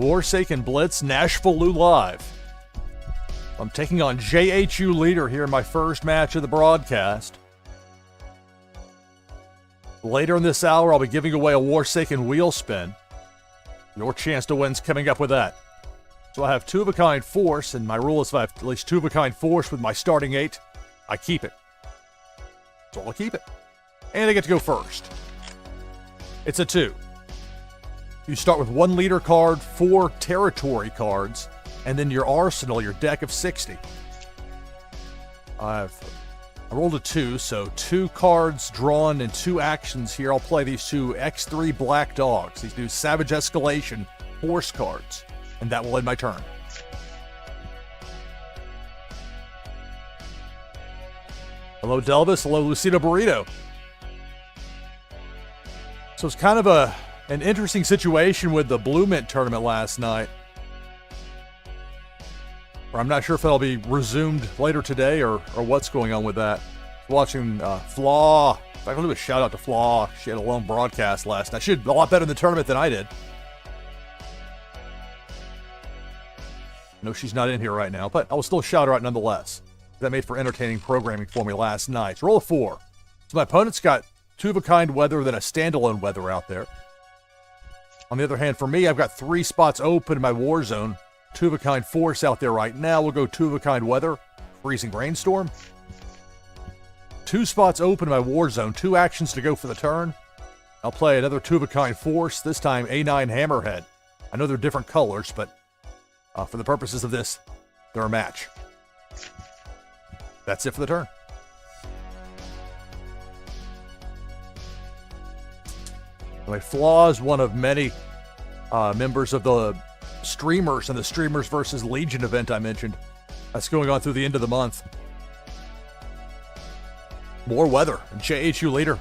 Warsaken Blitz, NashvilleLou live. I'm taking on JHU Leader here in my first match of the broadcast. Later in this hour, I'll be giving away a Warsaken wheel spin. Your chance to win's coming up with that. So I have two-of-a-kind force, and my rule is if I have at least two-of-a-kind force with my starting 8, I keep it. So I'll keep it. And I get to go first. It's a 2. You start with 1 leader card, 4 territory cards, and then your arsenal, your deck of 60. I rolled a 2, so 2 cards drawn and 2 actions here. I'll play these 2 X3 Black Dogs, these new Savage Escalation Force cards, and that will end my turn. Hello, Delvis. Hello, Lucido Burrito. So it's kind of an interesting situation with the Blue Mint tournament last night. I'm not sure if it'll be resumed later today or what's going on with that. Watching Flaw. In fact, I'll do a shout out to Flaw. She had a long broadcast last night. She did a lot better in the tournament than I did. No, she's not in here right now, but I will still shout her out nonetheless. That made for entertaining programming for me last night. So roll a 4. So my opponent's got 2-of-a-kind weather, then a standalone weather out there. On the other hand, for me, I've got 3 spots open in my war zone. 2-of-a-kind force out there right now. We'll go 2-of-a-kind weather, freezing rainstorm. 2 spots open in my war zone, 2 actions to go for the turn. I'll play another 2-of-a-kind force, this time A9 Hammerhead. I know they're different colors, but for the purposes of this, they're a match. That's it for the turn. My Flaw is one of many members of the streamers and the Streamers versus Legion event I mentioned. That's going on through the end of the month. More weather. JHU Leader.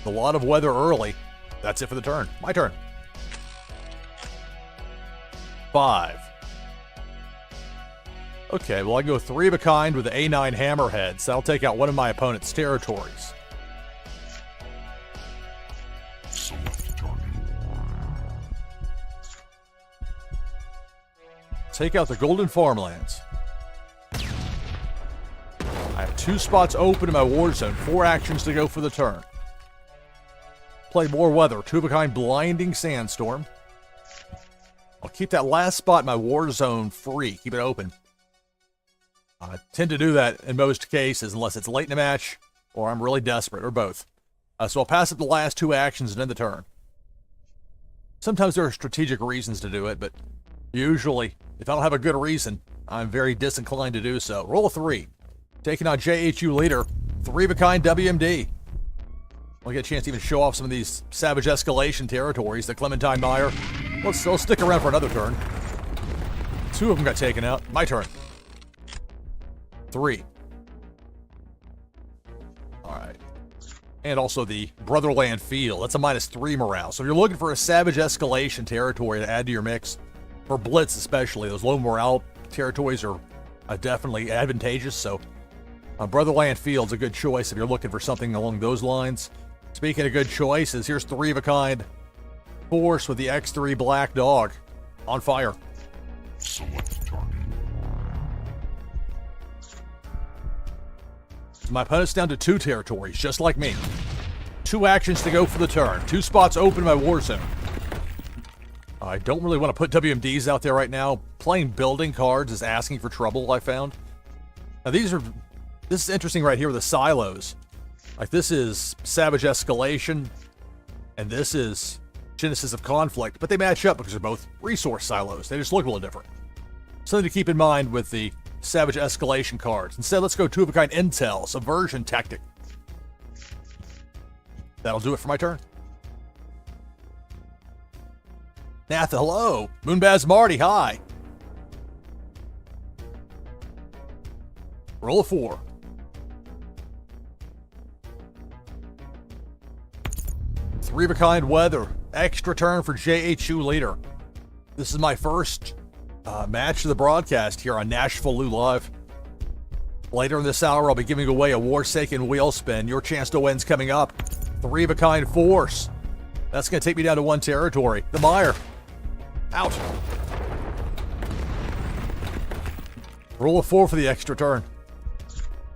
A lot of weather early. That's it for the turn. My turn. 5. Okay, well I go 3-of-a-kind with the A9 Hammerhead, so I'll take out one of my opponent's territories. Take out the Golden Farmlands. I have 2 spots open in my war zone, 4 actions to go for the turn. Play more weather, 2-of-a-kind Blinding Sandstorm. I'll keep that last spot in my war zone free, keep it open. I tend to do that in most cases, unless it's late in the match, or I'm really desperate, or both. So I'll pass up the last 2 actions and end the turn. Sometimes there are strategic reasons to do it, but usually, if I don't have a good reason, I'm very disinclined to do so. Roll a 3. Taking on JHU Leader, 3-of-a-kind WMD. I'll get a chance to even show off some of these Savage Escalation territories that Clementine Meyer. Let's stick around for another turn. 2 of them got taken out. My turn. 3. Alright. And also the Brotherland Field. That's a -3 morale. So if you're looking for a Savage Escalation territory to add to your mix, for Blitz especially, those low morale territories are definitely advantageous. So Brotherland Field's a good choice if you're looking for something along those lines. Speaking of good choices, here's 3-of-a-kind force with the X3 Black Dog on fire. Select target. My opponent's down to 2 territories, just like me. 2 actions to go for the turn. 2 spots open in my war zone. I don't really want to put WMDs out there right now. Playing building cards is asking for trouble, I found. Now this is interesting right here with the silos. Like this is Savage Escalation, and this is Genesis of Conflict, but they match up because they're both resource silos. They just look a little different. Something to keep in mind with the Savage Escalation cards. Instead, let's go 2-of-a-kind Intel, Subversion Tactic. That'll do it for my turn. Nath, hello. Moonbaz Marty, hi. Roll a 4. 3-of-a-kind weather. Extra turn for JHU Leader. This is my first match of the broadcast here on NashvilleLou Live. Later in this hour, I'll be giving away a Warsaken wheel spin. Your chance to win's coming up. 3-of-a-kind force. That's going to take me down to 1 territory. The Mire. Out. Roll a 4 for the extra turn.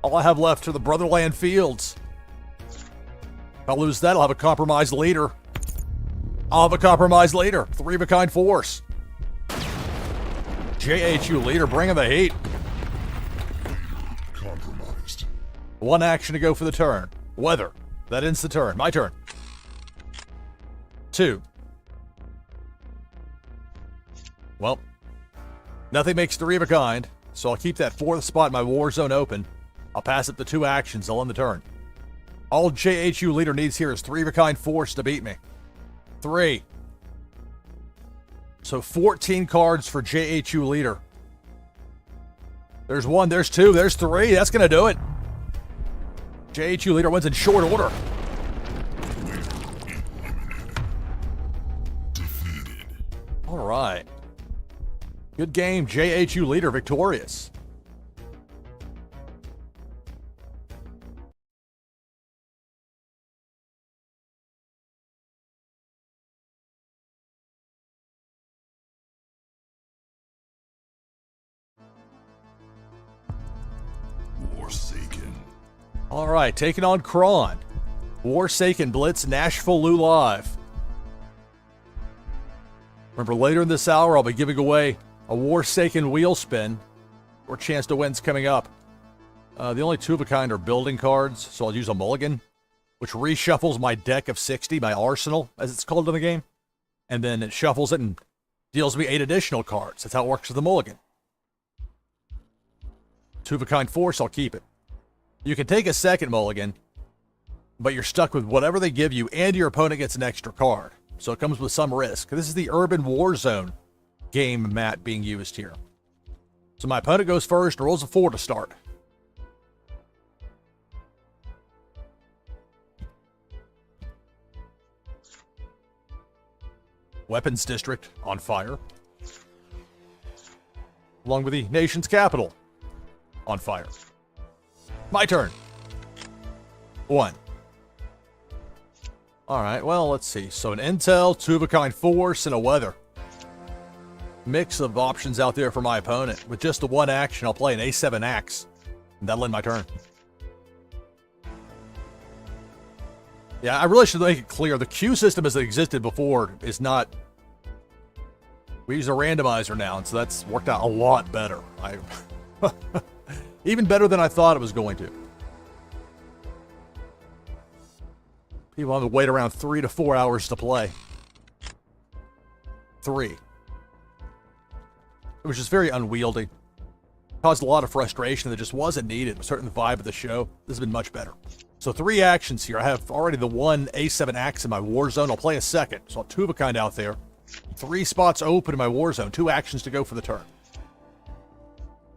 All I have left are the Brotherland Fields. If I lose that, I'll have a compromised leader. 3-of-a-kind force. JHU leader, bringing the heat. Compromised. 1 action to go for the turn. Weather. That ends the turn. My turn. 2. Well, nothing makes 3-of-a-kind, so I'll keep that 4th spot in my war zone open. I'll pass up the 2 actions. I'll end the turn. All JHU leader needs here is 3-of-a-kind force to beat me. 3. So 14 cards for JHU leader. There's 1, there's 2, there's 3. That's going to do it. JHU leader wins in short order. Defeated. All right. Good game. JHU leader victorious. Warsaken. All right, taking on Kron. Warsaken Blitz, NashvilleLou live. Remember, later in this hour, I'll be giving away a Warsaken wheel spin, or chance to win's coming up. The only 2-of-a-kind are building cards, so I'll use a mulligan, which reshuffles my deck of 60, my arsenal, as it's called in the game. And then it shuffles it and deals me 8 additional cards. That's how it works with the mulligan. 2-of-a-kind force, I'll keep it. You can take a second mulligan, but you're stuck with whatever they give you, and your opponent gets an extra card. So it comes with some risk. This is the Urban Warzone game mat being used here. So my opponent goes first, rolls a 4 to start. Weapons District on fire. Along with the nation's capital on fire. My turn. 1. Alright, well, let's see. So an intel, 2-of-a-kind force, and a weather. Mix of options out there for my opponent. With just the 1 action, I'll play an A7 axe. And that'll end my turn. Yeah, I really should make it clear. The queue system as it existed before is not... We use a randomizer now, and so that's worked out a lot better. Even better than I thought it was going to. People have to wait around 3 to 4 hours to play. 3. It was just very unwieldy. Caused a lot of frustration that just wasn't needed. A certain vibe of the show. This has been much better. So 3 actions here. I have already the 1 A7 axe in my war zone. I'll play a second. So I'll have 2-of-a-kind out there. 3 spots open in my war zone. 2 actions to go for the turn.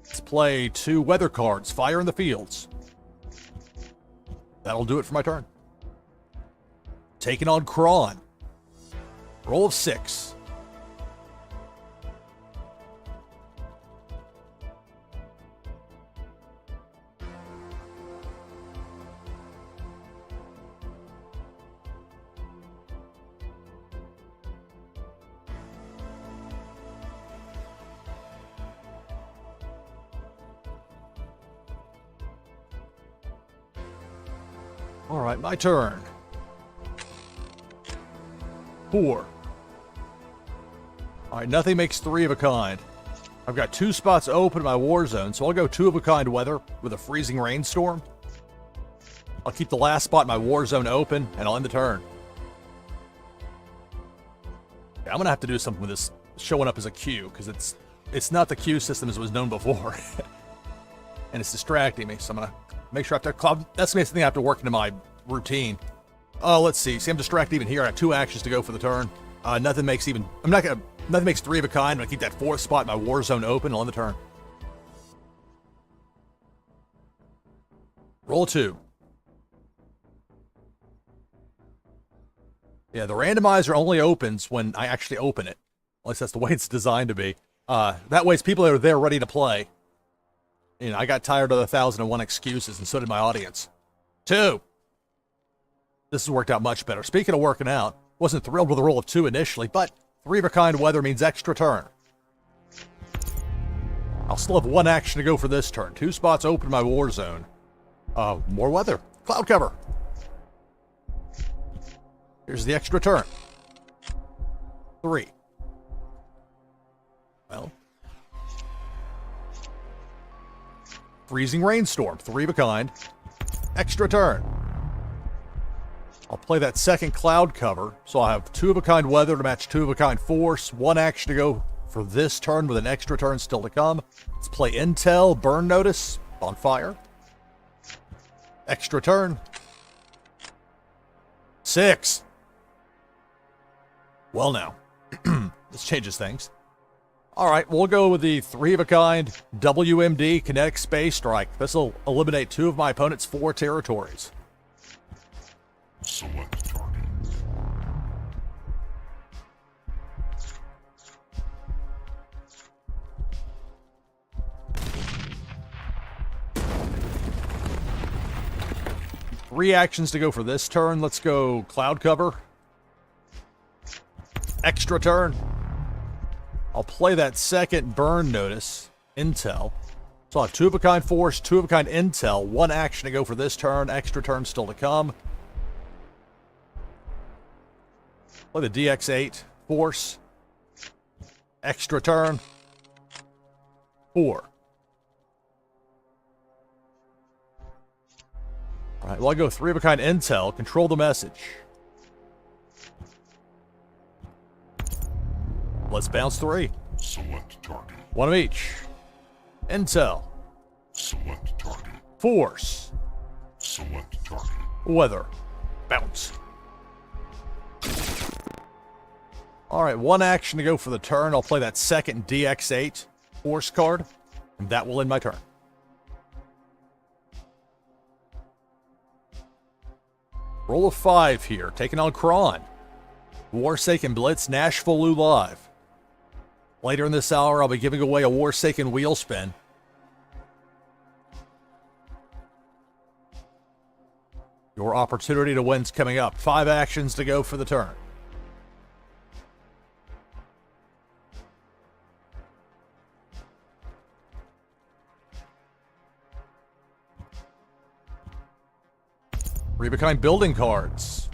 Let's play 2 weather cards. Fire in the fields. That'll do it for my turn. Taking on Kron. Roll of 6. All right, my turn. 4. All right, nothing makes 3-of-a-kind. I've got 2 spots open in my war zone, so I'll go 2-of-a-kind weather with a freezing rainstorm. I'll keep the last spot in my war zone open, and I'll end the turn. Yeah, I'm gonna have to do something with this showing up as a queue, because it's not the queue system as it was known before. And it's distracting me, so I'm gonna make sure I have to... That's something I have to work into my routine. Let's see. See, I'm distracted even here. I have 2 actions to go for the turn. Nothing makes 3-of-a-kind. I'm gonna keep that 4th spot in my war zone open. I'll end the turn. Roll 2. Yeah, the randomizer only opens when I actually open it. At least that's the way it's designed to be. That way, it's people that are there ready to play. You know, I got tired of the 1,001 excuses, and so did my audience. 2. This has worked out much better. Speaking of working out, wasn't thrilled with the roll of 2 initially, but 3 of a kind weather means extra turn. I'll still have 1 action to go for this turn. 2 spots open in my war zone. More weather. Cloud cover. Here's the extra turn. 3. Well. Freezing rainstorm. 3 of a kind. Extra turn. I'll play that second cloud cover, so I have 2 of a kind weather to match 2 of a kind force. 1 action to go for this turn with an extra turn still to come. Let's play intel, burn notice, on fire. Extra turn. 6. Well now, this changes things. All right, we'll go with the 3 of a kind WMD kinetic space strike. This will eliminate 2 of my opponent's 4 territories. Select target. Three actions to go for this turn. Let's go cloud cover. Extra turn. I'll play that second burn notice. Intel. So I'll have 2 of a kind force, 2 of a kind intel. 1 action to go for this turn. Extra turn still to come. Play the DX8 force. Extra turn. 4. All right, well, I'll go 3 of a kind intel. Control the message. Let's bounce 3. Select target. 1 of each. Intel. Select target. Force. Select target. Weather. Bounce. All right, 1 action to go for the turn. I'll play that second DX8 force card, and that will end my turn. Roll of 5 here, taking on Kron. Warsaken Blitz, NashvilleLou live. Later in this hour, I'll be giving away a Warsaken wheel spin. Your opportunity to win's coming up. 5 actions to go for the turn. Three of a kind building cards.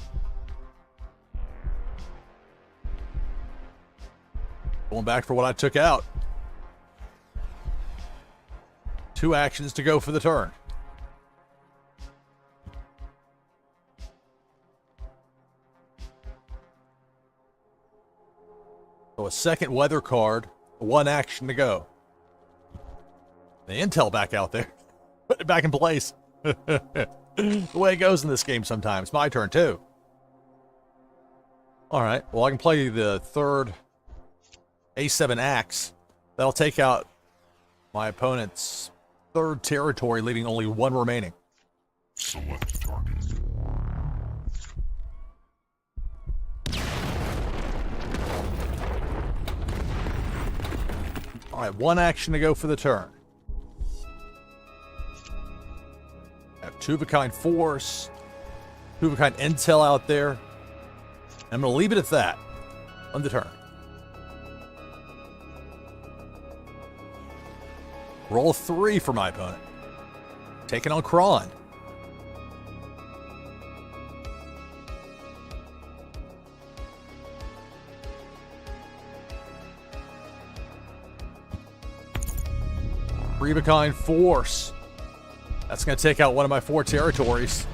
Going back for what I took out. 2 actions to go for the turn. So a second weather card, 1 action to go. The intel back out there. Put it back in place. The way it goes in this game sometimes. My turn, too. All right. Well, I can play the third A7 axe. That'll take out my opponent's 3rd territory, leaving only 1 remaining. Select target. All right. 1 action to go for the turn. Have 2 of a kind force, 2 of a kind intel out there. I'm going to leave it at that on the turn. Roll 3 for my opponent. Taking on Kron. Three of a kind force. That's going to take out one of my 4 territories.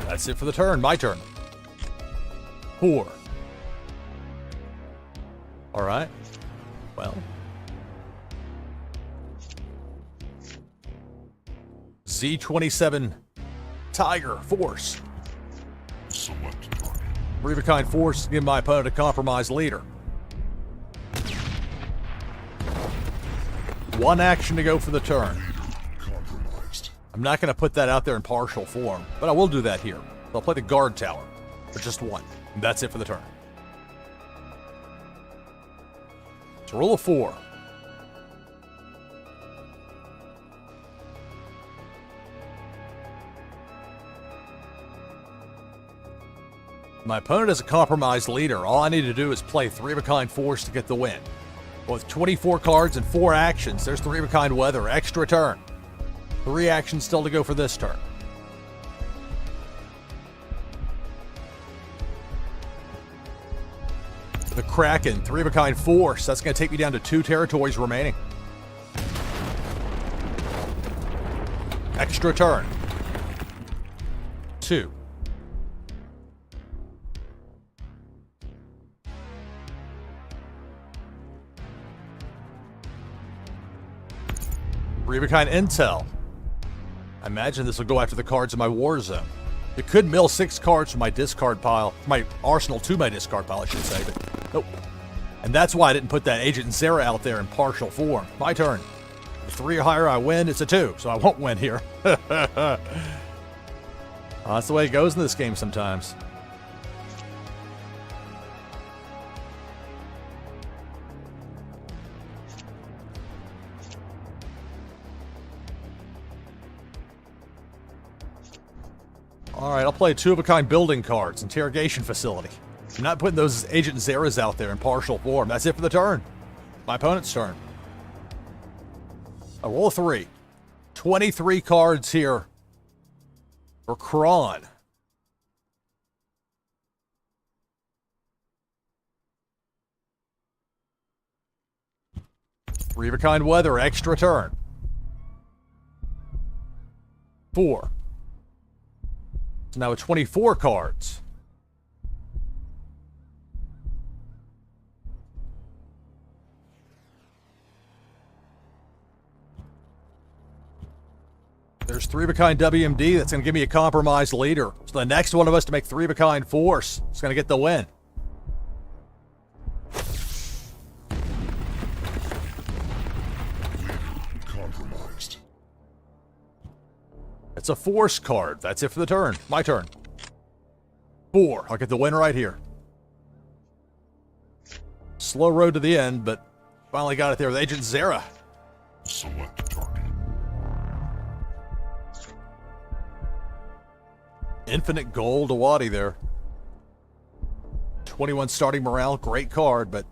That's it for the turn. My turn. 4. All right. Well. Z27 Tiger Force. Select target. Three of a kind force to give my opponent a compromised leader. 1 action to go for the turn. Compromised. I'm not going to put that out there in partial form, but I will do that here. I'll play the guard tower for just 1. And that's it for the turn. So roll a 4. My opponent is a compromised leader. All I need to do is play 3-of-a-kind force to get the win. With 24 cards and 4 actions, there's 3-of-a-kind weather, extra turn. 3 actions still to go for this turn. The Kraken, 3-of-a-kind force. That's going to take me down to 2 territories remaining. Extra turn. 2. Three-of-a-kind intel. I imagine this will go after the cards in my war zone. It could mill 6 cards from my discard pile, my arsenal to my discard pile, I should say, but nope. And that's why I didn't put that Agent Zera out there in partial form. My turn. If 3 or higher, I win. It's a 2, so I won't win here. That's the way it goes in this game sometimes. Alright, I'll play 2-of-a-kind building cards, interrogation facility. I'm not putting those Agent Zeras out there in partial form. That's it for the turn. My opponent's turn. A roll of 3. 23 cards here for Kron. Three-of-a-kind weather, extra turn. 4. So now with 24 cards. There's 3-of-a-kind WMD. That's going to give me a compromised leader. So the next one of us to make 3-of-a-kind force is going to get the win. Compromised. It's a force card. That's it for the turn. My turn. 4. I'll get the win right here. Slow road to the end, but finally got it there with Agent Zera. Select target. Infinite gold Awadi there. 21 starting morale. Great card, but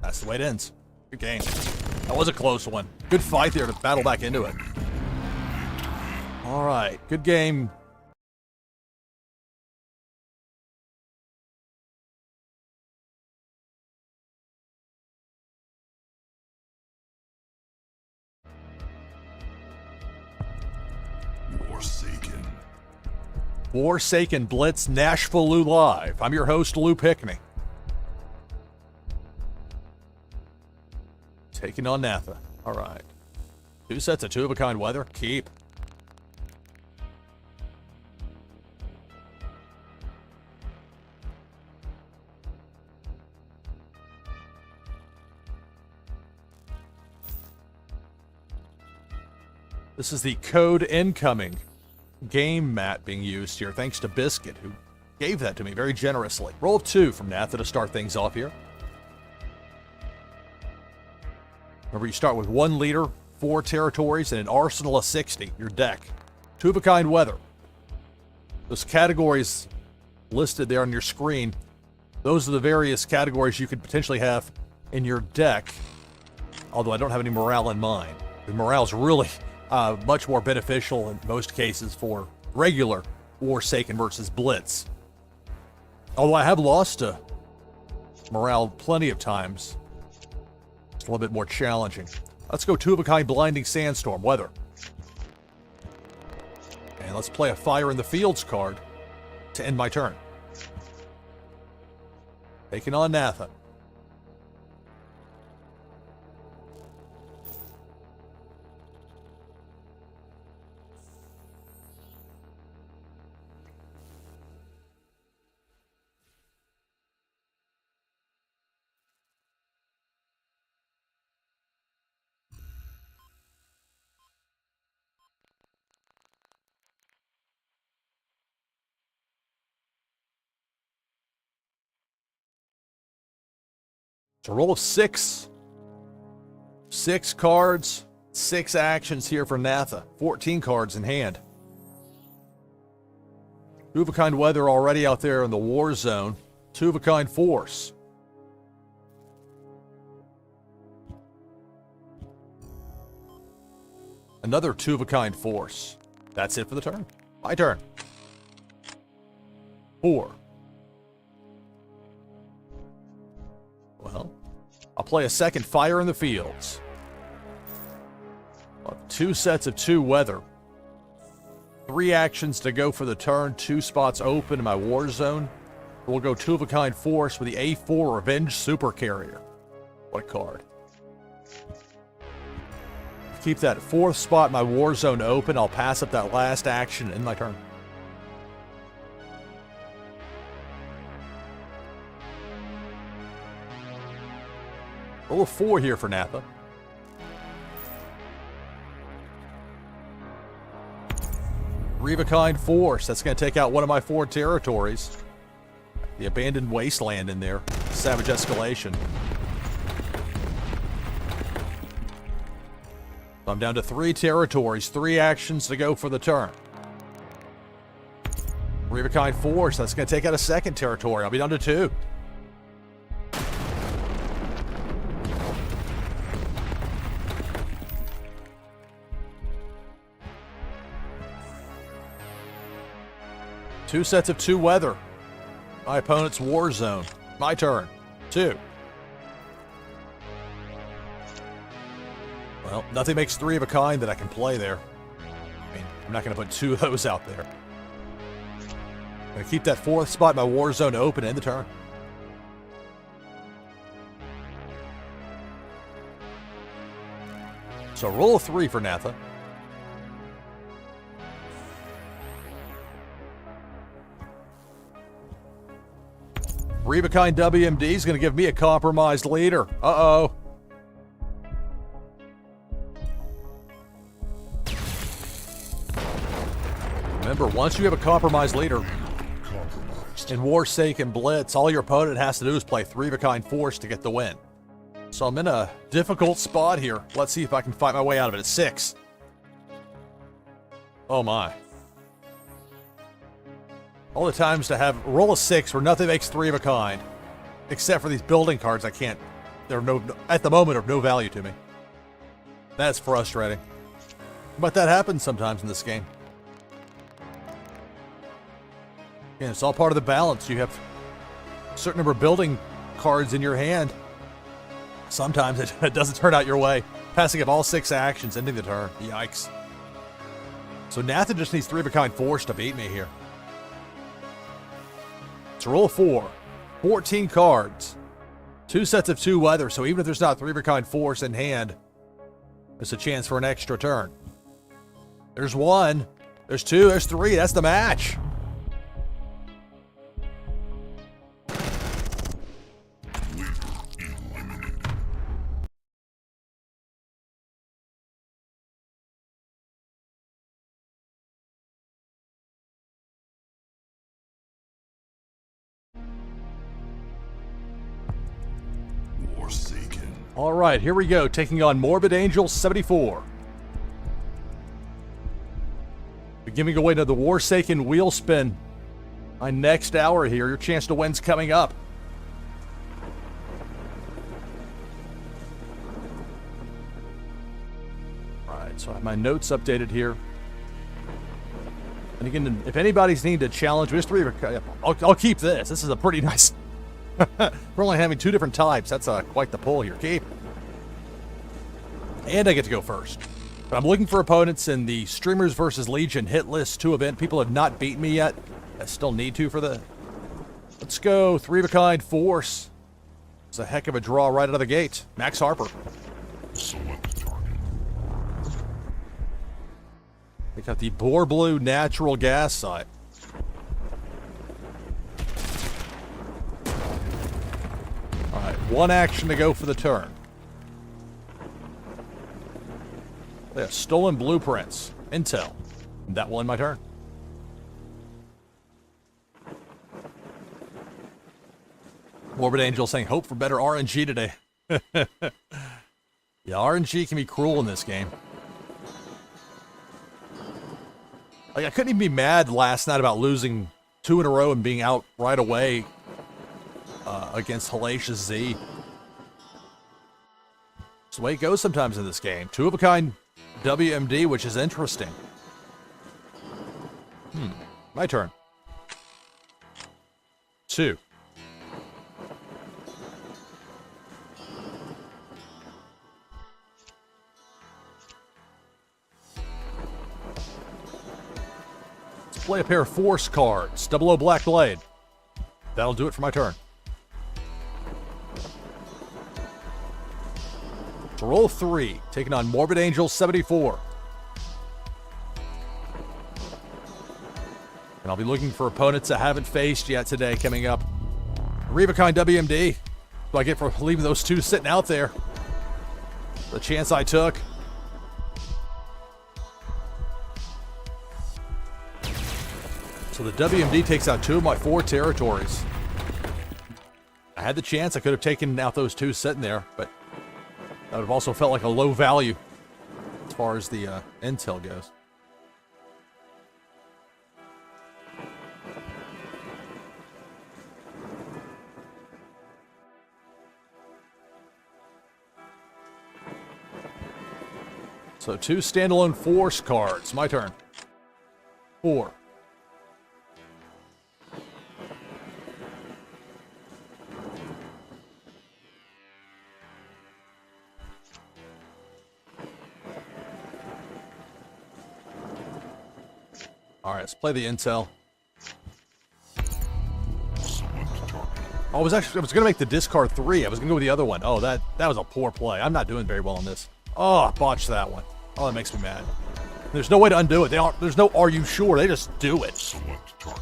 that's the way it ends. Good game. That was a close one. Good fight there to battle back into it. All right. Good game. Warsaken Blitz, NashvilleLou Live. I'm your host, Lou Pickney. Taking on Natha. All right. 2 sets of 2-of-a-kind weather. Keep. This is the code incoming game mat being used here, thanks to Biscuit, who gave that to me very generously. Roll of 2 from Natha to start things off here. Remember, you start with 1 leader, 4 territories, and an arsenal of 60, your deck. 2-of-a-kind weather. Those categories listed there on your screen, those are the various categories you could potentially have in your deck, although I don't have any morale in mind. The morale's really much more beneficial in most cases for regular Warsaken versus Blitz. Although I have lost morale plenty of times, it's a little bit more challenging. Let's go 2-of-a-kind blinding sandstorm weather. And let's play a fire in the fields card to end my turn. Taking on Natha. It's a roll of 6. 6 cards, 6 actions here for Natha. 14 cards in hand. Two-of-a-kind weather already out there in the war zone. Two-of-a-kind force. Another two-of-a-kind force. That's it for the turn. My turn. 4. Well, I'll play a second Fire in the Fields. I'll have 2 sets of 2 weather. 3 actions to go for the turn. 2 spots open in my war zone. We'll go two-of-a-kind force with the A4 Revenge Super Carrier. What a card. Keep that 4th spot in my war zone open. I'll pass up that last action in my turn. Roll a 4 here for Napa. Three-of-a-kind force. That's going to take out one of my 4 territories. The abandoned wasteland in there. Savage escalation. So I'm down to 3 territories. 3 actions to go for the turn. Three-of-a-kind force. That's going to take out a 2nd territory. I'll be down to 2. Two sets of 2 weather. My opponent's war zone. My turn. 2. Well, nothing makes 3 of a kind that I can play there. I mean, I'm not going to put 2 of those out there. I'm going to keep that 4th spot in my war zone open and end the turn. So roll a 3 for Natha. Three-of-a-kind WMD is going to give me a compromised leader. Uh-oh. Remember, once you have a compromised leader in Warsaken Blitz, all your opponent has to do is play three-of-a-kind force to get the win. So I'm in a difficult spot here. Let's see if I can fight my way out of it at 6. Oh my. All the times to have roll a 6 where nothing makes 3 of a kind. Except for these building cards I can't. They're at the moment of no value to me. That's frustrating. But that happens sometimes in this game. Again, it's all part of the balance. You have a certain number of building cards in your hand. Sometimes it doesn't turn out your way. Passing up all 6 actions, ending the turn. Yikes. So Nathan just needs 3 of a kind force to beat me here. So roll a 4. 14 cards. 2 sets of 2 weather, so even if there's not 3 of a kind force in hand, there's a chance for an extra turn. There's 1. There's 2. There's 3. That's the match. Warsaken. All right, here we go. Taking on Morbid Angel 74. We're giving away to the Warsaken wheel spin. My next hour here. Your chance to win's coming up. All right, so I have my notes updated here. And again, if anybody's needing to challenge me, just 3 of a, I'll keep this. This is a pretty nice. We're only having 2 different types. That's quite the pull here. Keep. And I get to go first. But I'm looking for opponents in the Streamers vs. Legion hit list 2 event. People have not beaten me yet. I still need to for the... Let's go. 3 of a kind force. It's a heck of a draw right out of the gate. Max Harper. Select target. They got the Boar Blue natural gas site. Alright, 1 action to go for the turn. They have stolen blueprints. Intel. That will end my turn. Morbid Angel saying hope for better RNG today. Yeah, RNG can be cruel in this game. Like, I couldn't even be mad last night about losing 2 in a row and being out right away against Hellacious Z. It's the way it goes sometimes in this game. 2 of a kind WMD, which is interesting. My turn. 2. Let's play a pair of force cards. 00 Black Blade. That'll do it for my turn. So roll 3, taking on Morbid Angel 74. And I'll be looking for opponents I haven't faced yet today coming up. Revacon WMD. What do I get for leaving those 2 sitting out there? The chance I took. So the WMD takes out 2 of my 4 territories. I had the chance. I could have taken out those 2 sitting there, but that would have also felt like a low value as far as the intel goes. So 2 standalone force cards. My turn. 4. All right, let's play the intel. I was gonna make the discard 3. I was gonna go with the other one. Oh, that was a poor play. I'm not doing very well on this. Oh, I botched that one. Oh, that makes me mad. There's no way to undo it. There's no "are you sure?" They just do it.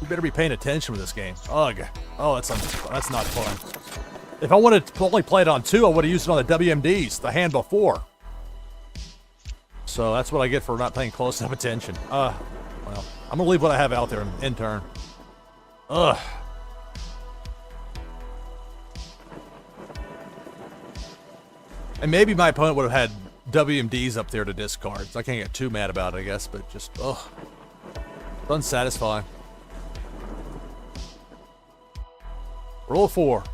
You better be paying attention with this game. Ugh. Oh, that's not fun. If I wanted to only play it on 2, I would have used it on the WMDs, the hand before. So that's what I get for not paying close enough attention. Well, I'm gonna leave what I have out there in turn. Ugh. And maybe my opponent would have had WMDs up there to discard. So I can't get too mad about it, I guess, but just, ugh. It's unsatisfying. Roll 4.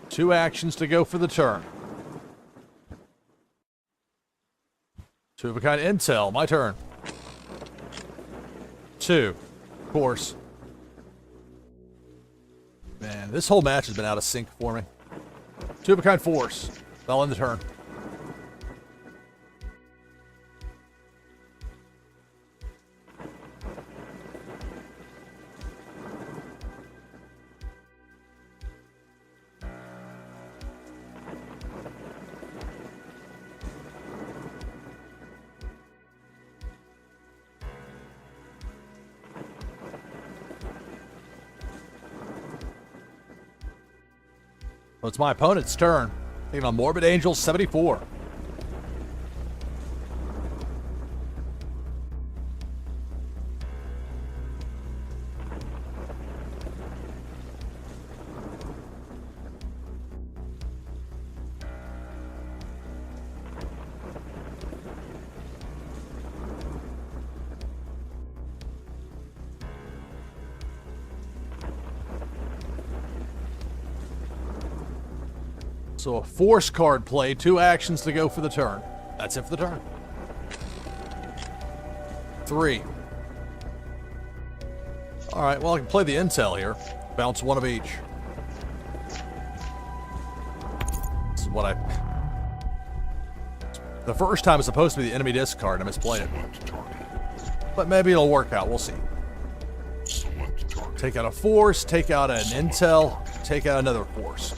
Two actions to go for the turn. 2 of a kind intel. My turn. 2. Of course. Man, this whole match has been out of sync for me. 2 of a kind force. That'll end the turn. Well, it's my opponent's turn. Taking on Morbid Angel 74. So a force card play, 2 actions to go for the turn. That's it for the turn. 3. All right, well, I can play the intel here. Bounce 1 of each. This is what the first time it's supposed to be the enemy discard. I misplayed it. But maybe it'll work out. We'll see. Take out a force, take out an intel, take out another force.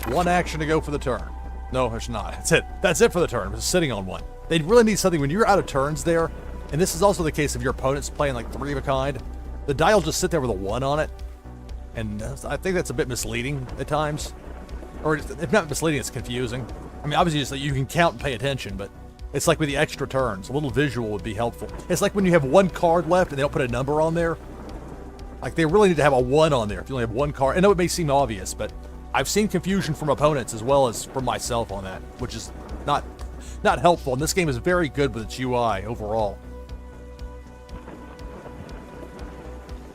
1 action to go for the turn. No, there's not. That's it. That's it for the turn. I'm just sitting on 1. They really need something when you're out of turns there, and this is also the case if your opponent's playing like 3 of a kind. The die will just sit there with a 1 on it, and I think that's a bit misleading at times. Or if not misleading, it's confusing. I mean, obviously, just that you can count and pay attention, but It's like with the extra turns. A little visual would be helpful. It's like when you have one card left and they don't put a number on there. Like, they really need to have a 1 on there if you only have one card. I know it may seem obvious, but I've seen confusion from opponents as well as from myself on that, which is not helpful. And this game is very good with its UI overall.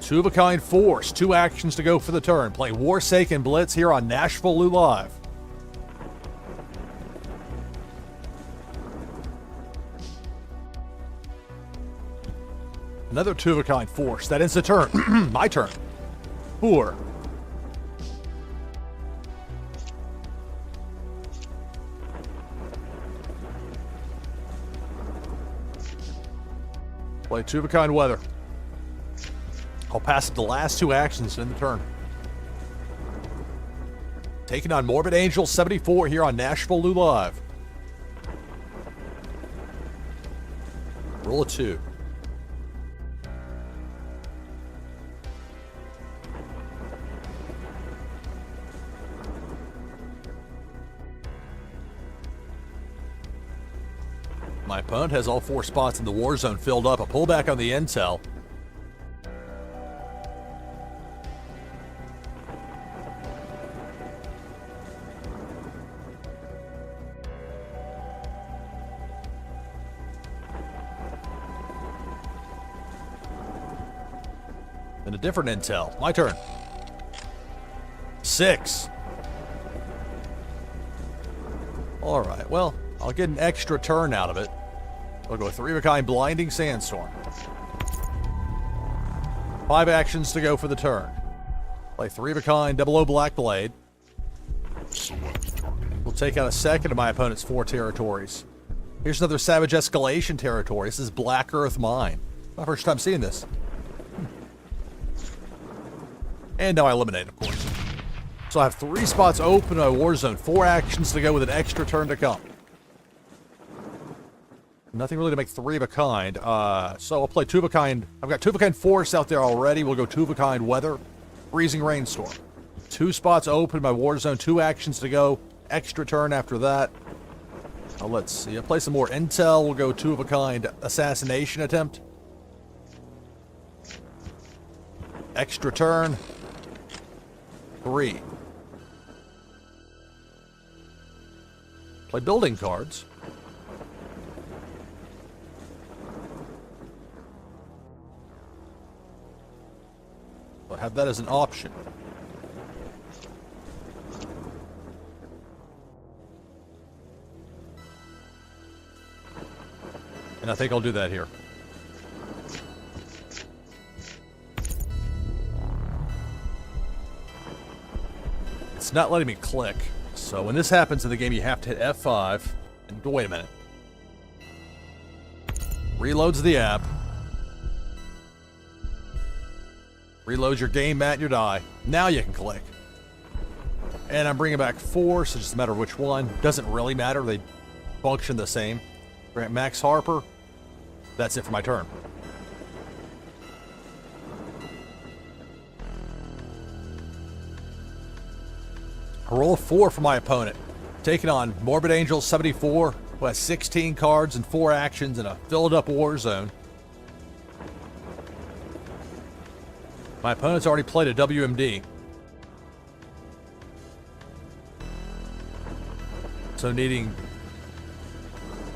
Two-of-a-kind force. 2 actions to go for the turn. Playing Warsaken Blitz here on NashvilleLou Live. Another two-of-a-kind force. That ends the turn. My turn. 4. Play two-of-a-kind weather. I'll pass up the last 2 actions in the turn. Taking on Morbid Angel 74 here on NashvilleLou Live. Roll a 2. My opponent has all 4 spots in the war zone filled up. A pullback on the intel. And a different intel. My turn. 6. All right, well, I'll get an extra turn out of it. I'll go 3-of-a-kind Blinding Sandstorm. 5 actions to go for the turn. Play 3-of-a-kind 00 Black Blade. Select target. We'll take out a second of my opponent's 4 territories. Here's another Savage Escalation territory. This is Black Earth Mine. My first time seeing this. And now I eliminate, of course. So I have 3 spots open in my war zone. 4 actions to go with an extra turn to come. Nothing really to make 3-of-a-kind. So I'll play 2-of-a-kind. I've got 2-of-a-kind force out there already. We'll go 2-of-a-kind weather. Freezing rainstorm. 2 spots open in my war zone. 2 actions to go. Extra turn after that. Let's see. I'll play some more intel. We'll go 2-of-a-kind assassination attempt. Extra turn. 3. Play building cards. I'll have that as an option. And I think I'll do that here. It's not letting me click. So when this happens in the game, you have to hit F5. And wait a minute. Reloads the app. Reloads your game mat and your die. Now you can click. And I'm bringing back 4, so it's just a matter of which one. Doesn't really matter. They function the same. Grant Max Harper. That's it for my turn. A roll of 4 for my opponent. Taking on Morbid Angel 74, who has 16 cards and 4 actions in a filled-up war zone. My opponent's already played a WMD. So needing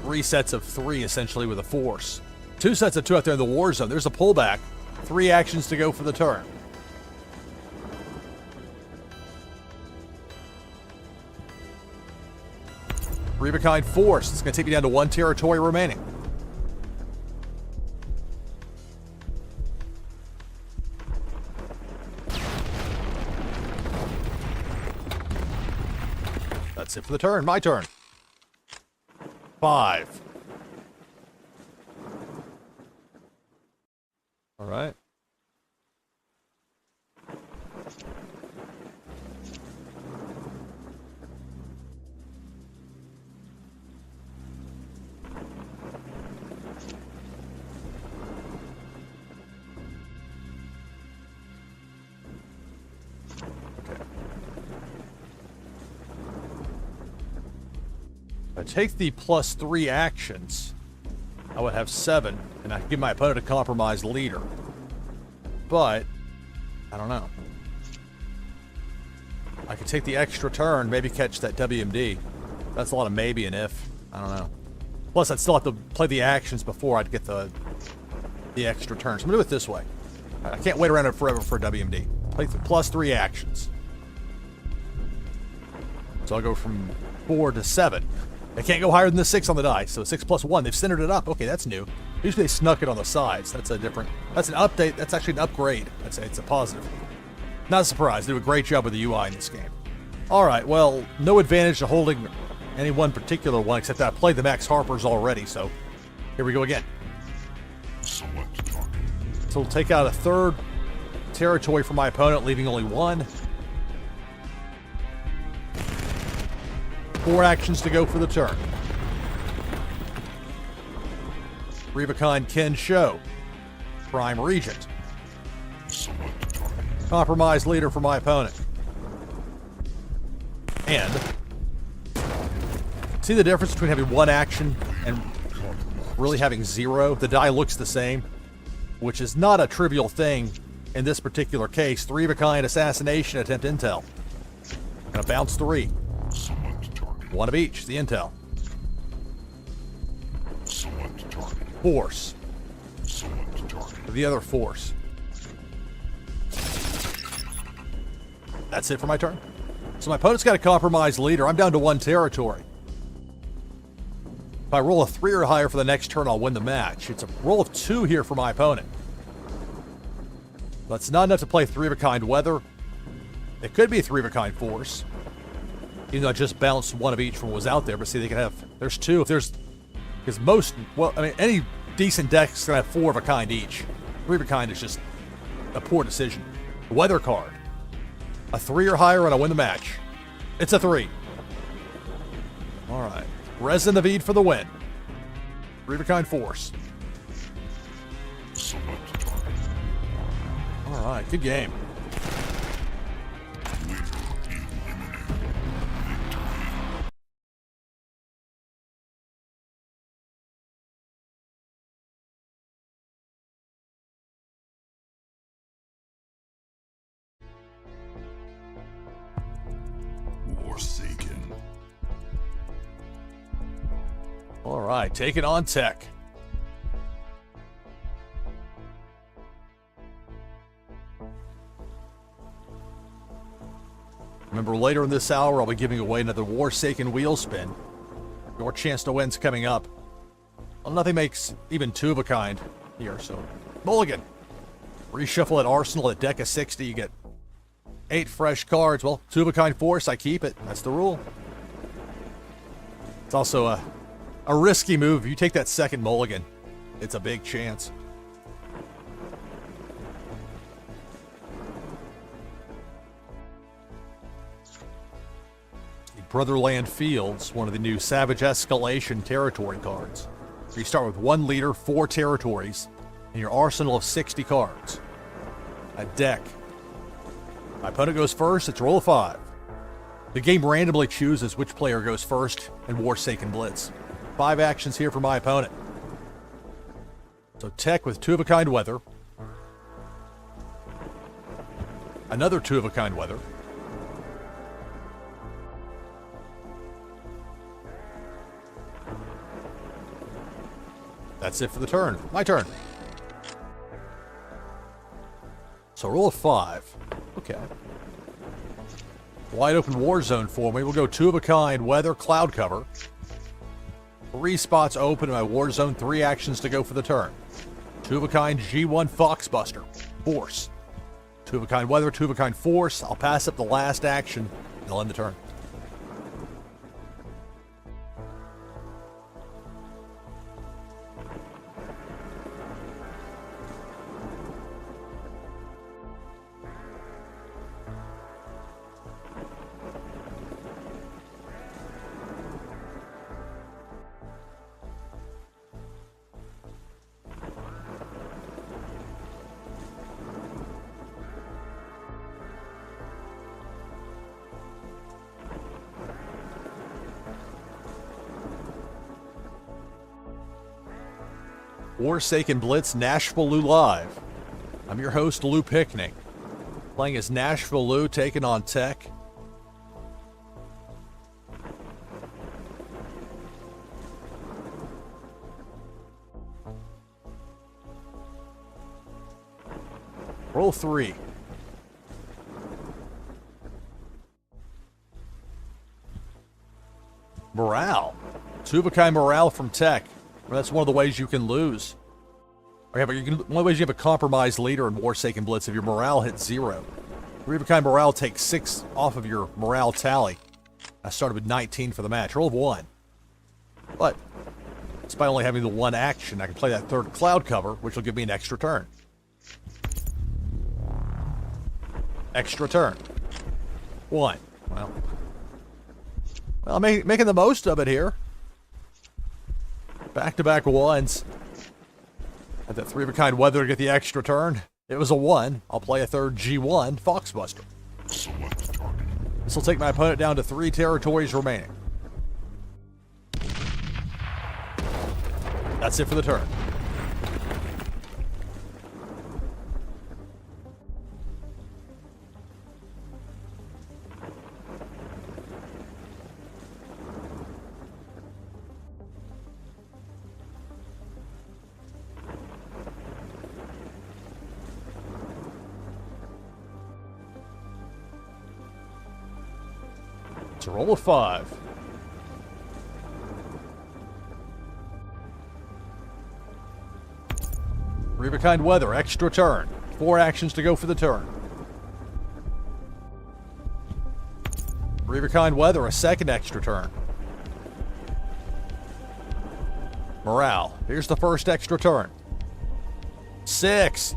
3 sets of 3, essentially, with a force. 2 sets of 2 out there in the war zone. There's a pullback. 3 actions to go for the turn. Three-of-a-kind force. It's going to take me down to 1 territory remaining. That's it for the turn. My turn. 5. All right. I take the +3 actions, I would have 7, and I could give my opponent a compromised leader. But, I don't know. I could take the extra turn, maybe catch that WMD. That's a lot of maybe and if. I don't know. Plus, I'd still have to play the actions before I'd get the extra turn. So I'm going to do it this way. I can't wait around it forever for a WMD. Play the +3 actions. So I'll go from 4 to 7. I can't go higher than the 6 on the die. So 6 + 1. They've centered it up. Okay, that's new. Usually they snuck it on the sides. That's a different... That's an update. That's actually an upgrade. I'd say it's a positive. Not a surprise. They do a great job with the UI in this game. Alright, well, no advantage to holding any one particular one, except that I played the Max Harpers already, so here we go again. Select target. So we'll take out a 3rd territory for my opponent, leaving only 1. 4 actions to go for the turn. Rubicon Ken Show. Prime Regent. Select target. Compromised leader for my opponent. And see the difference between having 1 action and really having 0? The die looks the same, which is not a trivial thing in this particular case. 3 of a kind assassination attempt intel. And a bounce 3. Select target. 1 of each, the intel. Select target. Force. Select target. The other force. That's it for my turn. So my opponent's got a compromised leader. I'm down to 1 territory. If I roll a 3 or higher for the next turn, I'll win the match. It's a roll of 2 here for my opponent. That's not enough to play 3 of a kind weather. It could be a 3 of a kind force. Even though I just bounced 1 of each from what was out there. But see, they can have... There's 2. If there's... Because most... Well, I mean, any decent deck's going to have 4 of a kind each. 3 of a kind is just a poor decision. Weather card. A 3 or higher and I win the match. It's a 3. Alright. Resin of Ede for the win. 3 of a kind force. Select target. Alright, good game. Leader eliminated. Warsaken. Alright, take it on tech. Remember, later in this hour, I'll be giving away another Warsaken wheel spin. Your chance to win's coming up. Well, nothing makes even 2 of a kind here, so... Mulligan! Reshuffle at Arsenal at deck of 60, you get 8 fresh cards. Well, 2 of a kind force, I keep it. That's the rule. It's also a risky move. If you take that second mulligan, it's a big chance. The Brotherland Fields, one of the new Savage Escalation territory cards. You start with 1 leader, 4 territories, and your arsenal of 60 cards. A deck. My opponent goes first, it's roll of 5. The game randomly chooses which player goes first in Warsaken Blitz. 5 actions here for my opponent. So tech with 2 of a kind weather. Another 2 of a kind weather. That's it for the turn. My turn. So roll of 5. Okay. Wide open war zone for me. We'll go 2 of a kind, weather, cloud cover. 3 spots open in my war zone, 3 actions to go for the turn. 2 of a kind, G1 Foxbuster, force. 2 of a kind weather, 2 of a kind force. I'll pass up the last action and I'll end the turn. Warsaken Blitz, NashvilleLou Live. I'm your host, Lou Picnic. Playing as NashvilleLou, taking on Tech. Roll 3. Morale. Two-of-a-kind morale from Tech. Well, that's one of the ways you can lose. One of the ways you have a compromised leader in Warsaken Blitz if your morale hits 0. Three-of-a-kind morale takes 6 off of your morale tally. I started with 19 for the match. Roll of 1. But despite only having the 1 action, I can play that third cloud cover, which will give me an extra turn. Extra turn. 1. Well, I'm making the most of it here. Back-to-back 1s. Had that three-of-a-kind weather to get the extra turn. It was a 1. I'll play a third G1 Foxbuster. Select target. This will take my opponent down to 3 territories remaining. That's it for the turn. It's a roll of 5. Three-of-a-kind weather, extra turn. 4 actions to go for the turn. Three-of-a-kind weather, a second extra turn. Morale, here's the first extra turn. 6.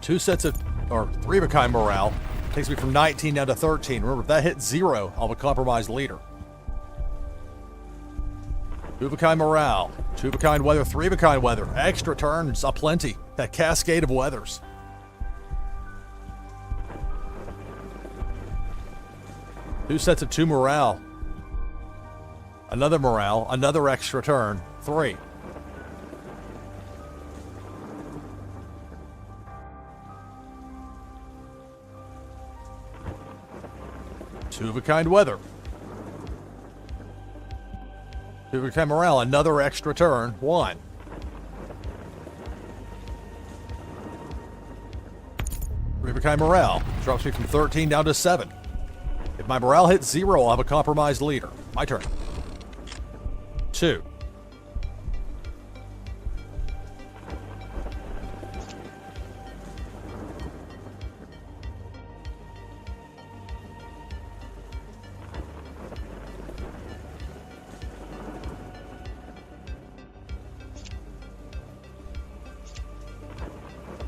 Two sets of, or three-of-a-kind morale takes me from 19 down to 13. Remember, if that hits 0, I'll have a compromised leader. Two-of-a-kind morale, two-of-a-kind weather, three-of-a-kind weather, extra turns, aplenty. That cascade of weathers. Two sets of 2 morale. Another morale, another extra turn, 3. Two-of-a-kind weather. Two-of-a-kind morale, another extra turn, 1. Three-of-a-kind morale drops me from 13 down to 7. If my morale hits 0, I'll have a compromised leader. My turn. 2.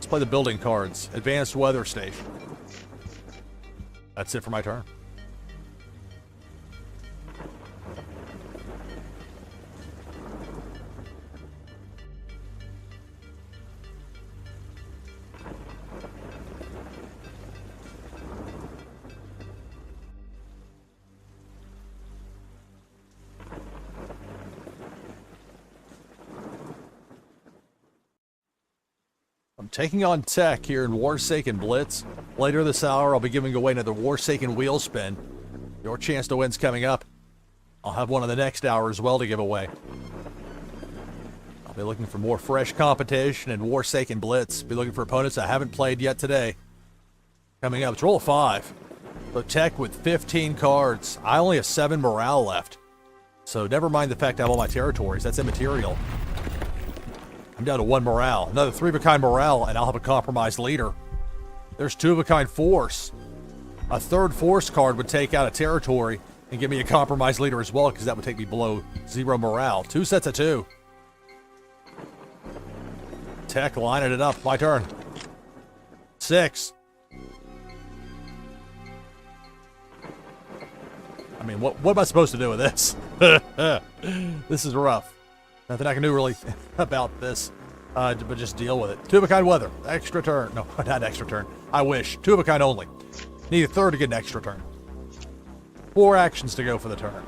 Play the building cards. Advanced weather station. That's it for my turn. I'm taking on Tech here in Warsaken Blitz. Later this hour, I'll be giving away another Warsaken wheel spin. Your chance to win's coming up. I'll have one in the next hour as well to give away. I'll be looking for more fresh competition in Warsaken Blitz. Be looking for opponents I haven't played yet today. Coming up, it's roll of 5. So Tech with 15 cards. I only have 7 morale left. So never mind the fact I have all my territories. That's immaterial. I'm down to 1 morale. Another three-of-a-kind morale, and I'll have a compromised leader. There's two-of-a-kind force. A third force card would take out a territory and give me a compromised leader as well, because that would take me below 0 morale. 2 sets of 2. Tech lining it up. My turn. 6. I mean, what am I supposed to do with this? This is rough. Nothing I can do really about this. But just deal with it. Two of a kind weather. Extra turn. No, not extra turn. I wish. Two of a kind only. Need a third to get an extra turn. 4 actions to go for the turn.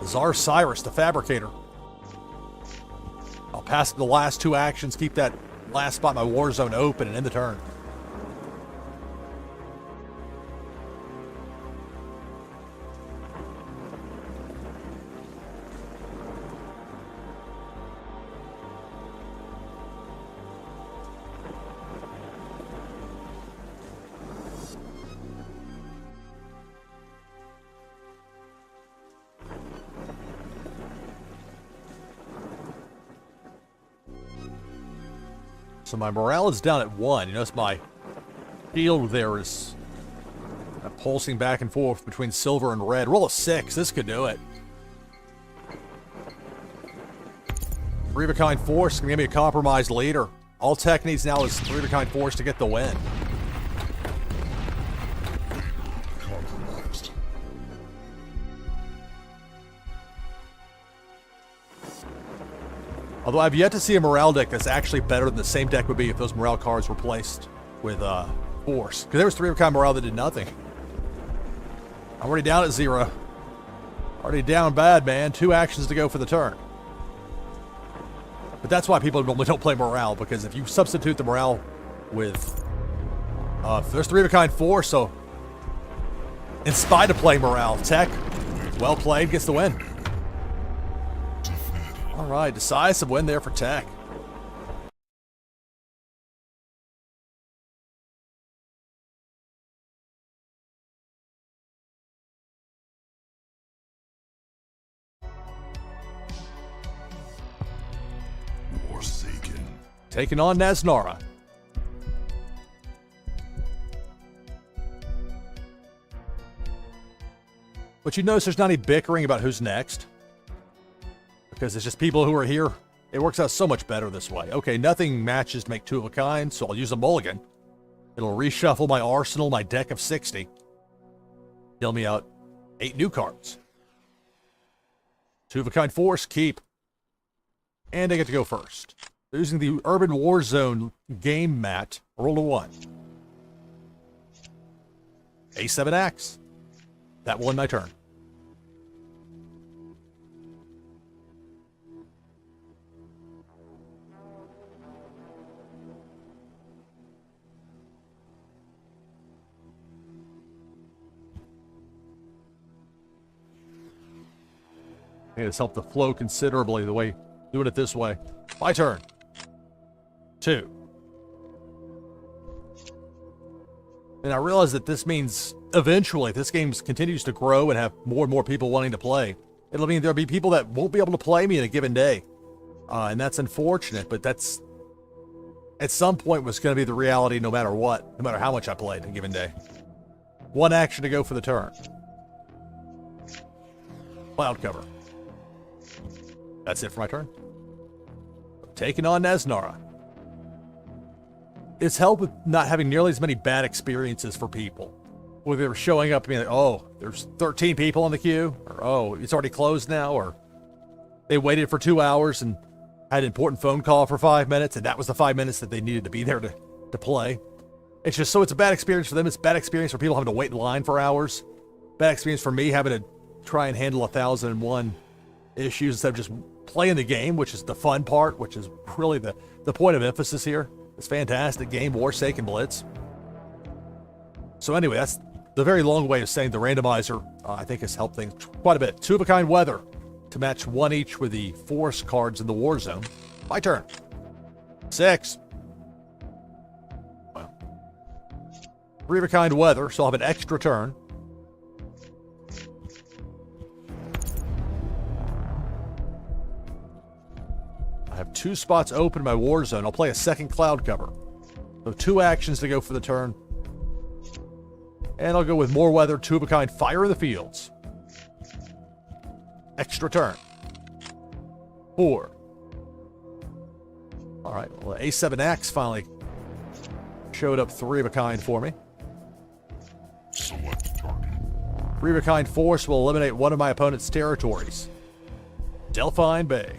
Czar Cyrus, the Fabricator. I'll pass the last 2 actions, keep that last spot in my war zone open, and end the turn. So my morale is down at 1. You notice my shield there is pulsing back and forth between silver and red. Roll a 6. This could do it. 3 of a kind force can give me a compromised leader. All tech needs now is 3 of a kind force to get the win. Compromised. Although I've yet to see a morale deck that's actually better than the same deck would be if those morale cards were placed with force. Because there was 3 of a kind morale that did nothing. I'm already down at 0. Already down bad, man. 2 actions to go for the turn. But that's why people normally don't play morale, because if you substitute the morale with there's 3 of a kind force, so in spite of playing morale, tech, well played, gets the win. All right, decisive win there for tech. Warsaken. Taking on Naznara. But you notice there's not any bickering about who's next. Because it's just people who are here. It works out so much better this way. Okay, nothing matches to make 2 of a kind, so I'll use a mulligan. It'll reshuffle my arsenal, my deck of 60. Deal me out 8 new cards. 2 of a kind force, keep. And I get to go first. Using the Urban Warzone game mat, roll a 1. A7 axe. That will end my turn. It's helped the flow considerably the way doing it this way. My turn. 2. And I realize that this means eventually, if this game continues to grow and have more and more people wanting to play, it'll mean there'll be people that won't be able to play me in a given day. And that's unfortunate, but that's at some point was going to be the reality no matter what, no matter how much I played in a given day. 1 action to go for the turn. Cloud cover. That's it for my turn. Taking on Naznara. It's helped with not having nearly as many bad experiences for people. Whether they're showing up and being like, oh, there's 13 people on the queue, or oh, it's already closed now, or they waited for 2 hours and had an important phone call for 5 minutes, and that was the 5 minutes that they needed to be there to play. It's just, so it's a bad experience for them. It's a bad experience for people having to wait in line for hours. Bad experience for me having to try and handle 1,001 issues instead of just playing the game, which is the fun part, which is really the point of emphasis here. It's fantastic game, Warsaken Blitz. So anyway, that's the very long way of saying the randomizer, I think, has helped things quite a bit. 2 of a kind weather to match 1 each with the force cards in the war zone. My turn. 6. Well, 3 of a kind weather, so I'll have an extra turn. I have 2 spots open in my war zone. I'll play a second cloud cover. So 2 actions to go for the turn. And I'll go with more weather, 2 of a kind, fire in the fields. Extra turn. 4. All right, well, A7 axe finally showed up 3 of a kind for me. Select target. 3 of a kind force will eliminate one of my opponent's territories. Delphine Bay.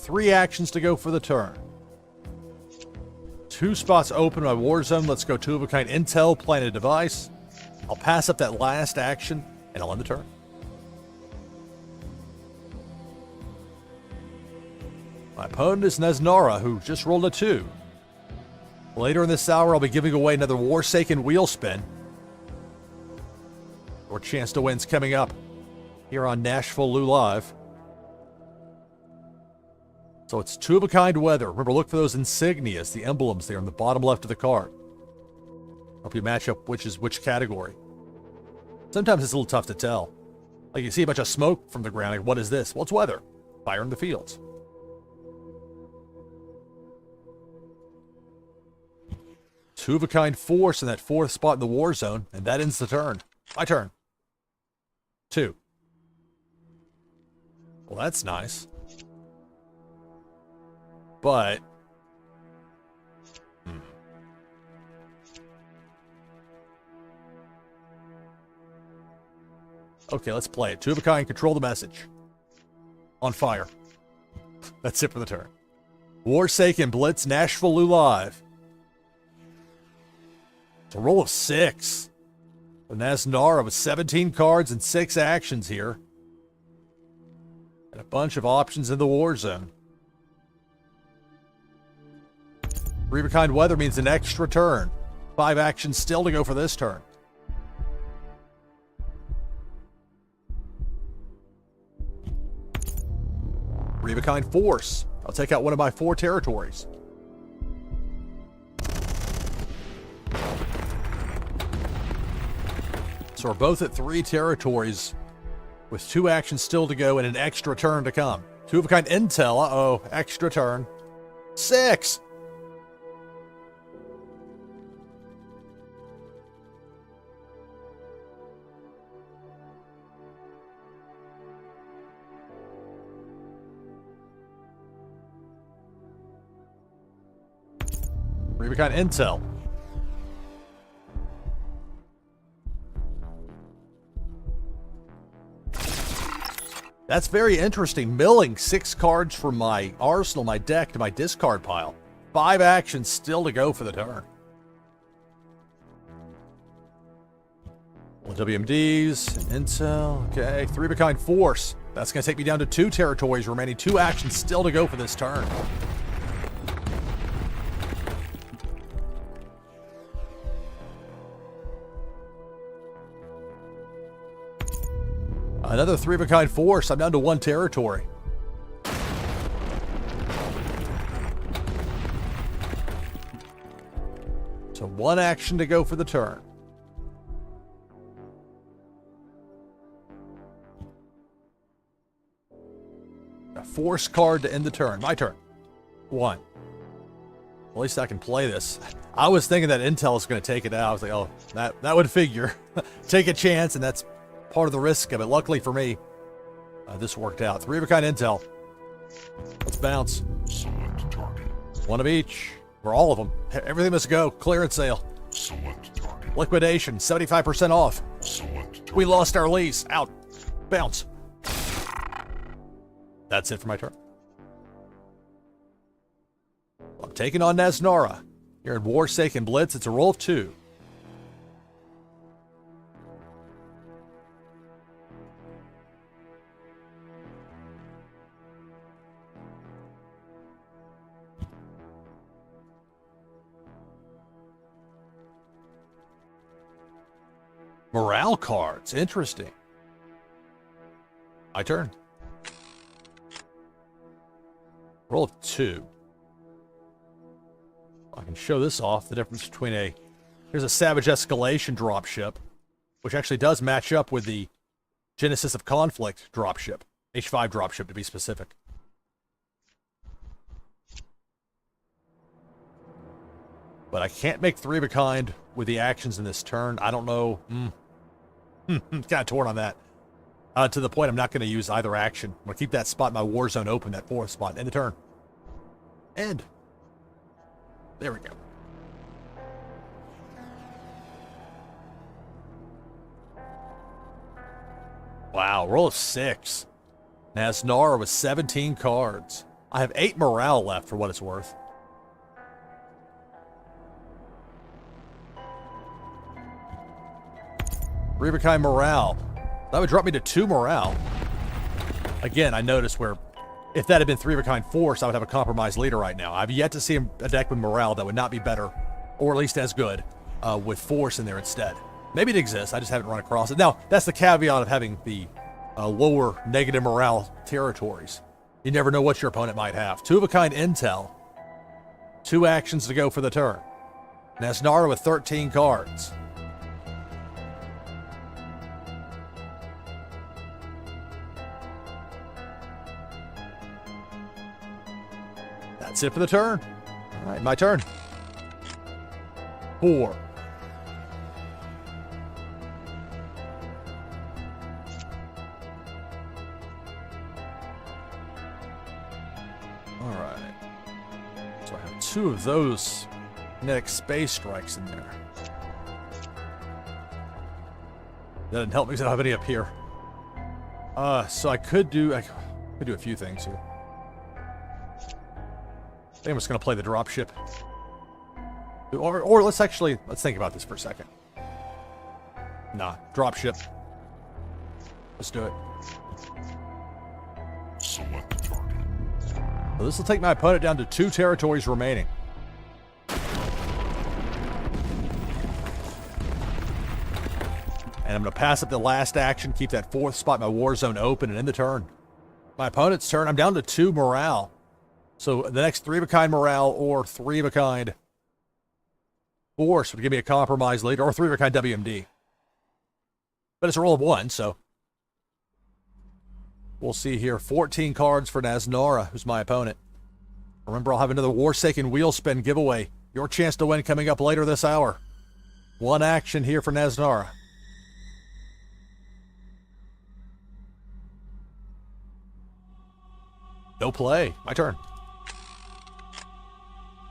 3 actions to go for the turn. 2 spots open in my war zone. Let's go 2 of a kind intel, plant a device. I'll pass up that last action, and I'll end the turn. My opponent is Nesnara, who just rolled a 2. Later in this hour, I'll be giving away another Warsaken wheel spin. Your chance to win's coming up here on NashvilleLou Live. So it's 2 of a kind weather. Remember, look for those insignias, the emblems there in the bottom left of the card. Help you match up which is which category. Sometimes it's a little tough to tell. Like you see a bunch of smoke from the ground. Like, what is this? Well, it's weather. Fire in the fields. Two of a kind force in that 4th spot in the war zone, and that ends the turn. My turn. 2. Well, that's nice. But okay, let's play it. 2 of a kind, control the message. On fire. That's it for the turn. Warsaken Blitz, NashvilleLou Live. It's a roll of 6. The Nesnara with 17 cards and 6 actions here. And a bunch of options in the war zone. 3 of a kind weather means an extra turn. 5 actions still to go for this turn. Three of a kind force. I'll take out one of my 4 territories. So we're both at 3 territories with 2 actions still to go and an extra turn to come. 2 of a kind intel. Uh-oh. Extra turn. 6. Three of a kind intel. That's very interesting. Milling 6 cards from my arsenal, my deck, to my discard pile. 5 actions still to go for the turn. Well, WMDs, intel, okay. 3 of a kind force. That's going to take me down to 2 territories remaining. 2 actions still to go for this turn. Another 3 of a kind force. I'm down to 1 territory. So 1 action to go for the turn. A force card to end the turn. My turn. 1. At least I can play this. I was thinking that intel is going to take it out. I was like, oh, that would figure. Take a chance, and that's part of the risk of it. Luckily for me, this worked out. 3 of a kind intel. Let's bounce. Select target. 1 of each. Or all of them. Everything must go. Clearance sale. Select target. Liquidation. 75% off. Select target. We lost our lease. Out. Bounce. That's it for my turn. I'm taking on Nesnara. Here in Warsaken Blitz, it's a roll of 2. Morale cards. Interesting. My turn. Roll of 2. I can show this off. The difference between here's a Savage Escalation dropship, which actually does match up with the Genesis of Conflict dropship. H5 dropship to be specific. But I can't make 3 of a kind with the actions in this turn. I don't know. Kind of torn on that. To the point I'm not going to use either action. I'm going to keep that spot in my war zone open, that 4th spot. End the turn. End. There we go. Wow, roll of 6. Nesnara with 17 cards. I have 8 morale left for what it's worth. Three of a kind morale. That would drop me to 2 morale. Again, I noticed where if that had been 3 of a kind force, I would have a compromised leader right now. I've yet to see a deck with morale that would not be better, or at least as good, with force in there instead. Maybe it exists, I just haven't run across it. Now, that's the caveat of having the lower negative morale territories. You never know what your opponent might have. 2 of a kind intel. 2 actions to go for the turn. Nasnara with 13 cards. That's it for the turn. All right, my turn. 4. All right. So I have 2 of those kinetic space strikes in there. That didn't help me because I don't have any up here. So I could do a few things here. I think I'm just going to play the dropship. Or let's think about this for a second. Nah, dropship. Let's do it. Select target. So this will take my opponent down to 2 territories remaining. And I'm going to pass up the last action, keep that 4th spot in my war zone open, and end the turn. My opponent's turn, I'm down to 2 morale. So the next 3 of a kind morale or 3 of a kind force would give me a compromised leader, or 3 of a kind WMD. But it's a roll of 1, so we'll see here. 14 cards for Nasnara, who's my opponent. Remember, I'll have another Warsaken wheel spin giveaway. Your chance to win coming up later this hour. 1 action here for Nasnara. No play. My turn.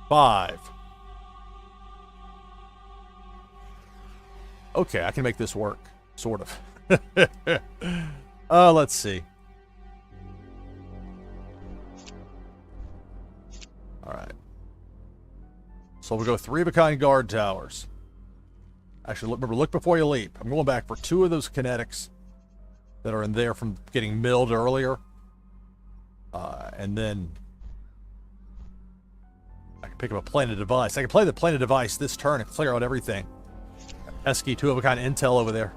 5. Okay, I can make this work. Sort of. Let's see. Alright. So we'll go 3 of a kind guard towers. Actually, remember, look before you leap. I'm going back for 2 of those kinetics that are in there from getting milled earlier. And then I can pick up a planet device. I can play the planet device this turn and clear out everything. Pesky 2 of a kind intel over there.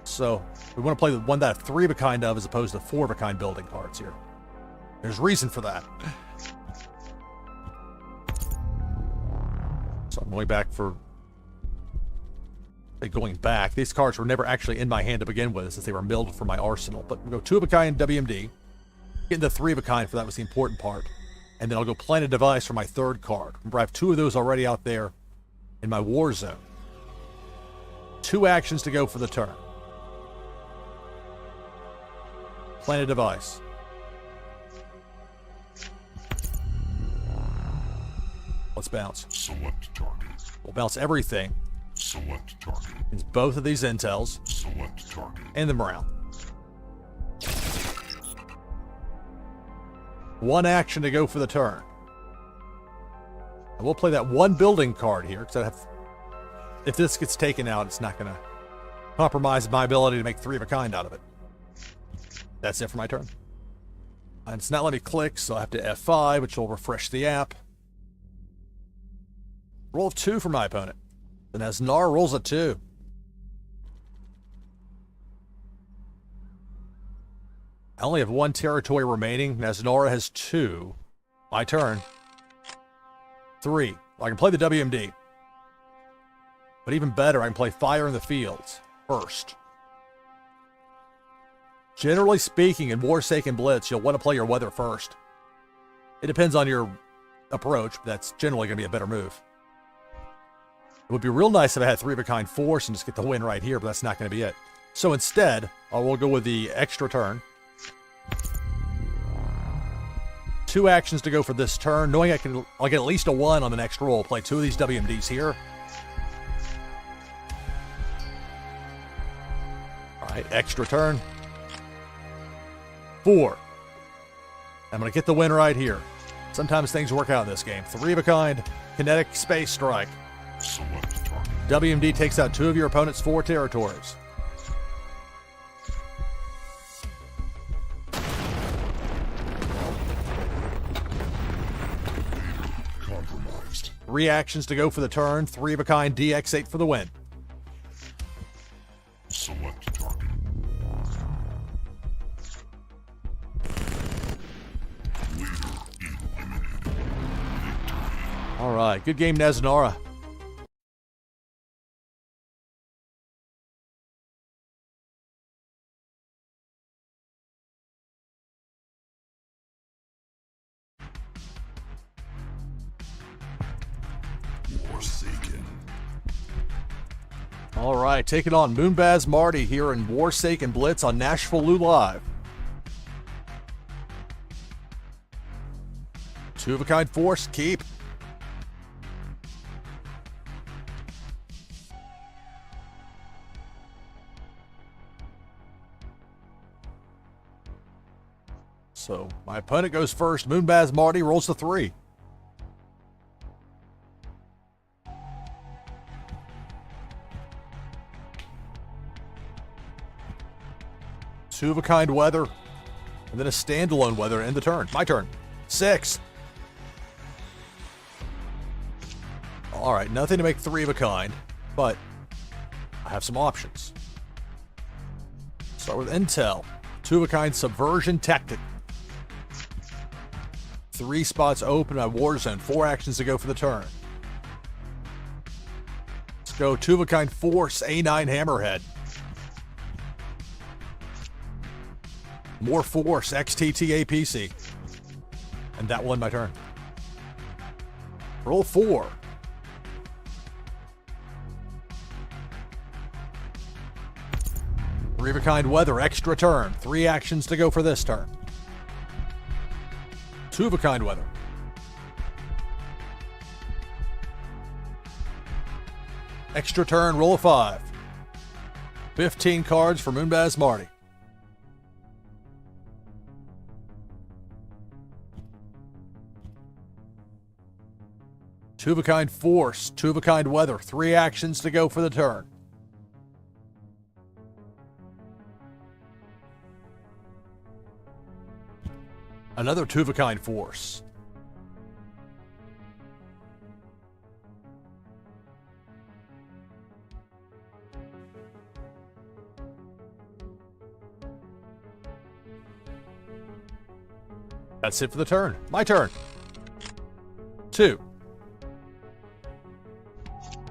So we want to play the one that I have 3 of a kind of as opposed to 4 of a kind building cards here. There's reason for that. So I'm going back for... Going back. These cards were never actually in my hand to begin with since they were milled from my arsenal. But we'll go 2 of a kind WMD. Getting the 3 of a kind for that was the important part. And then I'll go planet device for my 3rd card. Remember, I have 2 of those already out there in my war zone. 2 actions to go for the turn. Planet device. Let's bounce. Select target. We'll bounce everything. Select target. It's both of these intels. Select target. And the morale. 1 action to go for the turn. I will play that 1 building card here, because I have... If this gets taken out, it's not going to compromise my ability to make 3 of a kind out of it. That's it for my turn. And it's not letting me click, so I have to F5, which will refresh the app. Roll of 2 for my opponent. Then Nasnara rolls a 2. I only have 1 territory remaining. Nasnara has 2. My turn. 3. Well, I can play the WMD. But even better, I can play Fire in the Fields first. Generally speaking, in Warsaken Blitz, you'll want to play your weather first. It depends on your approach, but that's generally going to be a better move. It would be real nice if I had 3 of a kind force and just get the win right here, but that's not going to be it. So instead, I will go with the extra turn. 2 actions to go for this turn, knowing I'll get at least a 1 on the next roll. Play 2 of these WMDs here. All right, extra turn. 4. I'm going to get the win right here. Sometimes things work out in this game. 3 of a kind, kinetic space strike. Select target. WMD takes out 2 of your opponent's 4 territories. Compromised. 3 actions to go for the turn. 3 of a kind, DX8 for the win. Select target. Leader eliminated. Victory. All right, good game, Neznara. Warsaken. All right, taking on Moonbaz Marty here in Warsaken Blitz on NashvilleLou Live. 2 of a kind force, keep. So my opponent goes first. Moonbaz Marty rolls the 3. Two of a kind weather, and then a standalone weather in the turn. My turn. 6. All right, nothing to make 3 of a kind, but I have some options. Start with Intel. 2 of a kind subversion tactic. 3 spots open at Warzone. 4 actions to go for the turn. Let's go 2 of a kind force A9 hammerhead. More force, XTT APC. And that won my turn. Roll 4. Three of a kind weather, extra turn. 3 actions to go for this turn. 2 of a kind weather. Extra turn, roll a 5. 15 cards for Moonbaz Marty. 2 of a kind force, 2 of a kind weather, 3 actions to go for the turn. Another 2 of a kind force. That's it for the turn. My turn. 2.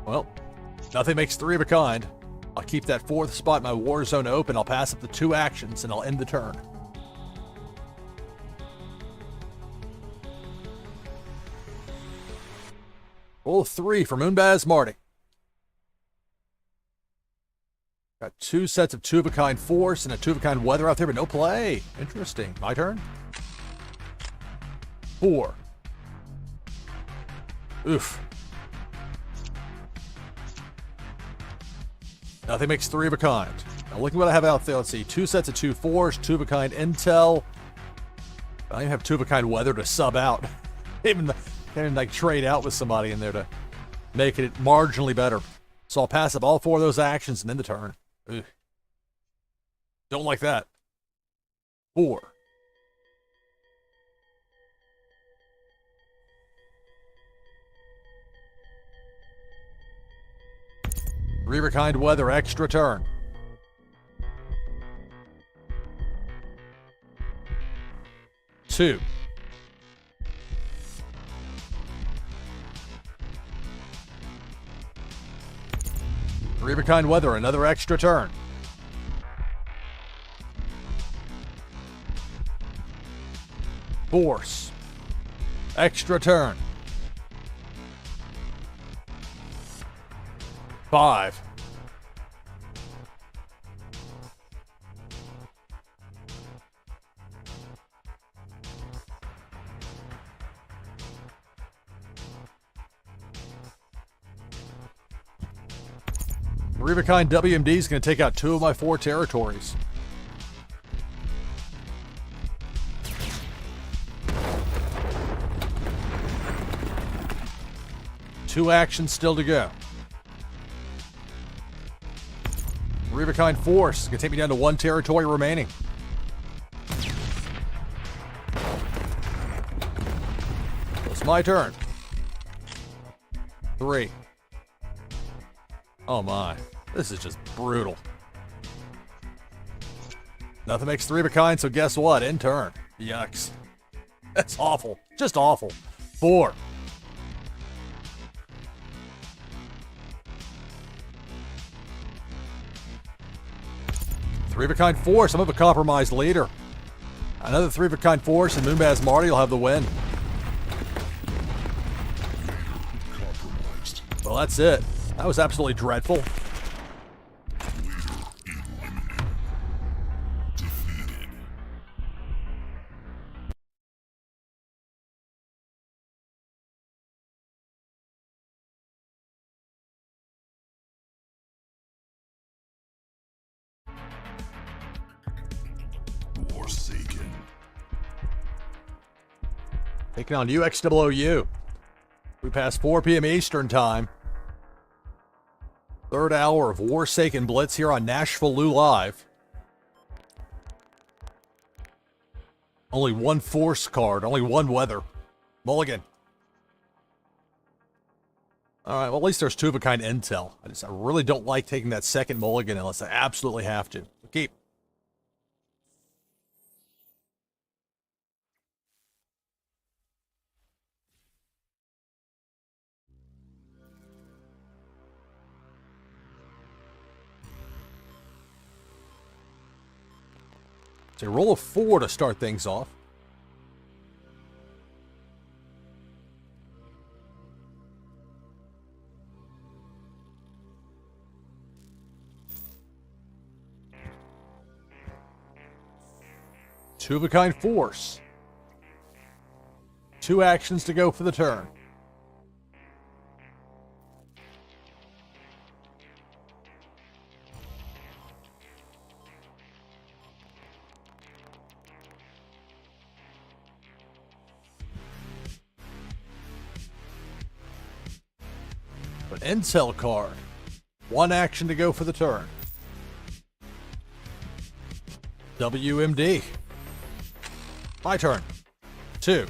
Well, nothing makes 3 of a kind. I'll keep that 4th spot in my war zone open. I'll pass up the 2 actions and I'll end the turn. Roll 3 for Moonbaz Marty. Got 2 sets of 2 of a kind force and a 2 of a kind weather out there, but no play. Interesting. My turn. 4. Oof. Nothing makes 3 of a kind. Now look at what I have out there. Let's see. 2 sets of 2 force, 2 of a kind intel. I don't even have 2 of a kind weather to sub out. Even like trade out with somebody in there to make it marginally better. So I'll pass up all 4 of those actions and end the turn. Ugh. Don't like that. 4. Three of a kind weather, extra turn. 2. Three of a kind weather, another extra turn. 4. Extra turn. 5. Three of a kind WMD is going to take out 2 of my 4 territories. 2 actions still to go. 3 of a kind force. Gonna take me down to 1 territory remaining. It's my turn. 3. Oh my. This is just brutal. Nothing makes 3 of a kind, so guess what? In turn. Yucks. That's awful. Just awful. 4. Three of a kind force. I'm of a compromised leader. Another 3 of a kind force, and Moonbaz Marty will have the win. Compromised. Well, that's it. That was absolutely dreadful. Leader eliminated. Defeated. Warsaken. Taking on NashvilleLou. We passed 4 p.m. Eastern Time. 3rd hour of Warsaken Blitz here on NashvilleLou Live. Only 1 force card, only 1 weather. Mulligan. Alright, well at least there's 2 of a kind intel. I really don't like taking that second mulligan unless I absolutely have to. Keep. So roll a 4 to start things off. Two of a kind force. 2 actions to go for the turn. An intel card. 1 action to go for the turn. WMD. My turn. 2.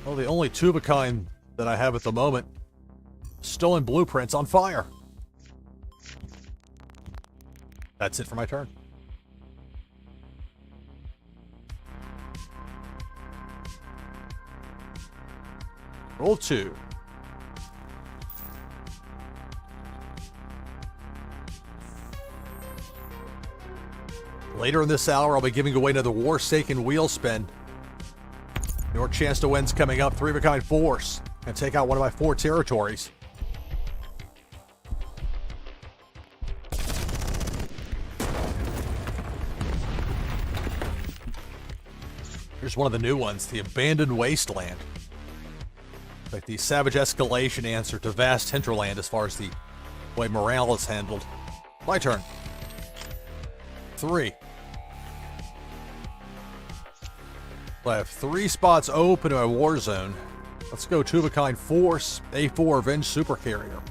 Well, the only 2 of a kind that I have at the moment. Stolen blueprints on fire. That's it for my turn. Roll 2. Later in this hour, I'll be giving away another Warsaken wheel spin. Your chance to win's coming up. 3 of a kind force. And take out one of my 4 territories. Here's one of the new ones, the Abandoned Wasteland. Like the Savage Escalation answer to Vast Hinterland as far as the way morale is handled. My turn. 3. Well, I have 3 spots open in my war zone. Let's go 2 of a kind force, A4 Revenge Super Carrier.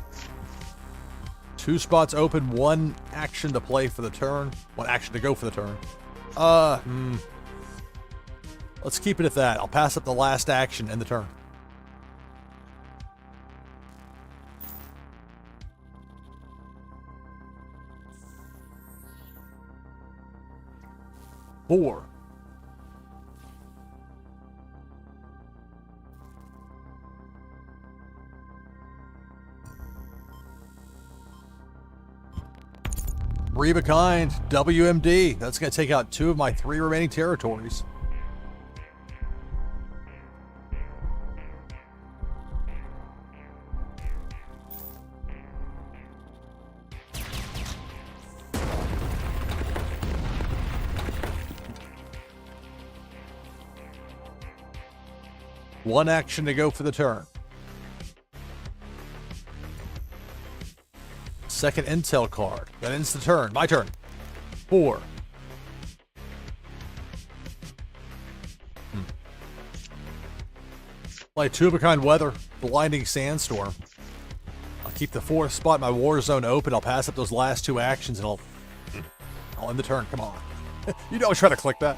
2 spots open, 1 action to play for the turn. 1 action to go for the turn. Let's keep it at that. I'll pass up the last action in the turn. Four. Three of a kind, WMD. That's going to take out 2 of my 3 remaining territories. One action to go for the turn. Second intel card. That ends the turn. My turn. 4. Play two-of-a-kind weather, blinding sandstorm. I'll keep the 4th spot in my war zone open. I'll pass up those last 2 actions and I'll end the turn. Come on. You know I was trying to click that.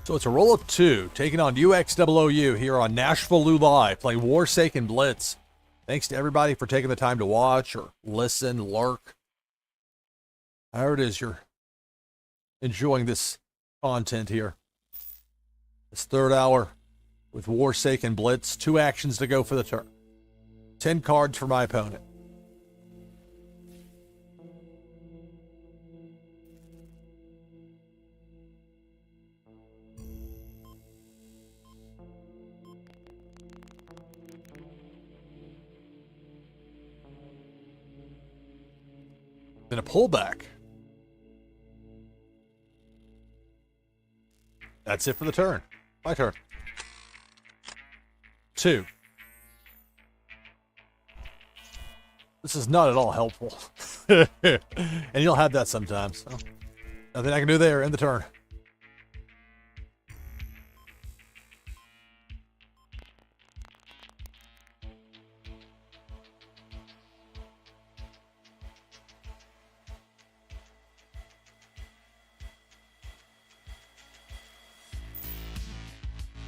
So it's a roll of 2, taking on UXOOU here on NashvilleLou Live, playing Warsaken Blitz. Thanks to everybody for taking the time to watch or listen, lurk. However it is you're enjoying this content here. This 3rd hour with Warsaken Blitz. 2 actions to go for the turn. 10 cards for my opponent. Then a pullback. That's it for the turn. My turn. 2. This is not at all helpful. And you'll have that sometimes. So nothing I can do there. End the turn.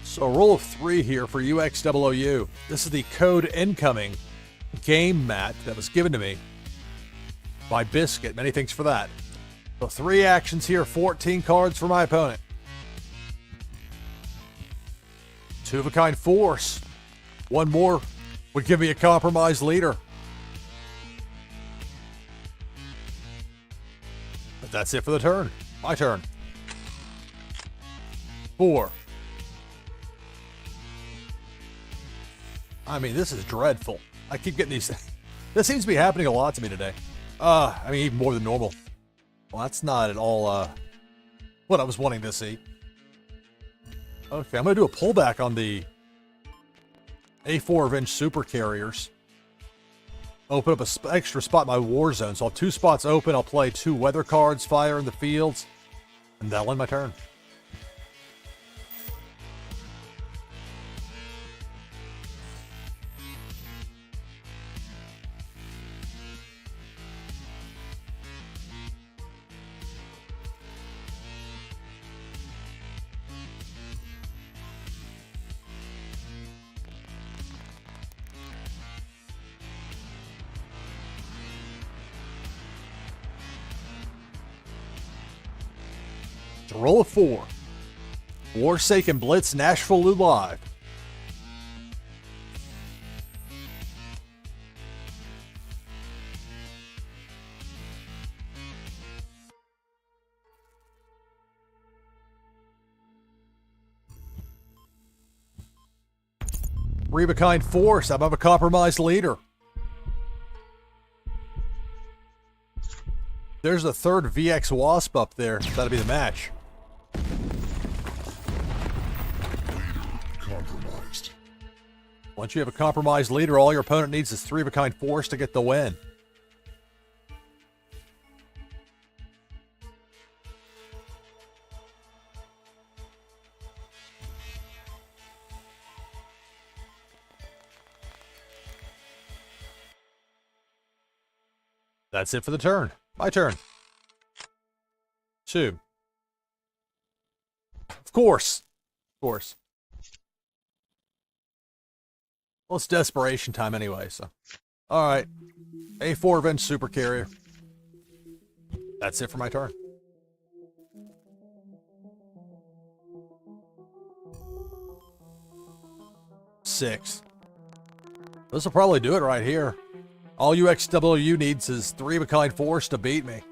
So a roll of 3 here for UXOOU. This is the code incoming game mat that was given to me by Biscuit. Many thanks for that. So 3 actions here, 14 cards for my opponent. Two-of-a-kind force. 1 more would give me a compromised leader. But that's it for the turn. My turn. 4. I mean, this is dreadful. I keep getting these. This seems to be happening a lot to me today. I mean, even more than normal. Well, that's not at all what I was wanting to see. Okay, I'm going to do a pullback on the A4 Revenge Super Carriers. Open up an extra spot in my war zone. So I'll have 2 spots open. I'll play 2 weather cards, fire in the fields, and that'll end my turn. It's a roll of 4. Warsaken Blitz, NashvilleLou Live. Three-of-a-kind force. I'm of a compromised leader. There's a 3rd VX Wasp up there. That'll be the match. Compromised. Once you have a compromised leader, all your opponent needs is 3-of-a-kind force to get the win. That's it for the turn. My turn. 2. Of course. Of course. Well, it's desperation time anyway, so. Alright. A4 Revenge Super Carrier. That's it for my turn. 6. This will probably do it right here. All UXOOU needs is 3-of-a-kind force to beat me.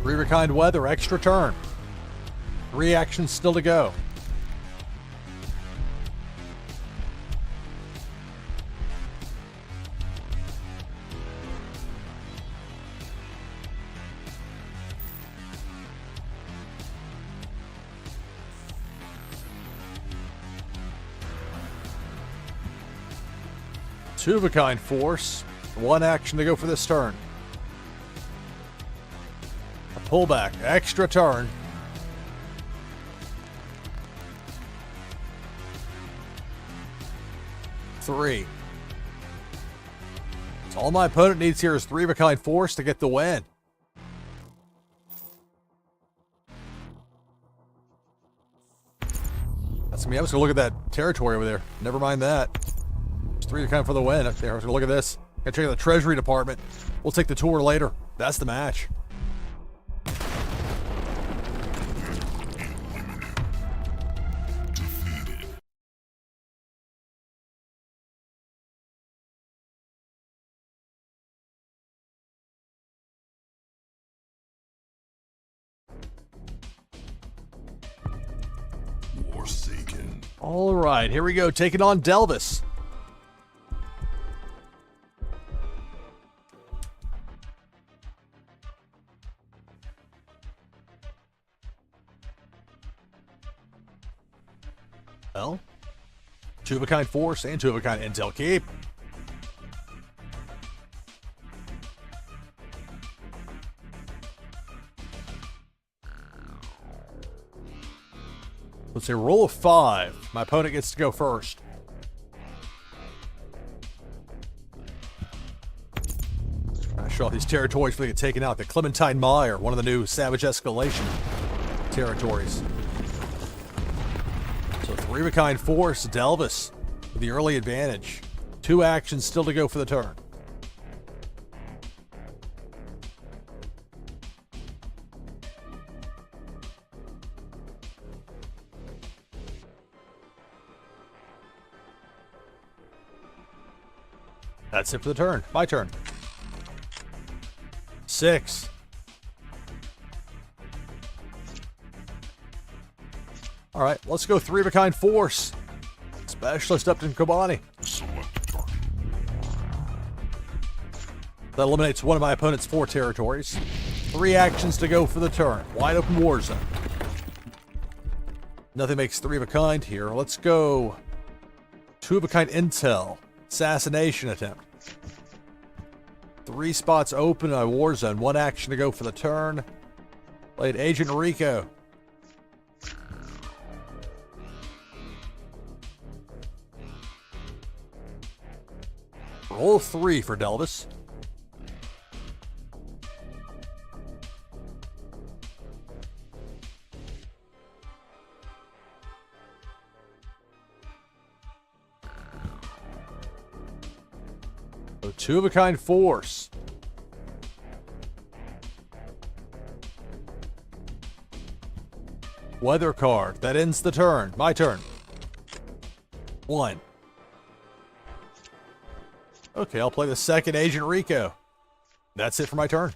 Three-of-a-kind weather, extra turn. 3 actions still to go. Two-of-a-kind force. One action to go for this turn. A pullback. Extra turn. Three. So all my opponent needs here is three-of-a-kind force to get the win. That's me. I was going to look at that territory over there. Never mind that. It's three-of-a-kind for the win. Up there. I was going to look at this. Gotta check out the Treasury Department. We'll take the tour later. That's the match. Warsaken. All right, here we go. Taking on Delvis. Well, two-of-a-kind force and two-of-a-kind intel. Keep. Let's say roll of 5. My opponent gets to go first. I show off these territories before they get taken out. The Clementine Mire, one of the new Savage Escalation territories. So three-of-a-kind force, Delvis, with the early advantage. 2 actions still to go for the turn. That's it for the turn. My turn. 6. All right, let's go three-of-a-kind force. Specialist up in Kobani. Select target. That eliminates one of my opponent's 4 territories. 3 actions to go for the turn. Wide open war zone. Nothing makes three-of-a-kind here. Let's go two-of-a-kind intel. Assassination attempt. 3 spots open in my war zone. 1 action to go for the turn. Played Agent Rico. Roll 3 for Delvis. So two-of-a-kind force. Weather card. That ends the turn. My turn. 1. Okay, I'll play the second Agent Rico. That's it for my turn.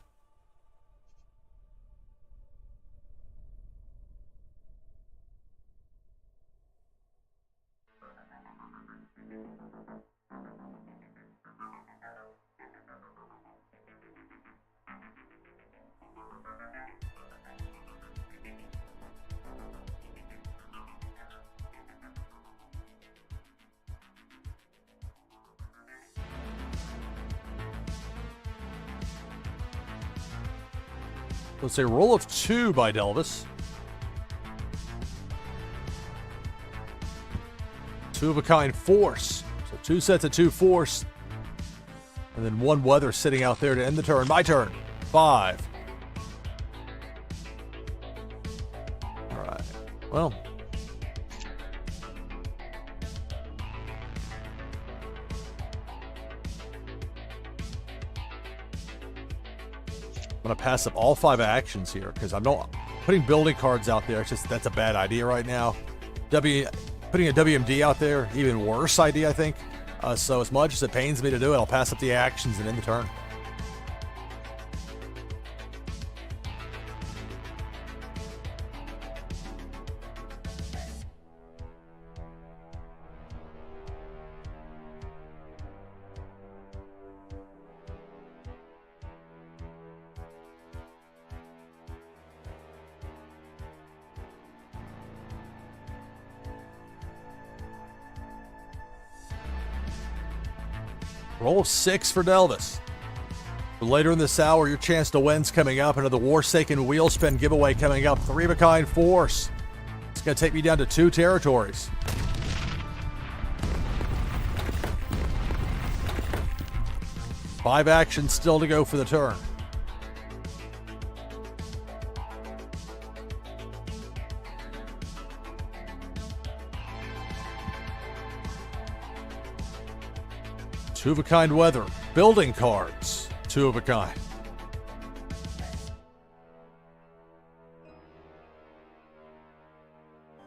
Let's say roll of 2 by Delvis. Two-of-a-kind force. So 2 sets of 2 force. And then 1 weather sitting out there to end the turn. My turn. 5. All right. Well. I'm going to pass up all 5 actions here because I'm not putting building cards out there. It's just that's a bad idea right now. Putting a WMD out there, even worse idea, I think. So as much as it pains me to do it, I'll pass up the actions and end the turn. Roll of 6 for Delvis. But later in this hour, your chance to win's coming up. Another Warsaken wheel spin giveaway coming up. 3-of-a-kind force. It's going to take me down to 2 territories. Five actions still to go for the turn. Two-of-a-kind weather. Building cards. 2-of-a-kind.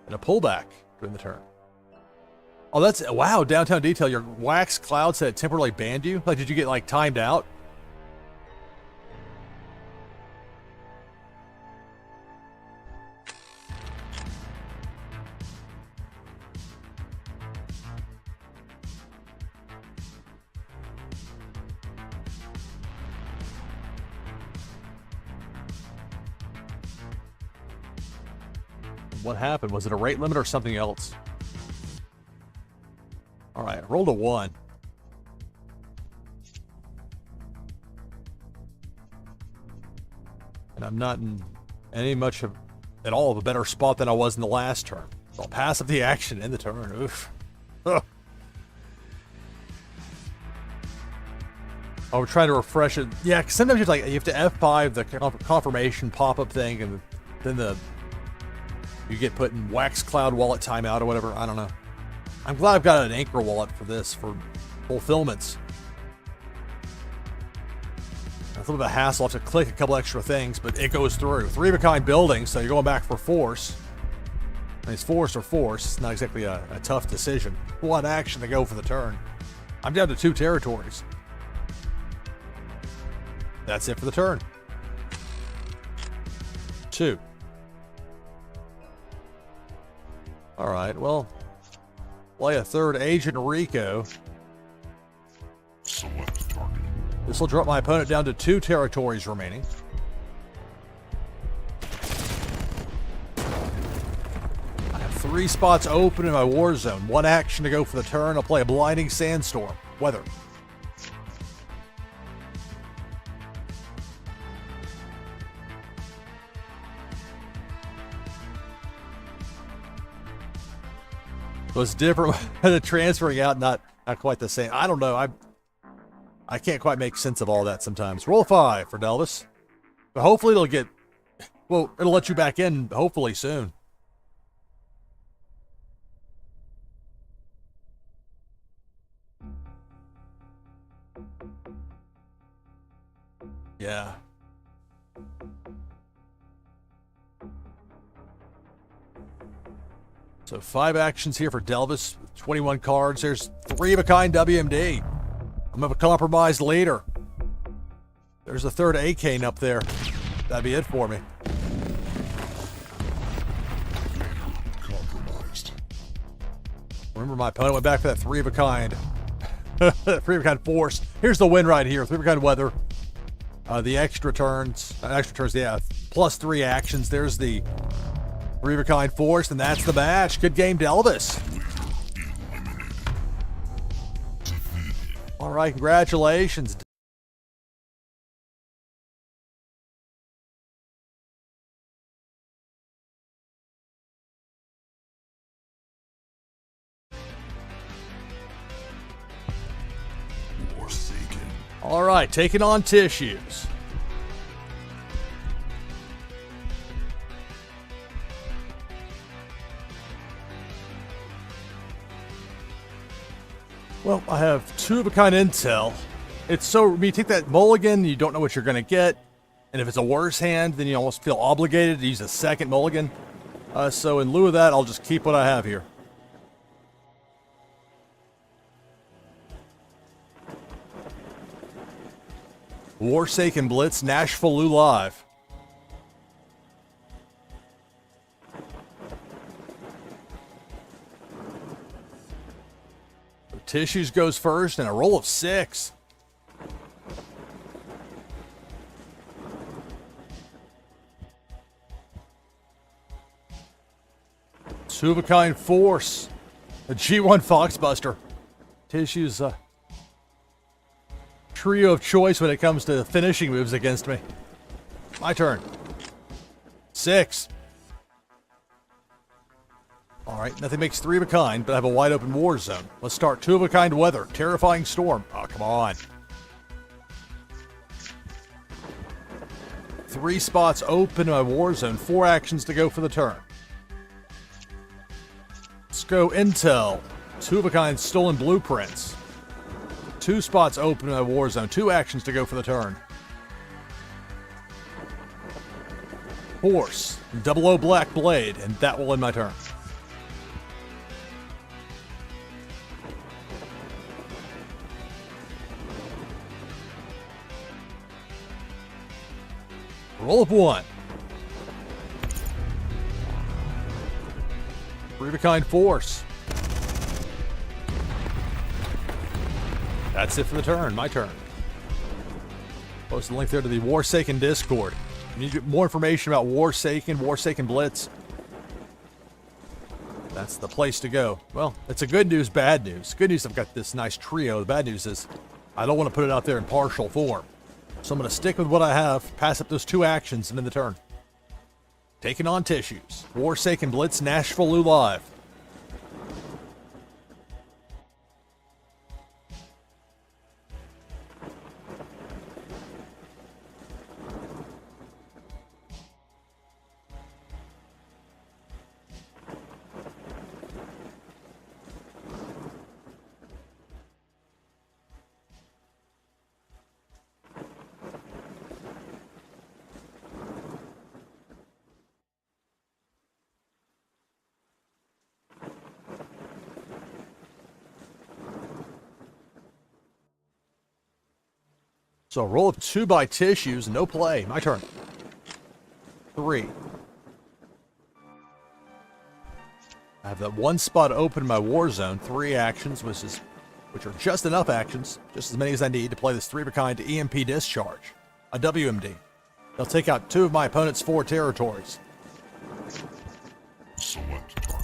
And a pullback during the turn. Oh, that's, wow, downtown detail. Your wax cloud said it temporarily banned you? Like, did you get, like, timed out? What happened? Was it a rate limit or something else? All right, I rolled a 1. And I'm not in any much of at all of a better spot than I was in the last turn. So I'll pass up the action in the turn. Oof. Ugh. I was trying to refresh it. Yeah, 'cause sometimes you have to F5 the confirmation pop-up thing, and then you get put in Wax Cloud wallet timeout or whatever. I don't know. I'm glad I've got an Anchor wallet for this, for fulfillments. It's a little bit of a hassle. I have to click a couple extra things, but it goes through. 3-of-a-kind building, so you're going back for force. I mean, it's force or force. It's not exactly a tough decision. 1 action to go for the turn. I'm down to 2 territories. That's it for the turn. 2. All right, well, play a 3rd Agent Rico. Select target. This will drop my opponent down to 2 territories remaining. I have 3 spots open in my war zone. 1 action to go for the turn. I'll play a Blinding Sandstorm. Weather. So it's different. The transferring out, not quite the same. I don't know. I can't quite make sense of all that sometimes. Roll 5 for Delvis. But hopefully it'll let you back in hopefully soon. Yeah. So 5 actions here for Delvis. 21 cards. There's 3-of-a-kind WMD. I'm of a compromised leader. There's a 3rd Acane up there. That'd be it for me. Compromised. Remember, my opponent went back for that 3-of-a-kind. 3-of-a-kind force. Here's the win right here. 3-of-a-kind weather. The extra turns, yeah. Plus 3 actions. There's the 3-of-a-kind force, and that's the match. Good game, Delvis. All right, congratulations. Warsaken. All right, taking on Tissues. Well, I have 2-of-a-kind intel. It's so, when you take that mulligan, you don't know what you're going to get. And if it's a worse hand, then you almost feel obligated to use a second mulligan. So in lieu of that, I'll just keep what I have here. Warsaken Blitz, NashvilleLou live. Tissues goes first, and a roll of 6. Two-of-a-kind force. A G1 Foxbuster. Tissues, trio of choice when it comes to finishing moves against me. My turn. 6. Alright, nothing makes 3 of a kind, but I have a wide open war zone. Let's start 2 of a kind weather. Terrifying storm. Oh, come on. 3 spots open in my war zone. 4 actions to go for the turn. Let's go intel. 2 of a kind stolen blueprints. 2 spots open in my war zone. 2 actions to go for the turn. Horse. 00 black blade, and that will end my turn. Roll of 1. 3 of a kind force. That's it for the turn. My turn. Post the link there to the Warsaken Discord. You need to get more information about Warsaken Blitz. That's the place to go. Well, it's a good news, bad news. Good news, I've got this nice trio. The bad news is I don't want to put it out there in partial form. So I'm going to stick with what I have, pass up those 2 actions, and end the turn. Taking on tissues. Warsaken Blitz, NashvilleLou live. So roll of 2 by tissues, no play. My turn. 3. I have that 1 spot open in my war zone. 3 actions, which are just enough actions, just as many as I need to play this 3 of a kind EMP discharge, a WMD. They'll take out 2 of my opponent's 4 territories. Select target.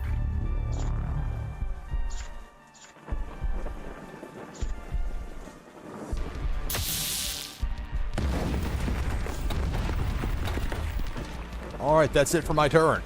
All right, that's it for my turn.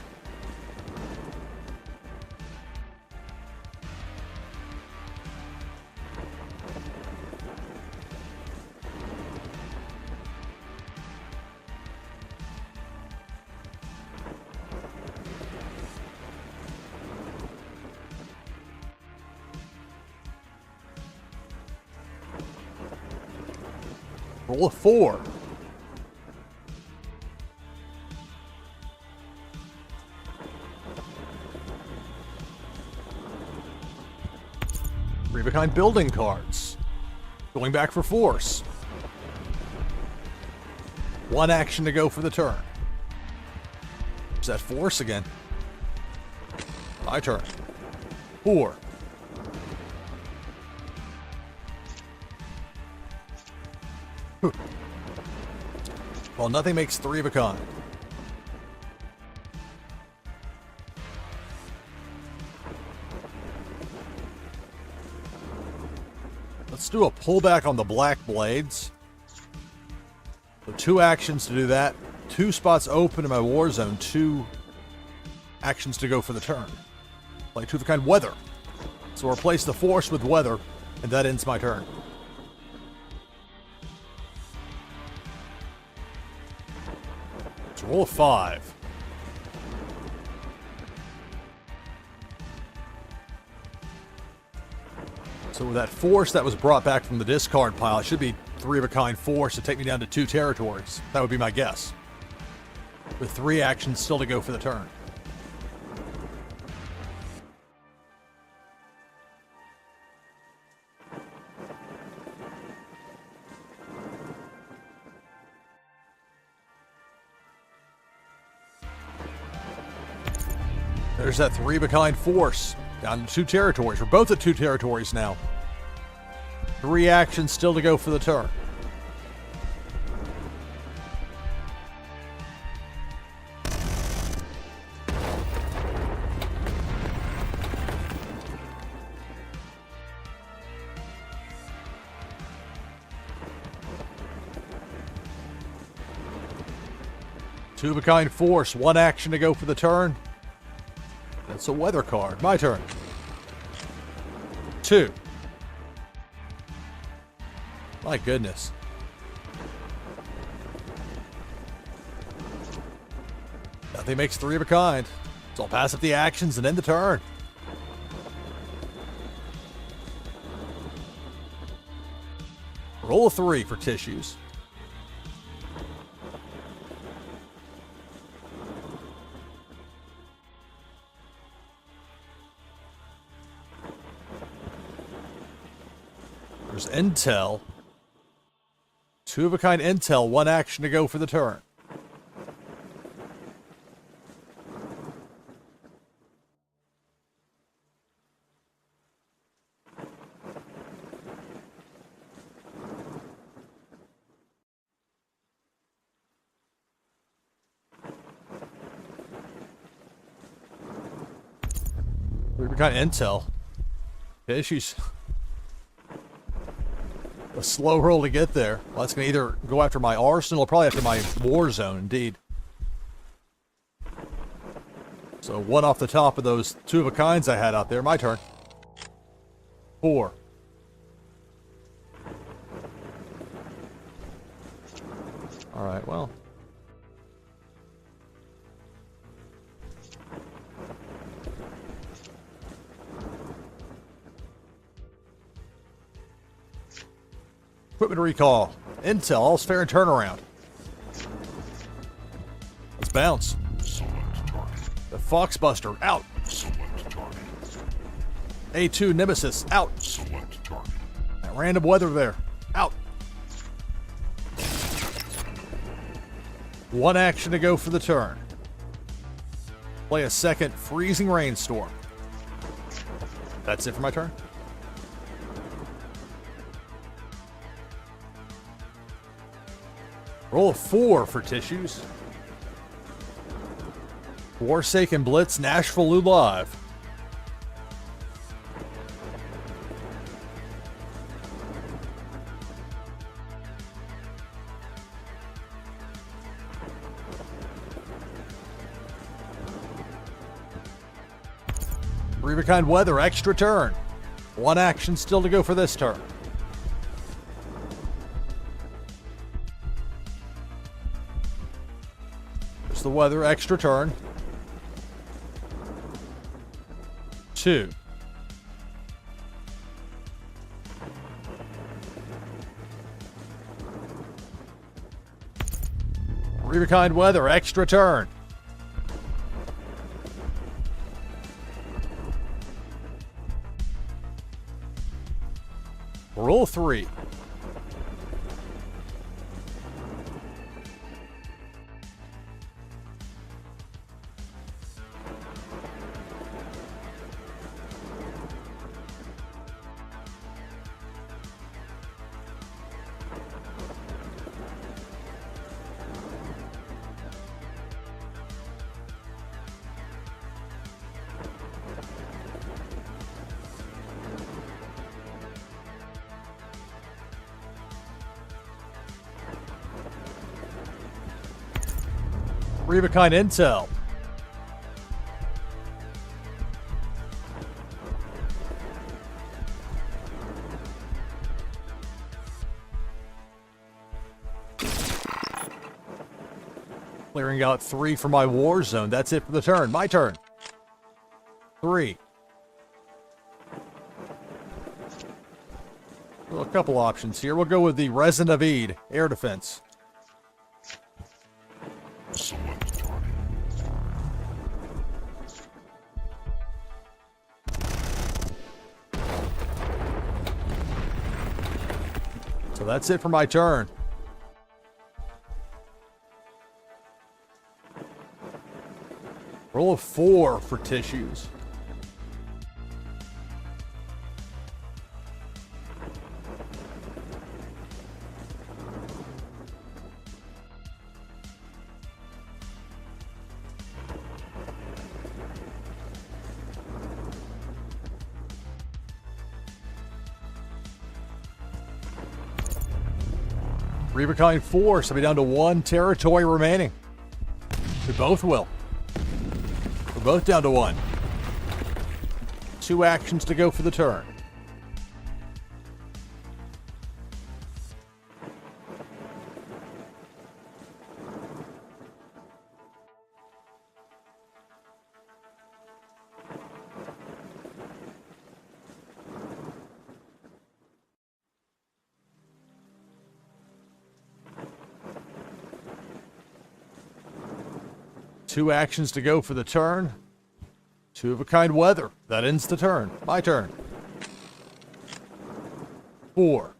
Roll a 4. Three of a kind building cards. Going back for force. 1 action to go for the turn. Is that force again? My turn. 4. Well, nothing makes 3 of a kind. Let's do a pullback on the black blades. So 2 actions to do that. 2 spots open in my war zone. 2 actions to go for the turn. Play 2 of a kind weather. So replace the force with weather, and that ends my turn. Let's roll a 5. So with that force that was brought back from the discard pile, it should be 3 of a kind force to take me down to 2 territories. That would be my guess. With 3 actions still to go for the turn. There's that 3 of a kind force. Down to 2 territories. We're both at 2 territories now. 3 actions still to go for the turn. Two-of-a-kind force. One action to go for the turn. That's a weather card. My turn. 2. My goodness. Nothing makes 3 of a kind. So I'll pass up the actions and end the turn. Roll a 3 for tissues. There's intel. Two-of-a-kind intel. One action to go for the turn. Two-of-a-kind intel. Issues. A slow roll to get there. Well, that's going to either go after my arsenal or probably after my war zone, indeed. So one off the top of those two-of-a-kinds I had out there. My turn. 4. Alright, well. Equipment recall. Intel. All's fair and turnaround. Let's bounce. Select target. The Foxbuster. Out. Select target. A2 Nemesis. Out. Select target. That random weather there. Out. One action to go for the turn. Play a second freezing rainstorm. That's it for my turn. Roll a 4 for tissues. Warsaken Blitz, NashvilleLou live. Three-of-a-kind weather, extra turn. One action still to go for this turn. There's the weather, extra turn. 2. Three-of-a-kind weather, extra turn. Roll 3. Three-of-a-kind intel. Clearing out 3 for my war zone. That's it for the turn. My turn. 3. Well, a couple options here. We'll go with the Resin of Ede, air defense. Select target. So that's it for my turn. Roll a 4 for tissues. Three-of-a-kind force. I'll be down to 1 territory remaining. We both will. We're both down to 1. 2 actions to go for the turn. Two actions to go for the turn. Two of a kind weather. That ends the turn. My turn. 4.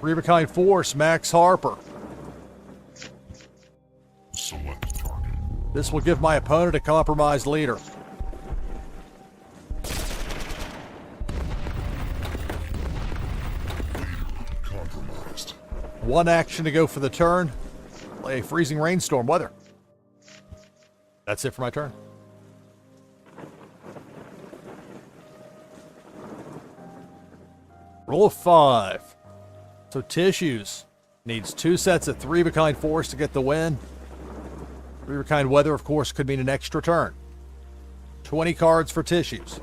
Three of a kind force, Max Harper. Select target. This will give my opponent a compromised leader. Compromised. 1 action to go for the turn. Play a freezing rainstorm weather. That's it for my turn. Roll of 5. So Tissues needs 2 sets of 3 of a kind force to get the win. 3 of a kind weather, of course, could mean an extra turn. 20 cards for Tissues.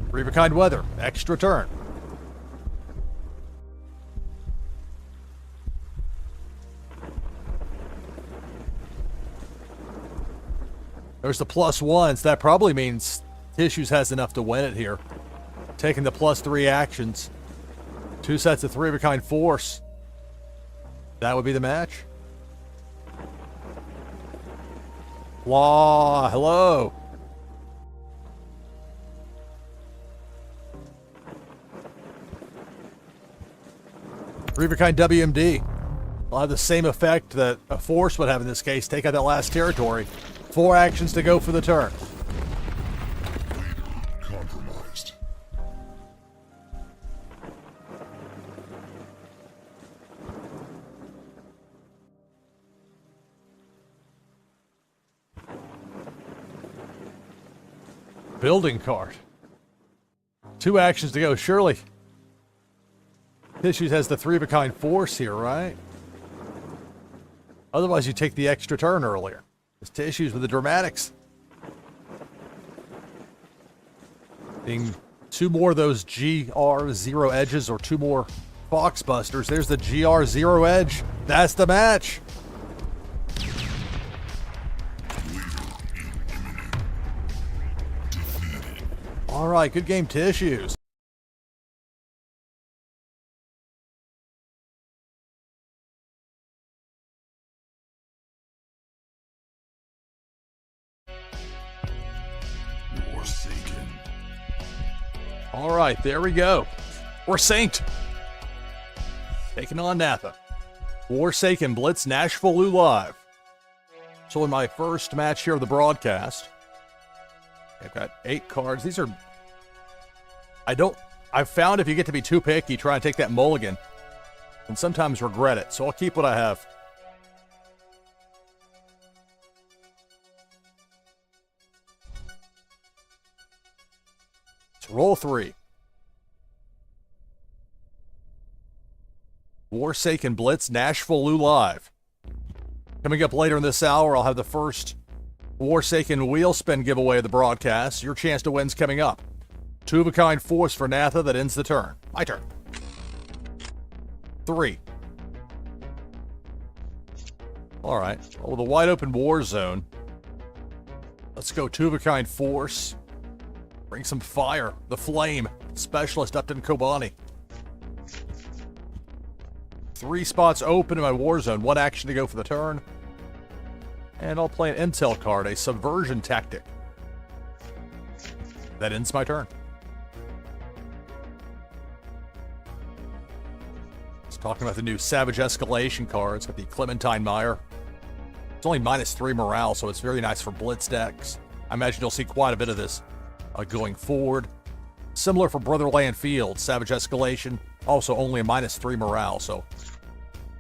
3 of a kind weather, extra turn. There's the +1s. That probably means Tissues has enough to win it here. Taking the +3 actions. 2 sets of 3 of a kind force. That would be the match. Law, hello. Three of a kind WMD. Will have the same effect that a force would have in this case. Take out that last territory. 4 actions to go for the turn. Leader compromised. Building card. 2 actions to go. Surely Tissues has the 3 of a kind force here, right? Otherwise, you take the extra turn earlier. It's Tissues with the dramatics. Being 2 more of those GR0 edges or 2 more Foxbusters. There's the GR0 edge. That's the match. All right, good game, Tissues. Warsaken. All right, there we go. We're synced. Taking on Natha. Warsaken Blitz, NashvilleLou live. So in my first match here of the broadcast, I've got 8 cards. These are... I've found if you get to be too picky, try and take that mulligan, and sometimes regret it. So I'll keep what I have. So roll 3. Warsaken Blitz, NashvilleLou live. Coming up later in this hour, I'll have the first Warsaken wheel spin giveaway of the broadcast. Your chance to win's coming up. 2 of a kind force for Natha that ends the turn. My turn. 3. All right. Well, with a wide open war zone, let's go 2 of a kind force. Bring some fire. The Flame. Specialist Upton Kobani. 3 spots open in my war zone. 1 action to go for the turn. And I'll play an intel card, a subversion tactic. That ends my turn. It's talking about the new Savage Escalation card. It's got the Clementine Meyer. It's only -3 morale, so it's very nice for blitz decks. I imagine you'll see quite a bit of this going forward. Similar for Brotherland Field, Savage Escalation, also only a -3 morale, so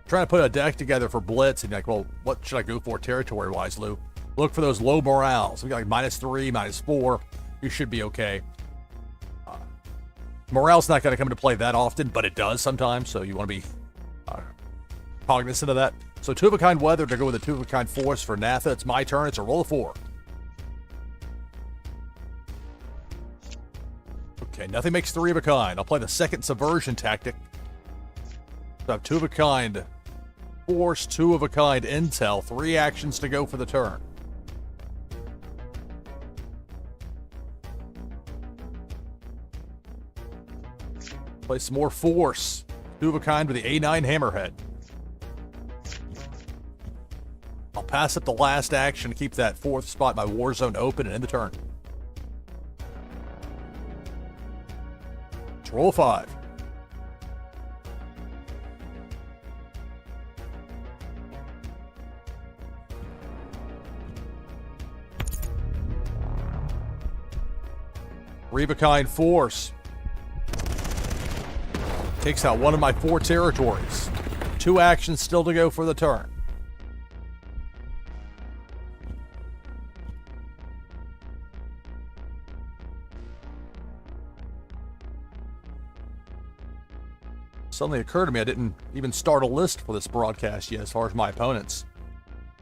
trying to put a deck together for blitz, and you're like, well, what should I go for territory-wise, Lou? Look for those low morales. We got like -3, -4. You should be okay. Morale's not going to come into play that often, but it does sometimes, so you want to be cognizant of that. So 2 of a kind weather to go with a 2 of a kind force for Natha. It's my turn. It's a roll of 4. Okay, nothing makes 3 of a kind. I'll play the second subversion tactic. So I have 2 of a kind force, 2 of a kind intel, 3 actions to go for the turn. Play some more force. 2 of a kind with the A9 hammerhead. I'll pass up the last action to keep that 4th spot, my war zone, open and end the turn. Let's roll 5. Three of a kind force. Takes out 1 of my 4 territories. 2 actions still to go for the turn. Suddenly occurred to me I didn't even start a list for this broadcast yet as far as my opponents.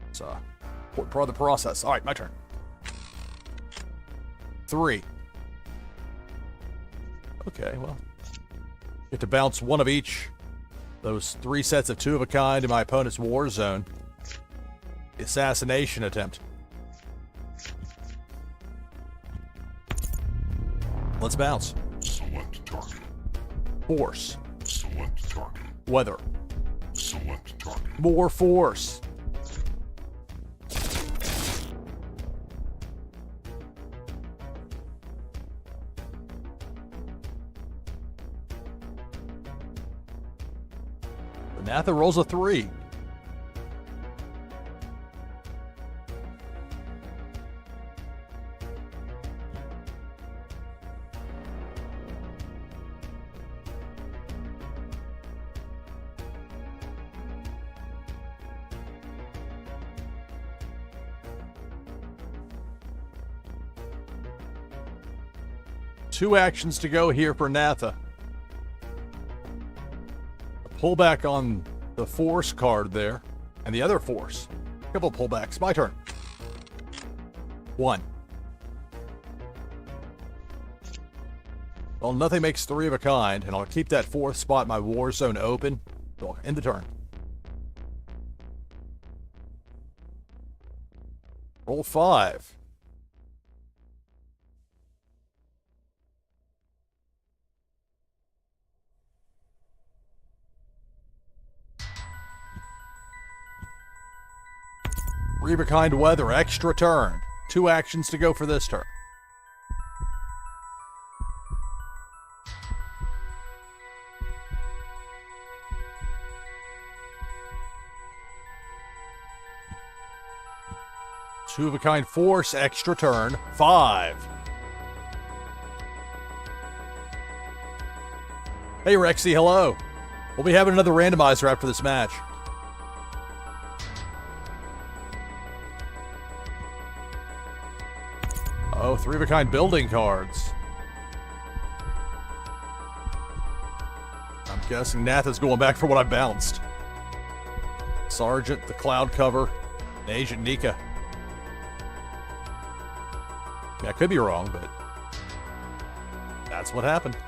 It's important part of the process. All right, my turn. 3. Okay, well. Get to bounce 1 of each. Those 3 sets of 2 of a kind in my opponent's war zone. The assassination attempt. Let's bounce. Select target. Force. Select target. Weather. Select target. More force. Natha rolls a 3. Two actions to go here for Natha. Pull back on the force card there, and the other force. Couple pullbacks. My turn. 1. Well, nothing makes 3 of a kind, and I'll keep that 4th spot, my war zone, open. So I'll end the turn. Roll 5. Three of a kind weather, extra turn. 2 actions to go for this turn. Two of a kind force, extra turn. 5. Hey Rexy, hello. We'll be having another randomizer after this match. Oh, 3 of a kind building cards. I'm guessing Natha's going back for what I bounced. Sergeant, the cloud cover, and Agent Nika. I could be wrong, but that's what happened.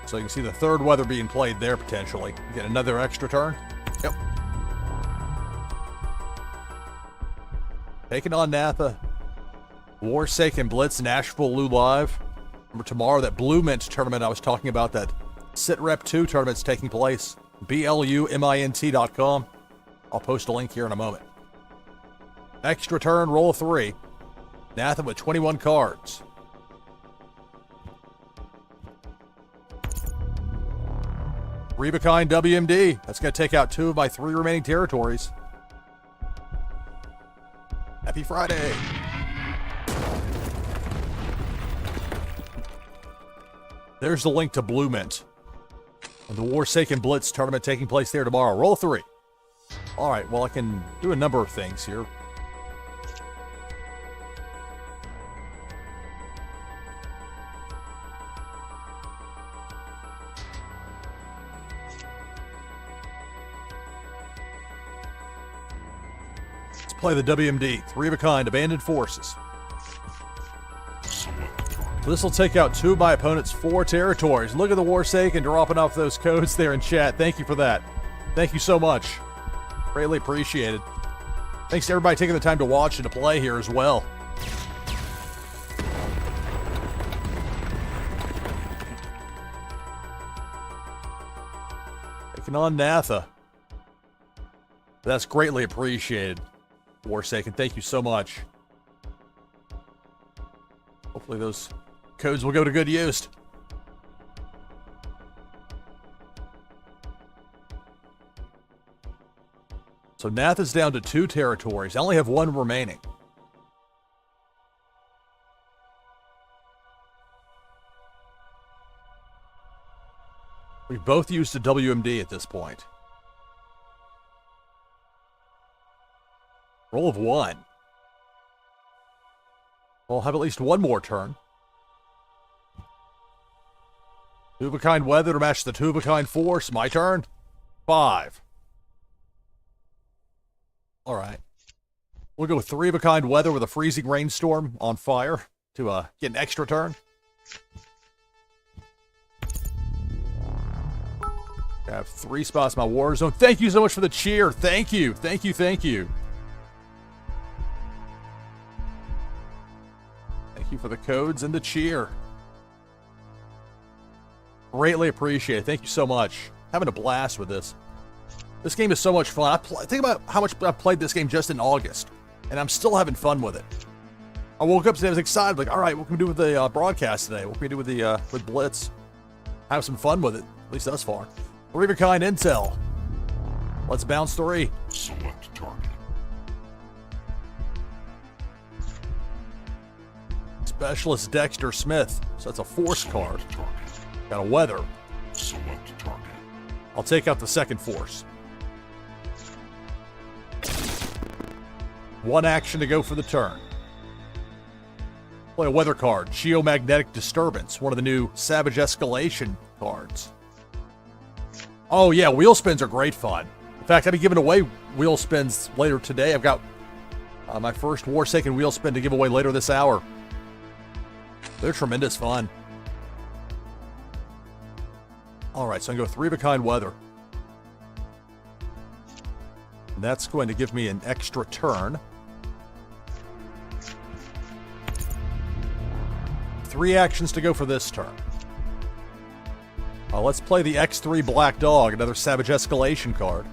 So you can see the 3rd weather being played there potentially. Get another extra turn. Yep. Taking on Natha. Warsaken Blitz, NashvilleLou live. Remember tomorrow, that Blue Mint tournament I was talking about, that SitRep 2 tournament's taking place. BLUMINT.com. I'll post a link here in a moment. Extra turn, roll of 3. Natha with 21 cards. Three of a kind WMD. That's going to take out 2 of my 3 remaining territories. Happy Friday. There's the link to Blue Mint. And the Warsaken Blitz tournament taking place there tomorrow. Roll 3. All right, well, I can do a number of things here. Play the WMD, 3 of a kind, abandoned forces. Select target. So this will take out 2 of my opponent's 4 territories. Look at the Warsaken dropping off those codes there in chat. Thank you for that. Thank you so much. Greatly appreciated. Thanks to everybody taking the time to watch and to play here as well. Taking on Natha. That's greatly appreciated, Warsaken. Thank you so much. Hopefully those codes will go to good use. So Nath is down to 2 territories. I only have 1 remaining. We've both used a WMD at this point. Roll of 1. We'll have at least 1 more turn. 2 of a kind weather to match the 2 of a kind force. My turn. 5. All right. We'll go with 3 of a kind weather with a freezing rainstorm on fire to get an extra turn. I have 3 spots in my war zone. Thank you so much for the cheer. Thank you. Thank you. Thank you. Thank you for the codes and the cheer. Greatly appreciate it. Thank you so much. Having a blast with this. This game is so much fun. Think about how much I've played this game just in August, and I'm still having fun with it. I woke up today, I was excited, like, all right, what can we do with the broadcast today? What can we do with the with Blitz? Have some fun with it, at least thus far. 3 of a kind intel. Let's bounce 3. Select target. Specialist Dexter Smith. So that's a force card. Select target. Got a weather. Select target. I'll take out the second force. 1 action to go for the turn. Play a weather card. Geomagnetic Disturbance. One of the new Savage Escalation cards. Oh yeah, wheel spins are great fun. In fact, I'll be giving away wheel spins later today. I've got my first Warsaken wheel spin to give away later this hour. They're tremendous fun. Alright, so I'm going to go 3 of a kind weather. And that's going to give me an extra turn. 3 actions to go for this turn. Let's play the X3 Black Dog, another Savage Escalation card.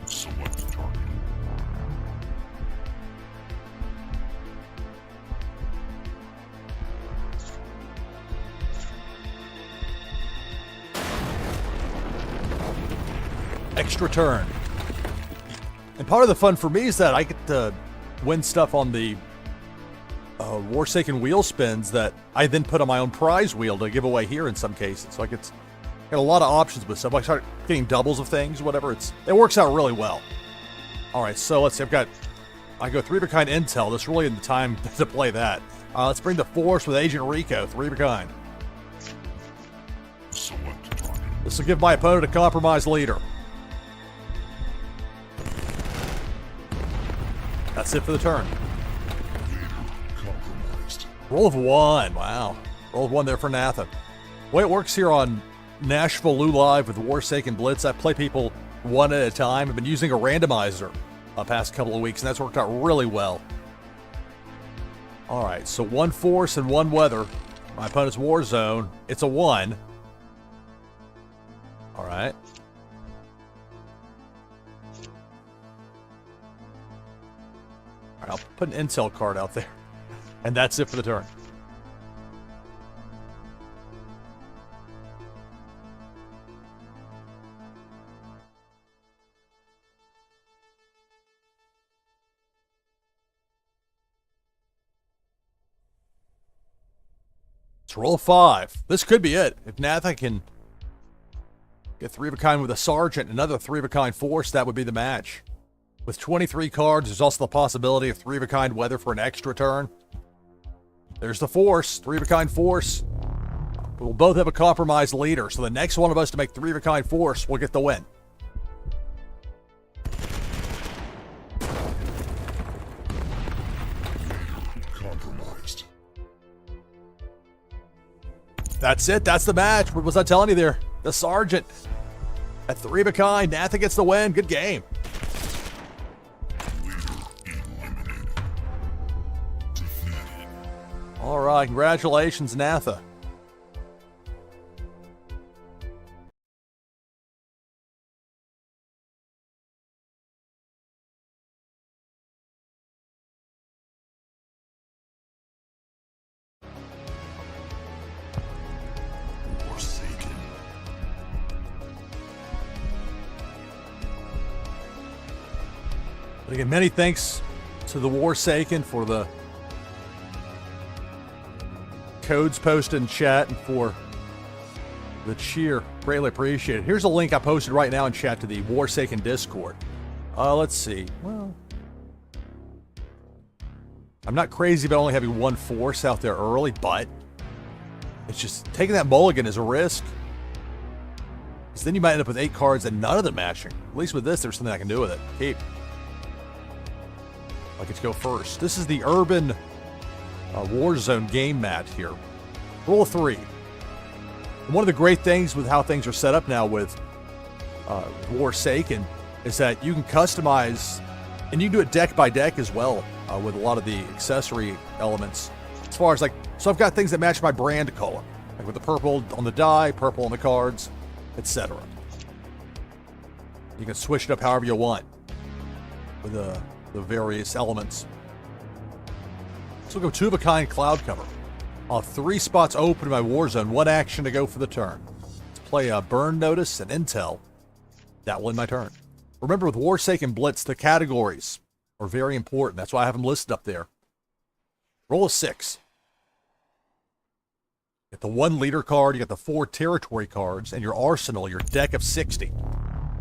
Select target. Extra turn. And part of the fun for me is that I get to win stuff on the Warsaken wheel spins that I then put on my own prize wheel to give away here in some cases. So I get a lot of options with stuff. I start getting doubles of things, whatever. It works out really well. All right, so let's see. I go 3 of a kind intel. This really isn't the time to play that. Let's bring the force with Agent Rico, 3 of a kind. Select target. This will give my opponent a compromised leader. That's it for the turn. Compromised. Roll of 1. Wow. Roll of 1 there for Nathan. The way it works here on NashvilleLou Live with Warsaken Blitz, I play people 1 at a time. I've been using a randomizer the past couple of weeks, and that's worked out really well. All right, so 1 force and 1 weather. My opponent's war zone. It's a 1. All right. All right, I'll put an intel card out there. And that's it for the turn. Let's roll 5. This could be it. If Nathan can get 3 of a kind with a sergeant, another 3 of a kind force, that would be the match. With 23 cards, there's also the possibility of 3 of a kind weather for an extra turn. There's the force, 3 of a kind force. We'll both have a compromised leader, so the next one of us to make 3 of a kind force will get the win. That's it. That's the match. What was I telling you there? The Sergeant. At 3 of a kind. Natha gets the win. Good game. All right. Congratulations, Natha. Warsaken. But again, many thanks to the Warsaken for the codes posted in chat and for the cheer. Greatly appreciated. Here's a link I posted right now in chat to the Warsaken Discord. Let's see. Well, I'm not crazy about only having one force out there early, but it's just taking that mulligan is a risk. Because then you might end up with 8 cards and none of them matching. At least with this, there's something I can do with it. Keep. I get to go first. This is the Urban Warzone game mat here. Roll of 3. And one of the great things with how things are set up now with Warsaken is that you can customize, and you can do it deck by deck as well with a lot of the accessory elements. As far as like, so I've got things that match my brand color, like with the purple on the die, purple on the cards, etc. You can switch it up however you want with the various elements. So we'll go 2 of a kind cloud cover. I'll have 3 spots open in my Warzone, 1 action to go for the turn. Let's play a burn notice and intel. That will end my turn. Remember with Warsaken Blitz, the categories are very important. That's why I have them listed up there. Roll a 6. You get the 1 leader card, you got the 4 territory cards, and your arsenal, your deck of 60.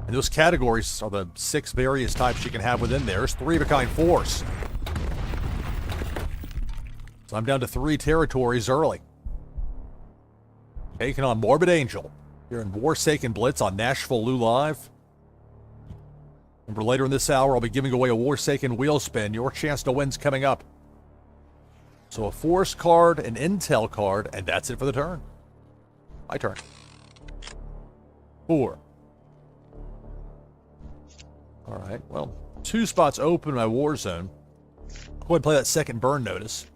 And those categories are the 6 various types you can have within there. There's 3 of a kind force. So I'm down to 3 territories early. Taking on Morbid Angel here in Warsaken Blitz on NashvilleLou Live. Remember, later in this hour, I'll be giving away a Warsaken wheel spin. Your chance to win's coming up. So a force card, an intel card, and that's it for the turn. My turn. 4. All right, well, 2 spots open in my Warzone. Go ahead and play that second burn notice.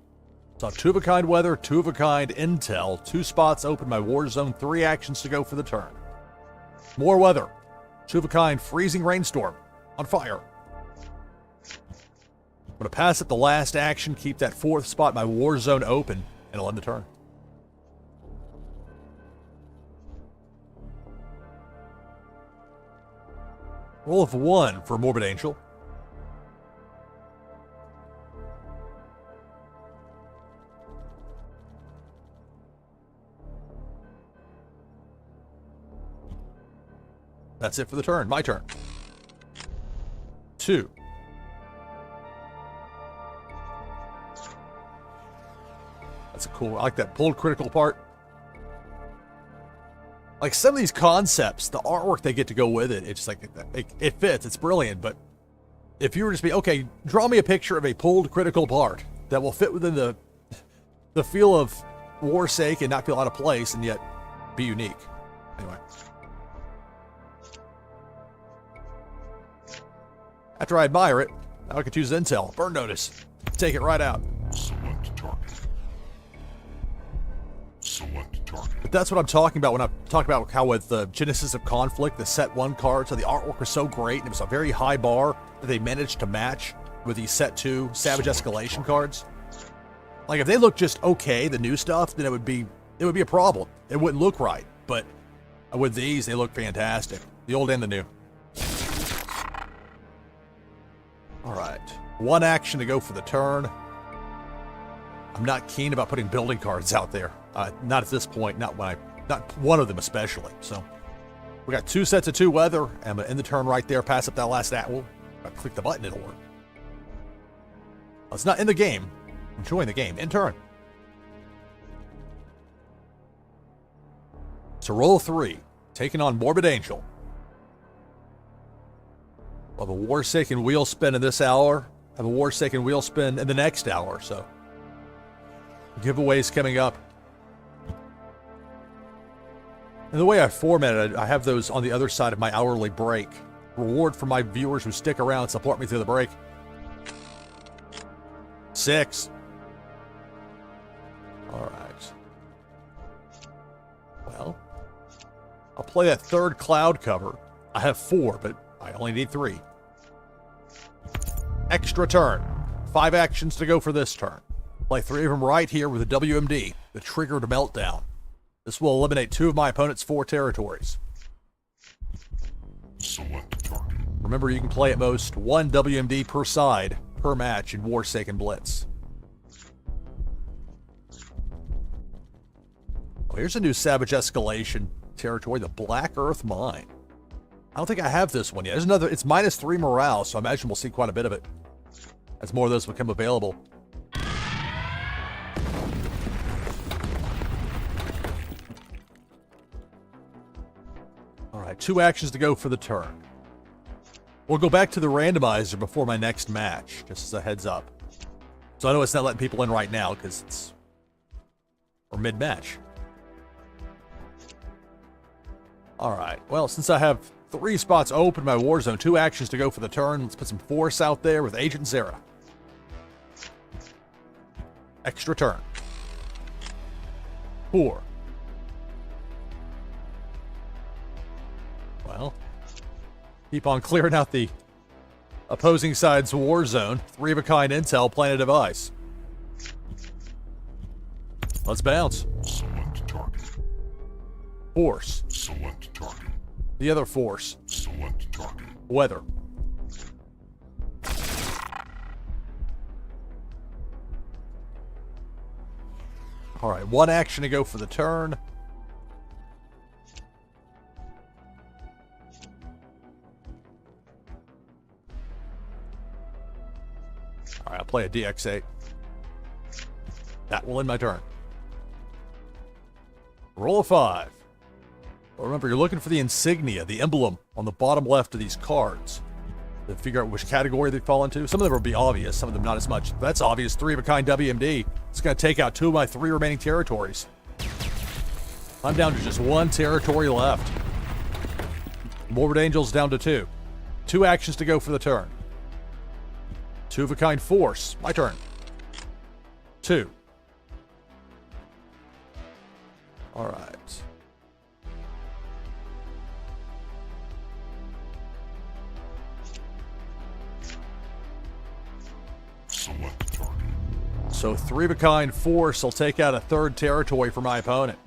So 2 of a kind weather, 2 of a kind intel, 2 spots open in my Warzone, 3 actions to go for the turn. More weather, 2 of a kind freezing rainstorm on fire. I'm going to pass up the last action, keep that 4th spot in my Warzone open, and it'll end the turn. Roll of 1 for Morbid Angel. That's it for the turn. My turn. 2. That's a cool. I like that pulled critical part. Like some of these concepts, the artwork they get to go with it, it's just like it fits. It's brilliant. But if you were just be okay, draw me a picture of a pulled critical part that will fit within the feel of Warsaken and not feel out of place and yet be unique. Anyway. After I admire it, now I can choose intel. Burn notice. Take it right out. Select target. Select target. But that's what I'm talking about when I talk about how with the Genesis of Conflict, the set 1 cards, so the artwork was so great and it was a very high bar that they managed to match with the set 2 Savage Escalation cards. Like if they look just okay, the new stuff, then it would be a problem. It wouldn't look right. But with these, they look fantastic. The old and the new. All right, 1 action to go for the turn. I'm not keen about putting building cards out there. Not at this point, not one of them especially. So we got 2 sets of 2 weather. I'm gonna end the turn right there, pass up that last Well, if I click the button, it'll work. It's not in the game. Enjoying the game. In turn. So roll 3, taking on Morbid Angel. We'll have a Warsaken wheel spin in this hour. Have a Warsaken wheel spin in the next hour. So giveaways coming up. And the way I formatted it, I have those on the other side of my hourly break. Reward for my viewers who stick around and support me through the break. 6. Alright. Well, I'll play that third cloud cover. I have 4, but I only need 3. Extra turn. 5 actions to go for this turn. Play 3 of them right here with the WMD, the triggered meltdown. This will eliminate 2 of my opponent's 4 territories. Select target. Remember, you can play at most 1 WMD per side per match in Warsaken Blitz. Oh, here's a new Savage Escalation territory, the Black Earth Mine. I don't think I have this one yet. There's another, it's -3 morale, so I imagine we'll see quite a bit of it as more of those become available. Alright, 2 actions to go for the turn. We'll go back to the randomizer before my next match, just as a heads up. So I know it's not letting people in right now, because it's... or mid-match. Alright, well, since I have 3 spots open in my war zone, 2 actions to go for the turn, let's put some force out there with Agent Zera. Extra turn. 4. Well, keep on clearing out the opposing side's war zone. 3-of-a-kind intel, planet device. Let's bounce. Select target. Force. Select target. The other force. Select target. Weather. Alright, 1 action to go for the turn. Alright, I'll play a DX8. That will end my turn. Roll a 5. Well, remember, you're looking for the insignia, the emblem on the bottom left of these cards to figure out which category they fall into. Some of them will be obvious, some of them not as much. That's obvious. 3-of-a-kind WMD. It's going to take out 2 of my 3 remaining territories. I'm down to just 1 territory left. Morbid Angel's down to 2. 2 actions to go for the turn. 2-of-a-kind force. My turn. 2. All right. Select target. So 3-of-a-kind force will take out a 3rd territory for my opponent.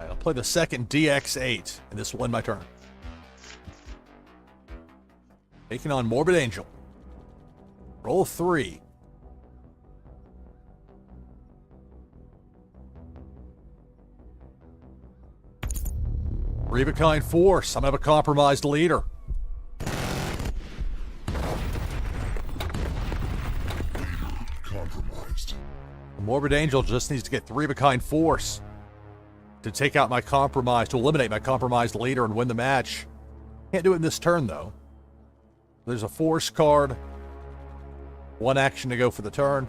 I'll play the second DX8, and this will end my turn. Taking on Morbid Angel. Roll 3. Three-of-a-kind force. I'm going to have a compromised leader. Compromised. The Morbid Angel just needs to get 3-of-a-kind force to take out my compromise, to eliminate my compromised leader and win the match. Can't do it in this turn, though. There's a force card. 1 action to go for the turn.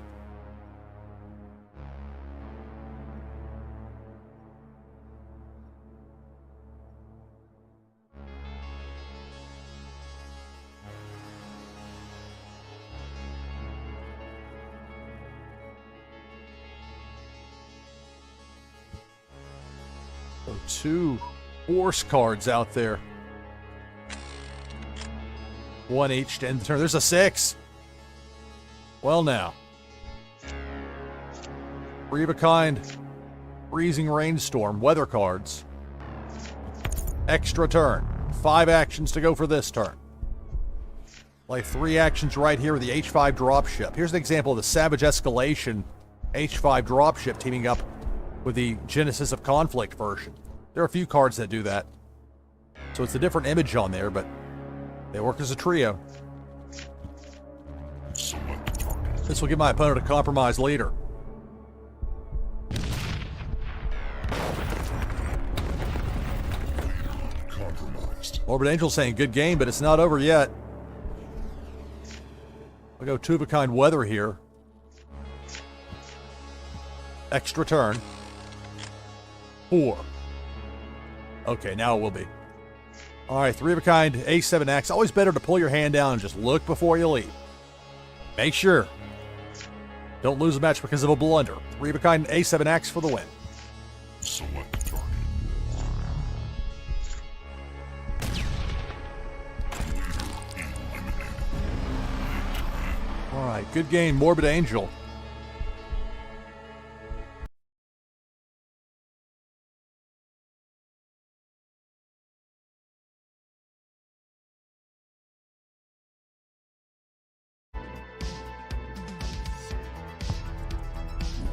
So 2 force cards out there. 1 each to end the turn. There's a 6. Well, now. 3-of-a-kind freezing rainstorm weather cards. Extra turn. 5 actions to go for this turn. Play 3 actions right here with the H5 dropship. Here's an example of the Savage Escalation H5 dropship teaming up with the Genesis of Conflict version. There are a few cards that do that. So it's a different image on there, but they work as a trio. Select target. This will give my opponent a compromised leader. Compromised. Morbid Angel saying good game, but it's not over yet. I'll go 2-of-a-kind weather here. Extra turn. 4. Okay, now it will be. All right, 3 of a kind, A7X. Always better to pull your hand down and just look before you leave. Make sure. Don't lose a match because of a blunder. 3 of a kind, A7X for the win. Select target. All right, good game, Morbid Angel.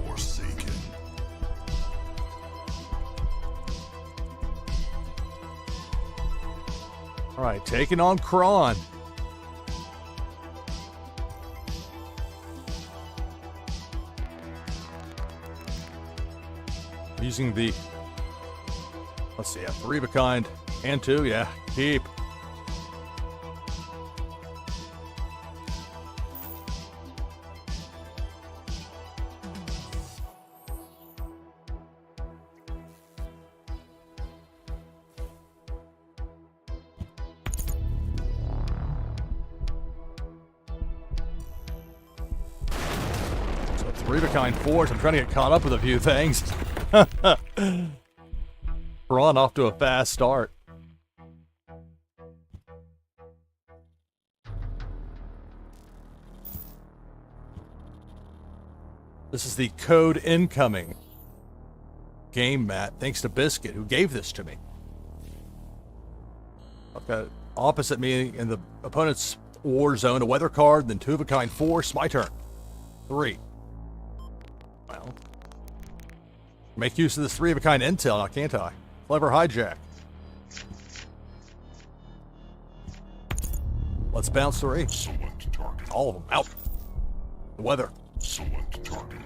Warsaken. All right, taking on Kron. Using the, let's see, 3 of a kind and 2, yeah, keep. So 3 of a kind 4s. I'm trying to get caught up with a few things. Ron off to a fast start. This is the code incoming game mat, thanks to Biscuit, who gave this to me. I've got opposite me in the opponent's war zone, a weather card, then 2 of a kind 4. It's my turn. 3. Well, make use of this 3 of a kind intel now, can't I? Clever hijack. Let's bounce 3. Select target. All of them out. The weather. Select target.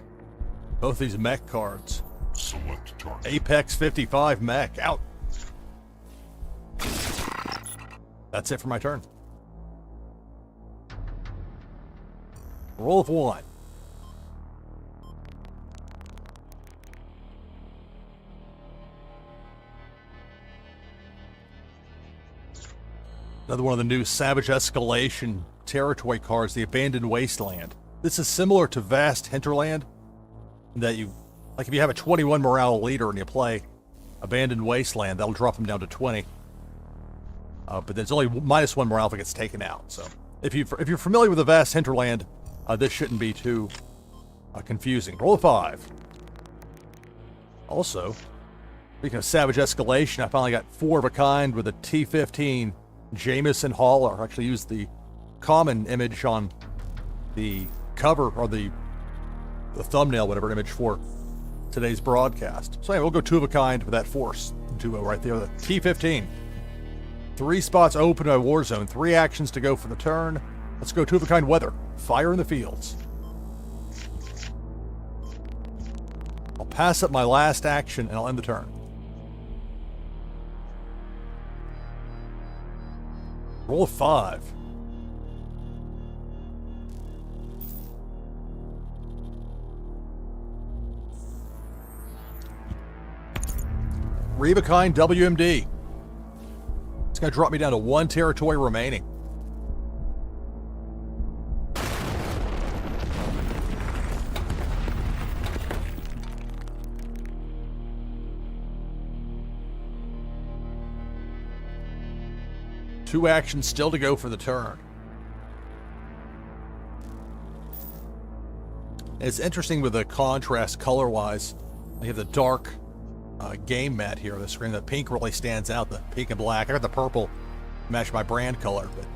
Both these mech cards. Select target. Apex 55 mech out. That's it for my turn. Roll of 1. Another one of the new Savage Escalation territory cards, the Abandoned Wasteland. This is similar to Vast Hinterland, in that you, like if you have a 21 morale leader and you play Abandoned Wasteland, that'll drop them down to 20. But there's only -1 morale if it gets taken out. So if you're familiar with the Vast Hinterland, this shouldn't be too confusing. Roll a 5. Also, speaking of Savage Escalation, I finally got 4 of a kind with a T-15 Jameson Hauler. I actually used the common image on the cover, or the thumbnail, whatever image for today's broadcast. So anyway, we'll go 2 of a kind with that force duo right there, the T-15. 3 spots open in a war zone, 3 actions to go for the turn. Let's go 2 of a kind weather. Fire in the fields. I'll pass up my last action and I'll end the turn. Roll a 5. Three of a kind WMD. It's going to drop me down to 1 territory remaining. Two actions still to go for the turn. It's interesting with the contrast color-wise. You have the dark game mat here on the screen. The pink really stands out, the pink and black. I got the purple to match my brand color, but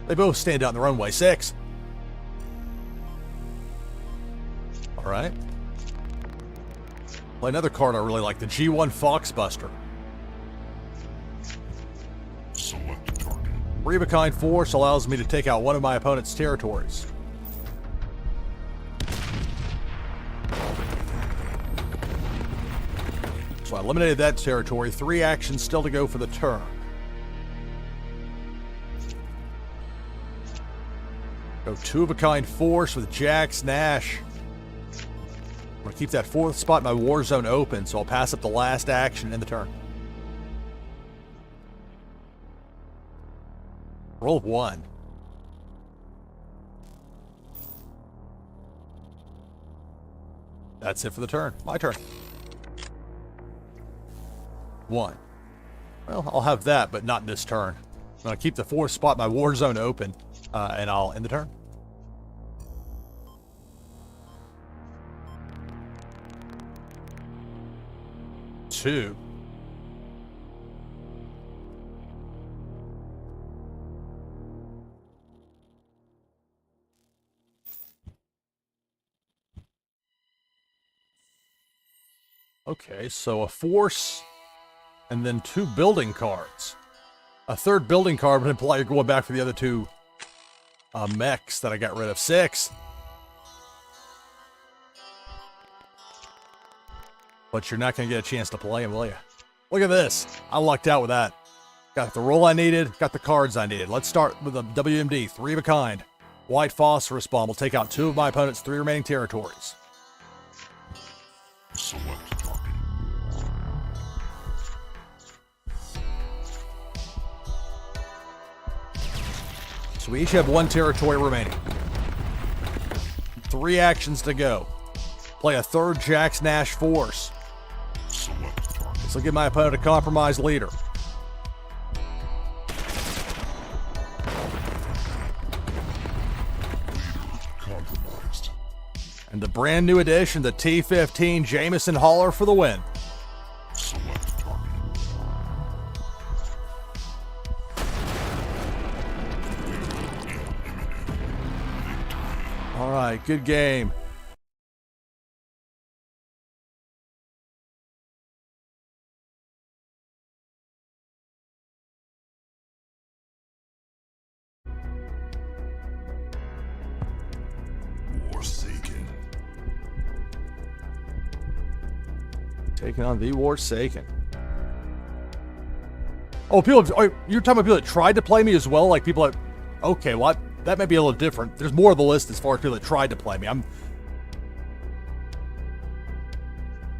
they both stand out in their own way. 6. All right. Play another card I really like, the G1 Foxbuster. Select target. 3 of a kind force allows me to take out one of my opponent's territories. So I eliminated that territory. 3 actions still to go for the turn. Go 2 of a kind force with Jax Nash. I'm going to keep that 4th spot in my war zone open, so I'll pass up the last action in the turn. Roll of 1. That's it for the turn. My turn. 1. Well, I'll have that, but not in this turn. I'm going to keep the 4th spot in my war zone open, and I'll end the turn. Two. Okay, so a force and then 2 building cards. A 3rd building card would imply you're going back for the other 2 mechs that I got rid of. 6. But you're not going to get a chance to play them, will you? Look at this. I lucked out with that. Got the roll I needed, got the cards I needed. Let's start with the WMD, 3 of a kind. White phosphorus bomb will take out 2 of my opponent's 3 remaining territories. Select target. So we each have 1 territory remaining. 3 actions to go. Play a 3rd Jack's Nash force. Select target. This will give my opponent a compromised leader. Compromised. And the brand new addition, the T-15 Jameson Hauler for the win. Select target. All right, good game. Warsaken. Taking on the Warsaken. Oh, you're talking about people that tried to play me as well? Like people that... Okay, well, that might be a little different. There's more of the list as far as people that tried to play me. I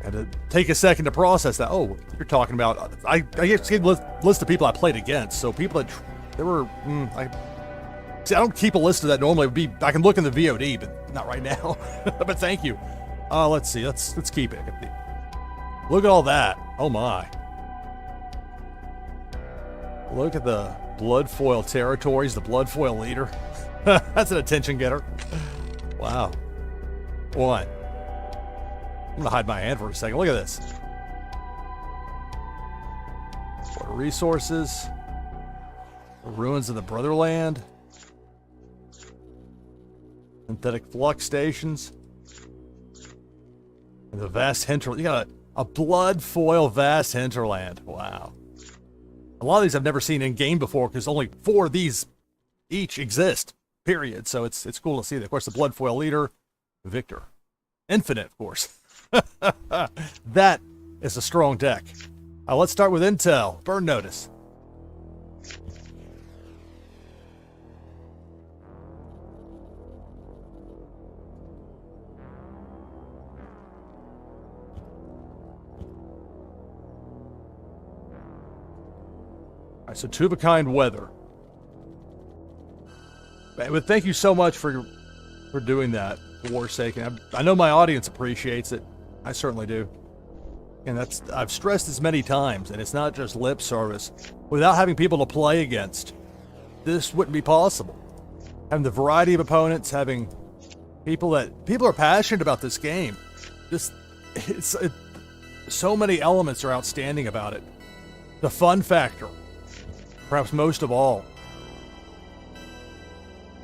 had to take a second to process that. Oh, you're talking about... I guess gave a list of people I played against. So people that... There were... See, I don't keep a list of that normally. I can look in the VOD, but not right now. But thank you. Let's see. Let's keep it. Look at all that. Oh my. Look at the blood foil territories, the blood foil leader. That's an attention getter. Wow. 1. I'm gonna hide my hand for a second. Look at this. What resources? The ruins of the Brotherland. Synthetic flux stations. And the vast hinterland. You got a blood foil vast hinterland. Wow. A lot of these I've never seen in game before because only 4 of these each exist. Period. So it's cool to see that. Of course, the blood foil leader, Victor. Infinite, of course. That is a strong deck. Let's start with Intel. Burn notice. All right, so 2 of a kind weather. But thank you so much for doing that, for Warsaken. I know my audience appreciates it. I certainly do. And I've stressed this many times, and it's not just lip service. Without having people to play against, this wouldn't be possible. Having the variety of opponents, having people are passionate about this game. So many elements are outstanding about it. The fun factor, perhaps most of all.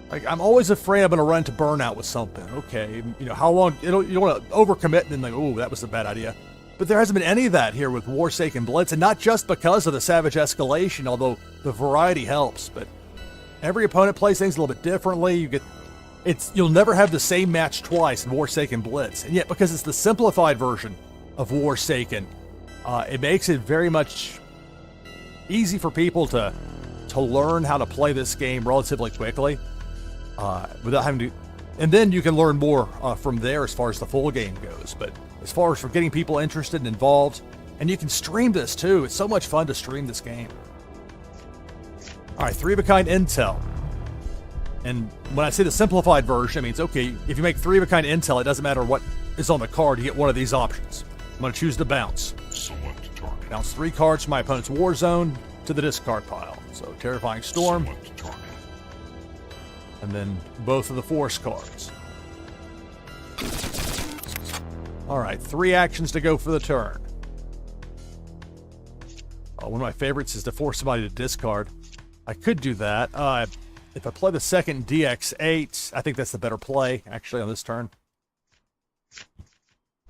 Like, I'm always afraid I'm going to run into burnout with something. Okay, how long? You don't want to overcommit and then like, oh, that was a bad idea. But there hasn't been any of that here with Warsaken Blitz, and not just because of the savage escalation, although the variety helps. But every opponent plays things a little bit differently. You'll never have the same match twice in Warsaken Blitz, and yet because it's the simplified version of Warsaken, it makes it very much easy for people to learn how to play this game relatively quickly. Without having to And then you can learn more from there as far as the full game goes. But as far as for getting people interested and involved, and you can stream this too. It's so much fun to stream this game. All right, 3-of-a-kind intel. And when I say the simplified version, it means, okay, if you make 3-of-a-kind intel, it doesn't matter what is on the card, you get one of these options. I'm going to choose to bounce. Select target. Bounce 3 cards from my opponent's war zone to the discard pile. So Terrifying Storm, Select target. and then both of the force cards. All right, 3 actions to go for the turn. One of my favorites is to force somebody to discard. I could do that. If I play the second DX8, I think that's the better play, actually, on this turn.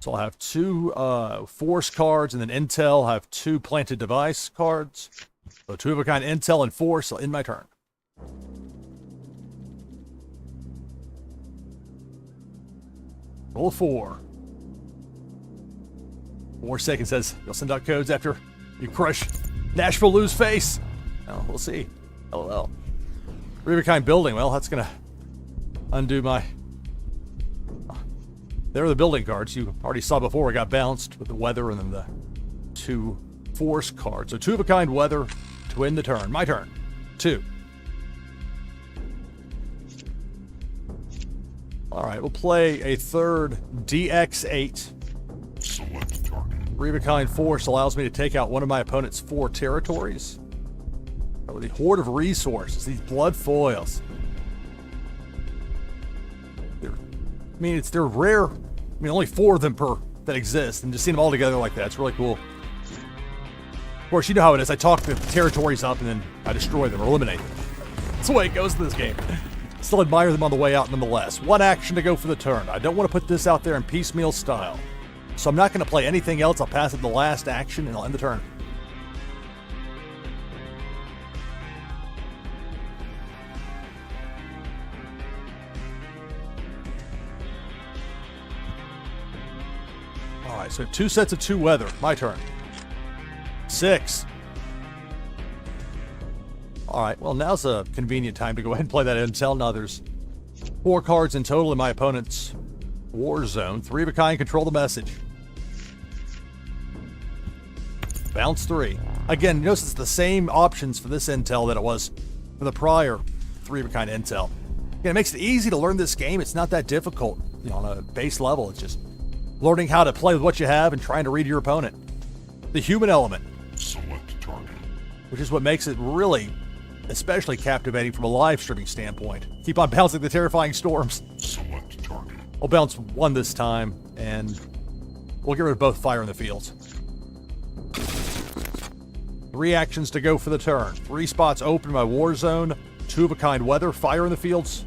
So I'll have 2 force cards, and then intel. I'll have 2 planted device cards. So 2-of-a-kind intel and force. I'll end my turn. Roll 4. Warsaken says you'll send out codes after you crush NashvilleLou's face. Oh, we'll see. LOL. 3-of-a-kind building. Well, that's going to undo my... There are the building cards. You already saw before I got bounced with the weather and then the 2 force cards. So 2-of-a-kind weather to end the turn. My turn. 2. All right, we'll play a third DX8. Select target. 3-of-a-kind force allows me to take out one of my opponent's 4 territories. Oh, the horde of resources, these blood foils. They're rare. Only 4 of them that exist, and just seeing them all together like that, it's really cool. Of course, you know how it is. I talk the territories up, and then I destroy them or eliminate them. That's the way it goes in this game. Still admire them on the way out nonetheless. 1 action to go for the turn. I don't want to put this out there in piecemeal style. So I'm not going to play anything else. I'll pass it the last action, and I'll end the turn. All right, so 2 sets of 2 weather. My turn. 6. All right, well, now's a convenient time to go ahead and play that intel. Now there's 4 cards in total in my opponent's war zone. 3-of-a-kind, control the message. Bounce 3. Again, notice it's the same options for this intel that it was for the prior 3-of-a-kind intel. Again, it makes it easy to learn this game. It's not that difficult, on a base level. It's just learning how to play with what you have and trying to read your opponent. The human element. Select target. Which is what makes it really especially captivating from a live streaming standpoint. Keep on bouncing the Terrifying Storms. Select target. I'll bounce 1 this time, and we'll get rid of both fire in the fields. 3 actions to go for the turn. 3 spots open in my war zone. 2-of-a-kind weather, fire in the fields.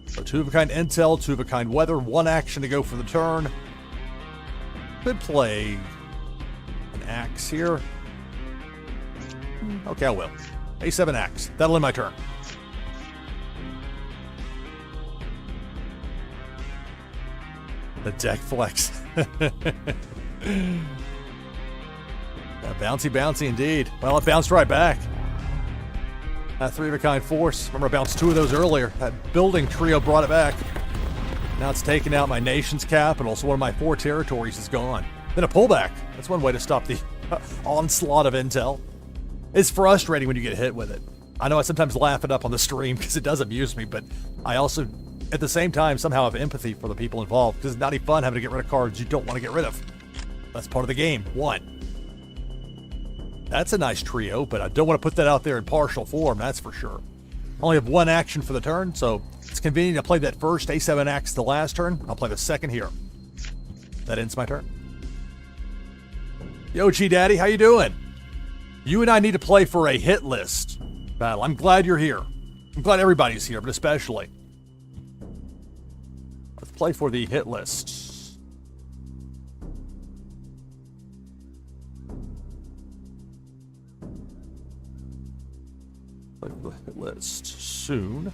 So 2-of-a-kind intel, 2-of-a-kind weather, 1 action to go for the turn. Could play an axe here. Okay, I will. A7 axe. That'll end my turn. The deck flex. Bouncy indeed. Well, it bounced right back. That 3-of-a-kind force. Remember, I bounced 2 of those earlier. That building trio brought it back. Now it's taken out my nation's capital, so one of my 4 territories is gone. Then a pullback. That's one way to stop the onslaught of intel. It's frustrating when you get hit with it. I know I sometimes laugh it up on the stream because it does amuse me, but I also, at the same time, somehow have empathy for the people involved because it's not even fun having to get rid of cards you don't want to get rid of. That's part of the game. 1. That's a nice trio, but I don't want to put that out there in partial form, that's for sure. I only have 1 action for the turn, so it's convenient to play that first A7 axe the last turn. I'll play the second here. That ends my turn. Yo, G-Daddy, how you doing? You and I need to play for a hit list battle. I'm glad you're here. I'm glad everybody's here, but especially. Let's play for the hit list. Play for the hit list soon.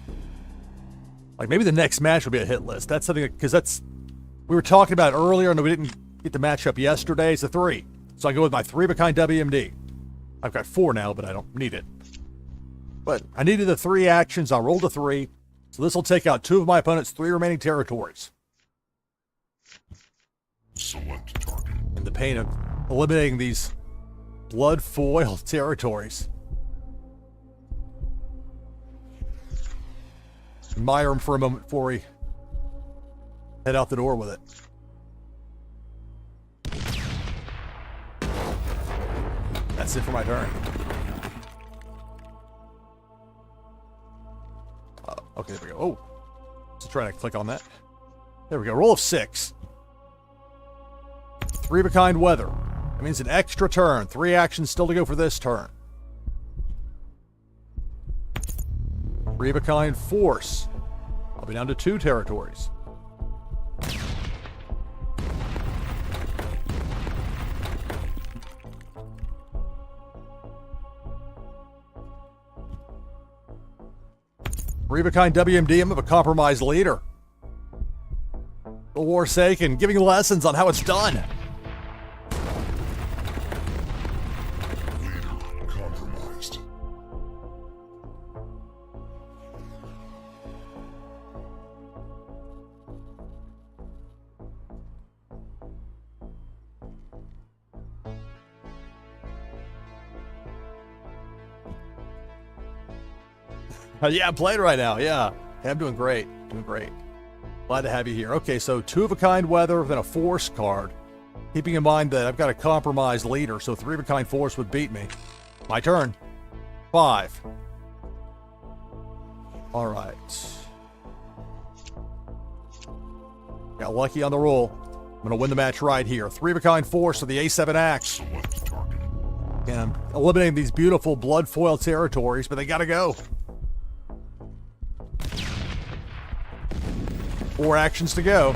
Like maybe the next match will be a hit list. That's something because we were talking about earlier and we didn't get the matchup yesterday. It's a 3. So I go with my 3-of-a-kind WMD. I've got 4 now, but I don't need it. But I needed the 3 actions. I rolled a 3. So this will take out 2 of my opponent's 3 remaining territories. Select target. In the pain of eliminating these blood foil territories. Admire him for a moment before we head out the door with it. That's it for my turn. Okay, there we go. Oh, just trying to click on that. There we go. Roll of 6. 3 of a kind weather. That means an extra turn. 3 actions still to go for this turn. 3 of a kind force. I'll be down to 2 territories. Three of a kind WMDM of a compromised leader. The Warsaken giving lessons on how it's done. Leader compromised. Yeah, I'm playing right now. Yeah, I'm doing great. Doing great. Glad to have you here. Okay, so 2 of a kind weather, then a force card. Keeping in mind that I've got a compromised leader, so 3 of a kind force would beat me. My turn. 5. All right. Got lucky on the roll. I'm going to win the match right here. 3 of a kind force of the A7 axe. Select target. And I'm eliminating these beautiful blood foil territories, but they got to go. 4 actions to go.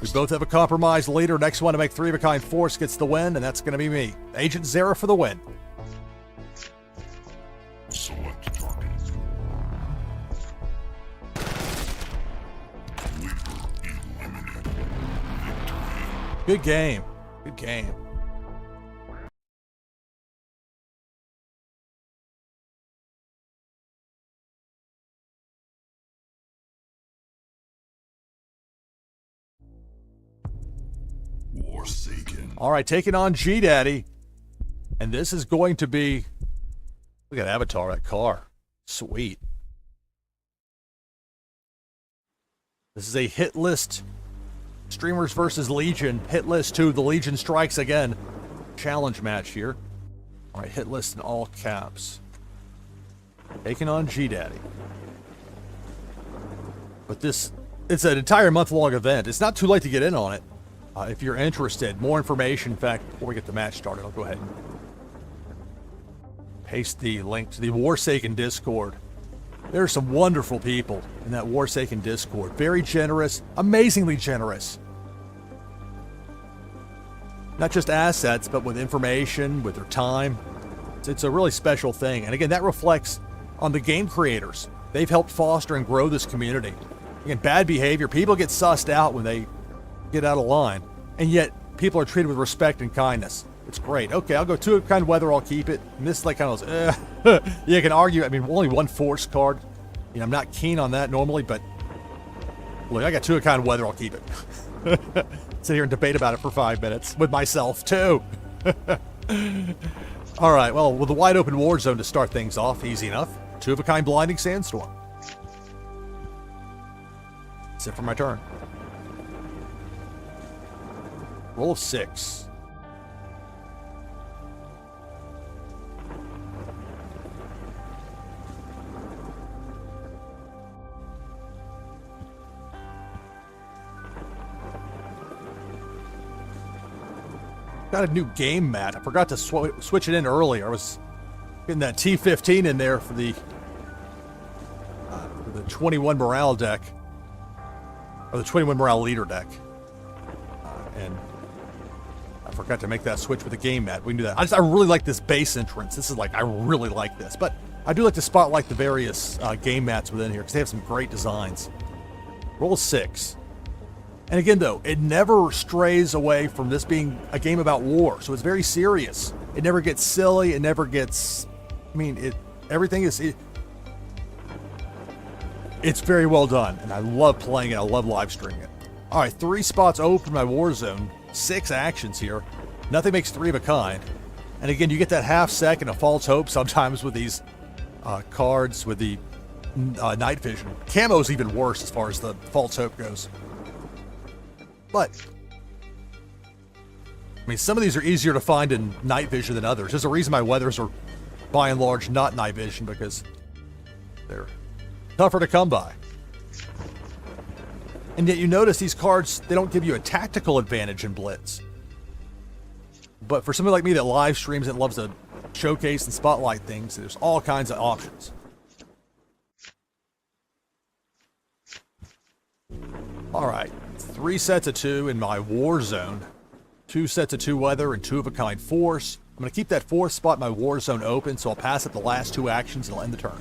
We both have a compromised leader. Next one to make 3 of a kind force gets the win, and that's going to be me. Agent Zera for the win. Select target. Leader eliminated. Victory. Good game. Good game. Warsaken. All right, taking on G-Daddy. And this is going to be... Look at Avatar, that car. Sweet. This is a hit list. Streamers versus Legion. Hit list 2. The Legion strikes again. Challenge match here. All right, hit list in all caps. Taking on G-Daddy. But this... It's an entire month-long event. It's not too late to get in on it. If you're interested, more information. In fact, before we get the match started, I'll go ahead and paste the link to the Warsaken Discord. There are some wonderful people in that Warsaken Discord. Very generous, amazingly generous. Not just assets, but with information, with their time. It's a really special thing. And again, that reflects on the game creators. They've helped foster and grow this community. Again, bad behavior. People get sussed out when they get out of line. And yet, people are treated with respect and kindness. It's great. Okay, I'll go 2 of kind weather. I'll keep it. And this is like kind of those, you can argue. I mean, only 1 force card. You know, I'm not keen on that normally, but look, I got 2 of kind weather. I'll keep it. Sit here and debate about it for 5 minutes with myself too. All right. Well, with the wide open war zone to start things off, easy enough. 2 of a kind blinding sandstorm. That's it for my turn. Roll of 6. Got a new game mat. I forgot to switch it in earlier. I was getting that T15 in there for the 21 morale deck, or the 21 morale leader deck, and I forgot to make that switch with the game mat. We can do that. I really like this base entrance. This is like, I really like this, but I do like to spotlight the various game mats within here because they have some great designs. Roll 6. And again, though, it never strays away from this being a game about war, so it's very serious. It never gets silly. It never gets... I mean, everything is... It's very well done, and I love playing it. I love live streaming it. All right, 3 spots open in my Warzone. 6 actions here. Nothing makes 3 of a kind. And again, you get that half second of false hope sometimes with these cards with the night vision. Camo's even worse as far as the false hope goes. But, I mean, some of these are easier to find in night vision than others. There's a reason my weathers are, by and large, not night vision, because they're tougher to come by. And yet you notice these cards, they don't give you a tactical advantage in Blitz. But for somebody like me that live streams and loves to showcase and spotlight things, there's all kinds of options. All right, 3 sets of 2 in my Warzone. 2 sets of 2 weather and 2 of a kind force. I'm going to keep that 4th spot in my Warzone open, so I'll pass up the last 2 actions and I'll end the turn.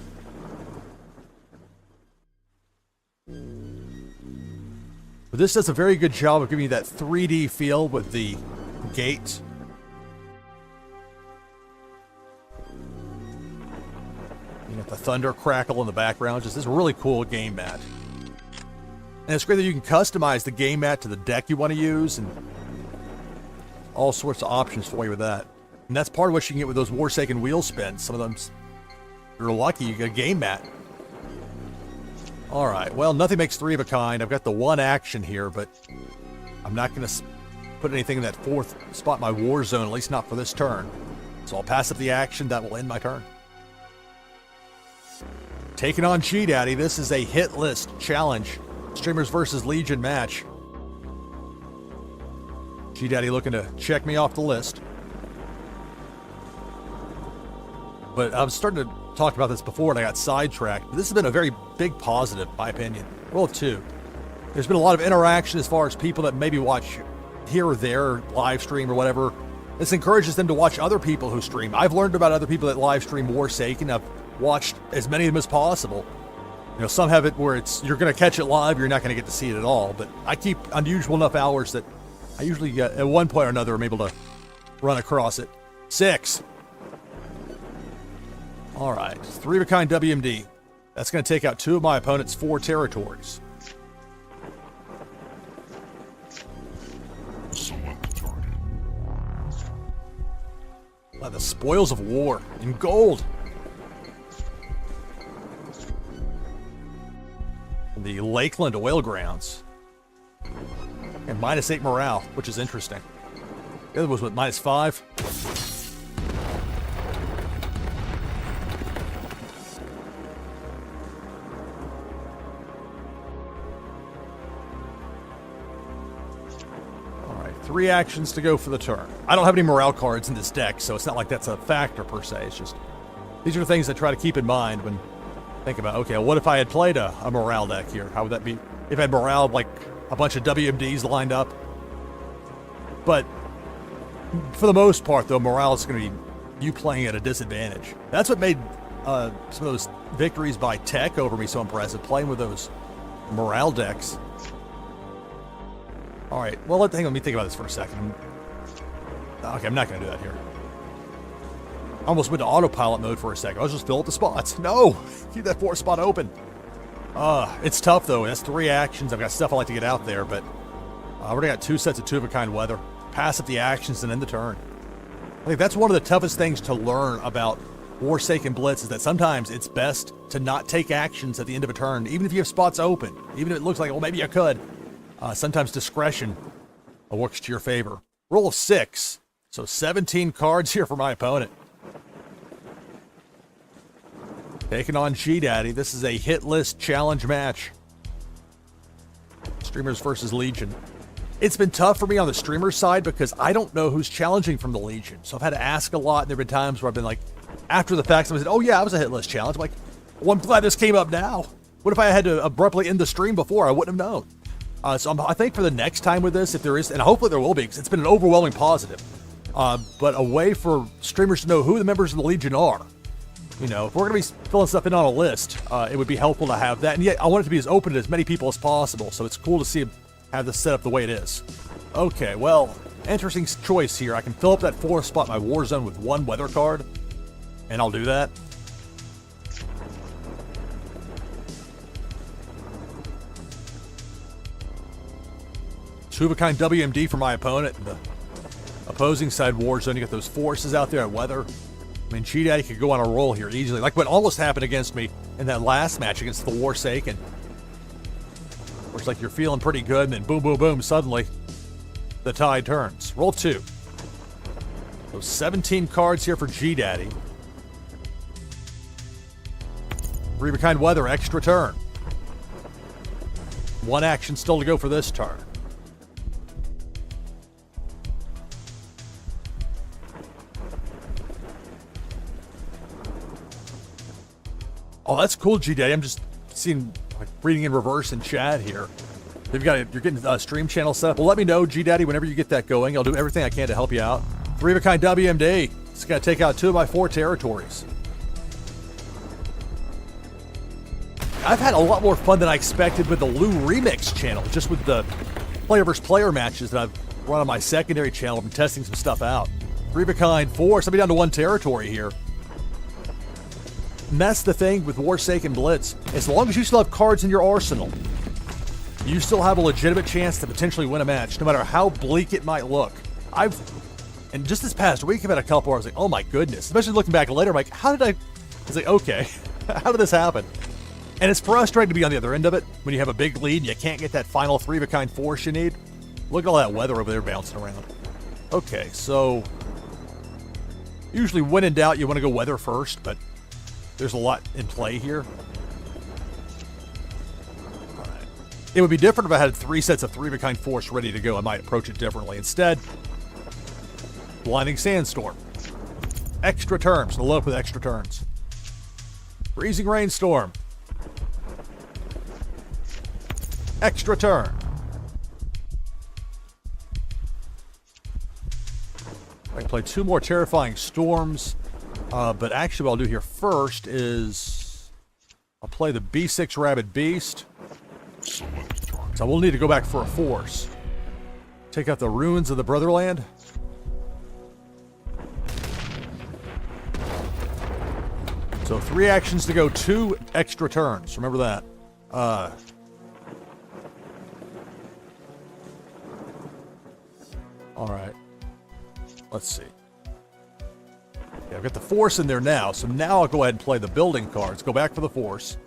But this does a very good job of giving you that 3D feel with the gate. You got the thunder crackle in the background. Just this really cool game mat. And it's great that you can customize the game mat to the deck you want to use, and all sorts of options for you with that. And that's part of what you can get with those Warsaken wheel spins. Some of them, if you're lucky, you get a game mat. All right, well, nothing makes 3 of a kind. I've got the 1 action here, but I'm not going to put anything in that 4th spot in my war zone, at least not for this turn. So I'll pass up the action. That will end my turn. Taking on G-Daddy, this is a hit list challenge. Streamers versus Legion match. G-Daddy looking to check me off the list. But I was starting to talk about this before and I got sidetracked. But this has been a very big positive, in my opinion. Roll of 2. There's been a lot of interaction as far as people that maybe watch here or there, live stream or whatever. This encourages them to watch other people who stream. I've learned about other people that live stream Warsaken. I've watched as many of them as possible. You know, some have it where it's you're going to catch it live, you're not going to get to see it at all. But I keep unusual enough hours that I usually, at one point or another, am able to run across it. 6. All right, 3 of a kind WMD. That's going to take out 2 of my opponent's 4 territories. Select the target. The spoils of war in gold. The Lakeland oil grounds. And -8 morale, which is interesting. The other was what, -5? Alright, 3 actions to go for the turn. I don't have any morale cards in this deck, so it's not like that's a factor per se. It's just, these are the things I try to keep in mind when think about, okay, what if I had played a morale deck here? How would that be? If I had morale, like a bunch of WMDs lined up. But for the most part, though, morale is going to be you playing at a disadvantage. That's what made some of those victories by Tech over me so impressive, playing with those morale decks. All right, well, let me think about this for a second. Okay, I'm not going to do that here. I almost went to autopilot mode for a second. I'll just fill up the spots. No! Keep that 4th spot open. It's tough, though. That's 3 actions. I've got stuff I like to get out there, but I've already got 2 sets of 2 of a kind weather. Pass up the actions and end the turn. I think that's one of the toughest things to learn about Warsaken Blitz is that sometimes it's best to not take actions at the end of a turn, even if you have spots open. Even if it looks like, well, maybe I could. Sometimes discretion works to your favor. Roll of 6. So 17 cards here for my opponent. Taking on G-Daddy. This is a hit list challenge match. Streamers versus Legion. It's been tough for me on the streamer side because I don't know who's challenging from the Legion. So I've had to ask a lot, and there have been times where I've been like, after the fact, someone said, oh yeah, I was a hit list challenge. I'm like, well, I'm glad this came up now. What if I had to abruptly end the stream before? I wouldn't have known. So I think for the next time with this, if there is, and hopefully there will be, because it's been an overwhelming positive, but a way for streamers to know who the members of the Legion are. You know, if we're going to be filling stuff in on a list, it would be helpful to have that. And yet, I want it to be as open to as many people as possible, so it's cool to see have this set up the way it is. Okay, well, interesting choice here. I can fill up that 4th spot in my war zone with 1 weather card, and I'll do that. Two-of-a-kind WMD for my opponent. The opposing side Warzone, you got those forces out there at weather. I mean, G-Daddy could go on a roll here easily. Like what almost happened against me in that last match against the Warsaken. Where it's like you're feeling pretty good, and then boom, boom, boom, suddenly the tide turns. Roll 2. So 17 cards here for G-Daddy. Three-of-a-kind weather, extra turn. One action still to go for this turn. Oh, that's cool, G-Daddy. I'm just seeing, like, reading in reverse in chat here. You're getting a stream channel set up. Well, let me know, G-Daddy, whenever you get that going. I'll do everything I can to help you out. Three-of-a-kind WMD. It's going to take out 2 of my 4 territories. I've had a lot more fun than I expected with the Lou Remix channel, just with the player versus player matches that I've run on my secondary channel. I've been testing some stuff out. Three-of-a-kind force. I'll be down to 1 territory here. And that's the thing with Warsaken Blitz. As long as you still have cards in your arsenal, you still have a legitimate chance to potentially win a match, no matter how bleak it might look. And just this past week, I've had a couple where I was like, oh my goodness. Especially looking back later, I'm like, how did I was like, okay, how did this happen? And it's frustrating to be on the other end of it when you have a big lead and you can't get that final three-of-a-kind force you need. Look at all that weather over there bouncing around. Okay, so usually when in doubt, you want to go weather first, but there's a lot in play here. All right. It would be different if I had 3 sets of three-of-a-kind force ready to go. I might approach it differently. Instead, blinding sandstorm. Extra turns. The low with extra turns. Freezing rainstorm. Extra turn. I can play 2 more terrifying storms. But actually what I'll do here first is I'll play the B6 Rabid Beast. So I will need to go back for a force. Take out the Ruins of the Brotherland. So 3 actions to go, 2 extra turns. Remember that. Alright. Let's see. Okay, I've got the force in there now, so now I'll go ahead and play the building cards. Go back for the force.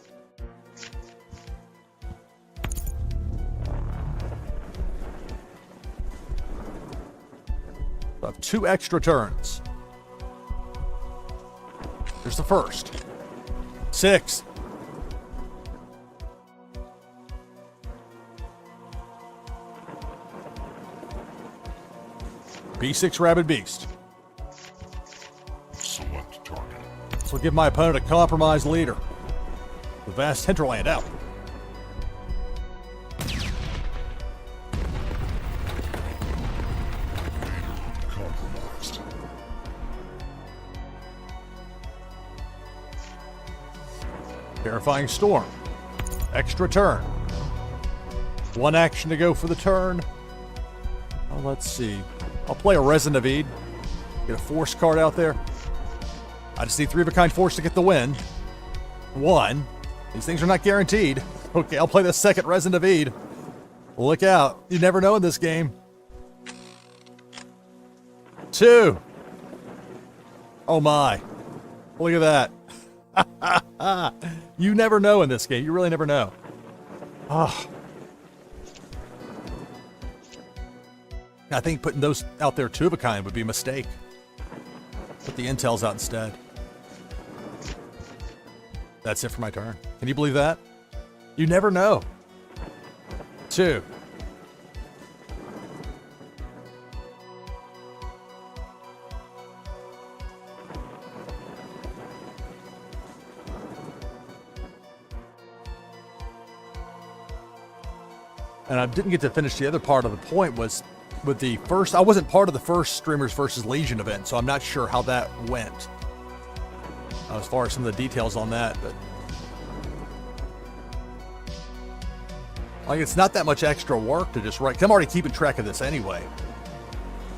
I have 2 extra turns. Here's the first. 6. B6 Rabid Beast. Select target. This will give my opponent a compromised leader. The vast hinterland out. Compromised. Terrifying storm. Extra turn. 1 action to go for the turn. Oh, let's see. I'll play a Resin of Ede. Get a force card out there. I just need 3-of-a-kind force to get the win. 1. These things are not guaranteed. Okay, I'll play the second Resin of Ede. Look out. You never know in this game. 2. Oh my. Look at that. You never know in this game. You really never know. Oh. I think putting those out there 2-of-a-kind would be a mistake. Put the intels out instead. That's it for my turn. Can you believe that? You never know. 2. And I didn't get to finish the other part of the point was with the first, I wasn't part of the first Streamers versus Legion event, so I'm not sure how that went. As far as some of the details on that, but like it's not that much extra work to just write. I'm already keeping track of this anyway.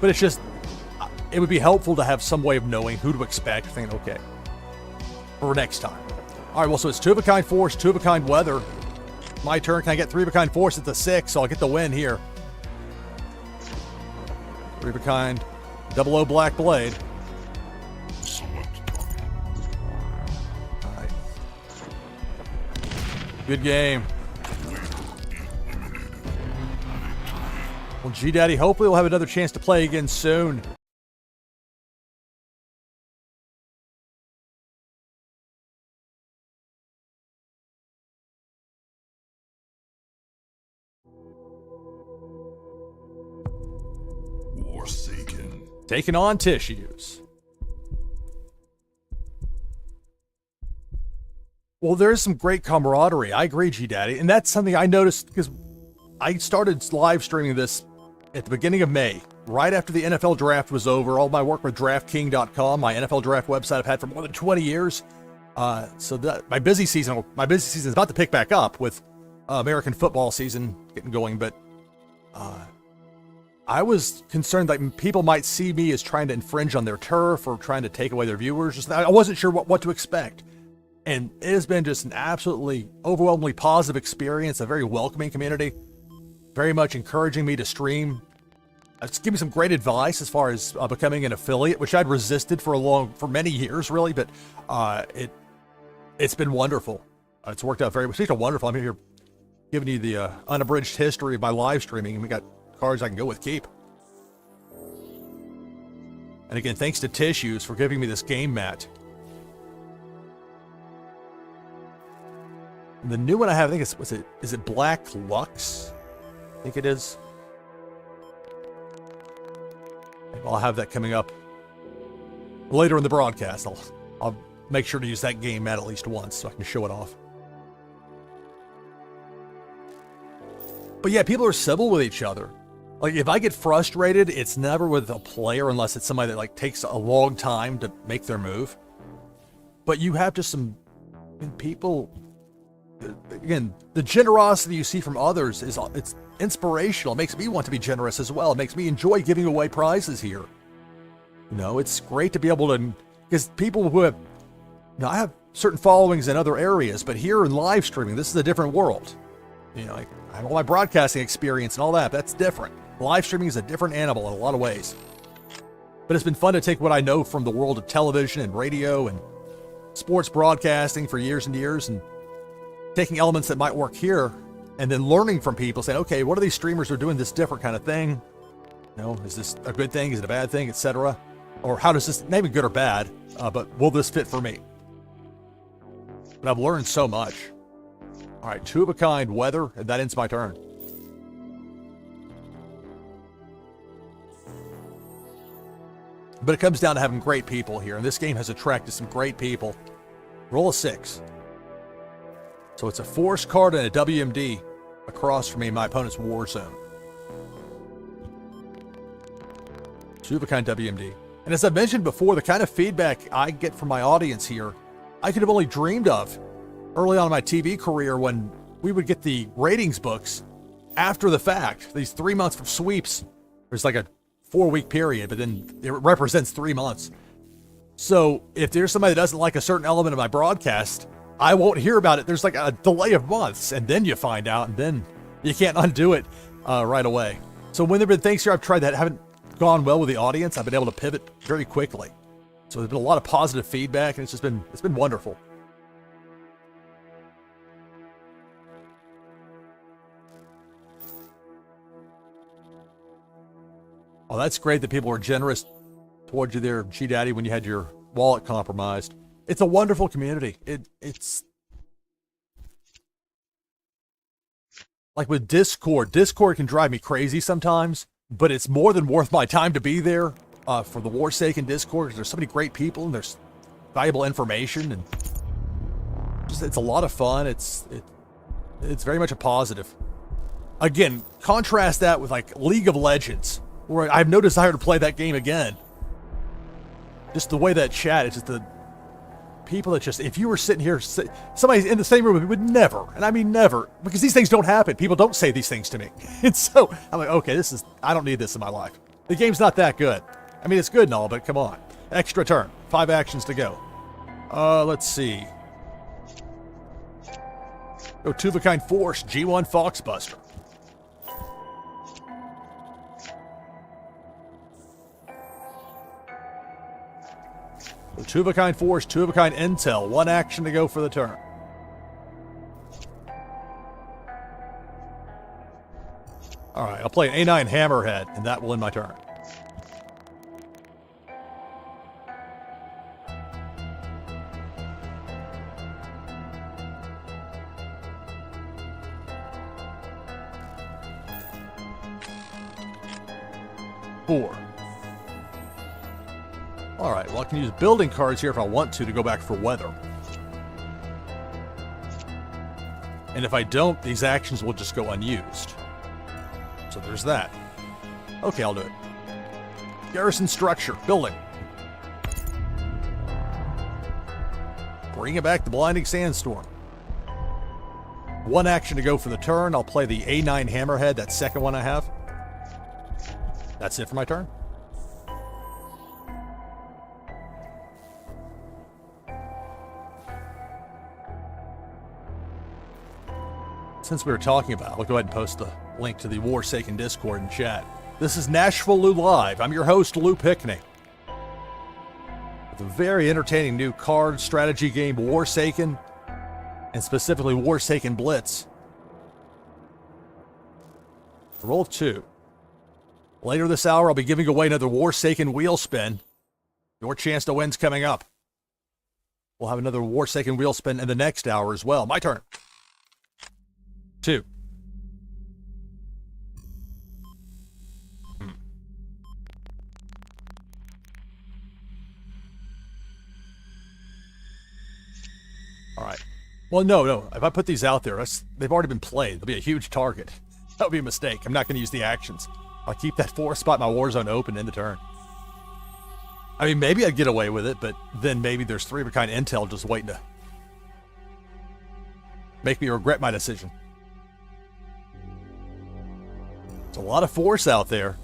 But it's just, it would be helpful to have some way of knowing who to expect, thinking, okay, for next time. All right, well, so it's 2-of-a-kind force, 2-of-a-kind weather. My turn. Can I get 3-of-a-kind force at the 6? So I'll get the win here. Three of a kind. 00 Black Blade. Select target. Alright. Good game. Well, G-Daddy, hopefully we'll have another chance to play again soon. Warsaken. Taking on Tissues. Well, there's some great camaraderie. I agree, G-Daddy. And that's something I noticed because I started live streaming this at the beginning of May, right after the NFL draft was over. All my work with DraftKing.com, my NFL draft website I've had for more than 20 years. So that my busy season is about to pick back up with American football season getting going. But I was concerned that people might see me as trying to infringe on their turf or trying to take away their viewers. I wasn't sure what to expect. And it has been just an absolutely overwhelmingly positive experience, a very welcoming community, very much encouraging me to stream. It's given me some great advice as far as becoming an affiliate, which I'd resisted for many years, really, but it's been wonderful. It's worked out wonderful. I'm here giving you the unabridged history of my live streaming, and we got cards I can go with keep. And again, thanks to Tissues for giving me this game mat. And the new one I have, I think is it Black Lux? I think it is. I'll have that coming up later in the broadcast. I'll make sure to use that game mat at least once so I can show it off. But yeah, people are civil with each other. Like, if I get frustrated, it's never with a player unless it's somebody that like takes a long time to make their move. But you have just some people. Again, the generosity you see from others it's inspirational. It makes me want to be generous as well. It makes me enjoy giving away prizes here. You know, it's great to be able to, because people who have, I have certain followings in other areas, but here in live streaming, this is a different world. You know, like, I have all my broadcasting experience and all that. That's different. Live streaming is a different animal in a lot of ways. But it's been fun to take what I know from the world of television and radio and sports broadcasting for years and years, and taking elements that might work here and then learning from people, saying, okay, what are these streamers who are doing this different kind of thing? You know, is this a good thing? Is it a bad thing, etc.? Or how does this, maybe good or bad, but will this fit for me? But I've learned so much. All right, two of a kind weather, and that ends my turn. But it comes down to having great people here, and this game has attracted some great people. Roll a 6. So it's a force card and a WMD across from me in my opponent's war zone. Two of a kind WMD. And as I've mentioned before, the kind of feedback I get from my audience here, I could have only dreamed of early on in my TV career when we would get the ratings books after the fact. These 3 months of sweeps. There's like a 4-week period, but then it represents 3 months. So if there's somebody that doesn't like a certain element of my broadcast, I won't hear about it. There's like a delay of months, and then you find out, and then you can't undo it right away. So when there have been things here I've tried that haven't gone well with the audience, I've been able to pivot very quickly. So there's been a lot of positive feedback, and it's been wonderful. Oh, that's great that people are generous towards you there, G-Daddy, when you had your wallet compromised. It's a wonderful community. It's like with Discord. Discord can drive me crazy sometimes, but it's more than worth my time to be there for the Warsaken Discord, because there's so many great people and there's valuable information, and it's a lot of fun. It's very much a positive. Again, contrast that with like League of Legends, where I have no desire to play that game again. Just the way that chat, it's just the people that just, if you were sitting here, somebody in the same room would never, and I mean never, because these things don't happen. People don't say these things to me. And so I'm like, okay, I don't need this in my life. The game's not that good. I mean, it's good and all, but come on. Extra turn. 5 actions to go. Let's see. Go two of a kind force, G1 Foxbuster. So 2-of-a-kind force, 2-of-a-kind intel. 1 action to go for the turn. Alright, I'll play an A9 Hammerhead, and that will end my turn. Four. Alright, well I can use building cards here if I want to go back for weather. And if I don't, these actions will just go unused. So there's that. Okay, I'll do it. Garrison structure, building. Bringing back the blinding sandstorm. 1 action to go for the turn. I'll play the A9 Hammerhead, that second one I have. That's it for my turn. Since we were talking about it, I'll go ahead and post the link to the Warsaken Discord in chat. This is NashvilleLou Live. I'm your host, Lou Pickney. With a very entertaining new card strategy game, Warsaken, and specifically Warsaken Blitz. Roll 2. Later this hour, I'll be giving away another Warsaken wheel spin. Your chance to win's coming up. We'll have another Warsaken wheel spin in the next hour as well. My turn. 2. All right. Well, no. If I put these out there, they've already been played. They'll be a huge target. That would be a mistake. I'm not going to use the actions. I'll keep that 4 spot in my war zone open in the turn. I mean, maybe I'd get away with it, but then maybe there's 3-of-a-kind intel just waiting to make me regret my decision. There's a lot of force out there.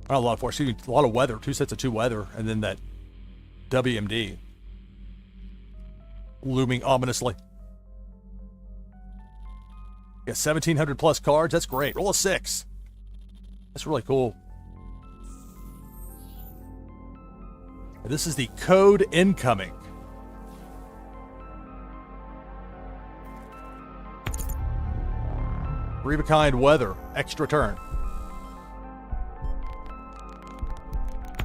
Not a lot of force, a lot of weather. 2 sets of 2 weather, and then that WMD looming ominously. Yeah, 1,700 plus cards. That's great. Roll a 6. That's really cool. And this is the code incoming. Three-of-a-kind weather. Extra turn.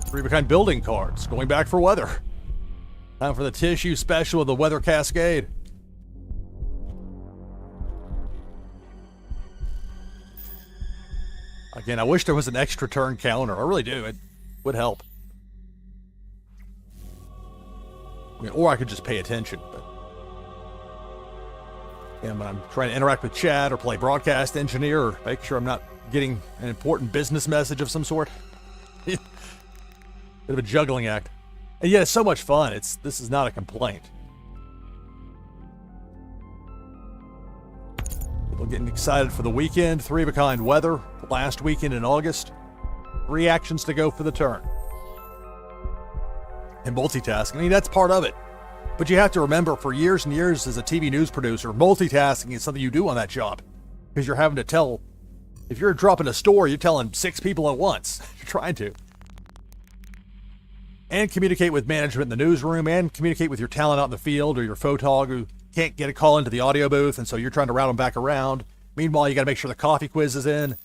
3-of-a-kind building cards. Going back for weather. Time for the tissue special of the weather cascade. Again, I wish there was an extra turn counter. I really do. It would help. I mean, or I could just pay attention. But yeah, when I'm trying to interact with chat or play broadcast engineer or make sure I'm not getting an important business message of some sort. Bit of a juggling act. And yet it's so much fun. This is not a complaint. People getting excited for the weekend. 3-of-a-kind weather. Last weekend in August. 3 actions to go for the turn. And multitasking. I mean, that's part of it. But you have to remember, for years and years as a TV news producer, multitasking is something you do on that job. Because you're having to tell, if you're dropping a story, you're telling 6 people at once. You're trying to. And communicate with management in the newsroom, and communicate with your talent out in the field, or your photog who can't get a call into the audio booth, and so you're trying to route them back around. Meanwhile, you got to make sure the coffee quiz is in.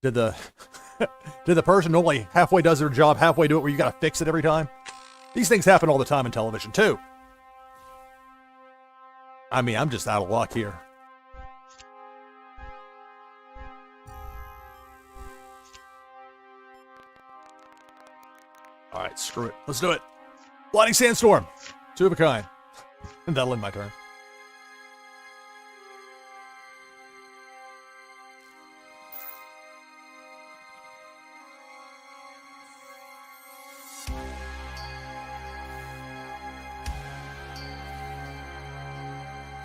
Did the person only halfway does their job, halfway do it, where you got to fix it every time? These things happen all the time in television, too. I mean, I'm just out of luck here. All right, screw it. Let's do it. Blinding Sandstorm. 2-of-a-kind. And that'll end my turn.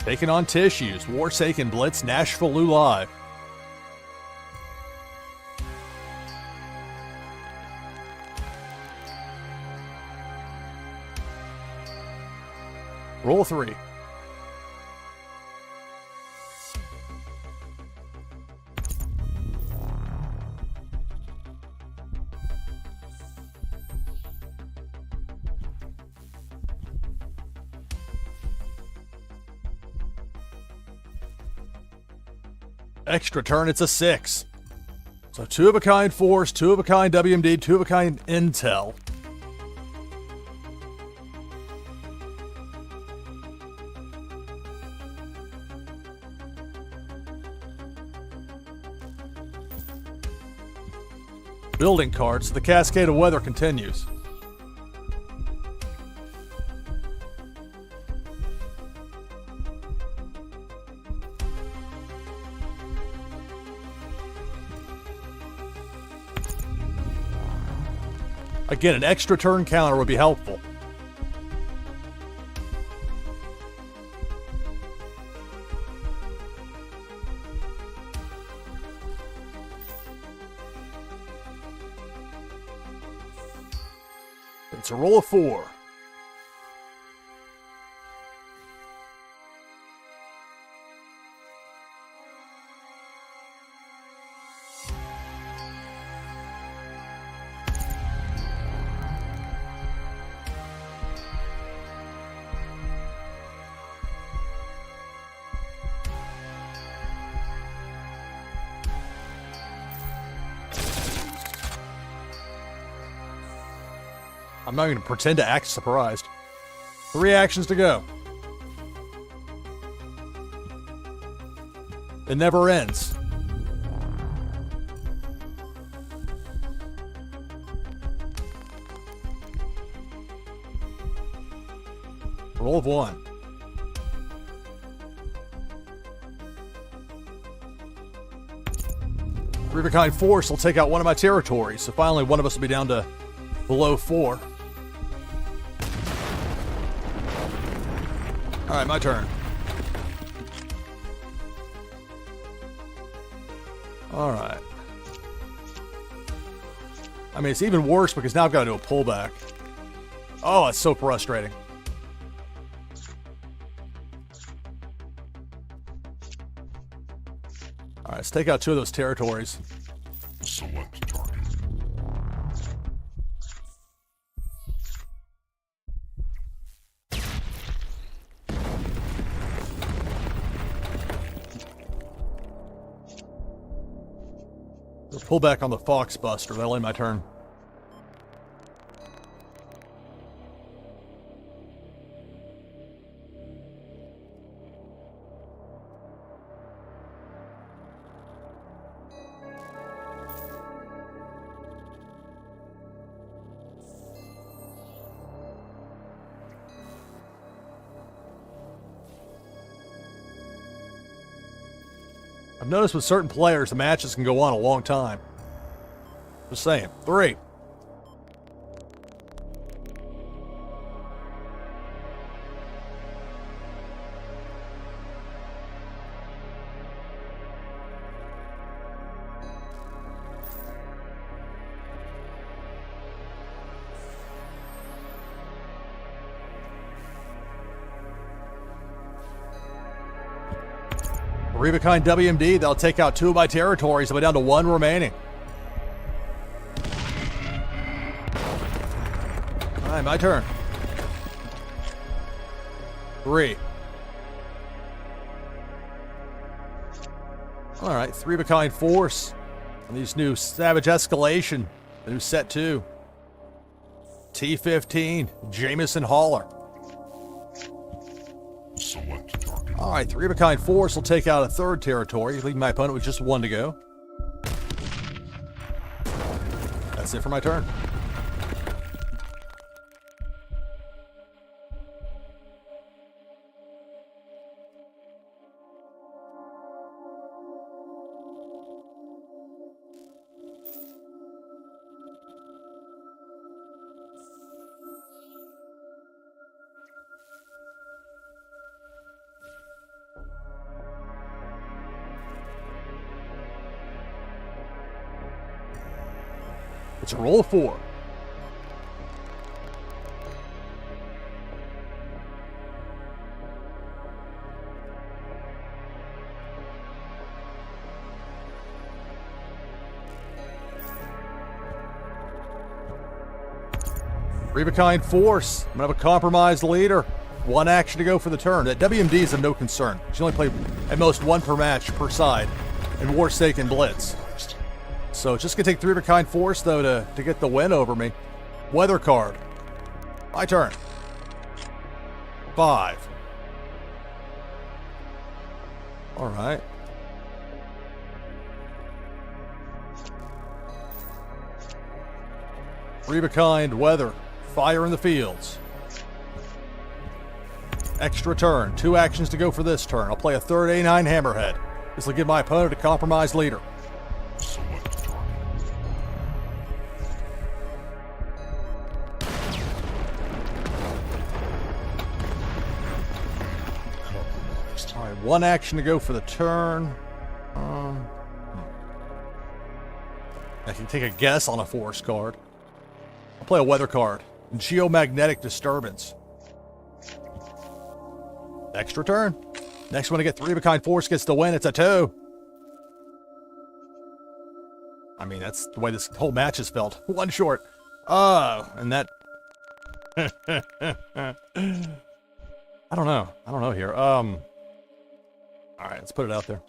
Taking on tissues. Warsaken Blitz. NashvilleLou Live. Roll 3. Extra turn, it's a 6. So 2 of a kind force, 2 of a kind WMD, 2 of a kind intel. Building cards, the cascade of weather continues. Again, an extra turn counter would be helpful. It's a roll of 4. I'm not going to pretend to act surprised. 3 actions to go. It never ends. Roll of 1. Rubicon Force will take out one of my territories, so finally one of us will be down to below 4. Alright, my turn. Alright. I mean, it's even worse because now I've got to do a pullback. Oh, it's so frustrating. Alright, let's take out 2 of those territories. Select target. Pull back on the Fox Buster. That'll end my turn. I've noticed with certain players, the matches can go on a long time. Just saying. 3. Rubicon WMD, that'll take out 2 of my territories. I'll be down to 1 remaining. Alright, my turn. 3. Alright, 3 of a kind force. And these new Savage Escalation. The new set 2. T-15, Jameson Hauler. Select target. Alright, 3 of a kind force will take out a 3rd territory, leaving my opponent with just 1 to go. That's it for my turn. It's a roll of 4. Rubicon Force. I'm going to have a compromised leader. 1 action to go for the turn. That WMD is of no concern. You only play at most 1 per match per side. and Warsaken Blitz. So it's just going to take 3 of a kind force, though, to get the win over me. Weather card. My turn. 5. All right. Three of a kind weather. Fire in the fields. Extra turn. 2 actions to go for this turn. I'll play a third A9 hammerhead. This will give my opponent a compromised leader. Select target. Compromised. All right, 1 action to go for the turn. I can take a guess on a force card. I'll play a weather card. Geomagnetic disturbance. Extra turn. Next one to get 3 of a kind force gets the win. It's a 2. I mean, that's the way this whole match has felt. 1 short. Oh, and that... I don't know here. All right, let's put it out there.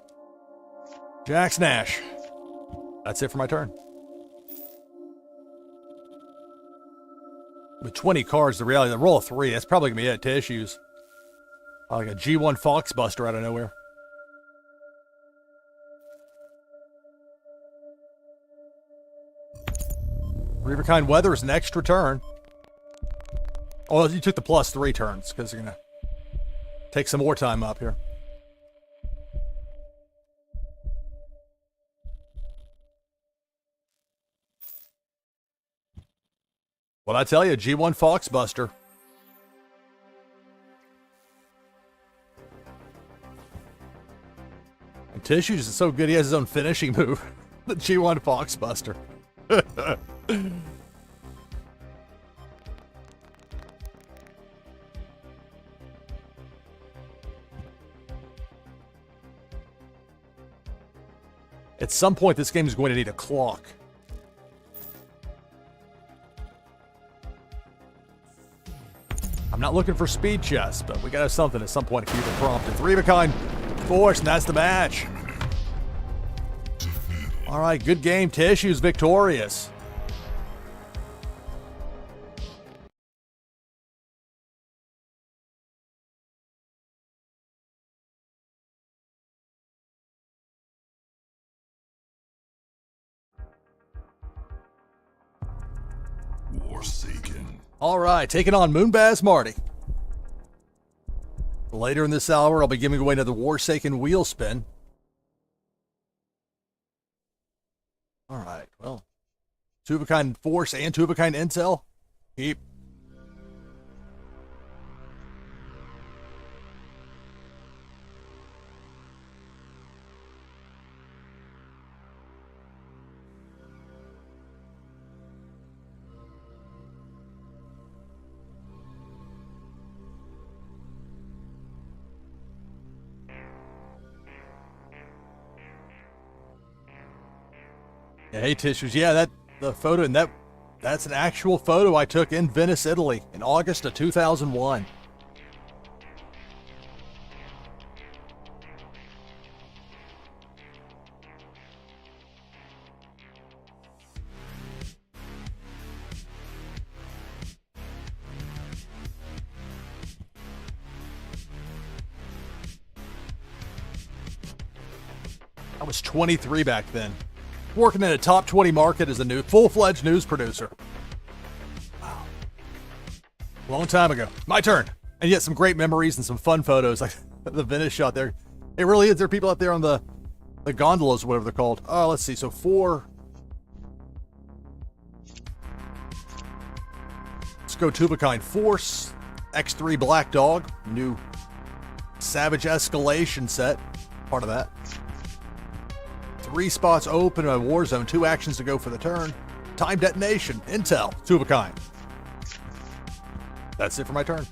Jack's Nash. That's it for my turn. With 20 cards, the reality, the roll of 3, that's probably going to be it to issues. Like a G1 Foxbuster out of nowhere. Three of a kind weather is an extra turn. Oh, you took the +3 turns because you're going to take some more time up here. What'd I tell you? G1 Foxbuster. And Tissues is so good he has his own finishing move. The G1 Foxbuster. At some point, this game is going to need a clock. I'm not looking for speed chess, but we gotta have something at some point to keep it prompted. 3 of a kind force, and that's the match. All right, good game. Tissues victorious. Warsaken. All right, taking on Moonbaz Marty. Later in this hour, I'll be giving away another Warsaken wheel spin. All right, well, 2 of a kind force and 2 of a kind intel. Keep. Yeah, hey Tissues, yeah, the photo and that's an actual photo I took in Venice, Italy in August of 2001. I was 23 back then. Working in a top 20 market as a new full-fledged news producer. Wow. Long time ago. My turn. And yet some great memories and some fun photos like the Venice shot there. It really is. There are people out there on the gondolas, whatever they're called. Oh, let's see. So 4. Let's go 2 of a kind force. X3 Black Dog. New Savage Escalation set. Part of that. 3 spots open in a war zone, 2 actions to go for the turn. Time detonation, intel, 2 of a kind. That's it for my turn.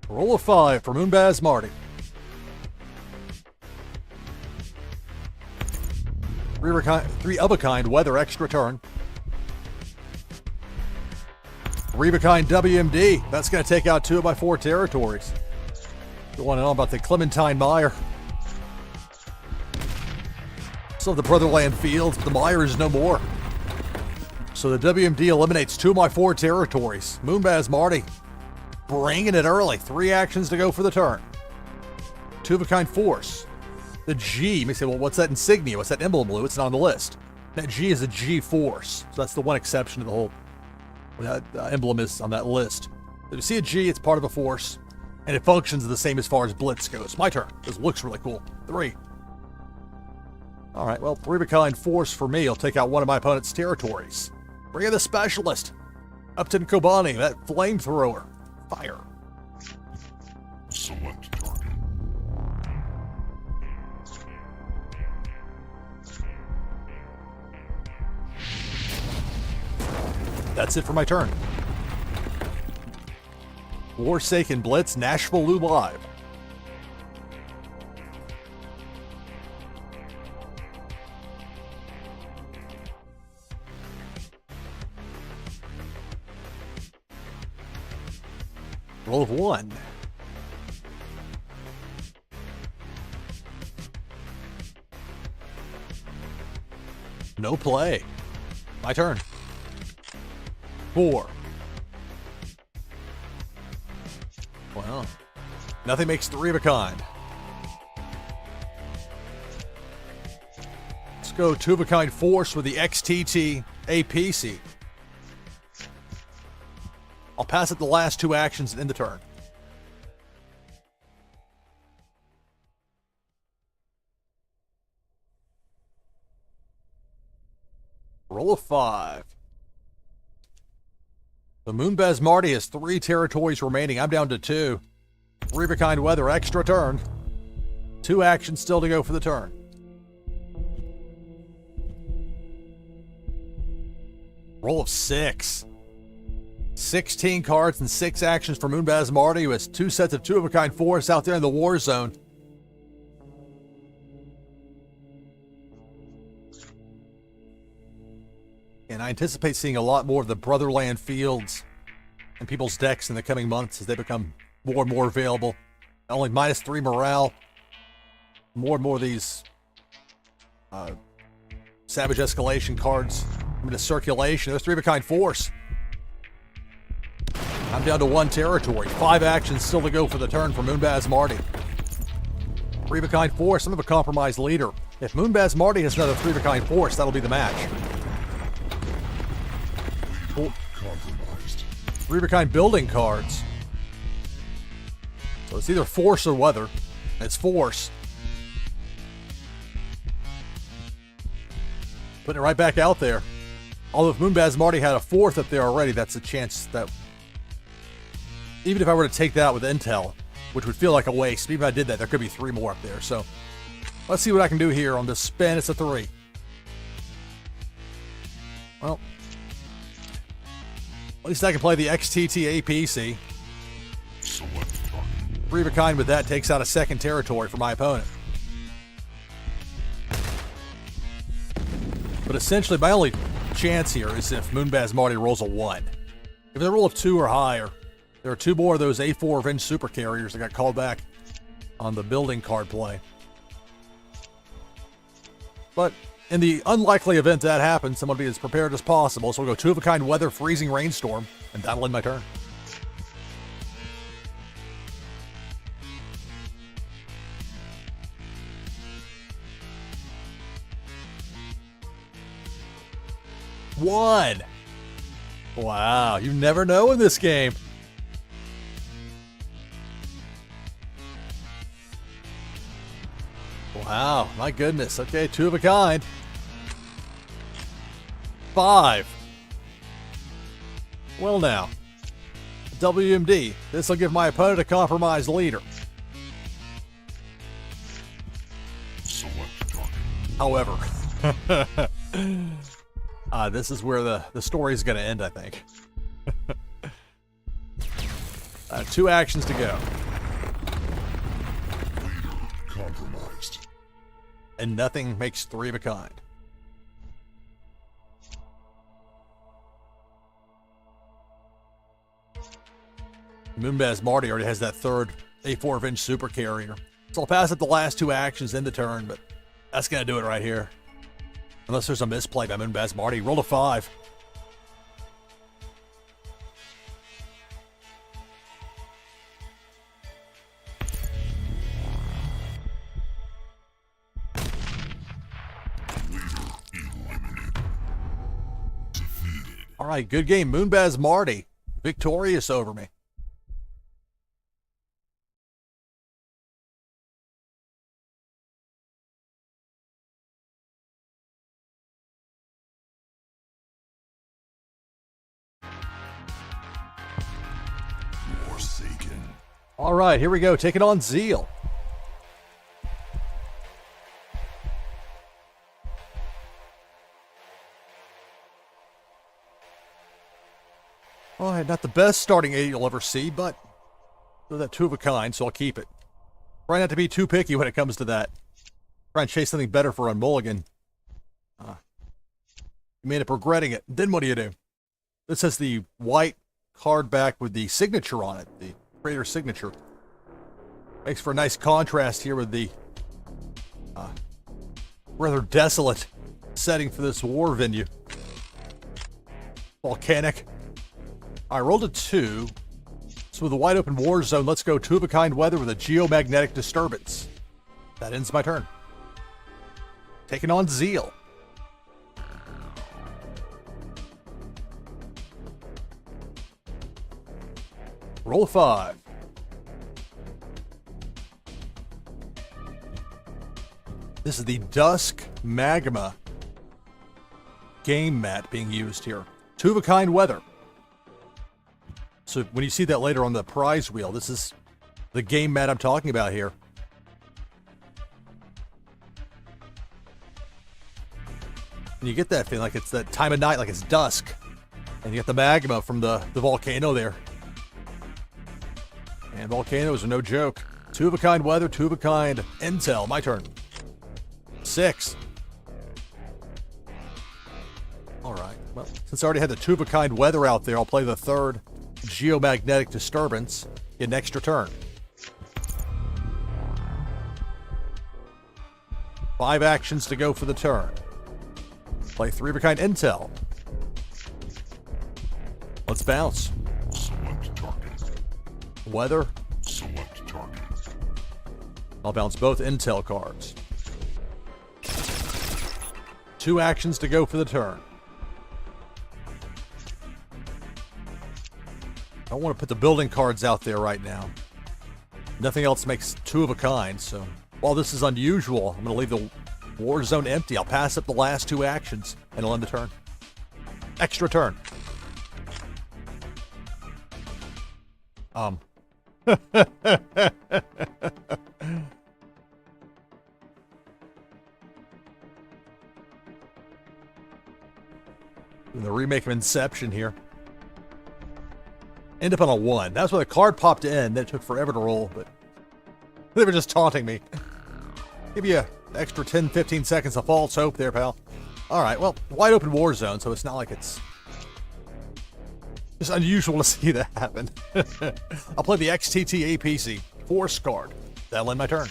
Roll of 5 for Moonbaz Marty. 3 of a kind weather extra turn. Three of a kind WMD. That's going to take out 2 of my 4 territories. You want to know about the Clementine Mire? Still have the Brotherland Fields, but the Mire is no more. So the WMD eliminates 2 of my 4 territories. Moonbaz Marty bringing it early. 3 actions to go for the turn. 2 of a kind force. The G, you may say, well, what's that insignia? What's that emblem, Lou? It's not on the list. That G is a G force. So that's the one exception to the whole that emblem is on that list. If you see a G, it's part of a force, and it functions the same as far as Blitz goes. My turn. This looks really cool. 3. All right, well, 3 of a kind force for me. I'll take out 1 of my opponent's territories. Bring in the specialist. Upton Kobani, that flamethrower. Fire. Select target. That's it for my turn. Warsaken Blitz, NashvilleLou live. Roll of 1. No play. My turn. 4. Well, nothing makes 3 of a kind. Let's go 2 of a kind force with the XTT APC. I'll pass it the last 2 actions and end the turn. Roll of 5. The Moonbaz Marty has 3 territories remaining. I'm down to 2. 3 of a kind weather, extra turn. 2 actions still to go for the turn. Roll of 6. 16 cards and 6 actions for Moonbaz Marty, who has 2 sets of 2 of a kind force out there in the war zone. And I anticipate seeing a lot more of the Brotherland Fields in people's decks in the coming months as they become more and more available. Not only -3 morale, more and more of these Savage Escalation cards come into circulation. There's 3 of a kind force. I'm down to 1 territory. 5 actions still to go for the turn for Moonbaz Marty. 3 of a kind force, some of a compromised leader. If Moonbaz Marty has another 3 of a kind force, that'll be the match. Compromised. 3 of a kind building cards. So it's either force or weather. It's force. Putting it right back out there. Although if Moonbaz Marty had a 4th up there already, that's a chance that even if I were to take that out with intel, which would feel like a waste, even if I did that, there could be 3 more up there. So let's see what I can do here on this spin. It's a 3. Well, at least I can play the XTT APC. Select target. 3 of a kind with that takes out a 2nd territory for my opponent. But essentially, my only chance here is if Moonbaz Marty rolls a 1. If they roll a 2 or higher, there are 2 more of those A4 Revenge Super Carriers that got called back on the building card play. But in the unlikely event that happens, I'm going to be as prepared as possible. So we'll go 2 of a kind weather, freezing rainstorm, and that'll end my turn. One. Wow, you never know in this game. Wow, my goodness. Okay, 2 of a kind. 5. Well now, WMD. This will give my opponent a compromised leader. Select target. However, this is where the story is going to end, I think. 2 actions to go. Leader compromised. And nothing makes 3 of a kind. Moonbaz Marty already has that third A4 Revenge super carrier. So I'll pass up the last two actions in the turn, but that's going to do it right here. Unless there's a misplay by Moonbaz Marty. Roll a 5. All right, good game. Moonbaz Marty, victorious over me. Warsaken. All right, here we go. Taking on Zeal. All right, not the best starting 8 you'll ever see, but they're that 2 of a kind, so I'll keep it. Try not to be too picky when it comes to that. Try and chase something better for Unmulligan. You may end up regretting it. Then what do? This has the white card back with the signature on it, the creator signature. Makes for a nice contrast here with the rather desolate setting for this war venue. Volcanic. I rolled a 2. So with a wide open war zone, let's go 2 of a kind weather with a geomagnetic disturbance. That ends my turn. Taking on Zeal. Roll a 5. This is the Dusk Magma game mat being used here. 2 of a kind weather. So when you see that later on the prize wheel, this is the game mat I'm talking about here. And you get that feeling like it's that time of night, like it's dusk. And you get the magma from the volcano there. And volcanoes are no joke. 2 of a kind weather, 2 of a kind intel. My turn. 6. All right. Well, since I already had the 2 of a kind weather out there, I'll play the third geomagnetic disturbance. Get an extra turn. 5 actions to go for the turn. Play 3 of a kind intel. Let's bounce. Select target. Weather. Select target. I'll bounce both intel cards. 2 actions to go for the turn. I don't want to put the building cards out there right now. Nothing else makes 2 of a kind, so while this is unusual, I'm going to leave the war zone empty. I'll pass up the last 2 actions, and I'll end the turn. Extra turn. The remake of Inception here. End up on a 1. That's why the card popped in. Then it took forever to roll, but they were just taunting me. Give you an extra 10, 15 seconds of false hope there, pal. All right, well, wide open war zone, so it's not like it's just unusual to see that happen. I'll play the XTT APC Force card. That'll end my turn.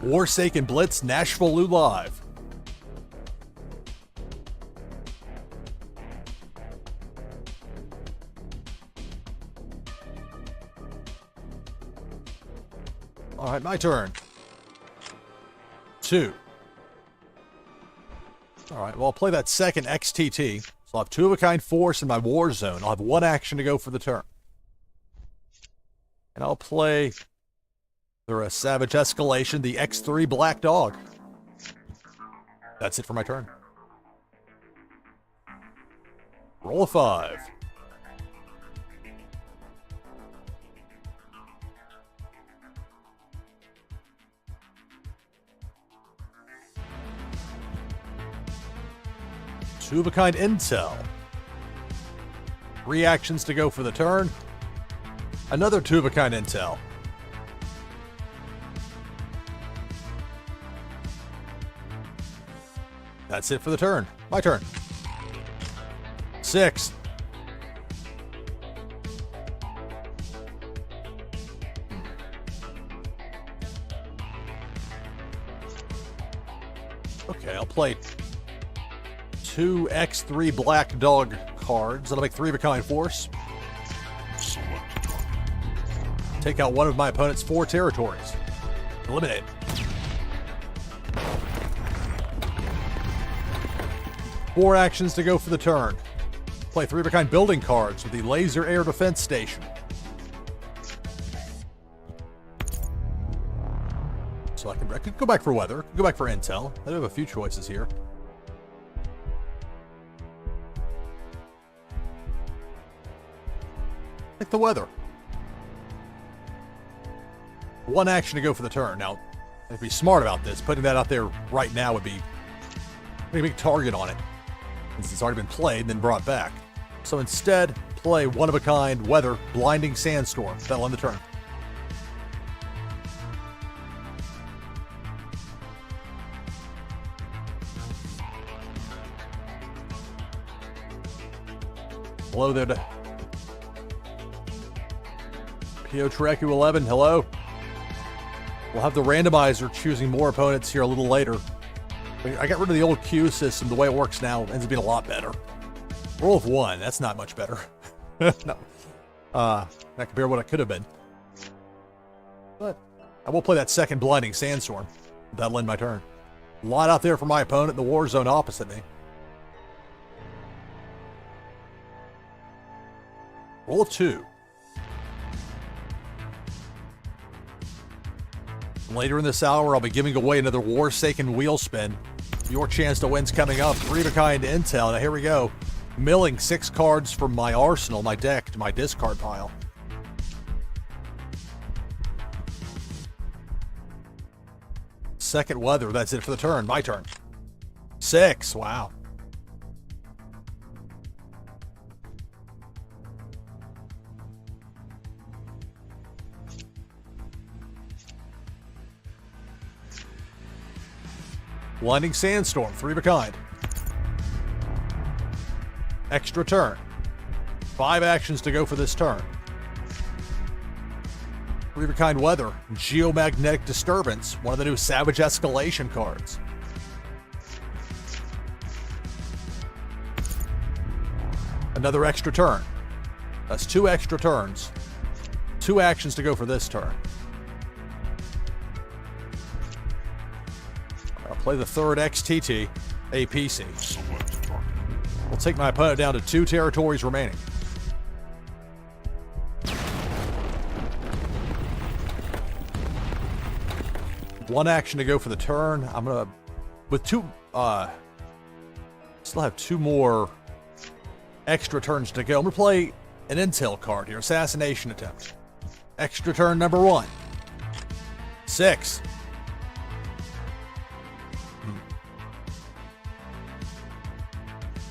Warsaken Blitz, NashvilleLou live. All right, my turn. 2. All right, well, I'll play that second XTT. So I'll have 2 of a kind force in my war zone. I'll have 1 action to go for the turn. And I'll play a Savage Escalation, the X3 Black Dog. That's it for my turn. Roll a 5. Two of a kind intel. 3 actions to go for the turn. Another 2 of a kind intel. That's it for the turn. My turn. 6. Okay, I'll play 2 X3 Black Dog cards. That'll make 3 of a kind force. Select target. Take out one of my opponent's 4 territories. Eliminate. Four actions to go for the turn. Play 3 of a kind building cards with the Laser Air Defense Station. So I could go back for weather, go back for intel. I do have a few choices here. Take the weather. 1 action to go for the turn. Now, I'd be smart about this. Putting that out there right now would be a big target on it, since it's already been played and then brought back. So instead, play 1 of a kind weather, blinding sandstorm. That'll end the turn. Hello there to PO Treku 11. Hello. We'll have the randomizer choosing more opponents here a little later. I got rid of the old queue system. The way it works now ends up being a lot better. Roll of 1. That's not much better. No. Not compared to what it could have been. But I will play that second blinding sandstorm. That'll end my turn. A lot out there for my opponent in the war zone opposite me. Roll of 2. Later in this hour, I'll be giving away another Warsaken wheel spin. Your chance to win's coming up. 3 of a kind intel. Now here we go. Milling 6 cards from my arsenal, my deck, to my discard pile. Second weather. That's it for the turn. My turn. 6. Wow. Blinding Sandstorm, 3 of a kind. Extra turn. 5 actions to go for this turn. 3 of a kind weather. Geomagnetic Disturbance, one of the new Savage Escalation cards. Another extra turn. That's 2 extra turns. 2 actions to go for this turn. Play the 3rd XTT, APC. Select target. We'll take my opponent down to 2 territories remaining. One action to go for the turn. I'm gonna, with 2, still have 2 more extra turns to go. I'm gonna play an intel card here, Assassination Attempt. Extra turn number 1. 6.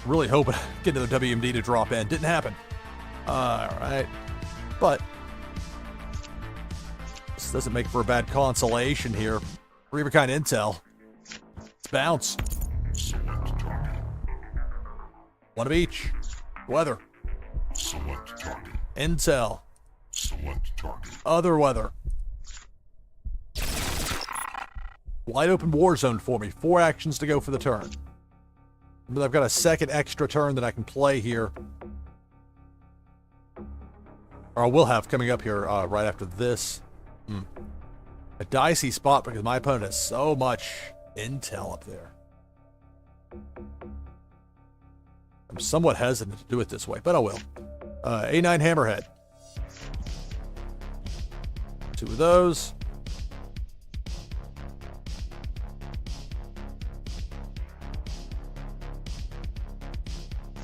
Really hoping get another WMD to drop in. Didn't happen. Alright. But this doesn't make for a bad consolation here. 3 of a kind intel. Let's bounce. Select target. 1 of each. Weather. Select target. Intel. Select target. Other weather. Wide open war zone for me. 4 actions to go for the turn. But I've got a second extra turn that I can play here. Or I will have coming up here right after this. A dicey spot because my opponent has so much intel up there. I'm somewhat hesitant to do it this way, but I will. A9 Hammerhead. 2 of those.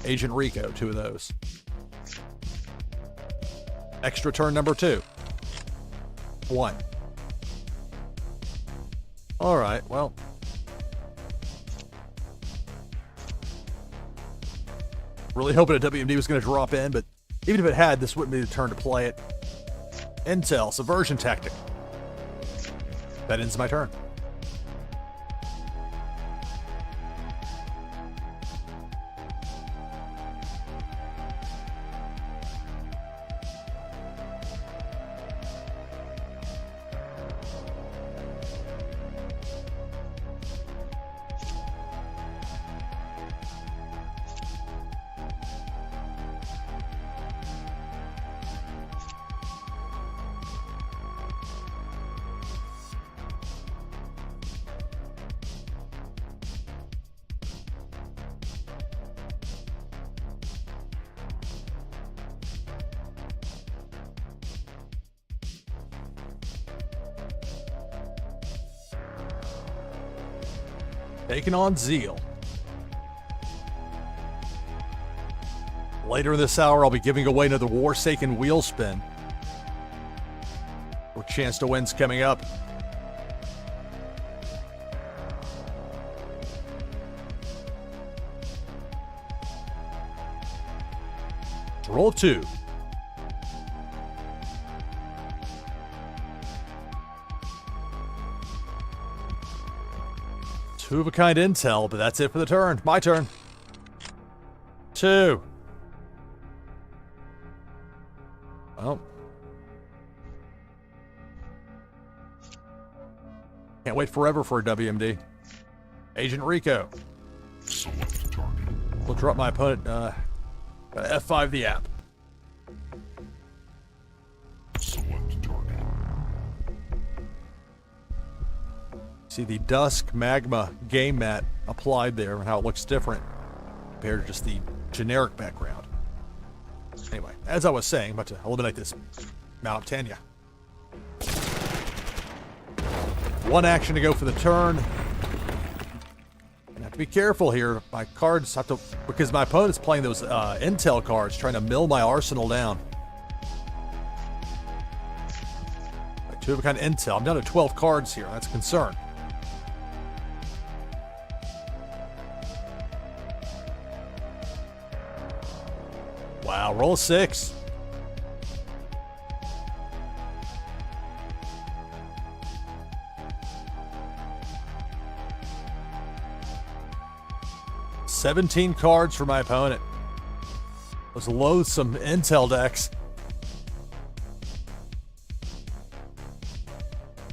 Agent Rico, 2 of those. Extra turn number 2. 1. Alright, well. Really hoping a WMD was going to drop in, but even if it had, this wouldn't be the turn to play it. Intel, Subversion Tactic. That ends my turn. Taking on Zeal. Later in this hour, I'll be giving away another Warsaken wheel spin. Or chance to win's coming up. Roll 2. Two of a kind intel, but that's it for the turn. My turn. 2. Well. Can't wait forever for a WMD. Agent Rico. Select target. We'll drop my opponent. Gotta F5 the app. Select target. See the Dusk Magma game mat applied there and how it looks different compared to just the generic background. Anyway, as I was saying, I'm about to eliminate this Mount Tanya. One action to go for the turn. I have to be careful here. My cards have to, because my opponent's playing those intel cards, trying to mill my arsenal down. Like 2 of a kind intel. I'm down to 12 cards here. That's a concern. Wow, roll 6. $17 cards for my opponent. Those loathsome intel decks.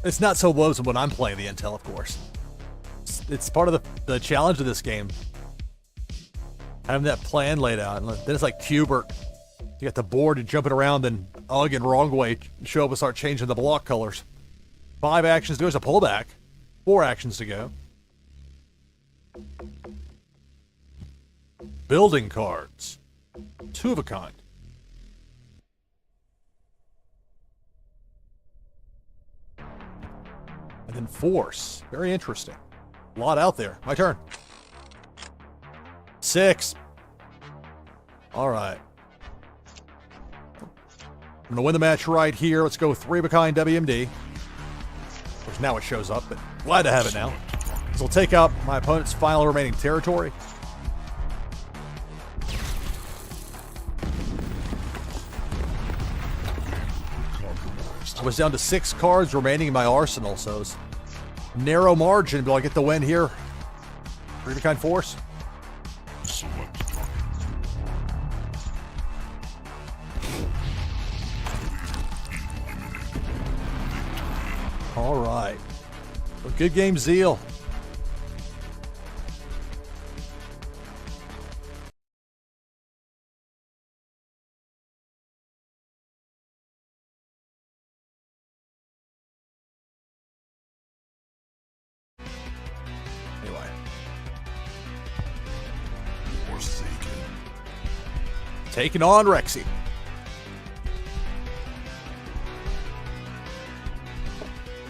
It's not so loathsome when I'm playing the intel, of course. It's part of the challenge of this game. Having that plan laid out. And then it's like Cubert. You got the board and jumping around and ugh and wrong way show up and start changing the block colors. 5 actions to go. There's a pullback. 4 actions to go. Building cards. 2 of a kind. And then Force. Very interesting. A lot out there. My turn. 6. All right. I'm going to win the match right here. Let's go 3 of a kind WMD. Which now it shows up, but glad to have it now. This will take out my opponent's final remaining territory. I was down to 6 cards remaining in my arsenal, so it's narrow margin, but I'll get the win here. 3 of a kind Force. Select target. All right. Well, good game, Zeal. Anyway. Warsaken. Taking on Rexy.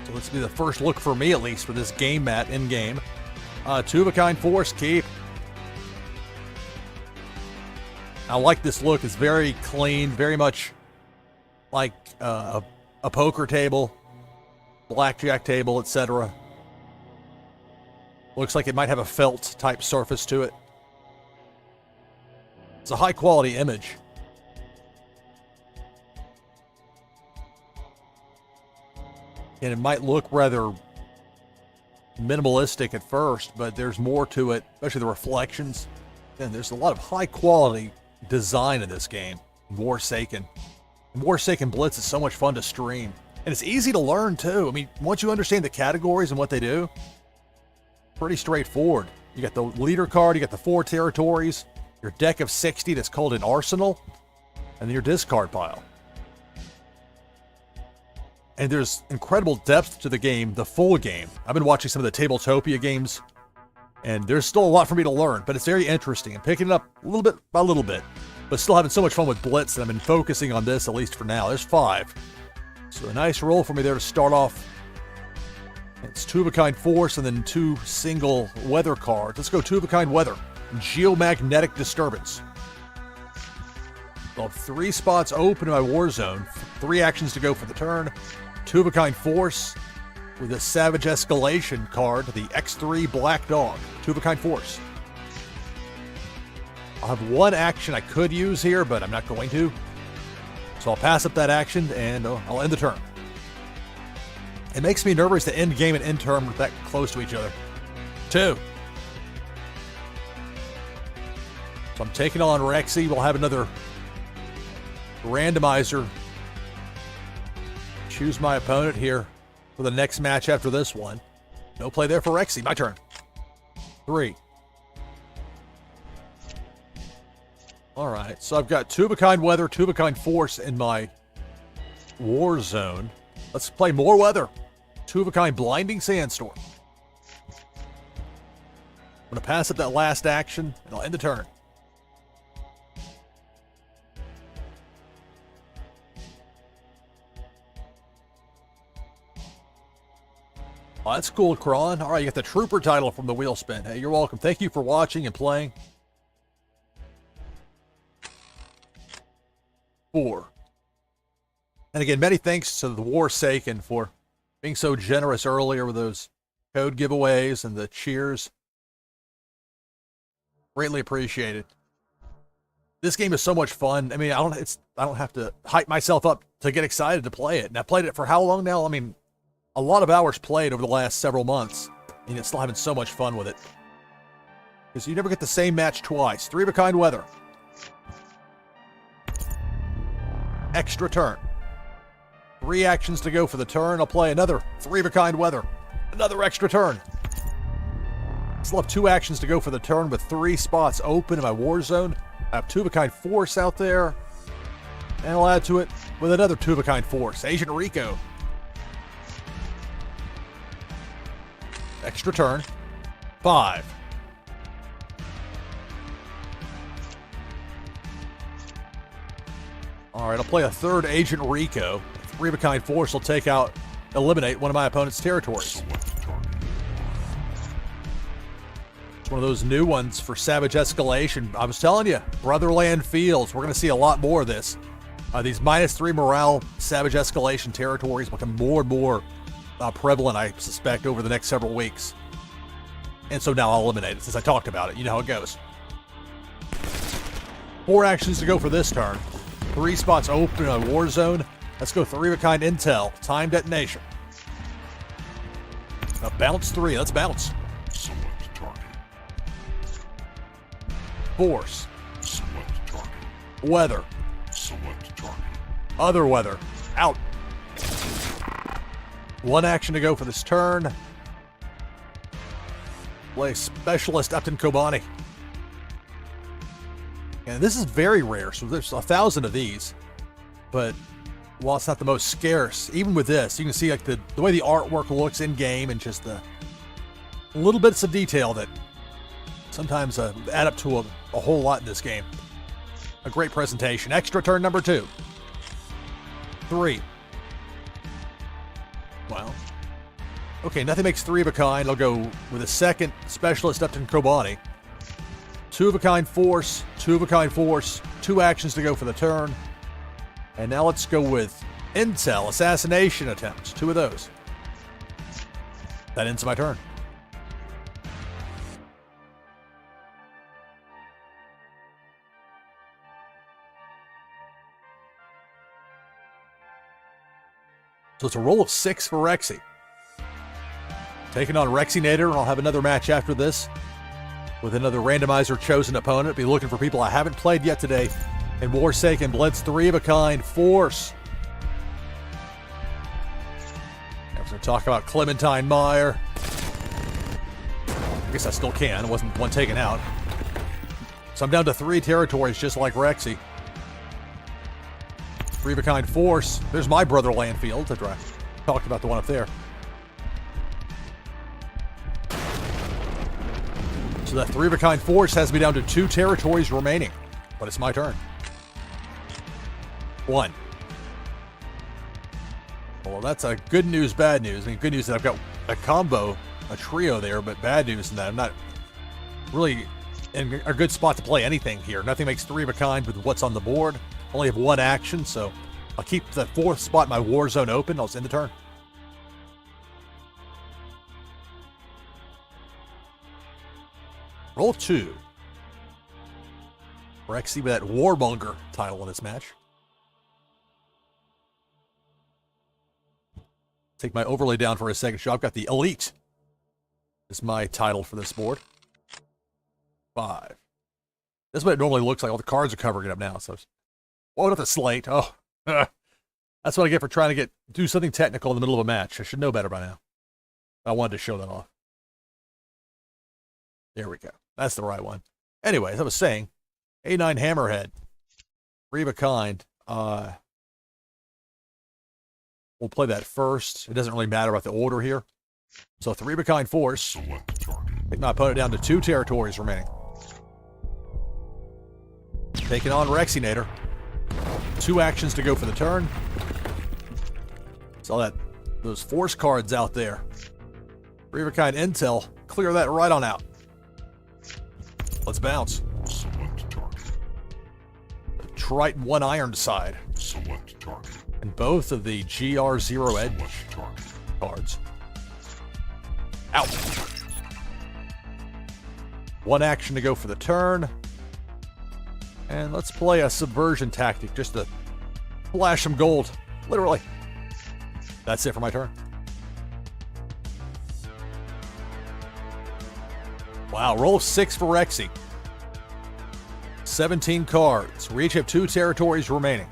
So this will be the first look for me, at least, for this game mat in game. 2 of a kind Force keep. I like this look. It's very clean, very much like a poker table, blackjack table, etc. Looks like it might have a felt type surface to it. It's a high quality image. And it might look rather minimalistic at first, but there's more to it, especially the reflections. And there's a lot of high quality design in this game. Warsaken. Warsaken Blitz is so much fun to stream. And it's easy to learn too. I mean, once you understand the categories and what they do, pretty straightforward. You got the leader card, you got the 4 territories, your deck of 60 that's called an arsenal, and then your discard pile. And there's incredible depth to the game, the full game. I've been watching some of the Tabletopia games, and there's still a lot for me to learn, but it's very interesting. I'm picking it up a little bit by little bit, but still having so much fun with Blitz that I've been focusing on this, at least for now. There's 5. So a nice roll for me there to start off It's 2-of-a-kind force and then 2 single weather cards. Let's go 2-of-a-kind weather. Geomagnetic disturbance. I'll have 3 spots open in my war zone. 3 actions to go for the turn. 2-of-a-kind force with a savage escalation card, the X3 Black Dog. 2-of-a-kind force. I'll have 1 action I could use here, but I'm not going to. So I'll pass up that action and I'll end the turn. It makes me nervous to end game and end turn that close to each other. 2. So I'm taking on Rexy. We'll have another randomizer. Choose my opponent here for the next match after this one. No play there for Rexy. My turn. 3. All right, so I've got 2-of-a-kind weather, 2-of-a-kind force in my war zone. Let's play more weather. 2-of-a-kind blinding sandstorm. I'm going to pass up that last action, and I'll end the turn. Oh, that's cool, Kron. All right, you got the Trooper title from the wheel spin. Hey, you're welcome. Thank you for watching and playing. 4. And again, many thanks to the Warsaken for being so generous earlier with those code giveaways and the cheers. Greatly appreciated. This game is so much fun. I mean, I don't have to hype myself up to get excited to play it. And I've played it for how long now? I mean, a lot of hours played over the last several months, and it's still having so much fun with it. Because you never get the same match twice. 3-of-a-kind weather. Extra turn. 3 actions to go for the turn. I'll play another 3-of-a-kind weather. Another extra turn. Still have 2 actions to go for the turn with 3 spots open in my war zone. I have 2-of-a-kind force out there. And I'll add to it with another 2-of-a-kind force. Agent Rico. Extra turn. 5. All right, I'll play a 3rd Agent Rico. 3-of-a-kind force will eliminate one of my opponent's territories. It's one of those new ones for Savage Escalation. I was telling you, Brotherland Fields, we're going to see a lot more of this. These -3 morale Savage Escalation territories become more and more prevalent, I suspect, over the next several weeks. And so now I'll eliminate it since I talked about it. You know how it goes. 4 actions to go for this turn. 3 spots open in a war zone. Let's go 3-of-a-kind intel. Time detonation. Bounce 3. Let's bounce. Select target. Force. Select target. Weather. Select target. Other weather. Out. 1 action to go for this turn. Play Specialist Upton Kobani. And this is very rare, so there's 1,000 of these. But while it's not the most scarce, even with this, you can see like the way the artwork looks in game and just the little bits of detail that sometimes add up to a whole lot in this game. A great presentation. Extra turn number 2. 3. Wow. Okay, nothing makes 3-of-a-kind. I'll go with a 2nd Specialist Upton Kobani. 2-of-a-kind force, 2-of-a-kind force, 2 actions to go for the turn. And now let's go with intel, assassination attempts, 2 of those. That ends my turn. So it's a roll of 6 for Rexy. Taking on Rexinator, I'll have another match after this with another randomizer chosen opponent. Be looking for people I haven't played yet today. And Warsaken Blitz, 3-of-a-kind force. I was going to talk about Clementine Meyer. I guess I still can. It wasn't one taken out. So I'm down to 3 territories, just like Rexy. 3-of-a-kind force. There's my Brotherland Fields. After I talked about the one up there. So that 3-of-a-kind force has me down to 2 territories remaining. But it's my turn. 1. Well, that's a good news, bad news. I mean, good news that I've got a combo, a trio there, but bad news in that I'm not really in a good spot to play anything here. Nothing makes 3 of a kind with what's on the board. Only have 1 action, so I'll keep the 4th spot in my war zone open. I'll end the turn. Roll 2. Rexy with that Warmonger title in this match. Take my overlay down for a second show. I've got the Elite. Is my title for this board. 5. This is what it normally looks like. All the cards are covering it up now. So, whoa, not the slate. Oh, that's what I get for trying to do something technical in the middle of a match. I should know better by now. I wanted to show that off. There we go. That's the right one. Anyway, as I was saying, A9 Hammerhead. 3 of a kind. We'll play that first. It doesn't really matter about the order here. So 3 of a kind force. Select target. Take my opponent down to 2 territories remaining. Taking on Rexinator. 2 actions to go for the turn. Saw those force cards out there. 3 of a kind intel. Clear that right on out. Let's bounce. Select target. The Triton 1 Ironside. Select target. And both of the GR0 Edge Select target. cards. Out. 1 action to go for the turn. And let's play a subversion tactic just to flash some gold. Literally. That's it for my turn. Wow, roll 6 for Rexy. 17 cards. We each have 2 territories remaining.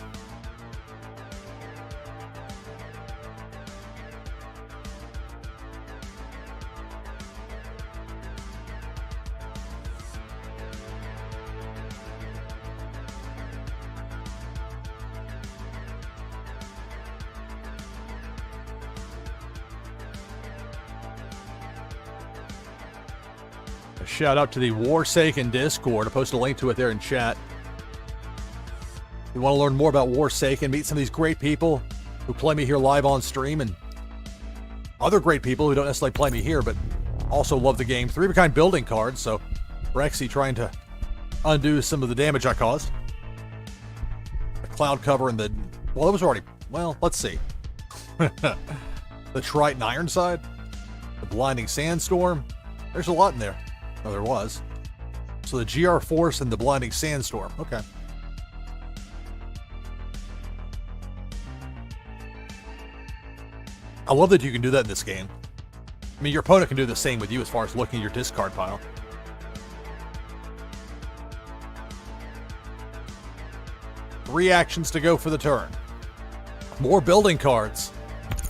A shout out to the Warsaken Discord. I posted a link to it there in chat. If you want to learn more about Warsaken, meet some of these great people who play me here live on stream, and other great people who don't necessarily play me here, but also love the game. 3 of a kind building cards, so Rexy trying to undo some of the damage I caused. The cloud cover and the... Well, it was already... Well, let's see. The Triton Ironside. The Blinding Sandstorm. There's a lot in there. Oh, there was. So the GR Force and the Blinding Sandstorm. Okay. I love that you can do that in this game. I mean, your opponent can do the same with you as far as looking at your discard pile. Three actions to go for the turn. More building cards.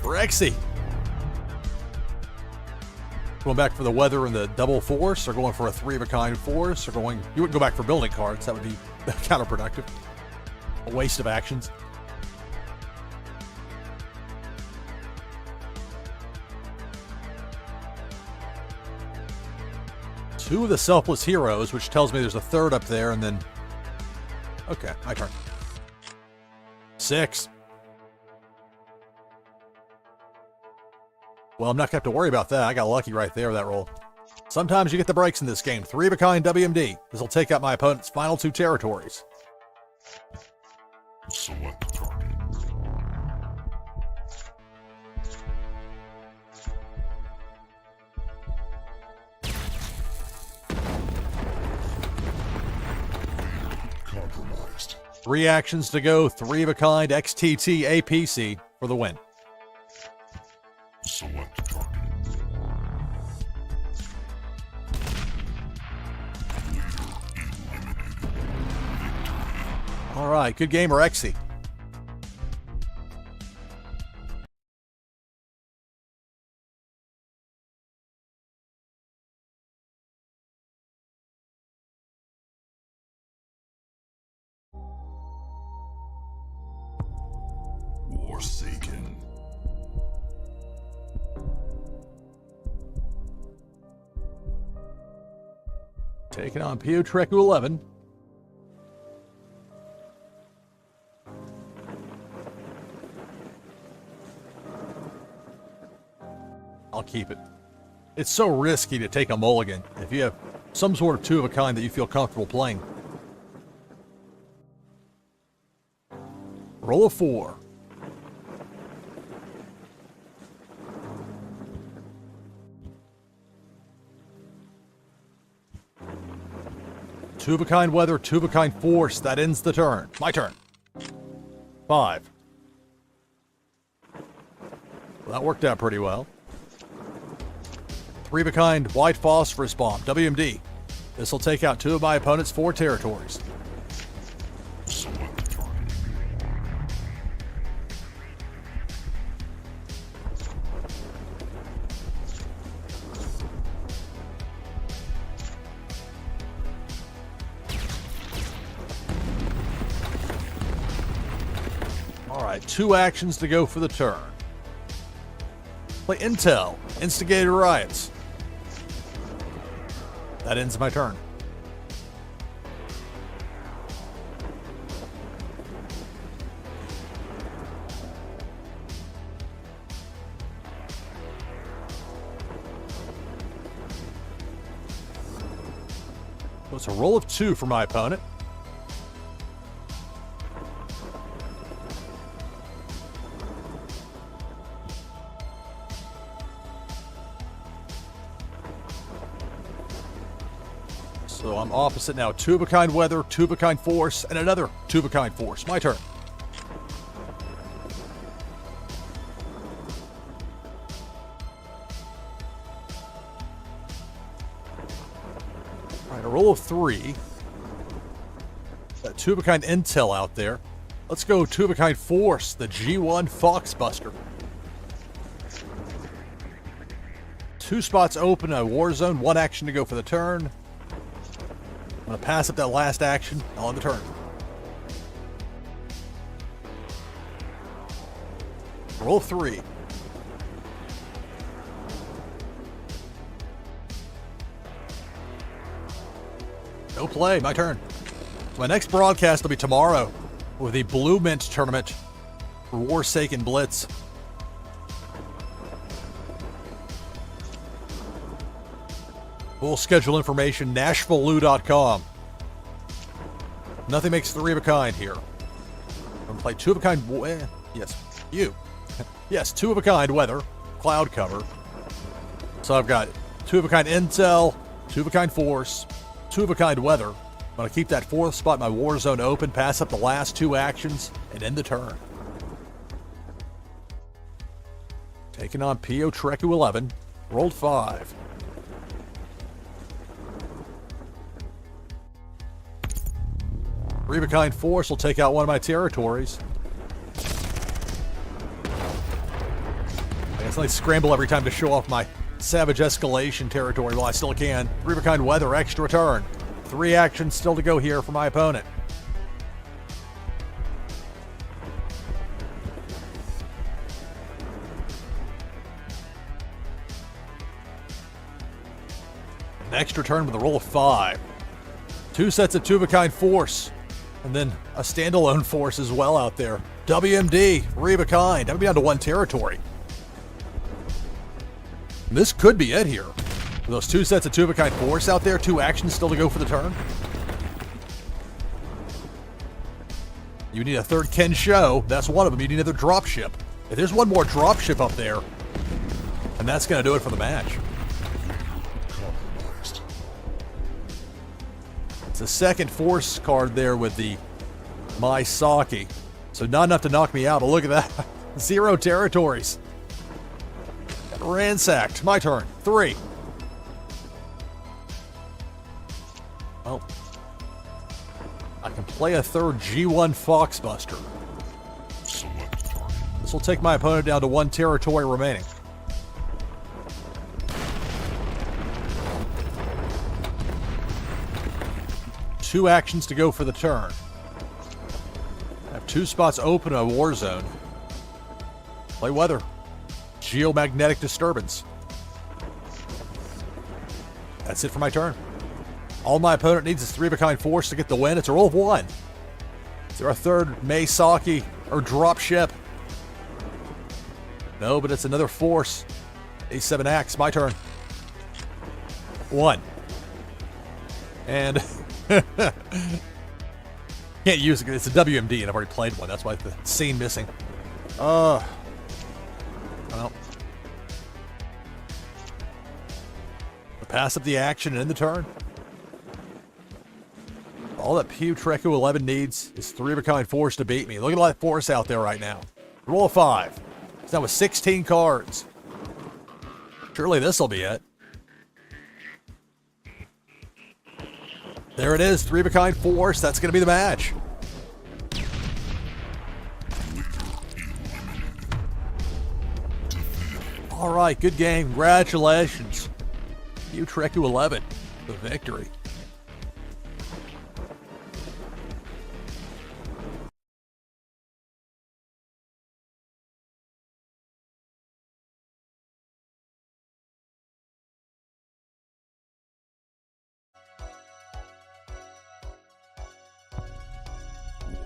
Rexy. Going back for the weather and the double force, or going for a 3 of a kind force, or going... You wouldn't go back for building cards. That would be counterproductive. A waste of actions. Two of the Selfless Heroes, which tells me there's a third up there, and then... Okay, my turn. 6. Well, I'm not going to have to worry about that. I got lucky right there with that roll. Sometimes you get the breaks in this game. 3 of a kind WMD. This will take out my opponent's final 2 territories. Select target. Compromised. 3 actions to go. 3 of a kind XTT APC for the win. Select target. All right, good game, Rexy. Warsaken. Taking on Piotreku 11. I'll keep it. It's so risky to take a mulligan if you have some sort of two of a kind that you feel comfortable playing. Roll a 4. Two of a kind weather, two of a kind force. That ends the turn. My turn. 5. Well, that worked out pretty well. 3 of a kind white phosphorus bomb. WMD. This will take out 2 of my opponent's 4 territories. Select target. Alright, 2 actions to go for the turn. Play Intel, Instigated Riots. That ends my turn. So it's a roll of 2 for my opponent. So I'm opposite now. 2 of a kind weather, 2 of a kind force, and another 2 of a kind force. My turn. Alright, a roll of 3. Got 2 of a kind intel out there. Let's go 2 of a kind force, the G1 Foxbuster. 2 spots open in a war zone, 1 action to go for the turn. I'm going to pass up that last action on the turn. Roll 3. No play, my turn. My next broadcast will be tomorrow with the Blue Mint tournament for Warsaken Blitz. Full schedule information, NashvilleLou.com. Nothing makes 3 of a kind here. I'm going to play 2 of a kind. Yes, you. Yes, 2 of a kind weather, cloud cover. So I've got 2 of a kind intel, 2 of a kind force, 2 of a kind weather. I'm going to keep that 4th spot in my war zone open, pass up the last 2 actions, and end the turn. Taking on PO Treku 11. Rolled 5. Three of a kind force will take out 1 of my territories. I guess I scramble every time to show off my savage escalation territory while I still can. 3 of a kind weather, extra turn. 3 actions still to go here for my opponent. An extra turn with a roll of 5. 2 sets of 2 of a kind force. And then a standalone force as well out there. WMD, 3 of a kind. I'm down to 1 territory. And this could be it here. With those 2 sets of 2 of a kind force out there, 2 actions still to go for the turn. You need a 3rd Ken show. That's one of them. You need another dropship. If there's 1 more dropship up there, and that's going to do it for the match. Compromised. It's a 2nd force card there with the Warsaken. So not enough to knock me out, but look at that. 0 territories. Ransacked. My turn. 3. Well, I can play a 3rd G1 Foxbuster. Select target. This will take my opponent down to 1 territory remaining. Two actions to go for the turn. I have 2 spots open in a war zone. Play weather. Geomagnetic disturbance. That's it for my turn. All my opponent needs is 3 of a kind force to get the win. It's a roll of 1. Is there a 3rd Warsaken or dropship? No, but it's another force. A7 axe, my turn. 1. And can't use it. It's a WMD, and I've already played one. That's why the scene missing. Well, pass up the action and end the turn. All that Treku 11 needs is 3 of a kind force to beat me. Look at all that force out there right now. Roll a 5. It's now with 16 cards. Surely this will be it. There it is, 3 of a kind force. That's going to be the match. All right, good game. Congratulations. Treku 11, the victory.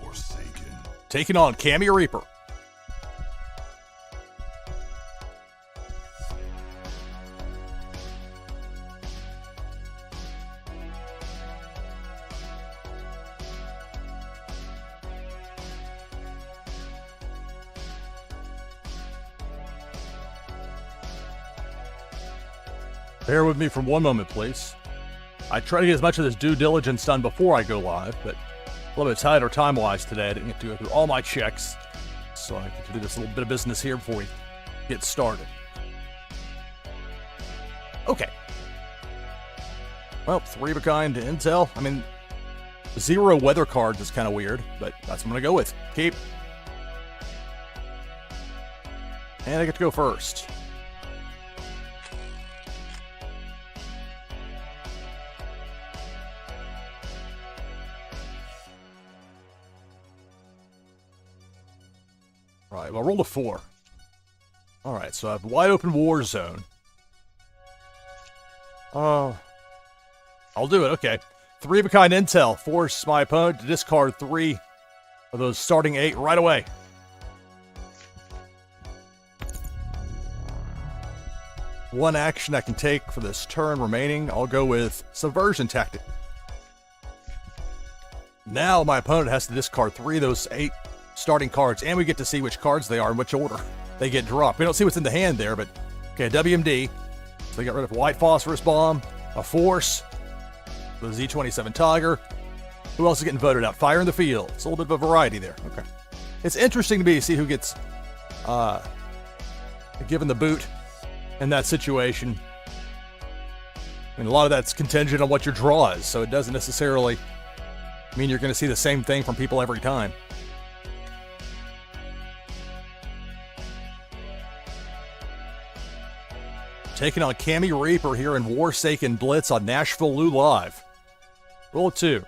Warsaken. Taking on Cammy Reaper. Bear with me for one moment, please. I try to get as much of this due diligence done before I go live, but a little bit tighter time-wise today. I didn't get to go through all my checks, so I get to do this little bit of business here before we get started. Okay. Well, 3 of a kind intel. I mean, 0 weather cards is kind of weird, but that's what I'm going to go with. Keep. And I get to go first. Right, well, I rolled a 4. Alright, so I have wide open war zone. I'll do it, okay. 3 of a kind intel. Force my opponent to discard 3 of those starting 8 right away. One action I can take for this turn remaining. I'll go with Subversion Tactic. Now my opponent has to discard 3 of those 8 starting cards, and we get to see which cards they are in which order they get dropped. We don't see what's in the hand there, but okay, WMD. So they got rid of White Phosphorus Bomb, a Force, the Z-27 Tiger. Who else is getting voted out? Fire in the Field. It's a little bit of a variety there. Okay. It's interesting to me to see who gets given the boot in that situation. I mean, a lot of that's contingent on what your draw is, so it doesn't necessarily mean you're going to see the same thing from people every time. Taking on Cammy Reaper here in Warsaken Blitz on NashvilleLou Live. Roll a 2.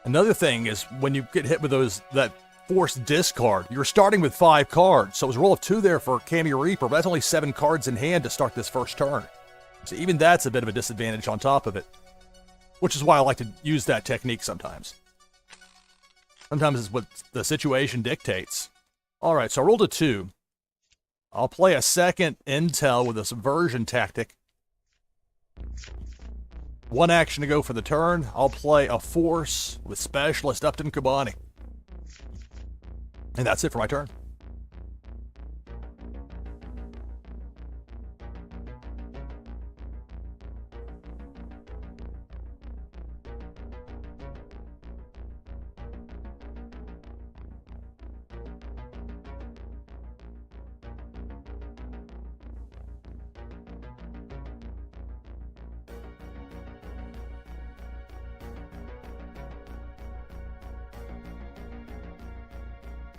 Another thing is when you get hit with that forced discard, you're starting with 5 cards. So it was a roll of 2 there for Cammy Reaper, but that's only 7 cards in hand to start this first turn. So even that's a bit of a disadvantage on top of it, which is why I like to use that technique sometimes. Sometimes it's what the situation dictates. All right, so I rolled a 2. I'll play a second intel with a Subversion Tactic. One action to go for the turn. I'll play a Force with Specialist Upton Kabani. And that's it for my turn.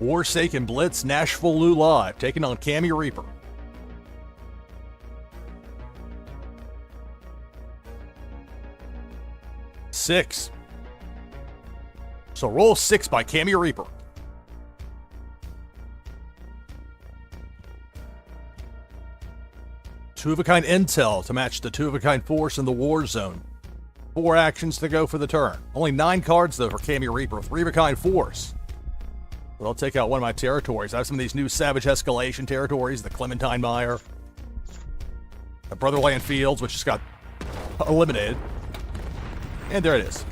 Warsaken Blitz, NashvilleLou Live, taking on Cammy Reaper. Six. So roll 6 by Cammy Reaper. Two of a kind intel to match the 2 of a kind force in the war zone. 4 actions to go for the turn. Only 9 cards though for Cammy Reaper. 3 of a kind force. But I'll take out one of my territories. I have some of these new Savage Escalation territories, the Clementine Mire, the Brotherland Fields, which just got eliminated. And there it is.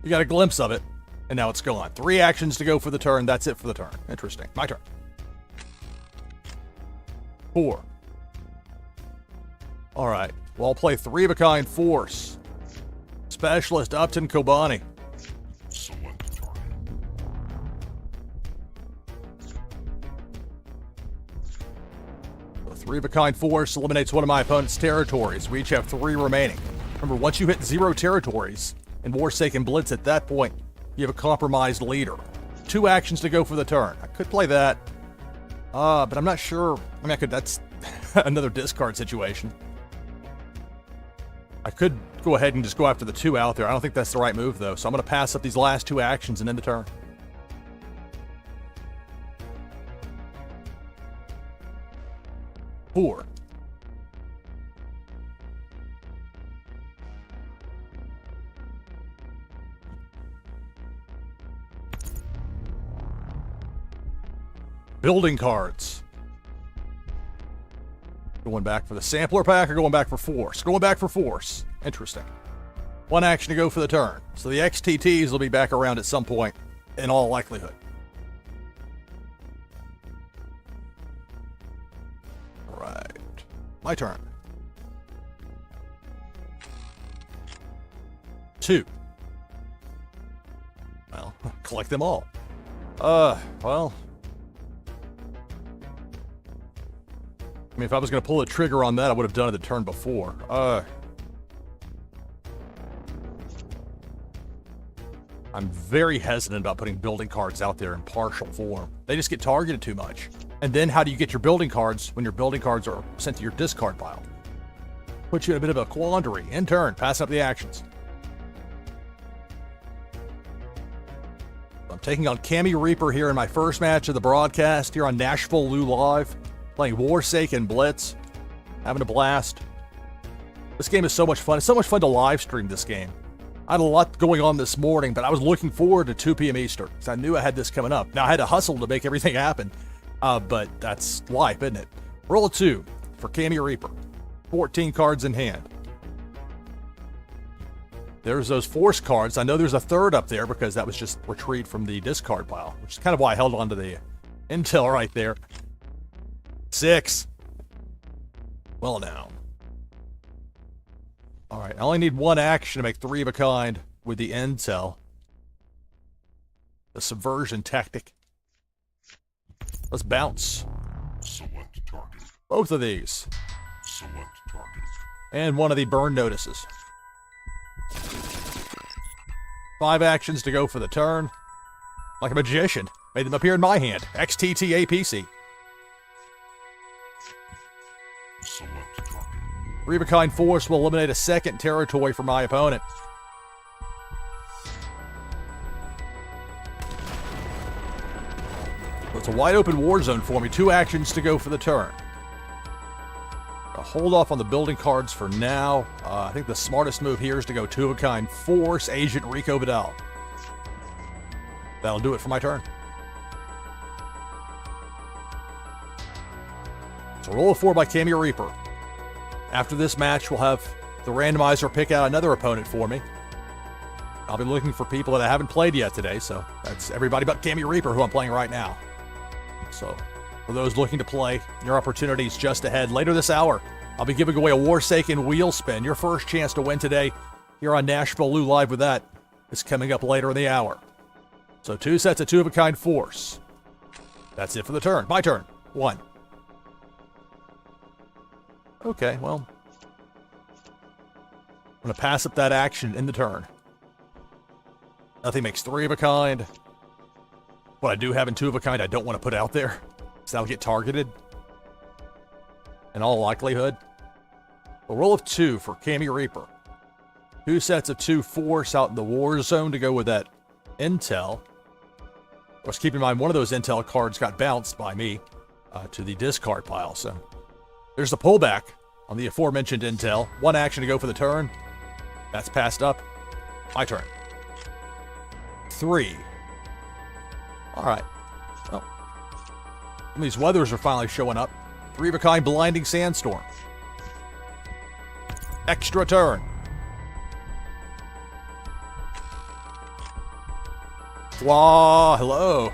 You got a glimpse of it, and now it's gone. 3 actions to go for the turn. That's it for the turn. Interesting. My turn. 4. All right. Well, I'll play 3-of-a-kind Force. Specialist Upton Kobani. Select target. The 3-of-a-kind Force eliminates one of my opponent's territories. We each have 3 remaining. Remember, once you hit 0 territories in Warsaken Blitz, at that point, you have a compromised leader. 2 actions to go for the turn. I could play that, but I'm not sure. I mean, that's another discard situation. I could go ahead and just go after the 2 out there. I don't think that's the right move, though, so I'm going to pass up these last 2 actions and end the turn. Four. Building cards. Going back for the sampler pack or going back for Force? Going back for Force. Interesting. 1 action to go for the turn. So the XTTs will be back around at some point, in all likelihood. Right. My turn. 2. Well, collect them all. Well. I mean, if I was going to pull the trigger on that, I would have done it the turn before. I'm very hesitant about putting building cards out there in partial form. They just get targeted too much. And then how do you get your building cards when your building cards are sent to your discard pile? Puts you in a bit of a quandary. In turn, pass up the actions. I'm taking on Cammy Reaper here in my first match of the broadcast here on NashvilleLou Live. Playing Warsaken Blitz. Having a blast. This game is so much fun. It's so much fun to live stream this game. I had a lot going on this morning, but I was looking forward to 2 p.m. Eastern because I knew I had this coming up. Now, I had to hustle to make everything happen, but that's life, isn't it? Roll a 2 for Cammy Reaper. 14 cards in hand. There's those Force cards. I know there's a 3rd up there because that was just retrieved from the discard pile, which is kind of why I held on to the intel right there. 6. Well, now. All right, I only need 1 action to make 3-of-a-kind with the intel. The subversion tactic. Let's bounce. Select target. Both of these. Select target. And one of the burn notices. 5 actions to go for the turn. Like a magician. Made them appear in my hand. XTTAPC. Select target. 3-of-a-kind Force will eliminate a 2nd territory for my opponent. So it's a wide open war zone for me. 2 actions to go for the turn. I'll hold off on the building cards for now. I think the smartest move here is to go 2-of-a-kind Force Agent Rico Vidal. That'll do it for my turn. So roll a 4 by Cammy Reaper. After this match, we'll have the randomizer pick out another opponent for me. I'll be looking for people that I haven't played yet today, so that's everybody but Cammy Reaper, who I'm playing right now. So for those looking to play, your opportunity is just ahead. Later this hour, I'll be giving away a Warsaken wheel spin. Your first chance to win today here on NashvilleLou Live with that is coming up later in the hour. So 2 sets of 2-of-a-kind Force. That's it for the turn. My turn. 1. Okay, well, I'm going to pass up that action in the turn. Nothing makes 3-of-a-kind. What I do have in 2-of-a-kind, I don't want to put out there, so that'll get targeted. In all likelihood. A roll of 2 for Cammy Reaper. 2 sets of 2 Force out in the war zone to go with that intel. Of course, keep in mind, one of those intel cards got bounced by me to the discard pile, so there's the pullback on the aforementioned intel. 1 action to go for the turn. That's passed up. My turn. 3. Alright. Well, some of these weathers are finally showing up. 3-of-a-kind blinding sandstorm. Extra turn. Wow, hello.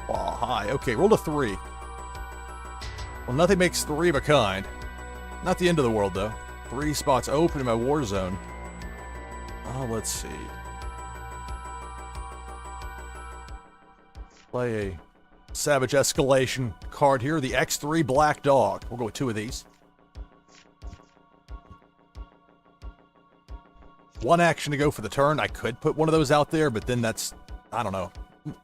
Wow, hi. Okay, roll a 3. Well, nothing makes 3-of-a-kind. Not the end of the world, though. 3 spots open in my war zone. Oh, let's see. Play a Savage Escalation card here. The X3 Black Dog. We'll go with 2 of these. 1 action to go for the turn. I could put one of those out there, but then that's... I don't know.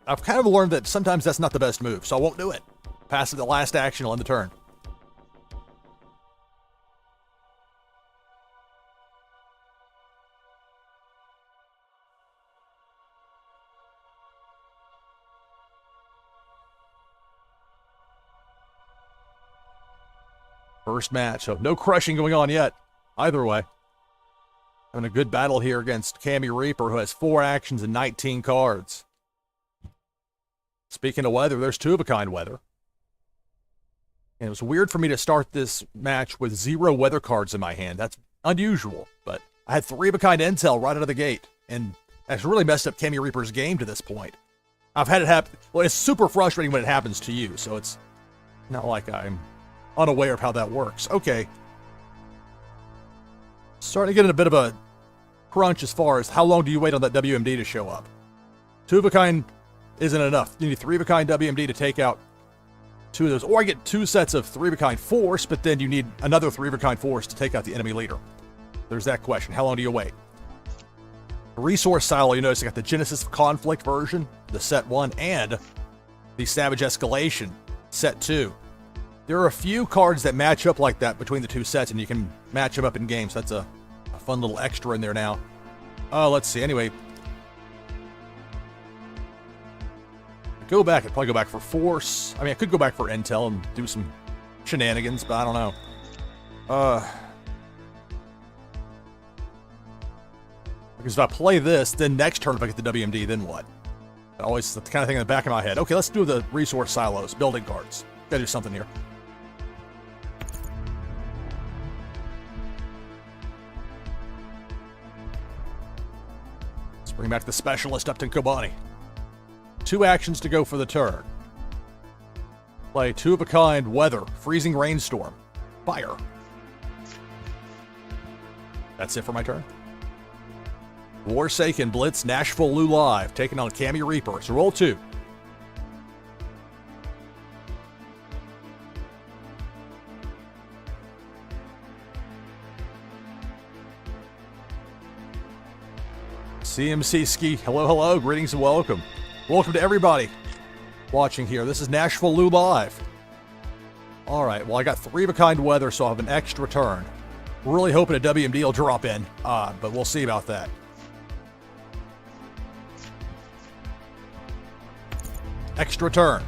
I've kind of learned that sometimes that's not the best move, so I won't do it. Pass it the last action on the turn. First match, so no crushing going on yet. Either way. Having a good battle here against Cammy Reaper, who has 4 actions and 19 cards. Speaking of weather, there's 2-of-a-kind weather. And it was weird for me to start this match with 0 weather cards in my hand. That's unusual, but I had 3-of-a-kind intel right out of the gate, and that's really messed up Cammy Reaper's game to this point. I've had it happen. Well, it's super frustrating when it happens to you, so it's not like I'm unaware of how that works. Okay. Starting to get in a bit of a crunch as far as how long do you wait on that WMD to show up. 2-of-a-kind isn't enough. You need 3-of-a-kind WMD to take out 2 of those. Or I get 2 sets of 3-of-a-kind force, but then you need another 3-of-a-kind force to take out the enemy leader. There's that question. How long do you wait? Resource silo, you notice I got the Genesis of Conflict version, the set 1, and the Savage Escalation, set 2. There are a few cards that match up like that between the 2 sets, and you can match them up in games. That's a fun little extra in there now. Let's see. Anyway, I'd probably go back for force. I mean, I could go back for intel and do some shenanigans, but I don't know. Because if I play this, then next turn if I get the WMD, then what? Always the kind of thing in the back of my head. Okay, let's do the resource silos, building cards. Gotta do something here. Let's bring back the specialist Upton Kobani. 2 actions to go for the turn. Play 2-of-a-kind weather, freezing rainstorm, fire. That's it for my turn. Warsaken Blitz, NashvilleLou live, taking on Cammy Reaper. So roll 2. CMC Ski, hello, greetings and welcome. Welcome to everybody watching here. This is NashvilleLou live. All right, well, I got 3-of-a-kind weather, so I'll have an extra turn. Really hoping a WMD will drop in, but we'll see about that. Extra turn.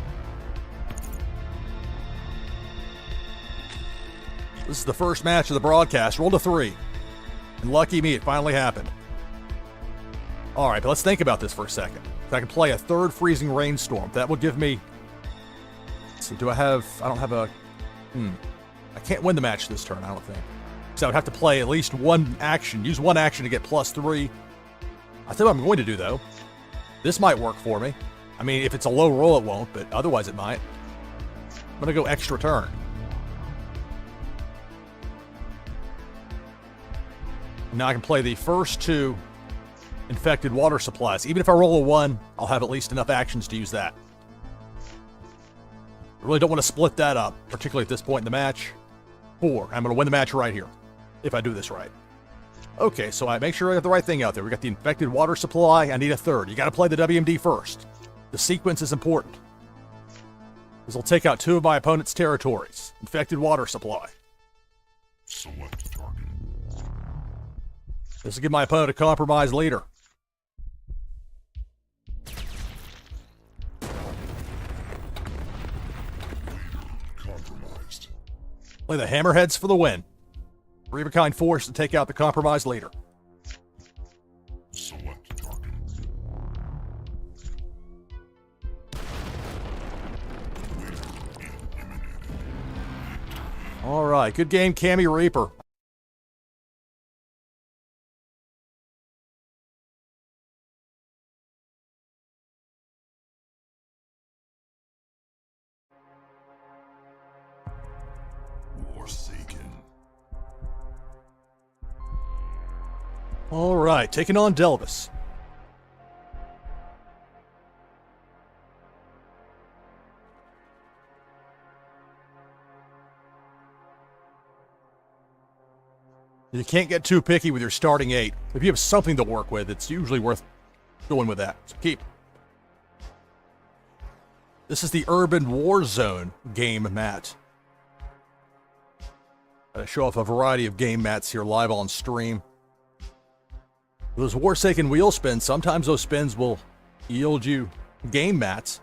This is the first match of the broadcast. Rolled a 3. And lucky me, it finally happened. All right, but let's think about this for a second. If I can play a 3rd freezing rainstorm, that would give me... Let's see, I don't have a... I can't win the match this turn, I don't think. So I would have to play at least 1 action. Use 1 action to get +3. I think what I'm going to do, though. This might work for me. I mean, if it's a low roll, it won't, but otherwise it might. I'm going to go extra turn. Now I can play the first 2 infected water supplies. Even if I roll a 1, I'll have at least enough actions to use that. I really don't want to split that up, particularly at this point in the match. 4. I'm going to win the match right here, if I do this right. Okay, so I make sure I got the right thing out there. We got the infected water supply. I need a 3rd. You got to play the WMD first. The sequence is important. This will take out 2 of my opponent's territories. Infected water supply. Select target. This will give my opponent a compromised leader. Compromised. Play the Hammerheads for the win. 3-of-a-kind force to take out the compromised leader. All right, good game, Cammy Reaper. Warsaken. All right, taking on Delvis. You can't get too picky with your starting 8. If you have something to work with, it's usually worth going with that. So keep. This is the Urban Warzone game mat. I show off a variety of game mats here live on stream. Those Warsaken wheel spins, sometimes those spins will yield you game mats.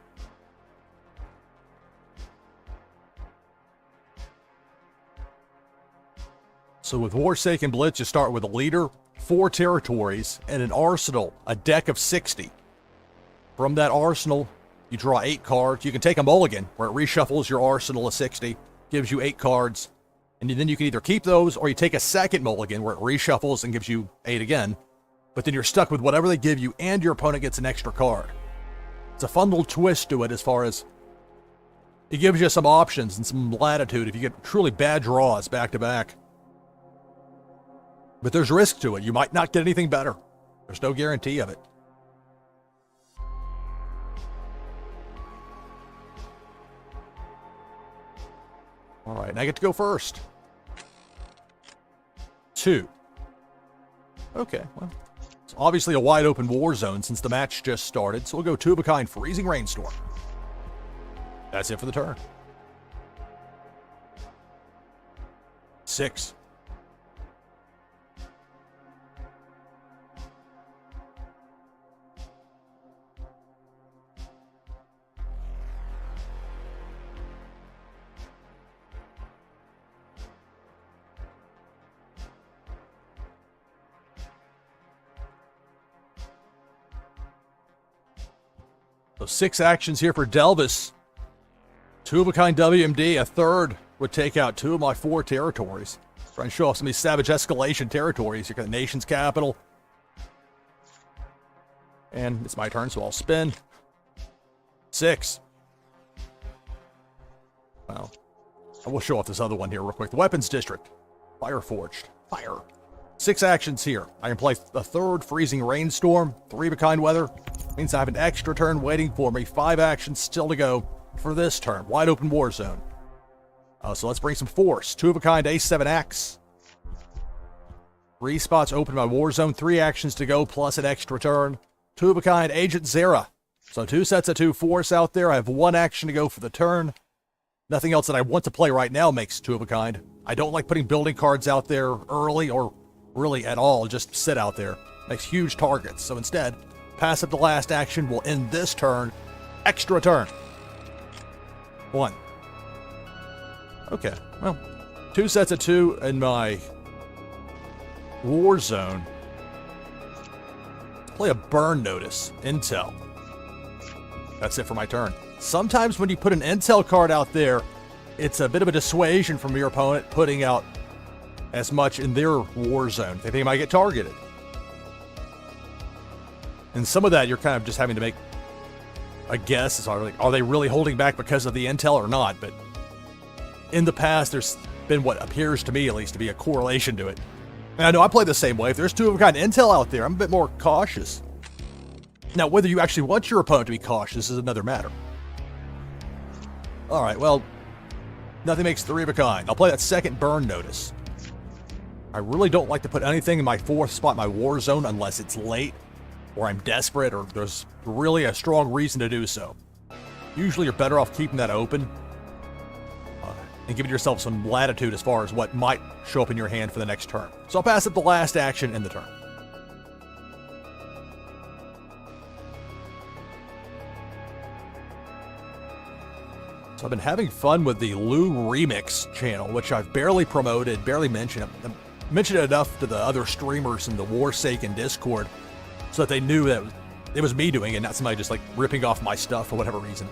So with Warsaken Blitz, you start with a leader, 4 territories, and an arsenal, a deck of 60. From that arsenal, you draw 8 cards. You can take a mulligan, where it reshuffles your arsenal of 60, gives you 8 cards, and then you can either keep those, or you take a second mulligan, where it reshuffles and gives you 8 again. But then you're stuck with whatever they give you, and your opponent gets an extra card. It's a fun little twist to it as far as it gives you some options and some latitude if you get truly bad draws back-to-back. But there's risk to it. You might not get anything better. There's no guarantee of it. All right, I get to go first. 2. Okay, well, it's obviously a wide open war zone since the match just started, so we'll go 2 of a kind freezing rainstorm. That's it for the turn. 6. So 6 actions here for Delvis. 2 of a kind WMD. A third would take out 2 of my 4 territories. Trying to show off some of these savage escalation territories. You got the nation's capital. And it's my turn, so I'll spin. 6. Well, I will show off this other one here real quick. The weapons district. Fire forged. Fire. 6 actions here. I can play a third freezing rainstorm. 3 of a kind weather. Means I have an extra turn waiting for me. 5 actions still to go for this turn. Wide open war zone. So let's bring some force. 2 of a kind A7X. 3 spots open in my war zone. 3 actions to go plus an extra turn. 2 of a kind Agent Zera. So 2 sets of 2 force out there. I have 1 action to go for the turn. Nothing else that I want to play right now makes 2 of a kind. I don't like putting building cards out there early or really at all. Just sit out there. Makes huge targets. So instead, pass up the last action will end this turn. Extra turn. 1. Okay, well, 2 sets of 2 in my war zone. Play a burn notice. Intel. That's it for my turn. Sometimes when you put an intel card out there, it's a bit of a dissuasion from your opponent putting out as much in their war zone. They think they might get targeted. And some of that you're kind of just having to make a guess. It's like, are they really holding back because of the intel or not? But in the past, there's been what appears to me, at least, to be a correlation to it. And I know I play the same way. If there's 2 of a kind intel out there, I'm a bit more cautious. Now, whether you actually want your opponent to be cautious is another matter. All right, well, nothing makes 3 of a kind. I'll play that second burn notice. I really don't like to put anything in my 4th spot in my war zone unless it's late, or I'm desperate, or there's really a strong reason to do so. Usually you're better off keeping that open and giving yourself some latitude as far as what might show up in your hand for the next turn. So I'll pass up the last action in the turn. So I've been having fun with the Lou Remix channel, which I've barely promoted, barely mentioned. I mentioned it enough to the other streamers in the Warsaken Discord so that they knew that it was me doing it, not somebody just like ripping off my stuff for whatever reason.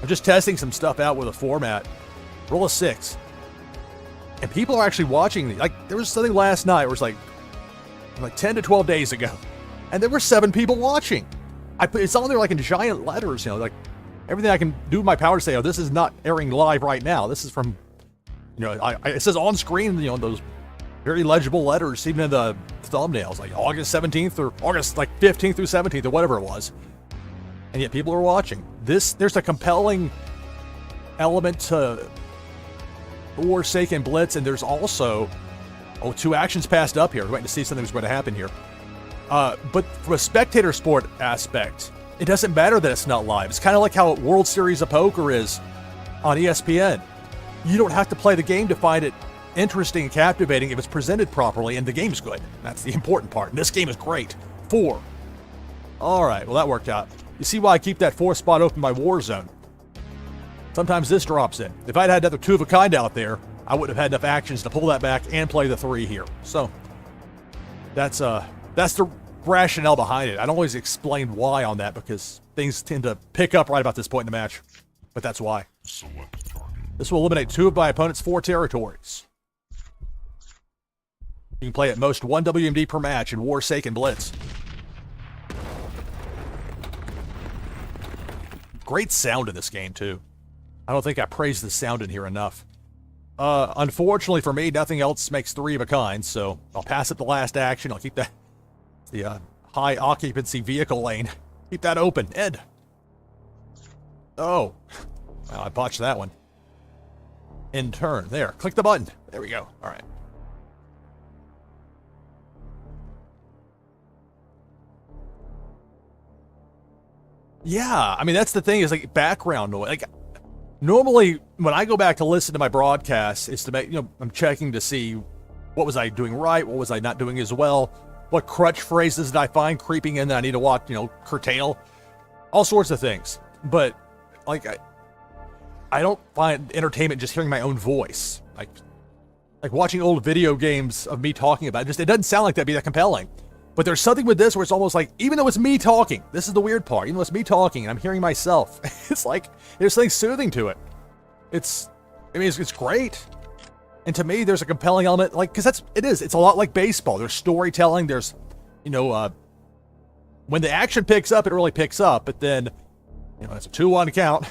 I'm just testing some stuff out with a format. Roll a 6. And people are actually watching. Like, there was something last night where it's like 10 to 12 days ago, and there were 7 people watching. It's on there like in giant letters, you know, like everything I can do with my power to say, oh, this is not airing live right now. This is from, you know, it says on screen, you know, those very legible letters, even in the thumbnails, like August 17th or August like 15th through 17th or whatever it was. And yet people are watching. There's a compelling element to Warsaken Blitz, and there's also, 2 actions passed up here. We're waiting to see something was going to happen here. But from a spectator sport aspect, it doesn't matter that it's not live. It's kind of like how World Series of Poker is on ESPN. You don't have to play the game to find it interesting and captivating if it's presented properly and the game's good. That's the important part. And this game is great. 4. All right, well, that worked out. You see why I keep that 4th spot open by Warzone. Sometimes this drops in. If I'd had another 2 of a kind out there, I wouldn't have had enough actions to pull that back and play the 3 here. So that's the rationale behind it. I don't always explain why on that because things tend to pick up right about this point in the match. But that's why. Select target. This will eliminate 2 of my opponent's 4 territories. You can play at most 1 WMD per match in Warsaken Blitz. Great sound in this game, too. I don't think I praised the sound in here enough. Unfortunately for me, nothing else makes 3 of a kind, so I'll pass it the last action. I'll keep the high occupancy vehicle lane. Keep that open. Ed. Oh. Well, I botched that one. In turn. There. Click the button. There we go. All right. Yeah, I mean, that's the thing, is like background noise. Like, normally when I go back to listen to my broadcasts, it's to make, you know, I'm checking to see what was I doing right, what was I not doing as well, what crutch phrases did I find creeping in that I need to watch, you know, curtail, all sorts of things. But like, I don't find entertainment just hearing my own voice. Like watching old video games of me talking about it, it doesn't sound like that'd be that compelling. But there's something with this where it's almost like, even though it's me talking, this is the weird part, even though it's me talking and I'm hearing myself, it's like, there's something soothing to it. It's great. And to me, there's a compelling element, like, because it's a lot like baseball. There's storytelling, there's, you know, when the action picks up, it really picks up, but then, you know, it's a 2-1 count,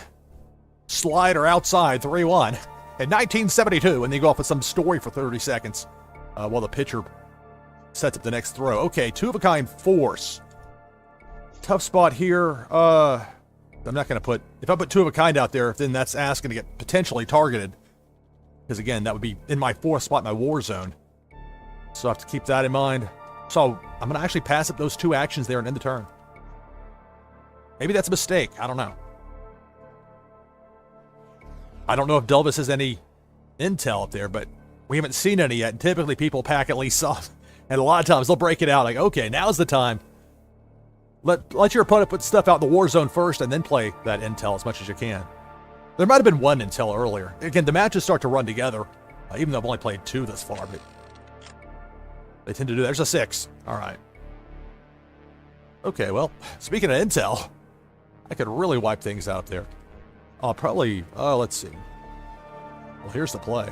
slider outside, 3-1. In 1972, and they go off with some story for 30 seconds while the pitcher sets up the next throw. Okay, 2 of a kind force. Tough spot here. I'm not going to put... If I put 2 of a kind out there, then that's asking to get potentially targeted. Because again, that would be in my 4th spot in my war zone. So I have to keep that in mind. So I'm going to actually pass up those 2 actions there and end the turn. Maybe that's a mistake. I don't know. I don't know if Delvis has any intel up there, but we haven't seen any yet. And typically people pack at least some. And a lot of times they'll break it out like, okay, now's the time. Let your opponent put stuff out in the war zone first and then play that intel as much as you can. There might have been 1 intel earlier. Again, the matches start to run together, even though I've only played 2 thus far, but they tend to do that. There's a 6. All right. Okay, well, speaking of intel, I could really wipe things out there. I'll probably, let's see. Well, here's the play.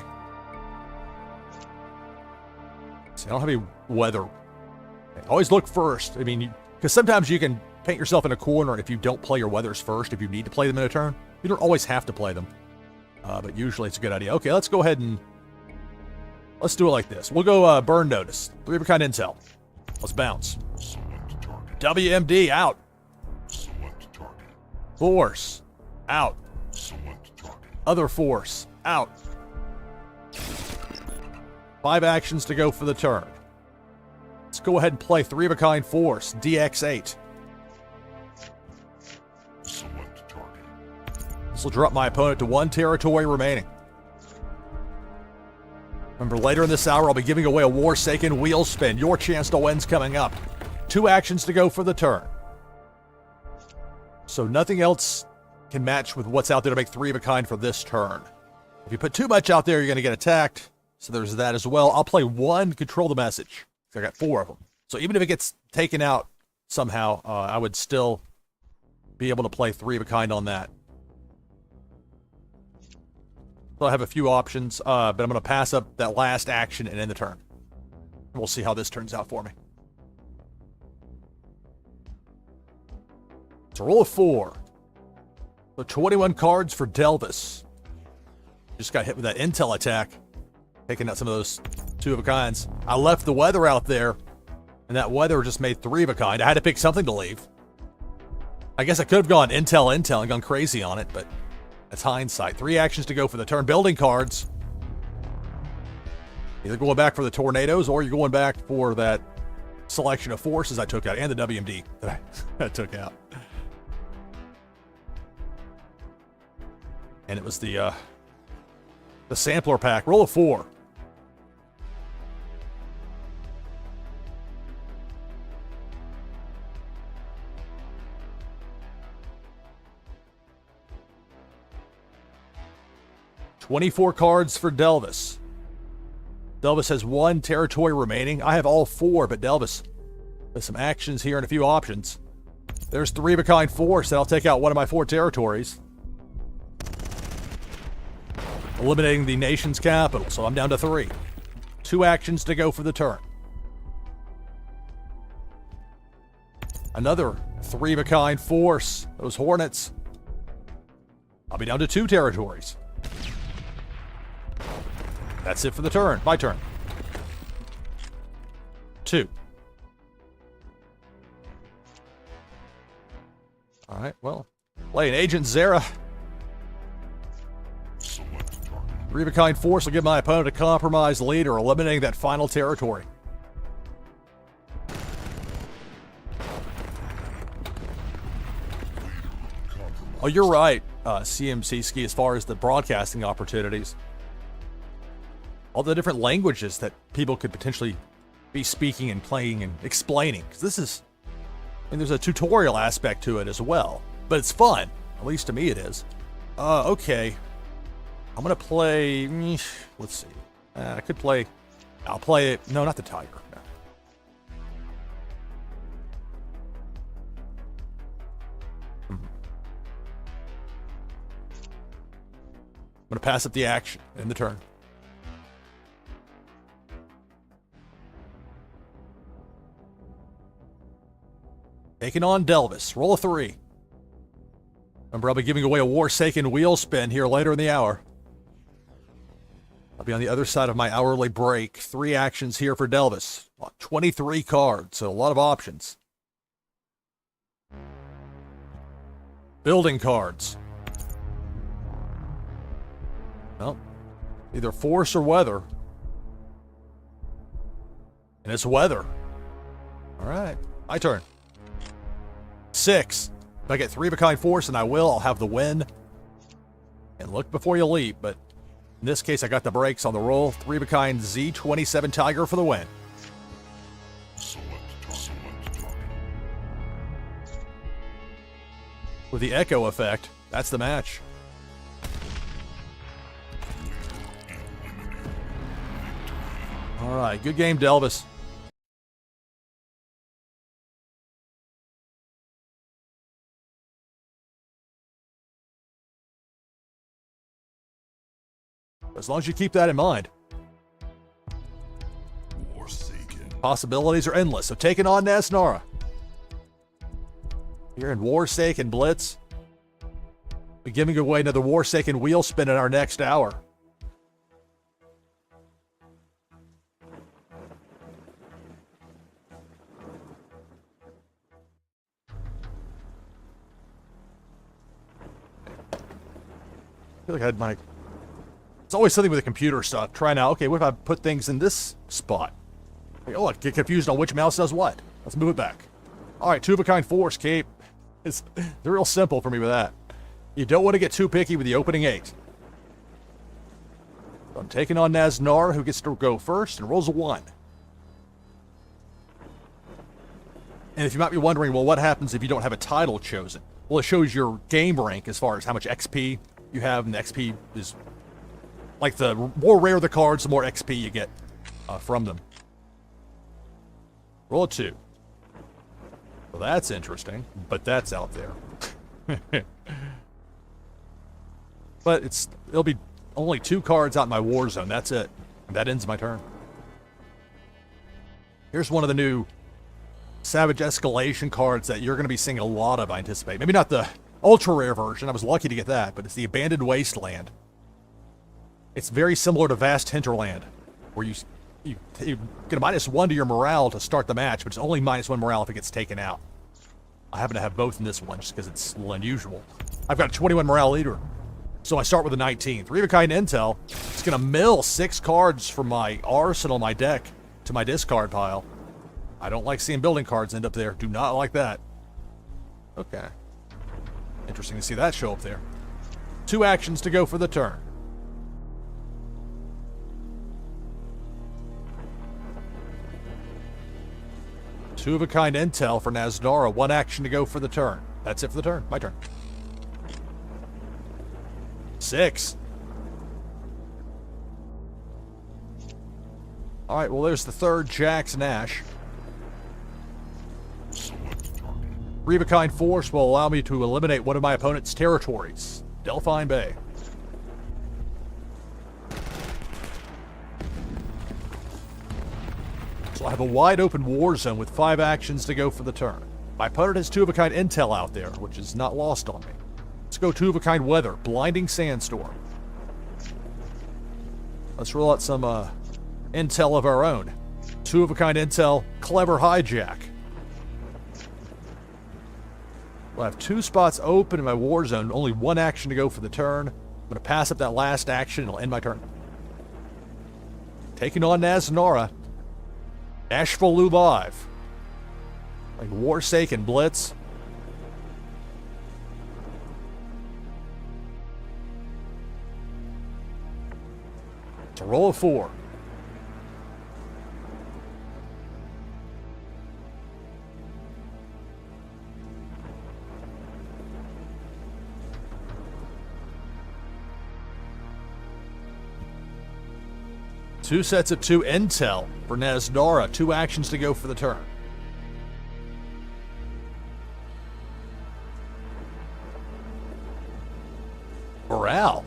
See, I don't have any weather. Always look first. I mean, because sometimes you can paint yourself in a corner if you don't play your weathers first, if you need to play them in a turn. You don't always have to play them, but usually it's a good idea. Okay, let's go ahead and let's do it like this. We'll go burn notice. 3 of a kind intel. Let's bounce. Select target. WMD out. Select target. Force out. Select target. Other force out. 5 actions to go for the turn. Let's go ahead and play 3 of a kind force, DX8. Select target. This will drop my opponent to 1 territory remaining. Remember, later in this hour, I'll be giving away a Warsaken wheel spin. Your chance to win's coming up. 2 actions to go for the turn. So nothing else can match with what's out there to make 3 of a kind for this turn. If you put too much out there, you're going to get attacked. So there's that as well. I'll play 1, control the message. I got 4 of them. So even if it gets taken out somehow, I would still be able to play 3 of a kind on that. So I have a few options, but I'm going to pass up that last action and end the turn. And we'll see how this turns out for me. So roll a 4. So 21 cards for Delvis. Just got hit with that intel attack, taking out some of those 2-of-a-kinds. I left the weather out there, and that weather just made 3-of-a-kind. I had to pick something to leave. I guess I could have gone intel and gone crazy on it, but that's hindsight. 3 actions to go for the turn. Building cards. Either going back for the tornadoes, or you're going back for that selection of forces I took out, and the WMD that I took out. And it was the sampler pack. Roll a 4. "24 cards for Delvis. Delvis has 1 territory remaining. I have all 4, but Delvis has some actions here and a few options. There's 3-of-a-kind force, and I'll take out one of my 4 territories, eliminating the nation's capital, so I'm down to 3. 2 actions to go for the turn. Another 3-of-a-kind force. Those Hornets. I'll be down to 2 territories. That's it for the turn. My turn. 2. All right, well, playing Agent Zera. Select target. 3-of-a-kind force will give my opponent a compromised leader, eliminating that final territory. Oh, you're right, CMC Ski, as far as the broadcasting opportunities. All the different languages that people could potentially be speaking and playing and explaining. Because this is, I mean, there's a tutorial aspect to it as well. But it's fun. At least to me it is. Okay. I'm going to play, let's see. I could play, I'll play it. No, not the Tiger. No. I'm going to pass up the action in the turn. Taking on Delvis. Roll a 3. Remember, I'll be giving away a Warsaken wheel spin here later in the hour. I'll be on the other side of my hourly break. 3 actions here for Delvis. 23 cards, so a lot of options. Building cards. Well, either force or weather. And it's weather. All right, my turn. 6. If I get 3-of-a-kind force, and I will, I'll have the win. And look before you leap, but in this case, I got the brakes on the roll. 3-of-a-kind Z27 Tiger for the win. Select target. With the echo effect, that's the match. All right, good game, Delvis. As long as you keep that in mind. Warsaken. Possibilities are endless, so taking on Nasnara. Here in Warsaken Blitz. We're giving away another Warsaken wheel spin in our next hour. I feel like I had my... It's always something with the computer stuff. Trying out, okay, what if I put things in this spot? Like, oh, I get confused on which mouse does what. Let's move it back. All right, 2-of-a-kind force, Cape. It's real simple for me with that. You don't want to get too picky with the opening 8. So I'm taking on Nasnar, who gets to go first and rolls a 1. And if you might be wondering, well, what happens if you don't have a title chosen? Well, it shows your game rank as far as how much XP you have, and the XP is... Like, the more rare the cards, the more XP you get from them. Roll a 2. Well, that's interesting, but that's out there. But it'll be only 2 cards out in my war zone. That's it. That ends my turn. Here's one of the new Savage Escalation cards that you're going to be seeing a lot of, I anticipate. Maybe not the ultra rare version. I was lucky to get that, but it's the Abandoned Wasteland. It's very similar to Vast Hinterland, where you get a -1 to your morale to start the match, but it's only -1 morale if it gets taken out. I happen to have both in this one just because it's a little unusual. I've got a 21 morale leader, so I start with a 19. 3 of a kind intel. It's going to mill 6 cards from my arsenal, my deck, to my discard pile. I don't like seeing building cards end up there. Do not like that. Okay. Interesting to see that show up there. 2 actions to go for the turn. Two of a kind intel for Nazdara. 1 action to go for the turn. That's it for the turn. My turn. 6. Alright, well there's the 3rd Jack's Nash. Select target. 3 of a kind force will allow me to eliminate one of my opponent's territories. Delphine Bay. So I have a wide open war zone with 5 actions to go for the turn. My opponent has 2 of a kind intel out there, which is not lost on me. Let's go 2 of a kind weather. Blinding Sandstorm. Let's roll out some intel of our own. 2 of a kind intel. Clever Hijack. Well, I have 2 spots open in my war zone. Only 1 action to go for the turn. I'm going to pass up that last action and it'll end my turn. Taking on Naznara. NashvilleLou live. Like Warsaken Blitz. It's a roll of 4. Two sets of 2 intel for Nazdara. 2 actions to go for the turn. Morale.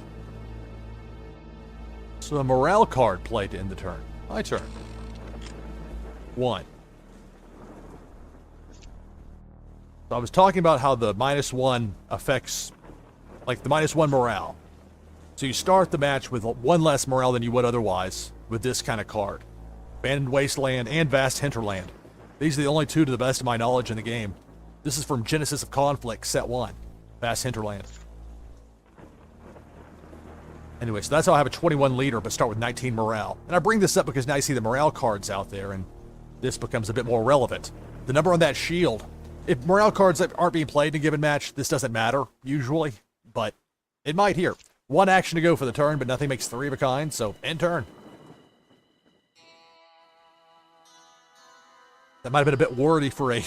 So a morale card played to end the turn. My turn. 1. So I was talking about how the -1 affects, like the -1 morale. So you start the match with 1 less morale than you would otherwise with this kind of card. Abandoned Wasteland and Vast Hinterland. These are the only 2 to the best of my knowledge in the game. This is from Genesis of Conflict, set 1. Vast Hinterland. Anyway, so that's how I have a 21 leader, but start with 19 morale. And I bring this up because now you see the morale cards out there, and this becomes a bit more relevant. The number on that shield. If morale cards aren't being played in a given match, this doesn't matter, usually. But it might here. 1 action to go for the turn, but nothing makes 3 of a kind, so end turn. That might have been a bit wordy for a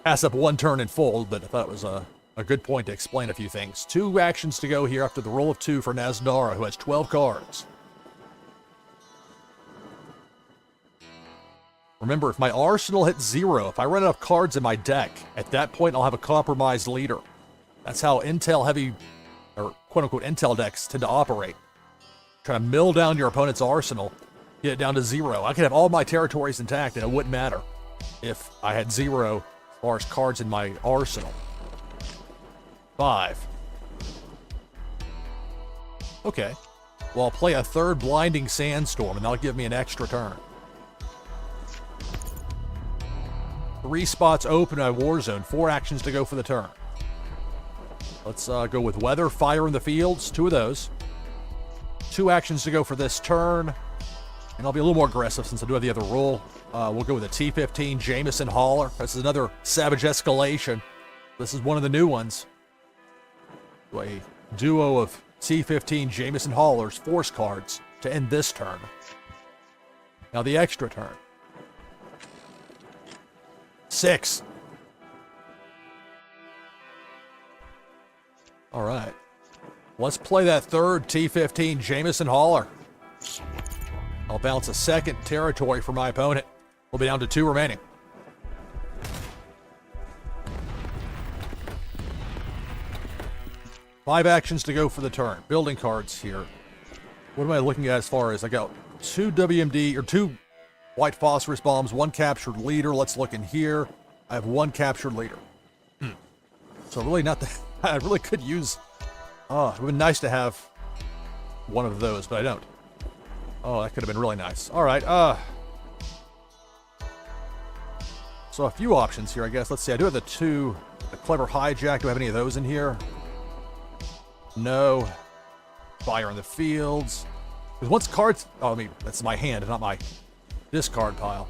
pass up 1 turn in full, but I thought it was a good point to explain a few things. 2 actions to go here after the roll of 2 for Nazdara, who has 12 cards. Remember, if my arsenal hits 0, if I run out of cards in my deck, at that point I'll have a compromised leader. That's how intel-heavy, or quote-unquote intel decks tend to operate. Try to mill down your opponent's arsenal, get it down to 0. I could have all my territories intact and it wouldn't matter if I had 0 as far as cards in my arsenal. 5. Okay. Well, I'll play a 3rd Blinding Sandstorm and that'll give me an extra turn. 3 spots open in my war zone. 4 actions to go for the turn. Let's go with Weather, Fire in the Fields. 2 of those. 2 actions to go for this turn. And I'll be a little more aggressive since I do have the other roll. We'll go with a T-15 Jameson Hauler. This is another Savage Escalation. This is one of the new ones. A duo of T-15 Jameson Haulers, force cards, to end this turn. Now the extra turn. 6. All right. Let's play that 3rd T-15 Jameson Hauler. I'll bounce a 2nd territory for my opponent. We'll be down to 2 remaining. Five actions to go for the turn. Building cards here. What am I looking at as far as I got 2 WMD or 2 white phosphorus bombs, 1 captured leader. Let's look in here. I have 1 captured leader. So really not that. I really could use. Oh, it would been nice to have one of those, but I don't. Oh, that could have been really nice. All right. So a few options here, I guess. Let's see. I do have the clever hijack. Do I have any of those in here? No. Fire in the fields. Because once cards. Oh, I mean, that's my hand, not my discard pile.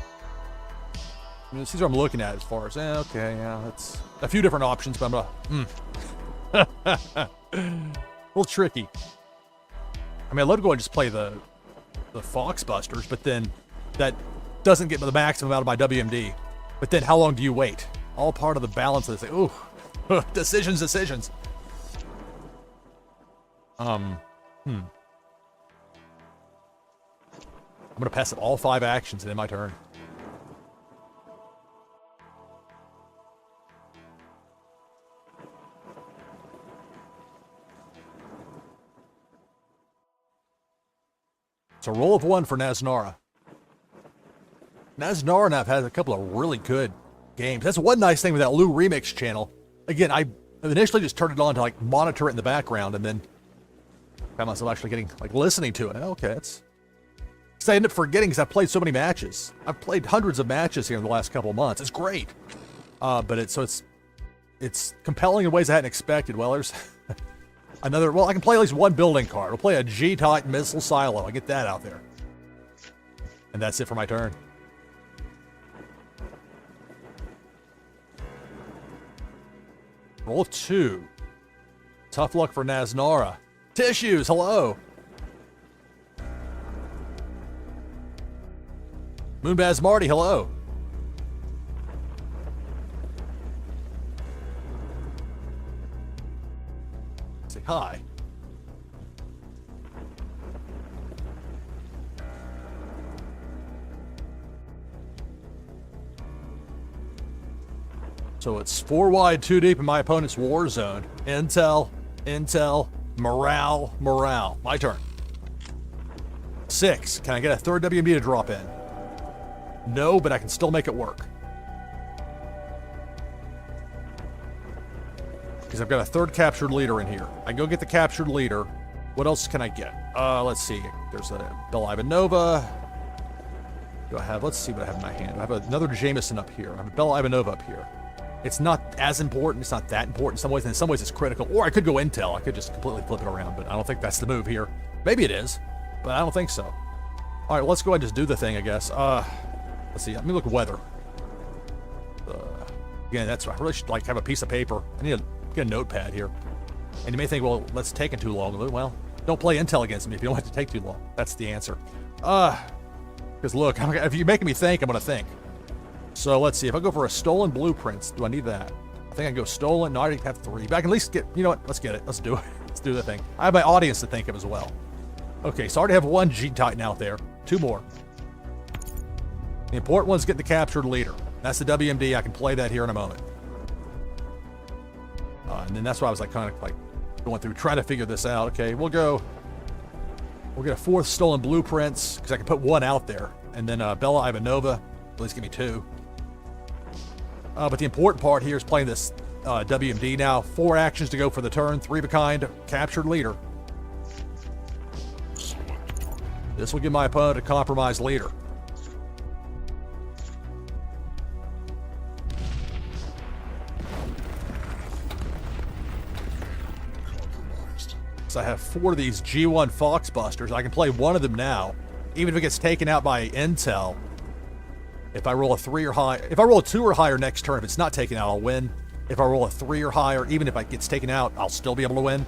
I mean, this is what I'm looking at as far as. Okay, yeah, that's a few different options, but I'm a little tricky. I mean, I'd love to go and just play the Fox Busters, but then that doesn't get the maximum out of my WMD. But then how long do you wait? All part of the balance of this thing. Ooh, decisions. I'm gonna pass up all 5 actions and end my turn. It's a roll of 1 for Naznara. Naznara and I've had a couple of really good games. That's one nice thing with that Lou Remix channel. Again, I initially just turned it on to like monitor it in the background, and then found myself actually getting like listening to it. Okay, that's. Because I ended up forgetting because I've played so many matches. I've played hundreds of matches here in the last couple of months. It's great, but it's compelling in ways I hadn't expected. Well, there's another. Well, I can play at least 1 building card. We'll play a G-Type missile silo. I get that out there, and that's it for my turn. Roll of 2. Tough luck for Naznara. Tissues, hello. Moonbaz Marty, hello. Say hi. So it's 4 wide, 2 deep in my opponent's war zone. Intel, morale. My turn. 6. Can I get a 3rd WMD to drop in? No, but I can still make it work. Because I've got a 3rd captured leader in here. I can go get the captured leader. What else can I get? Let's see. There's a Bell Ivanova. Do I have? Let's see what I have in my hand. I have another Jameson up here. I have a Bell Ivanova up here. It's not as important. It's not that important in some ways. And in some ways, it's critical. Or I could go Intel. I could just completely flip it around, but I don't think that's the move here. Maybe it is, but I don't think so. All right, let's go ahead and just do the thing, I guess. Let's see. Let me look at weather. Again, that's right. I really should like have a piece of paper. I need to get a notepad here. And you may think, well, that's taking too long. Well, don't play Intel against me if you don't want it to take too long. That's the answer. Because look, if you're making me think, I'm going to think. So let's see. If I go for a stolen blueprints, do I need that? I think I can go stolen. No, I already have 3. But I can at least get, you know what? Let's get it. Let's do it. Let's do the thing. I have my audience to think of as well. Okay, so I already have 1 G-Titan out there. 2 more. The important one's getting the captured leader. That's the WMD. I can play that here in a moment. And then that's why I was like kind of like going through trying to figure this out. Okay, we'll get a 4th stolen blueprints because I can put 1 out there. And then Bella Ivanova. At least give me 2. But the important part here is playing this WMD now. 4 actions to go for the turn. 3 of a kind. Captured leader. This will give my opponent a compromised leader. So I have 4 of these G1 Fox Busters. I can play 1 of them now, even if it gets taken out by Intel. If I roll a 3 or higher, if I roll a 2 or higher next turn, if it's not taken out, I'll win. If I roll a 3 or higher, even if it gets taken out, I'll still be able to win.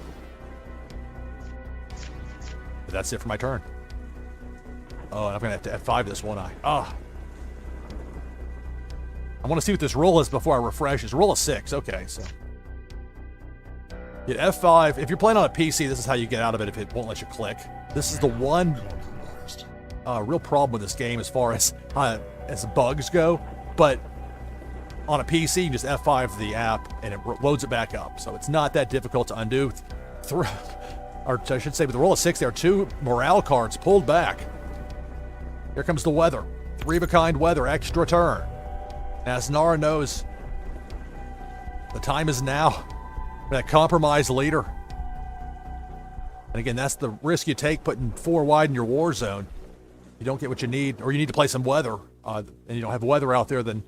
But that's it for my turn. Oh, and I'm gonna have to F5 this, won't I? I want to see what this roll is before I refresh. It's roll a 6. Okay, so. Get F5. If you're playing on a PC, this is how you get out of it if it won't let you click. This is the one real problem with this game as far as bugs go. But on a PC, you just F5 the app and it loads it back up. So it's not that difficult to undo. or I should say with the roll of 6, there are 2 morale cards pulled back. Here comes the weather. 3 of a kind weather, extra turn. As Nara knows, the time is now for that compromised leader. And again, that's the risk you take putting 4 wide in your war zone. You don't get what you need, or you need to play some weather, and you don't have weather out there, then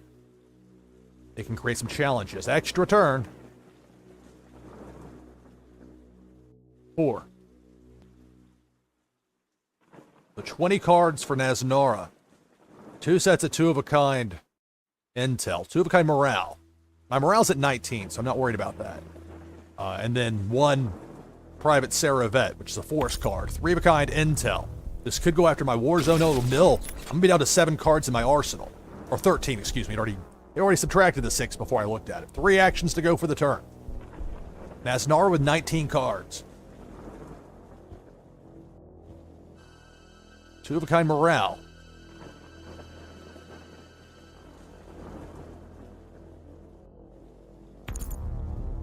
it can create some challenges. Extra turn. 4. The 20 cards for Naznara. 2 sets of 2 of a kind intel. 2 of a kind morale. My morale's at 19, so I'm not worried about that. And then 1 Private Saravet, which is a force card. 3 of a kind intel. This could go after my Warzone mill. I'm gonna be down to 7 cards in my arsenal. Or 13, excuse me. It already subtracted the 6 before I looked at it. 3 actions to go for the turn. Naznara with 19 cards. 2 of a kind morale.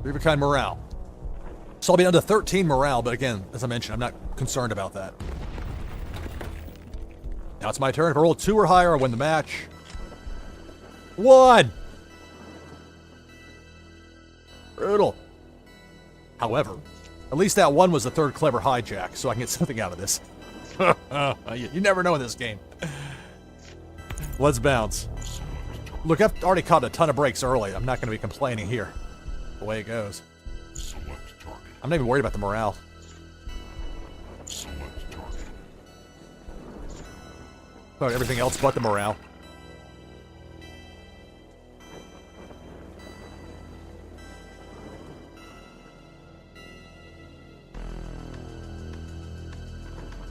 Three of a kind morale. So I'll be down to 13 morale, but again, as I mentioned, I'm not concerned about that. Now it's my turn. If I roll 2 or higher, I win the match. 1! Brutal. However, at least that 1 was the 3rd clever hijack, so I can get something out of this. You never know in this game. Let's bounce. Look, I've already caught a ton of breaks early. I'm not going to be complaining here. The way it goes. Select target. I'm not even worried about the morale. Select target. About everything else but the morale.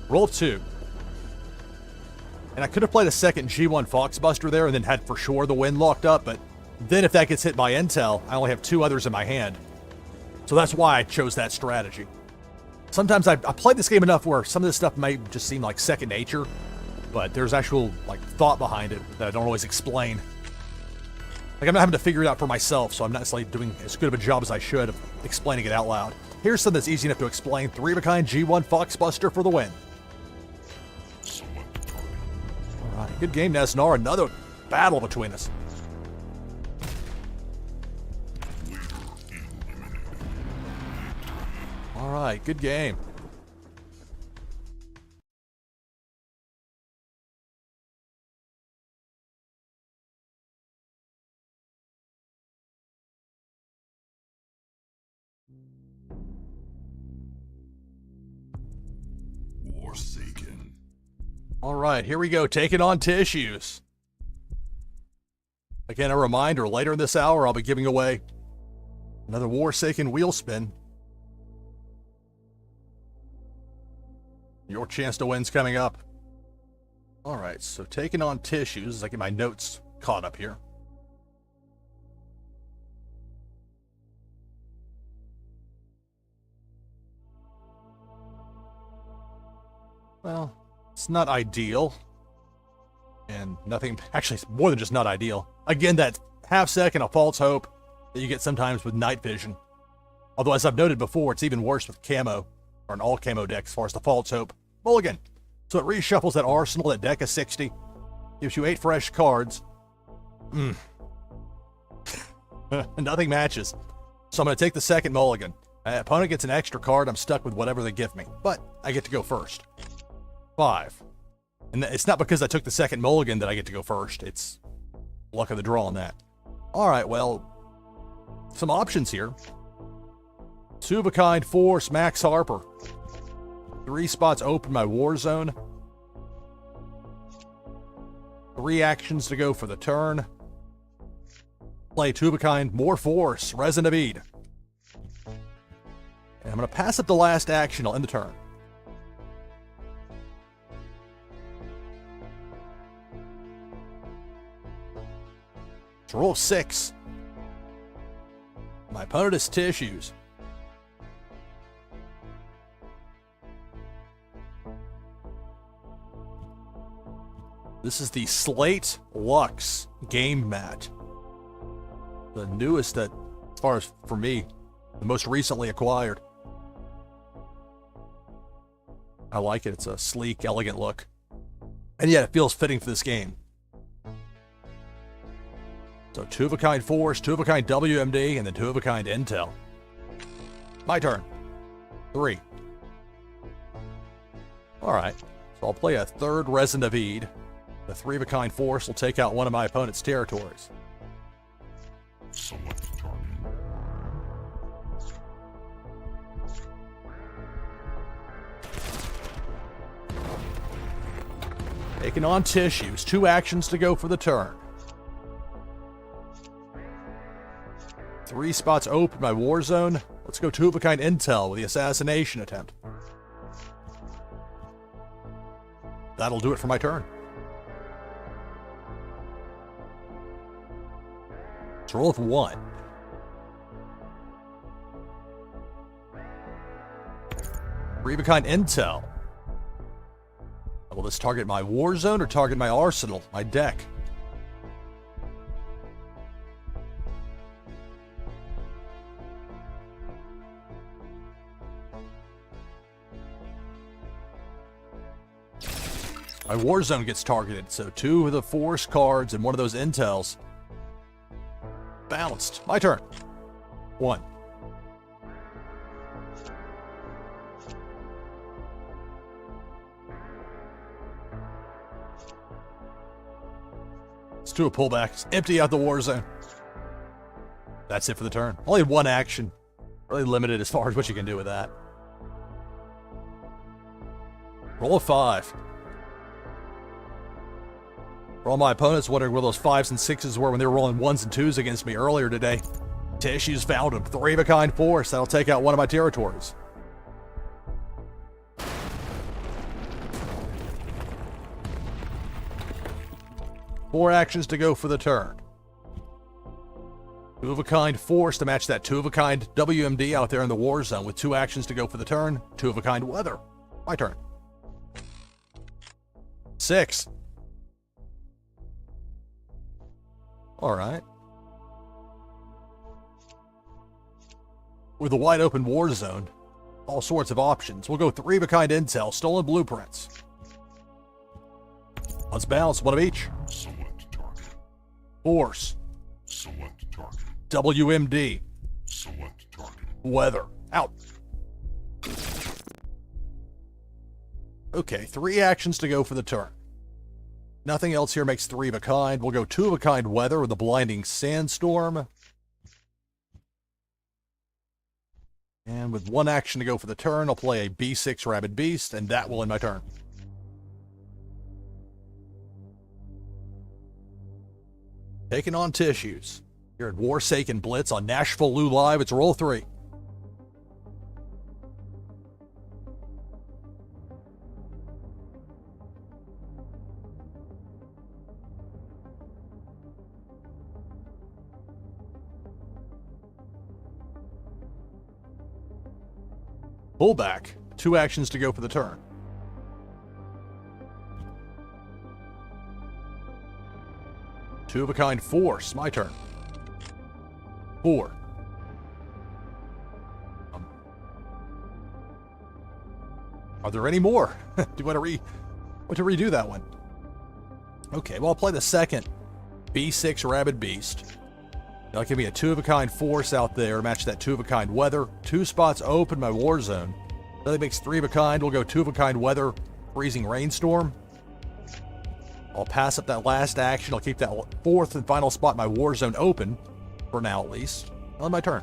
Roll 2. And I could have played a second G1 Foxbuster there and then had for sure the win locked up, but then if that gets hit by intel, I only have 2 others in my hand. So that's why I chose that strategy. Sometimes I played this game enough where some of this stuff may just seem like second nature, but there's actual thought behind it that I don't always explain. I'm not having to figure it out for myself, so I'm not necessarily doing as good of a job as I should of explaining it out loud. Here's something that's easy enough to explain. 3 of a kind G1 Foxbuster for the win. Alright, good game, Naznara. Another battle between us. Alright, good game. Warsaken. Alright, here we go. Taking on Tissues. Again, a reminder, later in this hour, I'll be giving away another Warsaken wheel spin. Your chance to win's coming up. Alright, so taking on Tissues as I get my notes caught up here. Well, it's not ideal. And nothing, actually, it's more than just not ideal. Again, that half second of false hope that you get sometimes with night vision. Although, as I've noted before, it's even worse with camo, or an all camo deck as far as the false hope. Mulligan. So it reshuffles that arsenal, that deck of 60. Gives you 8 fresh cards. Nothing matches. So I'm going to take the second mulligan. Opponent gets an extra card. I'm stuck with whatever they give me. But I get to go first. 5. And it's not because I took the second mulligan that I get to go first. It's luck of the draw on that. Alright, well, some options here. 2 of a kind force, Max Harper. 3 spots open my war zone. 3 actions to go for the turn. Play 2 of a kind, more force, Resin of Ede. And I'm going to pass up the last action. I'll end the turn. It's a roll of 6. My opponent is Tissues. This is the Slate Lux game mat. The newest that, as far as for me, the most recently acquired. I like it. It's a sleek, elegant look. And yet it feels fitting for this game. So 2-of-a-kind Force, 2-of-a-kind WMD, and then 2-of-a-kind Intel. My turn. 3. Alright, so I'll play a 3rd Resident of Ede. The 3-of-a-kind Force will take out one of my opponent's territories. Select target. Taking on Tissues. 2 actions to go for the turn. 3 spots open by Warzone. Let's go 2-of-a-kind Intel with the assassination attempt. That'll do it for my turn. Let's roll with 1. Three-of-a-kind Intel. Will this target my Warzone or target my arsenal, my deck? My Warzone gets targeted, so 2 of the Force cards and 1 of those Intels. Bounced. My turn. 1. Let's do a pullback. Let's empty out the Warzone. That's it for the turn. Only 1 action. Really limited as far as what you can do with that. Roll a 5. For all my opponents wondering where those 5s and 6s were when they were rolling 1s and 2s against me earlier today, Tissues found them. 3-of-a-kind Force. That'll take out one of my territories. Four actions to go for the turn. 2-of-a-kind Force to match that 2-of-a-kind WMD out there in the war zone with 2 actions to go for the turn. 2-of-a-kind Weather. My turn. 6. All right. With a wide open war zone, all sorts of options. We'll go 3-of-a-kind Intel, stolen blueprints. Let's balance 1 of each. Select target. Force. Select target. WMD. Select target. Weather. Out. Okay, 3 actions to go for the turn. Nothing else here makes 3-of-a-kind. We'll go 2-of-a-kind Weather with a blinding sandstorm. And with 1 action to go for the turn, I'll play a B6 Rabid Beast, and that will end my turn. Taking on Tissues. Here at Warsaken Blitz on NashvilleLou Live, it's roll 3. Pullback. 2 actions to go for the turn. Two-of-a-kind Force. My turn. 4. Are there any more? Do you want to redo that one? Okay, well, I'll play the second B6 Rabid Beast. That'll give me a 2-of-a-kind Force out there, match that 2-of-a-kind Weather. 2 spots open my war zone. That makes 3-of-a-kind. We'll go 2-of-a-kind Weather, Freezing Rainstorm. I'll pass up that last action. I'll keep that 4th and final spot in my war zone open, for now at least. On my turn.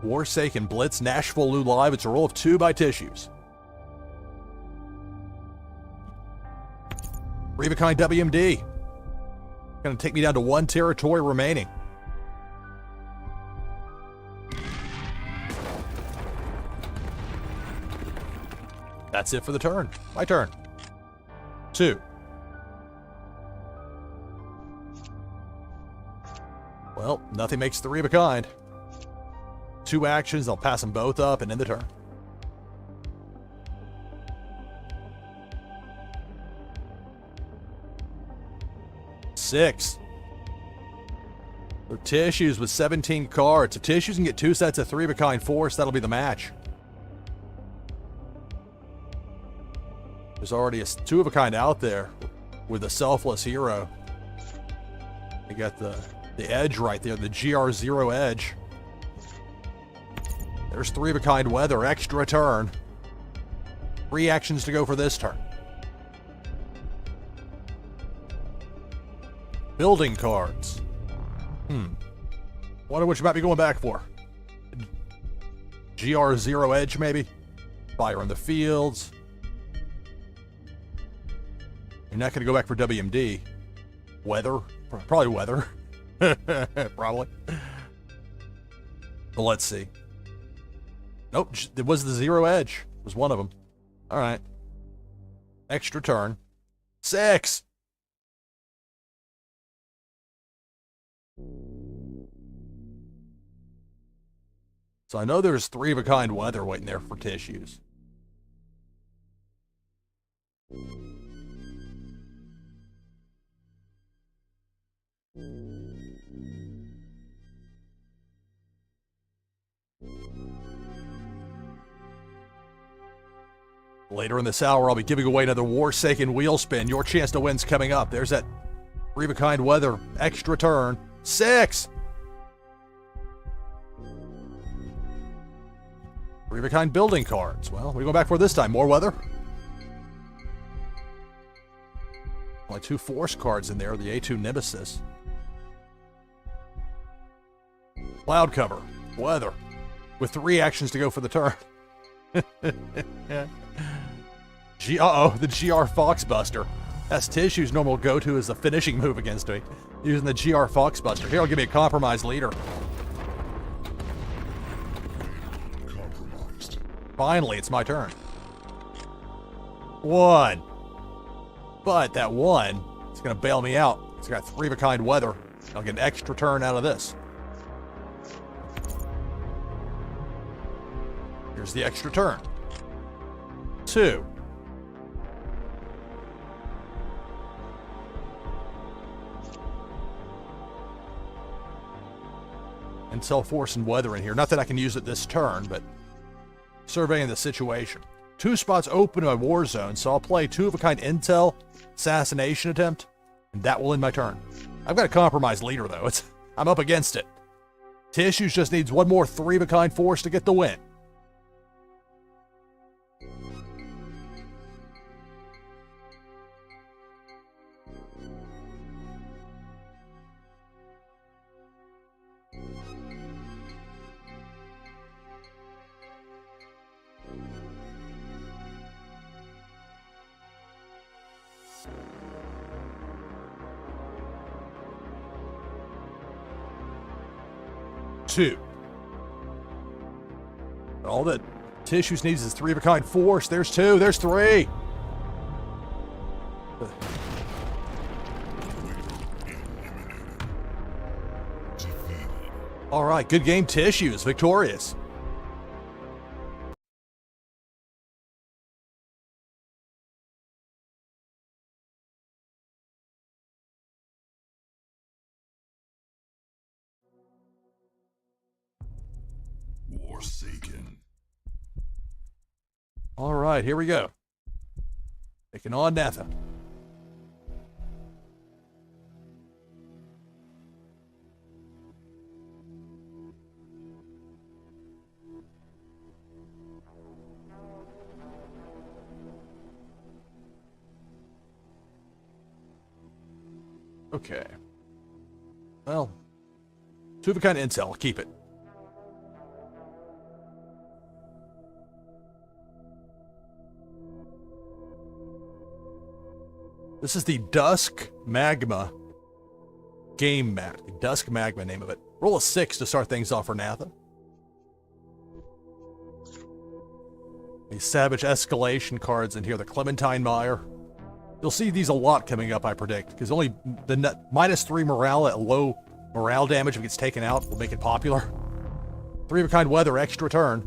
Warsaken Blitz, NashvilleLou Live. It's a roll of 2 by Tissues. 3-of-a-kind WMD. Gonna take me down to 1 territory remaining. That's it for the turn. My turn. 2. Well, nothing makes 3-of-a-kind. 2 actions, I'll pass them both up and end the turn. 6. So Tissues with 17 cards. If Tissues can get 2 sets of 3-of-a-kind force, that'll be the match. There's already a 2-of-a-kind out there with a selfless hero. You got the edge right there, the GR0 edge. There's 3-of-a-kind weather, extra turn. 3 actions to go for this turn. Building cards. Wonder what you might be going back for. GR0 edge, maybe? Fire in the fields. You're not going to go back for WMD. Weather? Probably weather. Probably. But let's see. Nope, it was the 0 edge. It was one of them. All right. Extra turn. 6! So I know there's 3-of-a-kind weather waiting there for Tissues. Later in this hour, I'll be giving away another Warsaken wheel spin. Your chance to win's coming up. There's that 3-of-a-kind weather, extra turn. 6! 3-of-a-kind building cards. Well, we go back for this time. More weather. Only 2 force cards in there. The A2 Nemesis. Cloud cover. Weather. With 3 actions to go for the turn. The GR Foxbuster. That's Tissue's normal go-to as a finishing move against me. Using the GR Foxbuster. Here, I'll give me a compromised leader. Compromised. Finally, it's my turn. 1. But that 1 is going to bail me out. It's got 3-of-a-kind weather. I'll get an extra turn out of this. Here's the extra turn. 2. Intel force and weather in here. Not that I can use it this turn, but surveying the situation. 2 spots open in my war zone, so I'll play 2-of-a-kind intel assassination attempt, and that will end my turn. I've got a compromised leader though. I'm up against it. Tissues just needs 1 more 3-of-a-kind force to get the win. All that Tissues needs is 3-of-a-kind force. There's 2. There's 3. All right, good game. Tissues victorious. Warsaken. All right, here we go. Taking on Natha. Okay. Well, 2-of-a-kind intel. I'll keep it. This is the Dusk Magma game map. The Dusk Magma name of it. Roll a 6 to start things off for Nathan. These Savage Escalation cards in here. The Clementine Mire. You'll see these a lot coming up, I predict. Because only the -3 morale at low morale damage if it gets taken out will make it popular. 3-of-a-kind weather, extra turn.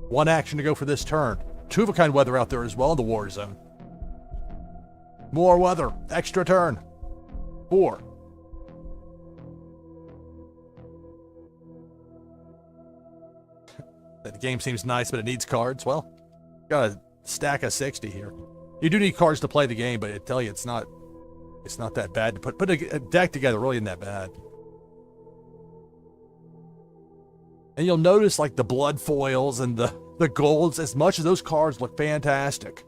1 action to go for this turn. 2-of-a-kind weather out there as well in the war zone. More weather. Extra turn. 4. The game seems nice, but it needs cards. Well, got a stack of 60 here. You do need cards to play the game, but I tell you, it's not that bad to put a deck together. Really isn't that bad. And you'll notice like the blood foils and the golds, as much as those cards look fantastic.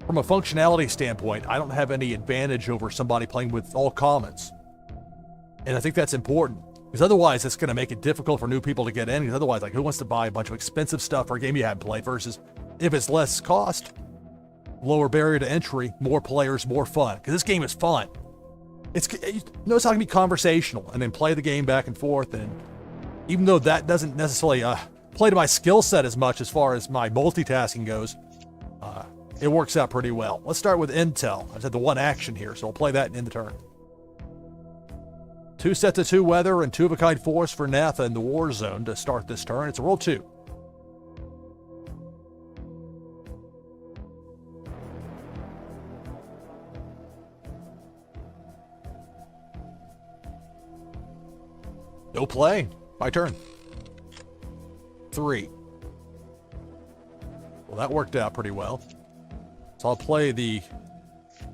From a functionality standpoint, I don't have any advantage over somebody playing with all commons. And I think that's important. Because otherwise, it's going to make it difficult for new people to get in. Because otherwise, like, who wants to buy a bunch of expensive stuff for a game you haven't played? Versus, if it's less cost, lower barrier to entry, more players, more fun. Because this game is fun. Notice how it can be conversational and then play the game back and forth. And even though that doesn't necessarily play to my skill set as much as far as my multitasking goes, it works out pretty well. Let's start with Intel. I just had the one action here, so I'll play that in the turn. 2 sets of 2 weather and 2 of a kind force for Natha in the war zone to start this turn. It's a roll 2. No play. My turn. 3. Well, that worked out pretty well. So I'll play the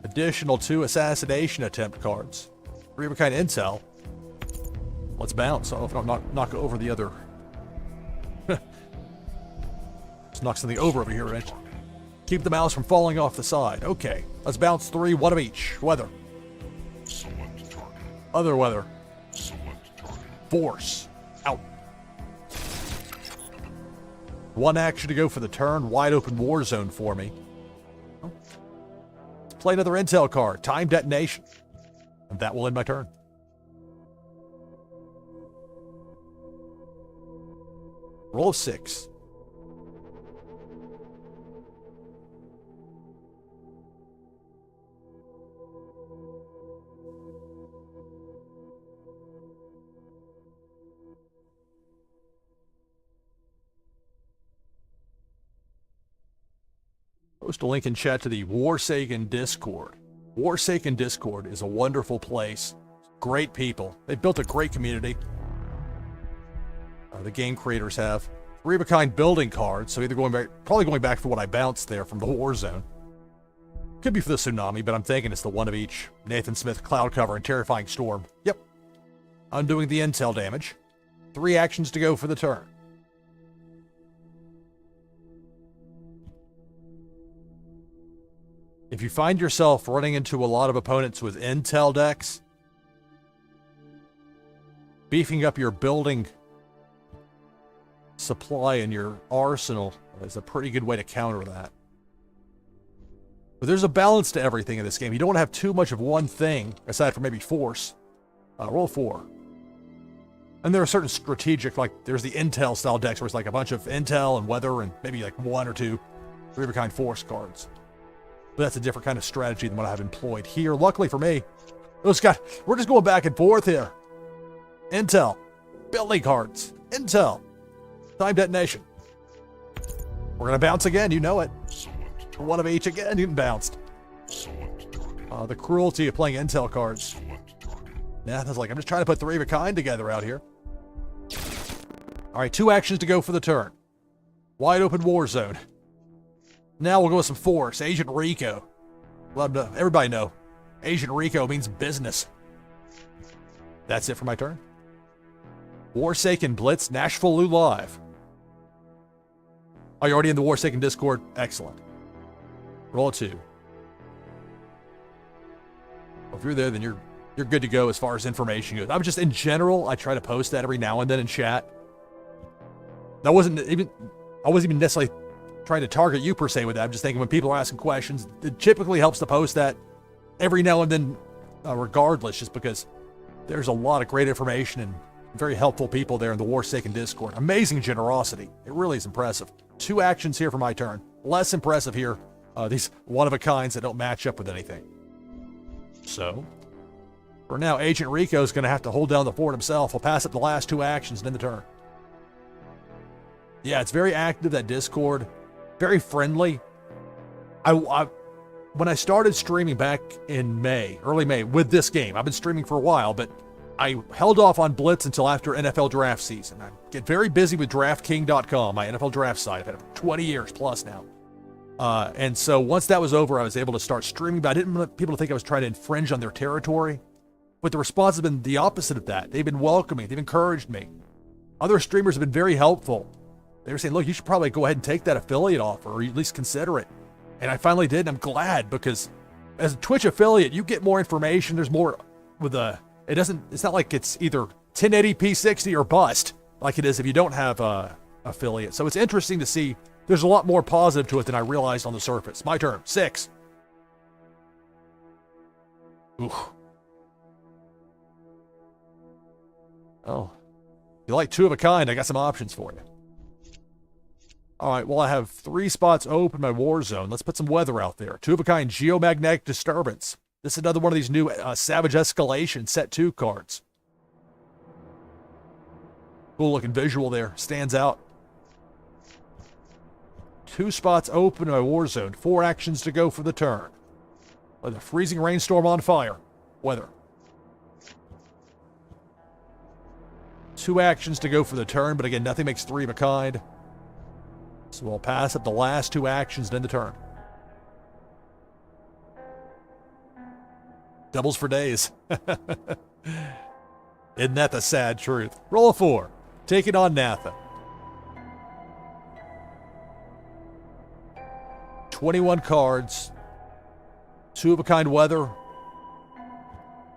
additional 2 assassination attempt cards. 3 of a kind intel. Let's bounce. Oh, if I don't knock over the other. Let's knock something over here, right? Keep the mouse from falling off the side. Okay. Let's bounce 3, 1 of each. Weather. Select target. Other weather. Select target. Force. Out. 1 action to go for the turn. Wide open war zone for me. Let's play another intel card. Time detonation. And that will end my turn. Roll 6. Post a link in chat to the Warsaken Discord. Warsaken Discord is a wonderful place. Great people. They've built a great community. The game creators have 3 of a kind building cards, so either probably going back for what I bounced there from the war zone. Could be for the tsunami, but I'm thinking it's the 1 of each. Nathan Smith, cloud cover, and terrifying storm. Yep. Undoing the intel damage. 3 actions to go for the turn. If you find yourself running into a lot of opponents with intel decks, beefing up your building supply in your arsenal is a pretty good way to counter that. But there's a balance to everything in this game. You don't want to have too much of one thing, aside from maybe force. Roll 4. And there are certain strategic, like there's the intel style decks where it's like a bunch of intel and weather and maybe like 1 or 2 3 of a kind force cards. But that's a different kind of strategy than what I've employed here. Luckily for me, we're just going back and forth here. Intel, building cards, intel. Time detonation. We're going to bounce again, you know it. 1 of each again, you bounced. The cruelty of playing intel cards. Nathan's like, I'm just trying to put 3 of a kind together out here. All right, 2 actions to go for the turn. Wide open war zone. Now we'll go with some force. Agent Rico. Love to everybody know. Agent Rico means business. That's it for my turn. Warsaken Blitz, NashvilleLou live. Are you already in the Warsaken Discord? Excellent. Roll 2. Well, if you're there, then you're good to go as far as information goes. I'm just, in general, I try to post that every now and then in chat. I wasn't even necessarily trying to target you per se with that. I'm just thinking when people are asking questions, it typically helps to post that every now and then, regardless, just because there's a lot of great information and very helpful people there in the Warsaken Discord. Amazing generosity. It really is impressive. 2 actions here for my turn. Less impressive here. These one-of-a-kinds that don't match up with anything. So, for now, Agent Rico's going to have to hold down the fort himself. He'll pass up the last 2 actions and end the turn. Yeah, it's very active, that Discord. Very friendly. When I started streaming back in May, early May, with this game, I've been streaming for a while, but I held off on Blitz until after NFL draft season. I get very busy with DraftKing.com, my NFL draft site. I've had it for 20 years plus now. And so once that was over, I was able to start streaming, but I didn't want people to think I was trying to infringe on their territory. But the response has been the opposite of that. They've been welcoming. They've encouraged me. Other streamers have been very helpful. They were saying, look, you should probably go ahead and take that affiliate offer, or at least consider it. And I finally did, and I'm glad, because as a Twitch affiliate, you get more information. There's more with it's not like it's either 1080p 60 or bust, like it is if you don't have a affiliate. So it's interesting to see there's a lot more positive to it than I realized on the surface. My turn. 6. Ooh. Oh. If you like 2 of a kind, I got some options for you. Alright, well, I have 3 spots open in my war zone. Let's put some weather out there. 2 of a kind geomagnetic disturbance. This is another one of these new Savage Escalation Set 2 cards. Cool looking visual there. Stands out. 2 spots open in my war zone. 4 actions to go for the turn. With a freezing rainstorm on fire. Weather. 2 actions to go for the turn, but again, nothing makes 3 of a kind. So we'll pass up the last 2 actions and end the turn. Doubles for days. Isn't that the sad truth? Roll a 4. Take it on Natha. 21 cards. 2 of a kind weather.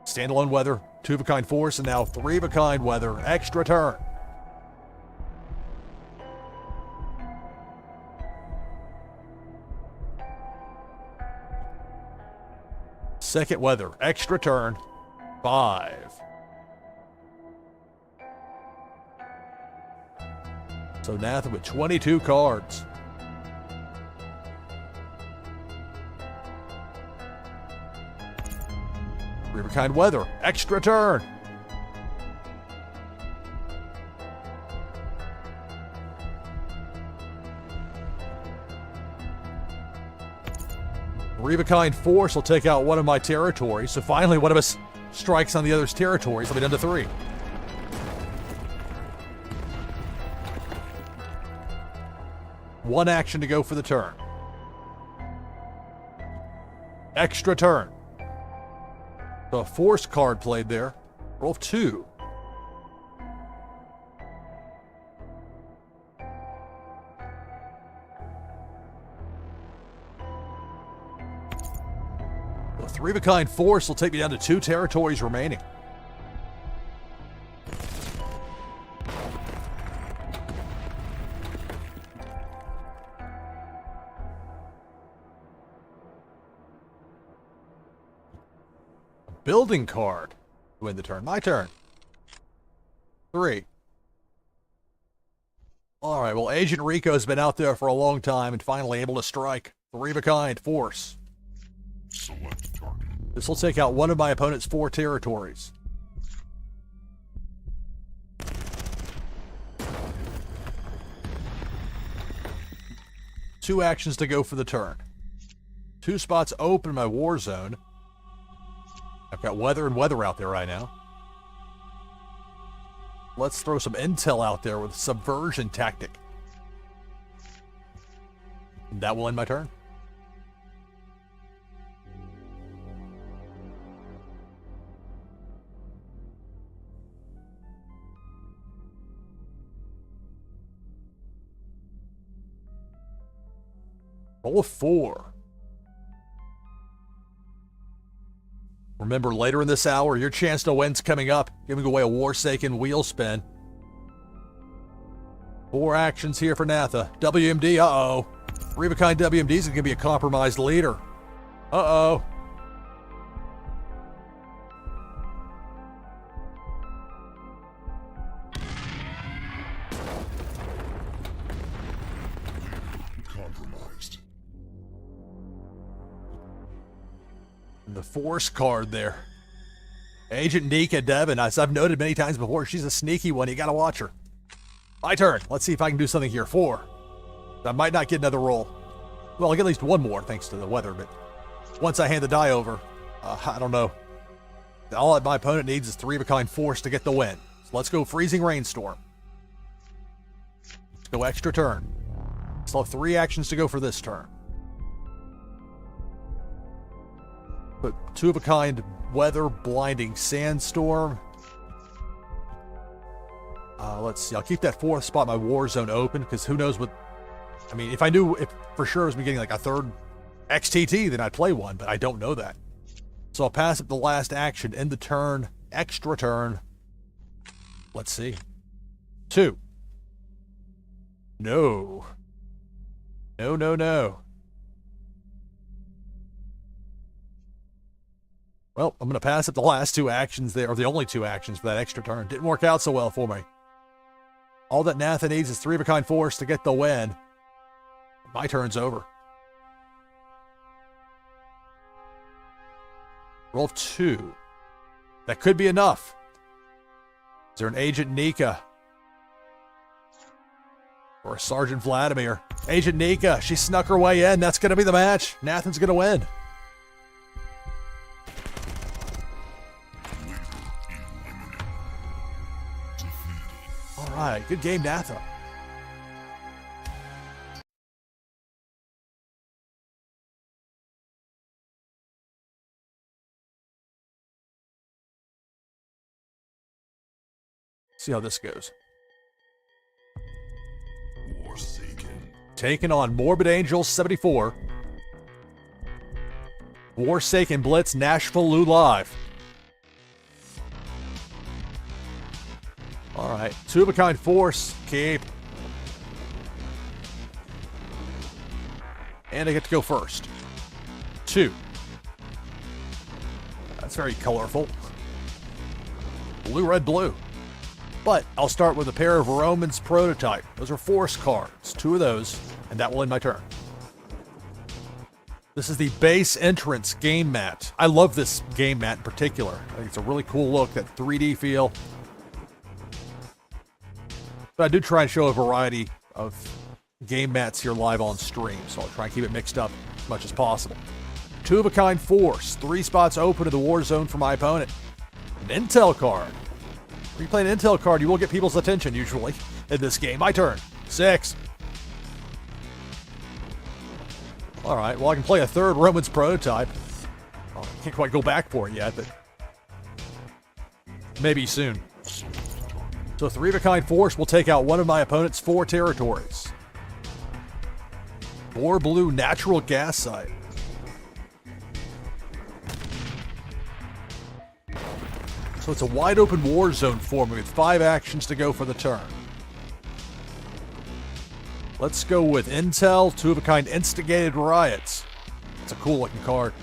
Standalone weather. 2 of a kind force. And now 3 of a kind weather. Extra turn. Second weather. Extra turn. 5. So Nathan with 22 cards. Riverkind weather. Extra turn. Riverkind force will take out one of my territories. So finally one of us strikes on the other's territories. I'll be down to 3. One action to go for the turn. Extra turn. So a force card played there. Roll 2. A 3 of a kind force will take me down to 2 territories remaining. Building card to win the turn. My turn. 3. All right, well, Agent Rico's been out there for a long time and finally able to strike. 3 of a kind force. Select target. This will take out one of my opponent's 4 territories. Two actions to go for the turn. 2 spots open in my war zone. I've got weather and weather out there right now. Let's throw some intel out there with subversion tactic. And that will end my turn. Roll a 4. Remember, later in this hour, your chance to win's coming up, giving away a Warsaken wheel spin. 4 actions here for Natha. WMD, uh-oh. 3 of a kind WMD is going to be a compromised leader. Uh-oh. Compromised. And the force card there. Agent Nika Devon, as I've noted many times before, she's a sneaky one. You got to watch her. My turn. Let's see if I can do something here. 4. I might not get another roll. Well, I'll get at least one more thanks to the weather, but once I hand the die over, I don't know. All that my opponent needs is 3-of-a-kind force to get the win. So let's go Freezing Rainstorm. Let's go extra turn. Still have 3 actions to go for this turn. Put 2-of-a-kind Weather, Blinding Sandstorm. Let's see. I'll keep that 4th spot, my War Zone, open, because who knows what... I mean, if I knew if for sure I was getting like a 3rd XTT, then I'd play one, but I don't know that. So I'll pass up the last action in the turn, extra turn. Let's see. 2. No. No, no, no. Well, I'm going to pass up the last 2 actions there, or the only 2 actions for that extra turn. Didn't work out so well for me. All that Natha needs is 3-of-a-kind force to get the win. My turn's over. Roll 2. That could be enough. Is there an Agent Nika? Or a Sergeant Vladimir? Agent Nika, she snuck her way in. That's going to be the match. Nathan's going to win. All right, good game, Natha. See how this goes. Warsaken. Taking on Morbid Angel 74. Warsaken Blitz, NashvilleLou live. All right, 2-of-a-kind force, keep. And I get to go first. 2. That's very colorful. Blue, red, blue. But I'll start with a pair of Romans Prototype. Those are force cards. 2 of those, and that will end my turn. This is the base entrance game mat. I love this game mat in particular. I think it's a really cool look, that 3D feel. But I do try and show a variety of game mats here live on stream, so I'll try and keep it mixed up as much as possible. 2-of-a-kind force. 3 spots open to the war zone for my opponent. An intel card. When you play an intel card, you will get people's attention, usually, in this game. My turn. 6. All right, well, I can play a 3rd Romans Prototype. Oh, I can't quite go back for it yet, but maybe soon. So 3-of-a-kind force will take out one of my opponent's 4 territories. 4 blue natural gas site. So it's a wide open war zone for me with 5 actions to go for the turn. Let's go with Intel, 2-of-a-kind Instigated Riots. It's a cool looking card.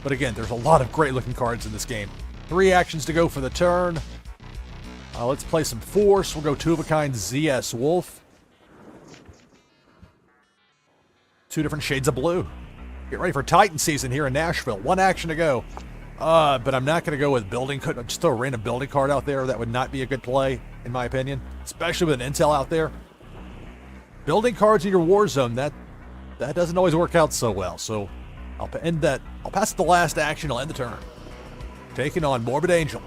But again, there's a lot of great looking cards in this game. 3 actions to go for the turn. Let's play some force. We'll go 2-of-a-kind ZS Wolf. 2 different shades of blue. Get ready for Titan season here in Nashville. 1 action to go. But I'm not going to go with building. Just throw a random building card out there. That would not be a good play, in my opinion. Especially with an intel out there. Building cards in your war zone, that doesn't always work out so well. So I'll end that. I'll pass the last action. I'll end the turn. Taking on Morbid Angel.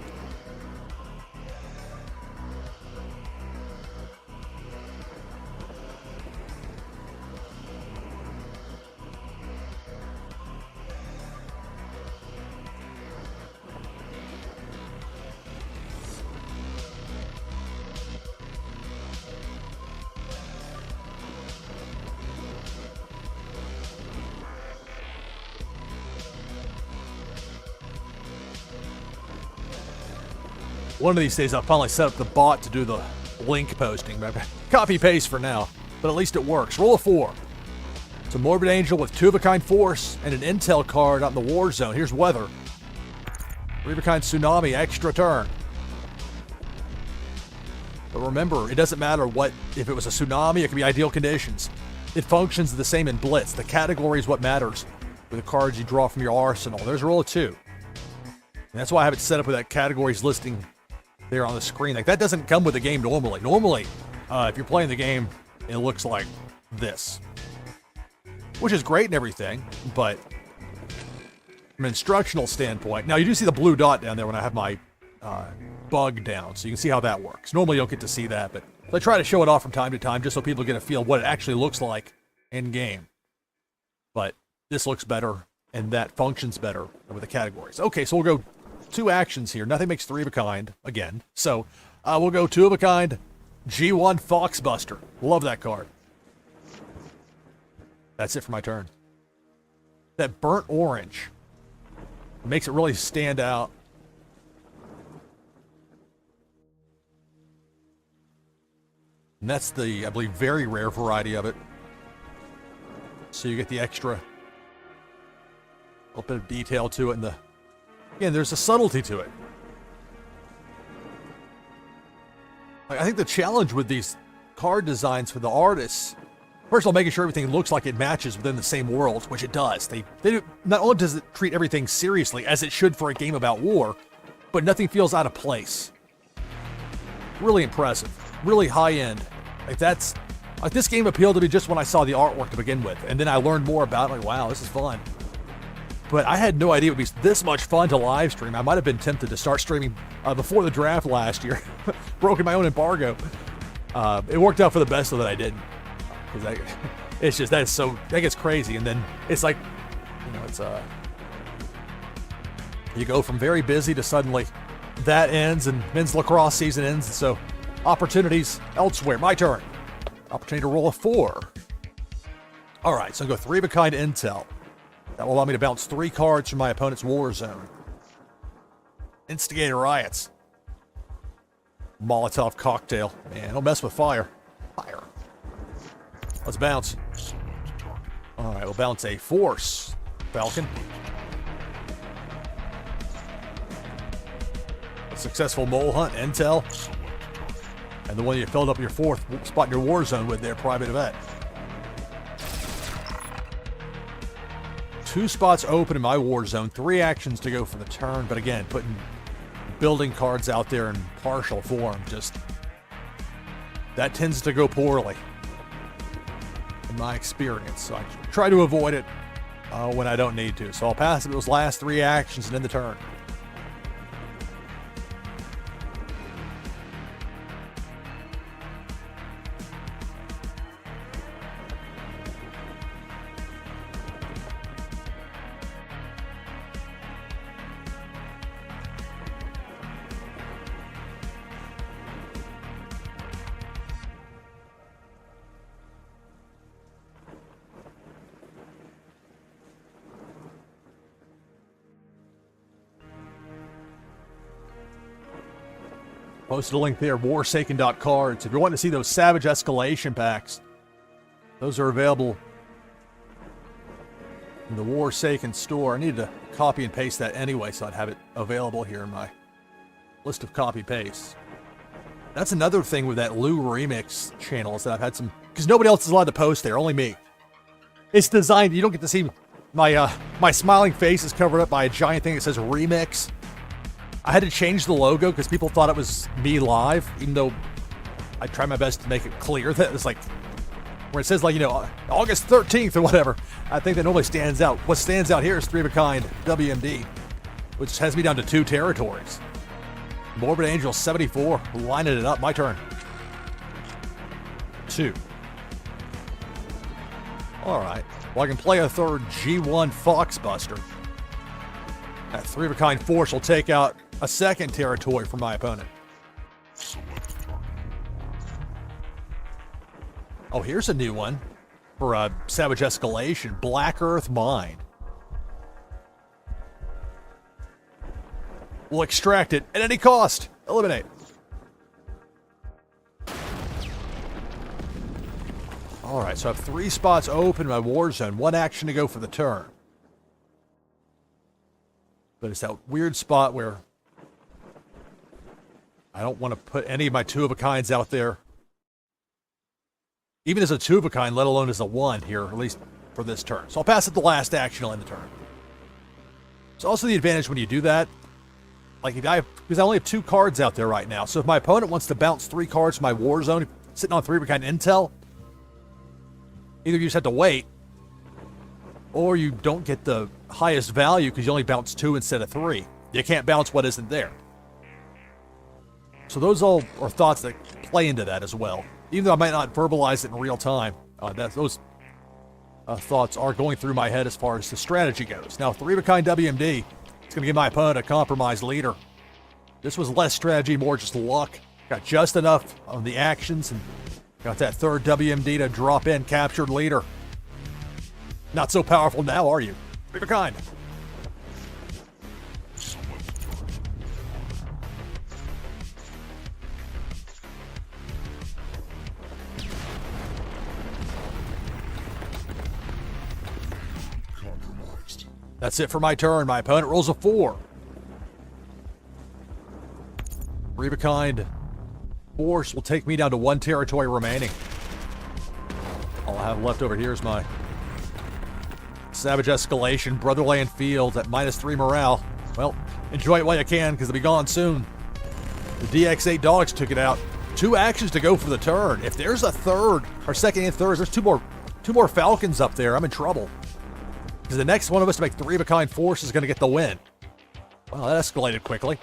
One of these days, I'll finally set up the bot to do the link posting. Copy paste for now, but at least it works. Roll a 4. It's a Morbid Angel with 2-of-a-kind force and an intel card out in the war zone. Here's weather. 3-of-a-kind tsunami, extra turn. But remember, it doesn't matter what, if it was a tsunami, it could be ideal conditions. It functions the same in Blitz. The category is what matters with the cards you draw from your arsenal. There's a roll of 2. And that's why I have it set up with that categories listing there on the screen. Like, that doesn't come with the game normally. Normally, if you're playing the game, it looks like this. Which is great and everything, but from an instructional standpoint. Now, you do see the blue dot down there when I have my bug down, so you can see how that works. Normally, you don't get to see that, but I try to show it off from time to time just so people get a feel of what it actually looks like in-game. But this looks better, and that functions better with the categories. Okay, so we'll go 2 actions here. Nothing makes 3 of a kind, again. So we'll go 2 of a kind, G1 Foxbuster. Love that card. That's it for my turn. That burnt orange makes it really stand out. And that's the, I believe, very rare variety of it. So you get the extra little bit of detail to it. And again, there's a subtlety to it. I think the challenge with these card designs for the artists, first of all, making sure everything looks like it matches within the same world, which it does. They do, not only does it treat everything seriously, as it should for a game about war, but nothing feels out of place. Really impressive. Really high-end. Like this game appealed to me just when I saw the artwork to begin with, and then I learned more about it. Like, wow, this is fun. But I had no idea it would be this much fun to live stream. I might have been tempted to start streaming before the draft last year. Broken my own embargo. It worked out for the best, so that I didn't. Because it's just, that gets crazy. And then it's like, it's you go from very busy to suddenly that ends and men's lacrosse season ends. And so opportunities elsewhere. My turn. Opportunity to roll a 4. All right, so I'm going to go 3 of a kind intel. That will allow me to bounce 3 cards from my opponent's war zone. Instigator riots. Molotov cocktail. Man, don't mess with fire. Fire. Let's bounce. All right, we'll bounce a force. Falcon. A successful mole hunt. Intel. And the one you filled up your 4th spot in your war zone with there, private event. 2 spots open in my war zone, 3 actions to go for the turn, but again, putting building cards out there in partial form, just that tends to go poorly in my experience. So I try to avoid it when I don't need to. So I'll pass those last 3 actions and end the turn. Posted a link there, Warsaken.cards. If you're wanting to see those Savage Escalation packs, those are available in the Warsaken store. I needed to copy and paste that anyway, so I'd have it available here in my list of copy pastes. That's another thing with that Lou Remix channel is that I've had some, because nobody else is allowed to post there, only me. It's designed, you don't get to see my smiling face is covered up by a giant thing that says Remix. I had to change the logo because people thought it was me live, even though I try my best to make it clear that it's like, where it says like, August 13th or whatever. I think that normally stands out. What stands out here is 3 of a kind WMD, which has me down to 2 territories. Morbid Angel 74, lining it up. My turn. 2. All right. Well, I can play a 3rd G1 Foxbuster. That 3 of a kind force will take out a 2nd territory from my opponent. Oh, here's a new one for a Savage Escalation. Black Earth Mine. We'll extract it at any cost. Eliminate. All right, so I have 3 spots open in my war zone. 1 action to go for the turn. But it's that weird spot where I don't want to put any of my 2 of a kinds out there. Even as a 2 of a kind, let alone as a 1 here, at least for this turn. So I'll pass it the last action, I'll end the turn. It's also the advantage when you do that. Like, because I only have 2 cards out there right now. So if my opponent wants to bounce 3 cards from my war zone, sitting on 3 of a kind intel, either you just have to wait, or you don't get the highest value because you only bounce 2 instead of 3. You can't bounce what isn't there. So those all are thoughts that play into that as well. Even though I might not verbalize it in real time, those thoughts are going through my head as far as the strategy goes. Now, 3-of-a-kind WMD, it's going to give my opponent a compromised leader. This was less strategy, more just luck. Got just enough on the actions and got that 3rd WMD to drop in, captured leader. Not so powerful now, are you? 3-of-a-kind. That's it for my turn. My opponent rolls a 4. 3-of-a-kind force will take me down to 1 territory remaining. All I have left over here is my Savage Escalation, Brotherland Field at -3 morale. Well, enjoy it while you can, because it'll be gone soon. The DX8 dogs took it out. 2 actions to go for the turn. If there's a third, or second and third, there's two more Falcons up there, I'm in trouble. Because the next one of us to make 3-of-a-kind force is going to get the win. Well, that escalated quickly.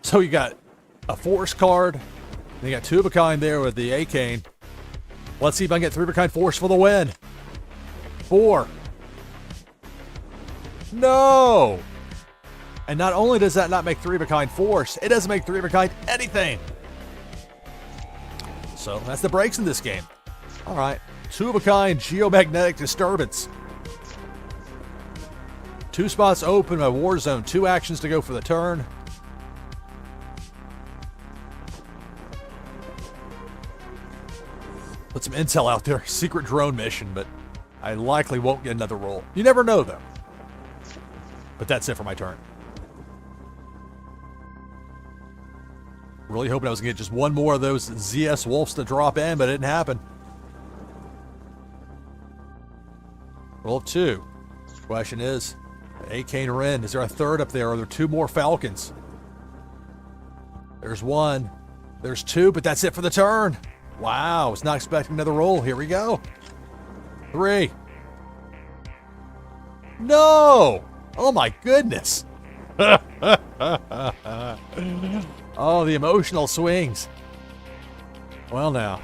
So you got a force card, and you got 2-of-a-kind there with the A-Cane. Let's see if I can get 3-of-a-kind force for the win. 4. No! And not only does that not make 3-of-a-kind force, it doesn't make 3-of-a-kind anything. So that's the breaks in this game. All right, 2-of-a-kind geomagnetic disturbance. 2 spots open by Warzone. 2 actions to go for the turn. Put some intel out there. Secret drone mission, but I likely won't get another roll. You never know, though. But that's it for my turn. Really hoping I was going to get just one more of those ZS Wolves to drop in, but it didn't happen. Roll of 2. Question is, A-Cane Ren, is there a third up there? Are there 2 more Falcons? There's 1. There's 2, but that's it for the turn. Wow, I was not expecting another roll. Here we go. 3. No! Oh my goodness. Oh, the emotional swings. Well now.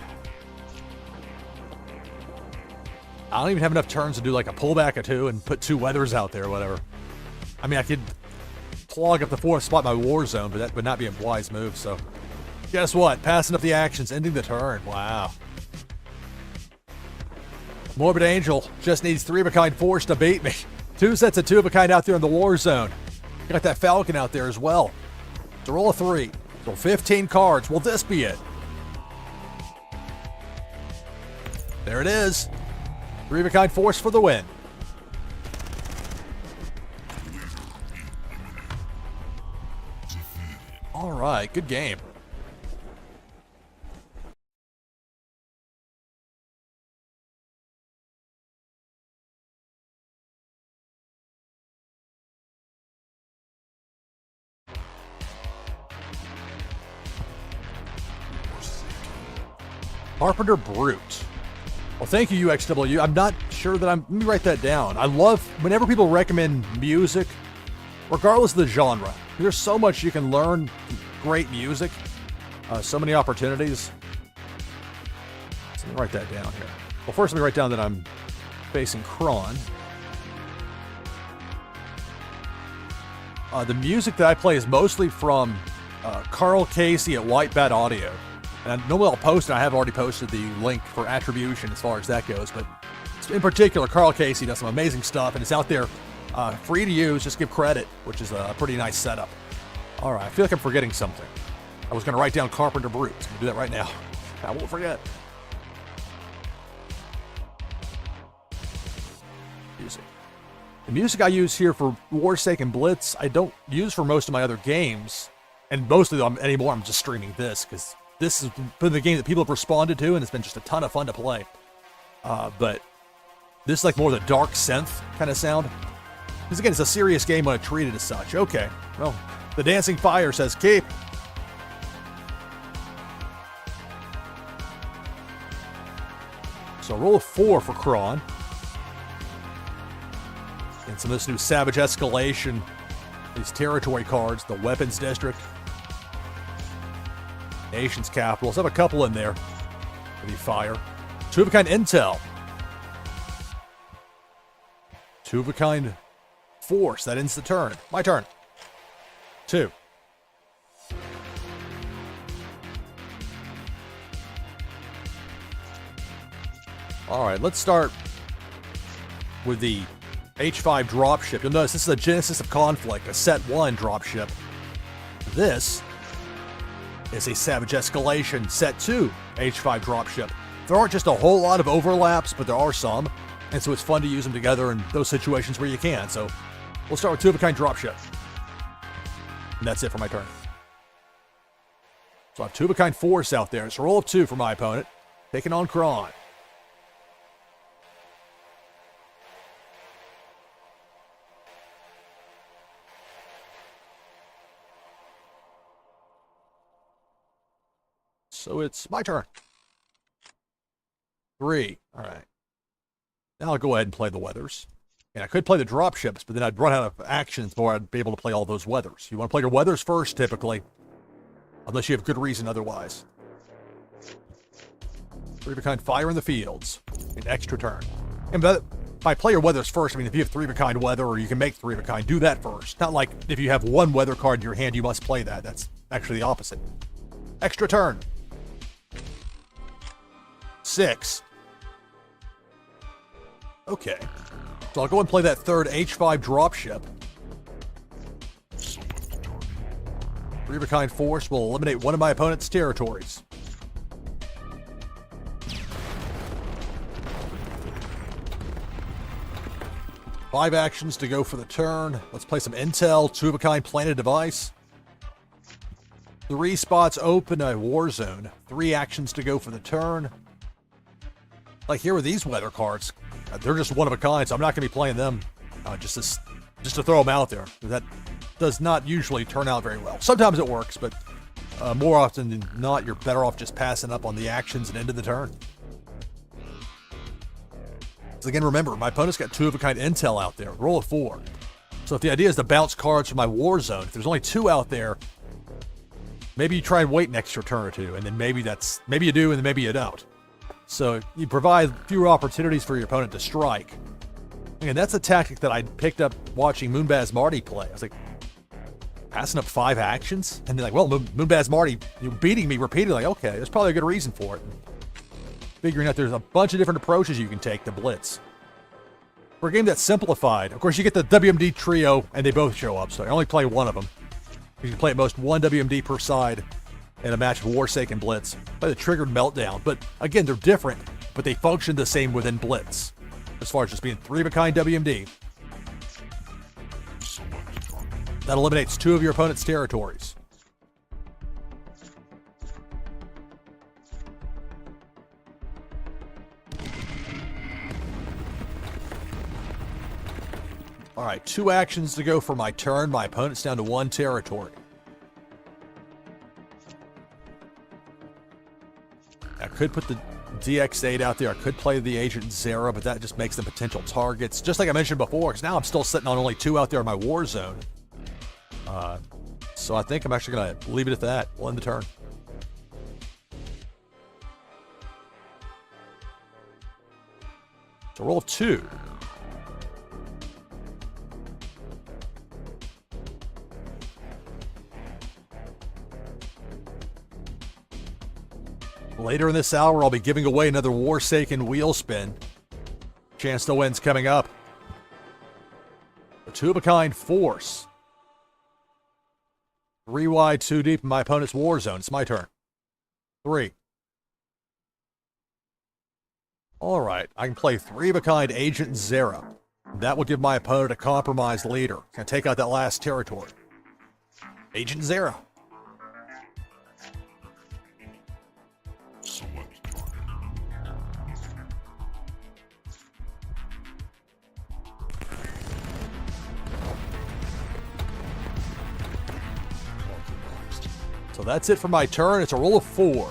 I don't even have enough turns to do like a pullback or 2 and put 2 weathers out there or whatever. I mean, I could clog up the 4th spot by Warzone, but that would not be a wise move, so. Guess what? Passing up the actions, ending the turn. Wow. Morbid Angel just needs 3-of-a-kind force to beat me. 2 sets of 2-of-a-kind out there in the Warzone. Got that Falcon out there as well. So roll a 3. So 15 cards. Will this be it? There it is. 3-of-a-kind force for the win. All right, good game. Carpenter Brute. Well, thank you, UXW. I'm not sure that let me write that down. I love, whenever people recommend music, regardless of the genre, there's so much you can learn great music. So many opportunities. So let me write that down here. Well, first let me write down that I'm facing Kron. The music that I play is mostly from Carl Casey at White Bat Audio. And normally I'll post, and I have already posted the link for attribution as far as that goes, but in particular, Carl Casey does some amazing stuff, and it's out there free to use. Just give credit, which is a pretty nice setup. All right, I feel like I'm forgetting something. I was going to write down Carpenter Brute. I'm going to do that right now. I won't forget. Music. The music I use here for Warsaken Blitz, I don't use for most of my other games, and mostly anymore I'm just streaming this, because this has been the game that people have responded to, and it's been just a ton of fun to play. But this is like more the dark synth kind of sound. Because again, it's a serious game when I treat it as such. Okay, well, the Dancing Fire says keep. So roll a 4 for Kron. And some of this new Savage Escalation, these territory cards, the Weapons District, Nation's Capitals. I have a couple in there. Maybe fire. Two-of-a-kind Intel. Two-of-a-kind Force. That ends the turn. My turn. 2. Alright, let's start with the H5 dropship. You'll notice this is a Genesis of Conflict, a set 1 dropship. This is a Savage Escalation set 2 H5 dropship. There aren't just a whole lot of overlaps, but there are some, and so it's fun to use them together in those situations where you can. So we'll start with two-of-a-kind dropship. And that's it for my turn. So I have two-of-a-kind Force out there. It's a roll of 2 for my opponent, taking on Kron. So it's my turn. 3. All right. Now I'll go ahead and play the weathers. And I could play the dropships, but then I'd run out of actions before I'd be able to play all those weathers. You want to play your weathers first, typically. Unless you have good reason otherwise. 3-of-a-kind Fire in the Fields. An extra turn. And by play your weathers first, I mean, if you have 3-of-a-kind weather, or you can make 3-of-a-kind, do that first. Not like if you have one weather card in your hand, you must play that. That's actually the opposite. Extra turn. 6. Okay. So I'll go and play that third H5 dropship. 3-of-a-kind Force will eliminate one of my opponent's territories. Five actions to go for the turn. Let's play some Intel, 2-of-a-kind planted device. 3 spots open a war zone. 3 actions to go for the turn. Like here with these weather cards, they're just one of a kind, so I'm not going to be playing them just to throw them out there. That does not usually turn out very well. Sometimes it works, but more often than not, you're better off just passing up on the actions and end of the turn. So again, remember, my opponent's got 2-of-a-kind Intel out there. Roll of 4. So if the idea is to bounce cards from my war zone, if there's only 2 out there, maybe you try and wait an extra turn or 2, and then maybe you do, and then maybe you don't. So you provide fewer opportunities for your opponent to strike. And that's a tactic that I picked up watching Moonbaz Marty play. I was like, passing up 5 actions? And they're like, well, Moonbaz Marty beating me repeatedly. Like, okay, there's probably a good reason for it. Figuring out there's a bunch of different approaches you can take to Blitz. For a game that's simplified, of course, you get the WMD trio, and they both show up, so I only play one of them. You can play at most 1 WMD per side in a match of Warsaken Blitz. Play the Triggered Meltdown, but again, they're different, but they function the same within Blitz, as far as just being 3-of-a-kind WMD. That eliminates 2 of your opponent's territories. Alright, 2 actions to go for my turn. My opponent's down to 1 territory. I could put the DX8 out there. I could play the Agent Zera, but that just makes them potential targets. Just like I mentioned before, because now I'm still sitting on only 2 out there in my war zone. So I think I'm actually going to leave it at that. We'll end the turn. So roll of 2. Later in this hour, I'll be giving away another Warsaken wheel spin. Chance to win's coming up. A 2-of-a-kind Force. 3 wide, 2 deep in my opponent's war zone. It's my turn. 3. Alright, I can play 3-of-a-kind Agent Zera. That will give my opponent a compromised leader. Can take out that last territory. Agent Zera. So that's it for my turn. It's a roll of 4.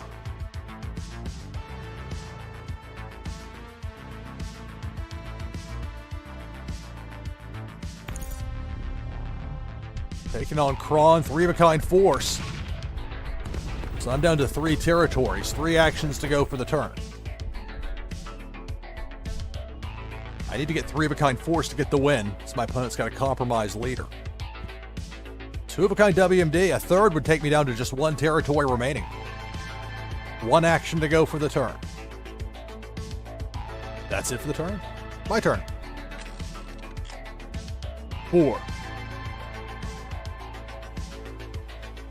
Taking on Kron, 3-of-a-kind force. So I'm down to 3 territories, 3 actions to go for the turn. I need to get 3-of-a-kind force to get the win, so my opponent's got a compromised leader. 2-of-a-kind WMD, a third would take me down to just 1 territory remaining. 1 action to go for the turn. That's it for the turn? My turn. 4.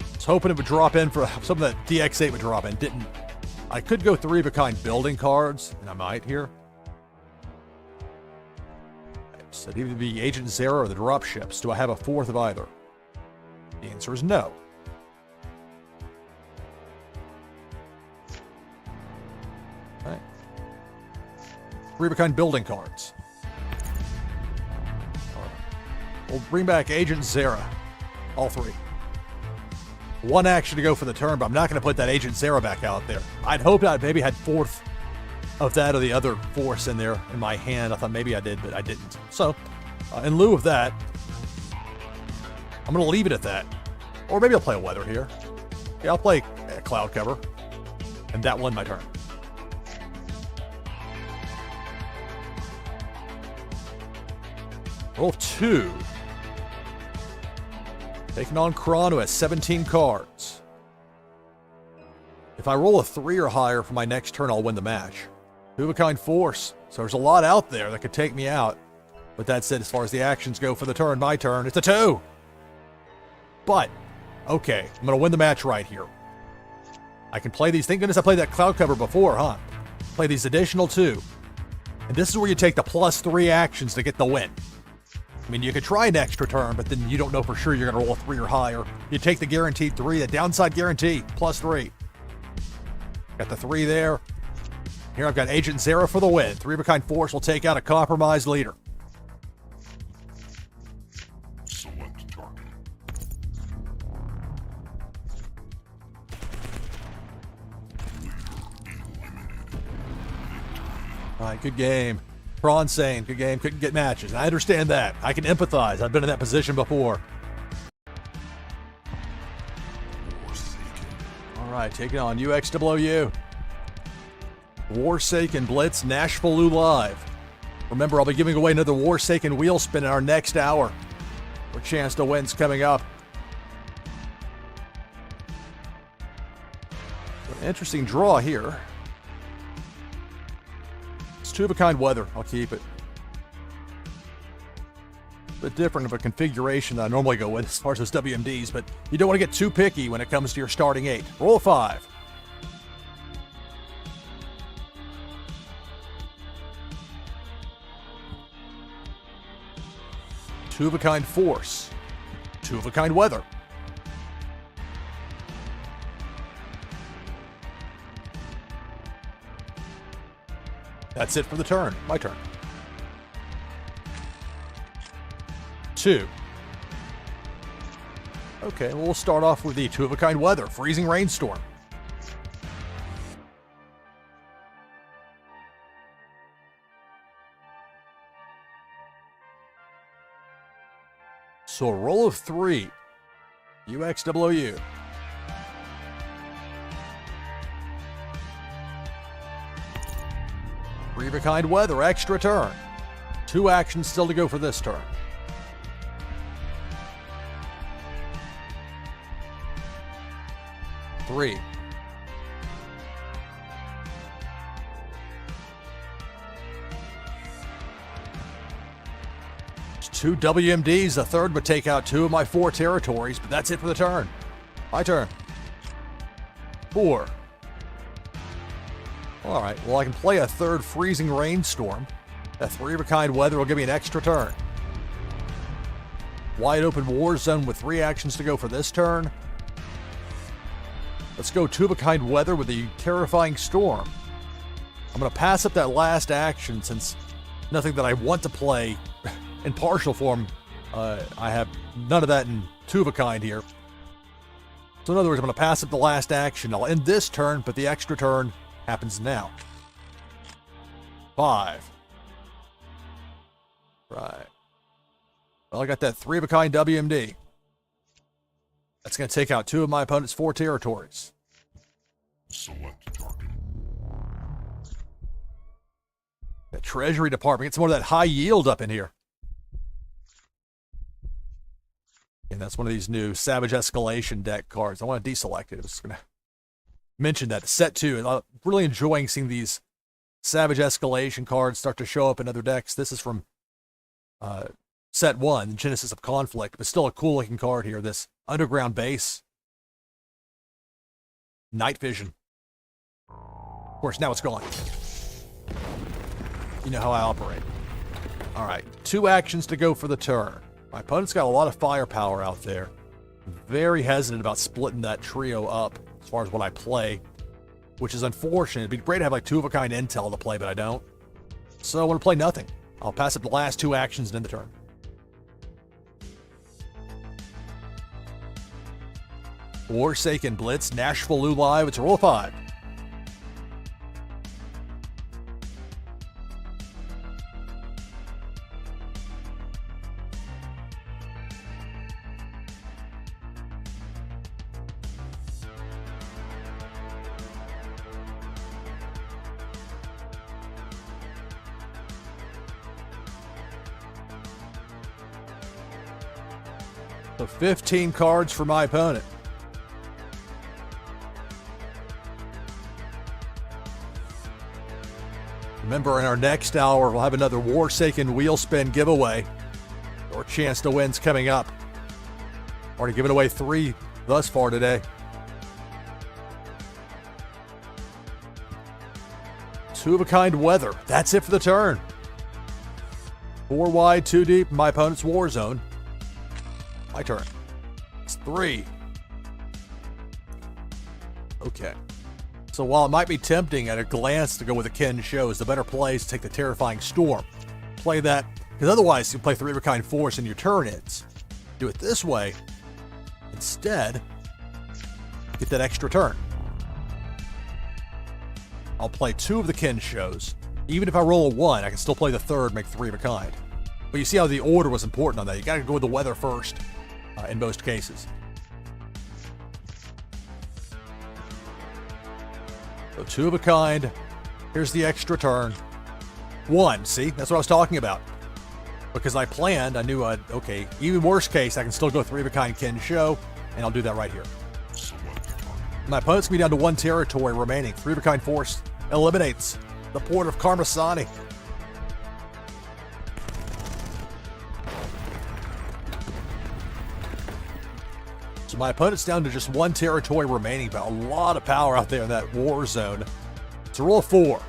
I was hoping it would drop in for something that DX8 would drop in. Didn't. I could go 3-of-a-kind building cards, and I might here. So it'd either be Agent Zero or the drop ships. Do I have a 4th of either? The answer is no. All right. 3-of-a-kind building cards. All right. We'll bring back Agent Zero. All 3. 1 action to go for the turn, but I'm not going to put that Agent Zero back out there. I'd hoped I maybe had 4th of that or the other force in there in my hand. I thought maybe I did, but I didn't. So, in lieu of that, I'm going to leave it at that. Or maybe I'll play a weather here. Yeah, I'll play a cloud cover. And that won my turn. Roll 2. Taking on Kron, who has 17 cards. If I roll a 3 or higher for my next turn, I'll win the match. 2-of-a-kind force. So there's a lot out there that could take me out. But that said, as far as the actions go for the turn, my turn, it's a 2. But, okay, I'm going to win the match right here. I can play these. Thank goodness I played that cloud cover before, huh? Play these additional 2. And this is where you take the +3 actions to get the win. I mean, you could try an extra turn, but then you don't know for sure you're going to roll a 3 or higher. You take the guaranteed 3, the downside guarantee, +3. Got the 3 there. Here I've got Agent Zero for the win. 3-of-a-kind force will take out a compromised leader. Select target. All right, good game. Prawn saying, good game, couldn't get matches. I understand that. I can empathize. I've been in that position before. All right, taking on UXWU. Warsaken Blitz, NashvilleLou Live. Remember, I'll be giving away another Warsaken wheel spin in our next hour. Our chance to win's coming up. An interesting draw here. It's 2-of-a-kind weather. I'll keep it. A bit different of a configuration that I normally go with as far as those WMDs, but you don't want to get too picky when it comes to your starting 8. Roll a 5. Two-of-a-kind force. 2-of-a-kind weather. That's it for the turn. My turn. 2. Okay, well, we'll start off with the 2-of-a-kind weather. Freezing rainstorm. So a roll of 3. UXWU. Three-of-a-kind weather, extra turn. 2 actions still to go for this turn. 3. It's 2 WMDs. The third would take out 2 of my 4 territories, but that's it for the turn. My turn. 4. All right, well, I can play a third freezing rainstorm. That 3-of-a-kind weather will give me an extra turn. Wide open war zone with 3 actions to go for this turn. Let's go 2-of-a-kind weather with the terrifying storm. I'm going to pass up that last action since nothing that I want to play in partial form. I have none of that in 2-of-a-kind here. So in other words, I'm going to pass up the last action. I'll end this turn, but the extra turn happens now. 5. Right. Well, I got that 3-of-a-kind WMD. That's going to take out 2 of my opponent's 4 territories. Select target. The Treasury Department. Get some more of that high yield up in here. And that's one of these new Savage Escalation deck cards. I want to deselect it. I was going to mention that. Set 2. And I'm really enjoying seeing these Savage Escalation cards start to show up in other decks. This is from set 1, Genesis of Conflict, but still a cool looking card here. This Underground Base. Night Vision. Of course, now it's gone. You know how I operate. All right, 2 actions to go for the turn. My opponent's got a lot of firepower out there. I'm very hesitant about splitting that trio up as far as what I play, which is unfortunate. It'd be great to have like 2-of-a-kind intel to play, but I don't. So I want to play nothing. I'll pass up the last 2 actions and end the turn. Warsaken Blitz, NashvilleLou live. It's a roll of 5. So 15 cards for my opponent. Remember, in our next hour, we'll have another Warsaken Wheel Spin giveaway. Your chance to win's coming up. Already given away 3 thus far today. 2-of-a-kind weather. That's it for the turn. 4 wide, 2 deep in my opponent's war zone. My turn. It's 3. Okay. So while it might be tempting at a glance to go with a Ken Shows, the better play is to take the Terrifying Storm. Play that, because otherwise you play 3-of-a-kind force and your turn ends. Do it this way. Instead, get that extra turn. I'll play 2 of the Ken Shows. Even if I roll a 1, I can still play the 3rd, make 3-of-a-kind. But you see how the order was important on that. You got to go with the weather first in most cases. So 2-of-a-kind. Here's the extra turn. 1. See, that's what I was talking about. Because I planned, I knew okay, even worst case, I can still go 3-of-a-kind Ken Show, and I'll do that right here. My opponent's going to be down to 1 territory remaining. 3-of-a-kind force eliminates the port of Karmasani. So my opponent's down to just 1 territory remaining, but a lot of power out there in that war zone. It's a roll of 4.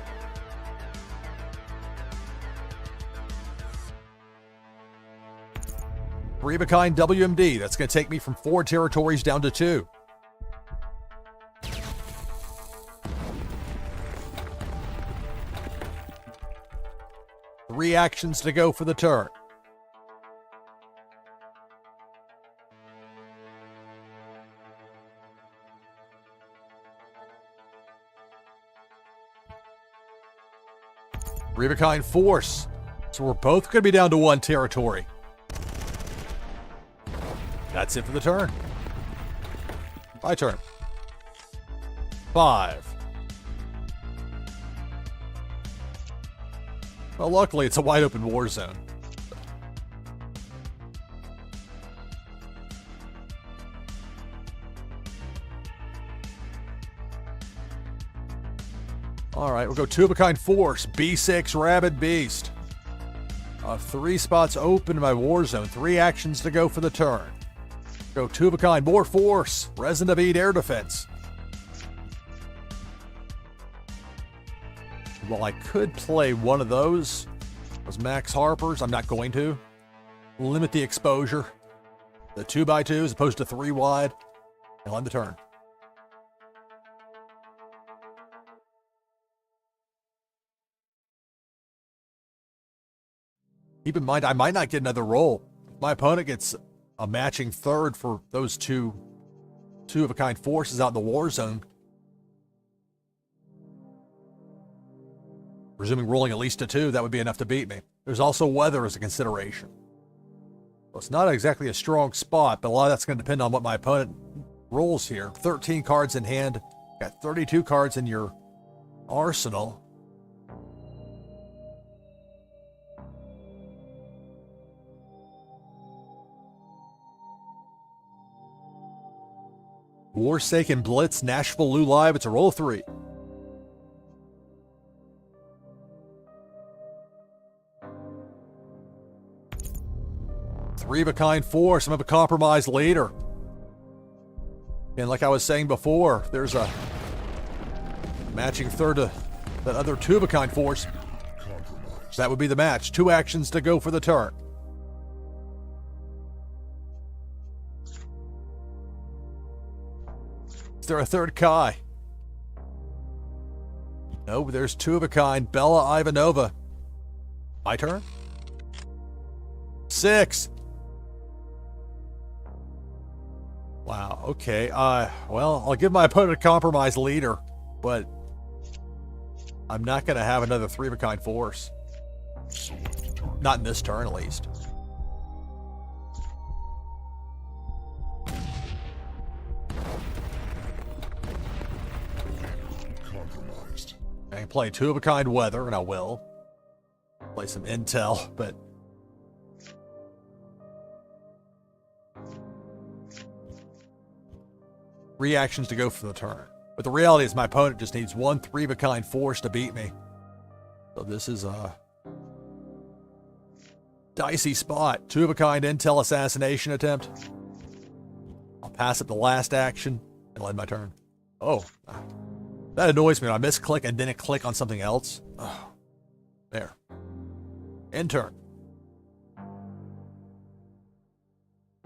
Three-of-a-kind WMD. That's going to take me from 4 territories down to 2. Three actions to go for the turn. Three-of-a-kind force. So we're both going to be down to 1 territory. That's it for the turn. My turn. 5. Well, luckily it's a wide open war zone. All right, we'll go 2-of-a-kind force. B6 Rabid Beast. 3 spots open in my war zone. 3 actions to go for the turn. Go 2-of-a-kind, more force. Resident of Ede Air Defense. Well, I could play one of those. Those Max Harpers. I'm not going to. Limit the exposure. The 2x2 as opposed to 3 wide. I'll end the turn. Keep in mind, I might not get another roll. My opponent gets a matching 3rd for those 2-of-a-kind forces out in the war zone. Presuming rolling at least a 2, that would be enough to beat me. There's also weather as a consideration. Well, it's not exactly a strong spot, but a lot of that's going to depend on what my opponent rolls here. 13 cards in hand. Got 32 cards in your arsenal. Warsaken Blitz, NashvilleLou live. It's a roll 3. Three of a kind 4. Some of a compromised leader. And like I was saying before, there's a matching third to that other 2 of a kind force. That would be the match. 2 actions to go for the turn. Is there a third Kai? No, but there's 2 of a kind. Bella Ivanova. My turn? 6. Wow, okay. Well, I'll give my opponent a compromised leader, but I'm not going to have another 3 of a kind force. Not in this turn, at least. I can play 2 of a kind weather, and I will. Play some intel, but reactions to go for the turn. But the reality is my opponent just needs 1 3 of a kind force to beat me. So this is a dicey spot. 2 of a kind intel assassination attempt. I'll pass it the last action and end my turn. Oh, that annoys me when I misclick and then click on something else. Oh, there. End turn.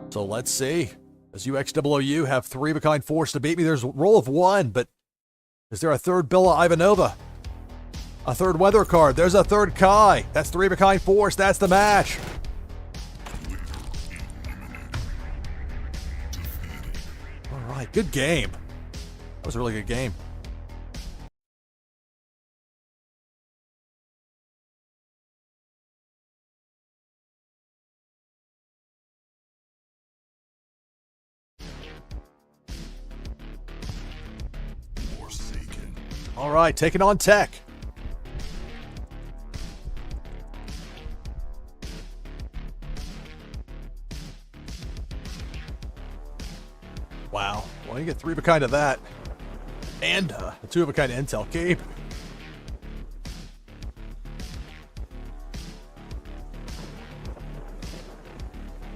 So let's see. Does UXWU have 3 of a kind force to beat me? There's a roll of 1, but is there a third Bella Ivanova? A third weather card. There's a third Kai. That's 3 of a kind force. That's the match. All right, good game. That was a really good game. All right, taking on Tech. Wow. Well, you get 3 of a kind of that. And a 2 of a kind of intel cape.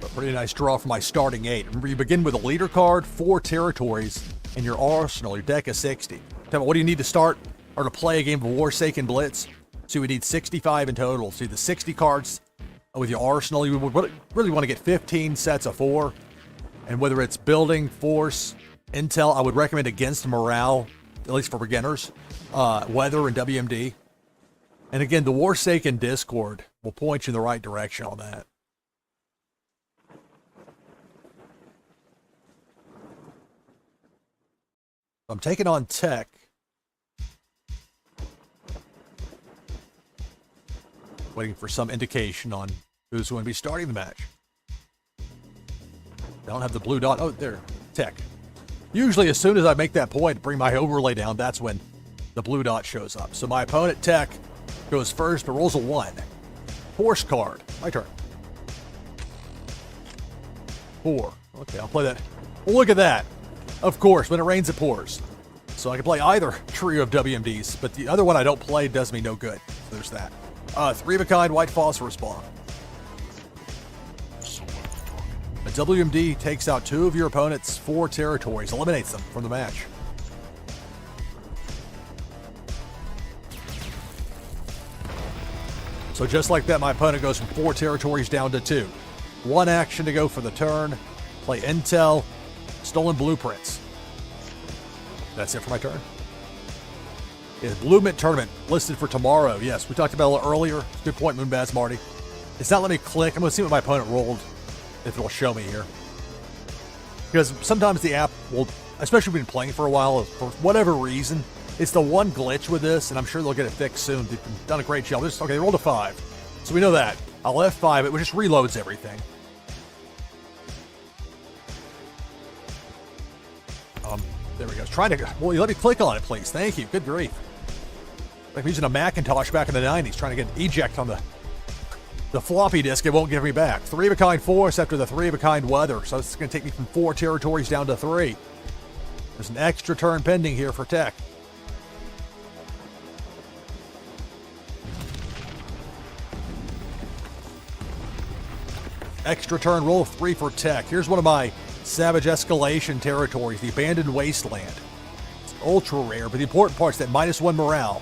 A pretty nice draw for my starting 8. Remember, you begin with a leader card, 4 territories, and your arsenal. Your deck is 60. What do you need to start or to play a game of Warsaken Blitz? So we need 65 in total. So the 60 cards with your arsenal. You would really want to get 15 sets of 4. And whether it's building, force, intel, I would recommend against morale, at least for beginners, weather and WMD. And again, the Warsaken Discord will point you in the right direction on that. I'm taking on Tech. Waiting for some indication on who's going to be starting the match. I don't have the blue dot. Oh, there. Tech. Usually as soon as I make that point, bring my overlay down, that's when the blue dot shows up. So my opponent, Tech, goes first, but rolls a 1. Force card. My turn. 4. Okay, I'll play that. Well, look at that. Of course, when it rains, it pours. So I can play either trio of WMDs, but the other one I don't play does me no good. So there's that. 3 of a kind white phosphorus bomb. A WMD takes out 2 of your opponent's 4 territories, eliminates them from the match. So just like that, my opponent goes from 4 territories down to 2. 1 action to go for the turn. Play intel, stolen blueprints. That's it for my turn. Yeah, Blue Mint Tournament listed for tomorrow. Yes, we talked about it a little earlier. Good point, Moonbaz Marty. It's not letting me click. I'm going to see what my opponent rolled, if it'll show me here. Because sometimes the app will, especially if we've been playing for a while, for whatever reason, it's the one glitch with this, and I'm sure they'll get it fixed soon. They've done a great job. Okay, they rolled a 5. So we know that. I'll F5, it just reloads everything. There we go. I was trying to... Well, you let me click on it, please. Thank you. Good grief. Like I'm using a Macintosh back in the 90s, trying to get an eject on the floppy disk. It won't give me back. 3-of-a-kind force after the 3-of-a-kind weather. So it's going to take me from 4 territories down to 3. There's an extra turn pending here for tech. Extra turn, roll of 3 for tech. Here's one of my savage escalation territories, the Abandoned Wasteland. It's ultra rare, but the important part is that -1 morale.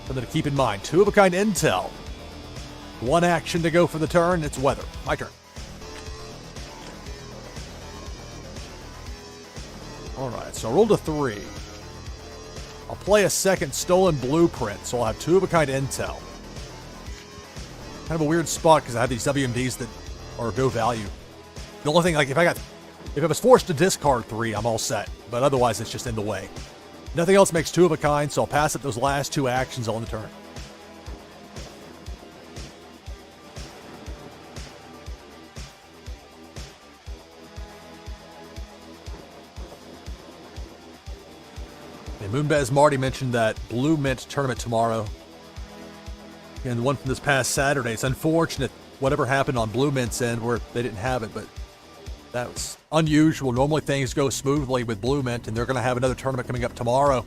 Something to keep in mind. 2-of-a-kind intel. 1 action to go for the turn. It's weather. My turn. Alright, so I rolled a 3. I'll play a second Stolen Blueprint, so I'll have 2-of-a-kind intel. Kind of a weird spot because I have these WMDs that are no value. The only thing, like, if I was forced to discard 3, I'm all set. But otherwise, it's just in the way. Nothing else makes 2-of-a-kind, so I'll pass up those last 2 actions on the turn. And Moonbez Marty mentioned that Blue Mint tournament tomorrow. And the one from this past Saturday. It's unfortunate whatever happened on Blue Mint's end where they didn't have it, but that was unusual. Normally things go smoothly with Blue Mint, and they're going to have another tournament coming up tomorrow.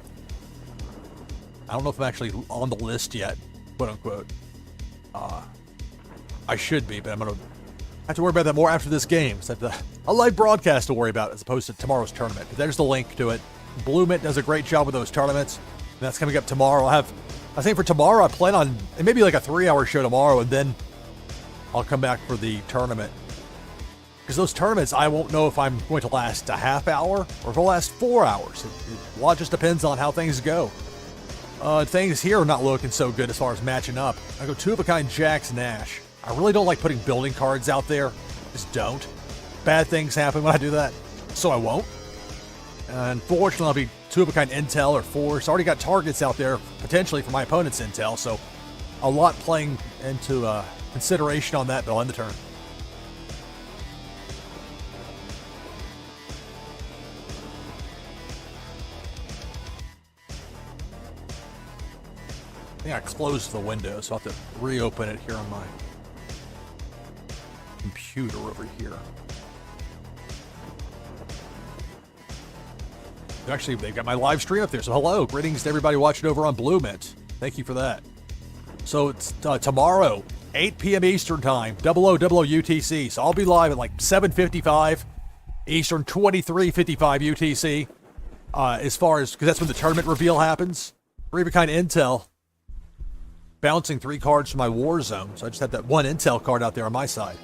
I don't know if I'm actually on the list yet, quote unquote. I should be, but I'm going to have to worry about that more after this game. So I have a live broadcast to worry about as opposed to tomorrow's tournament. But there's the link to it. Blue Mint does a great job with those tournaments. And that's coming up tomorrow. I think for tomorrow, I plan on maybe like a 3-hour show tomorrow, and then I'll come back for the tournament. Because those tournaments, I won't know if I'm going to last a half hour or if it'll last 4 hours. A lot just depends on how things go. Things here are not looking so good as far as matching up. I go 2-of-a-kind Jax Nash. I really don't like putting building cards out there. Just don't. Bad things happen when I do that, so I won't. Unfortunately, I'll be 2-of-a-kind intel or force. I already got targets out there potentially for my opponent's intel, so a lot playing into consideration on that, but I'll end the turn. I think I closed the window, so I'll have to reopen it here on my computer over here. Actually, they've got my live stream up there, so hello. Greetings to everybody watching over on Blue Mint. Thank you for that. So it's tomorrow, 8 p.m. Eastern Time, 0000 UTC. So I'll be live at like 7:55 Eastern, 23:55 UTC. As far as, because that's when the tournament reveal happens. 3-of-a-kind intel. Bouncing 3 cards from my war zone. So I just have that 1 intel card out there on my side.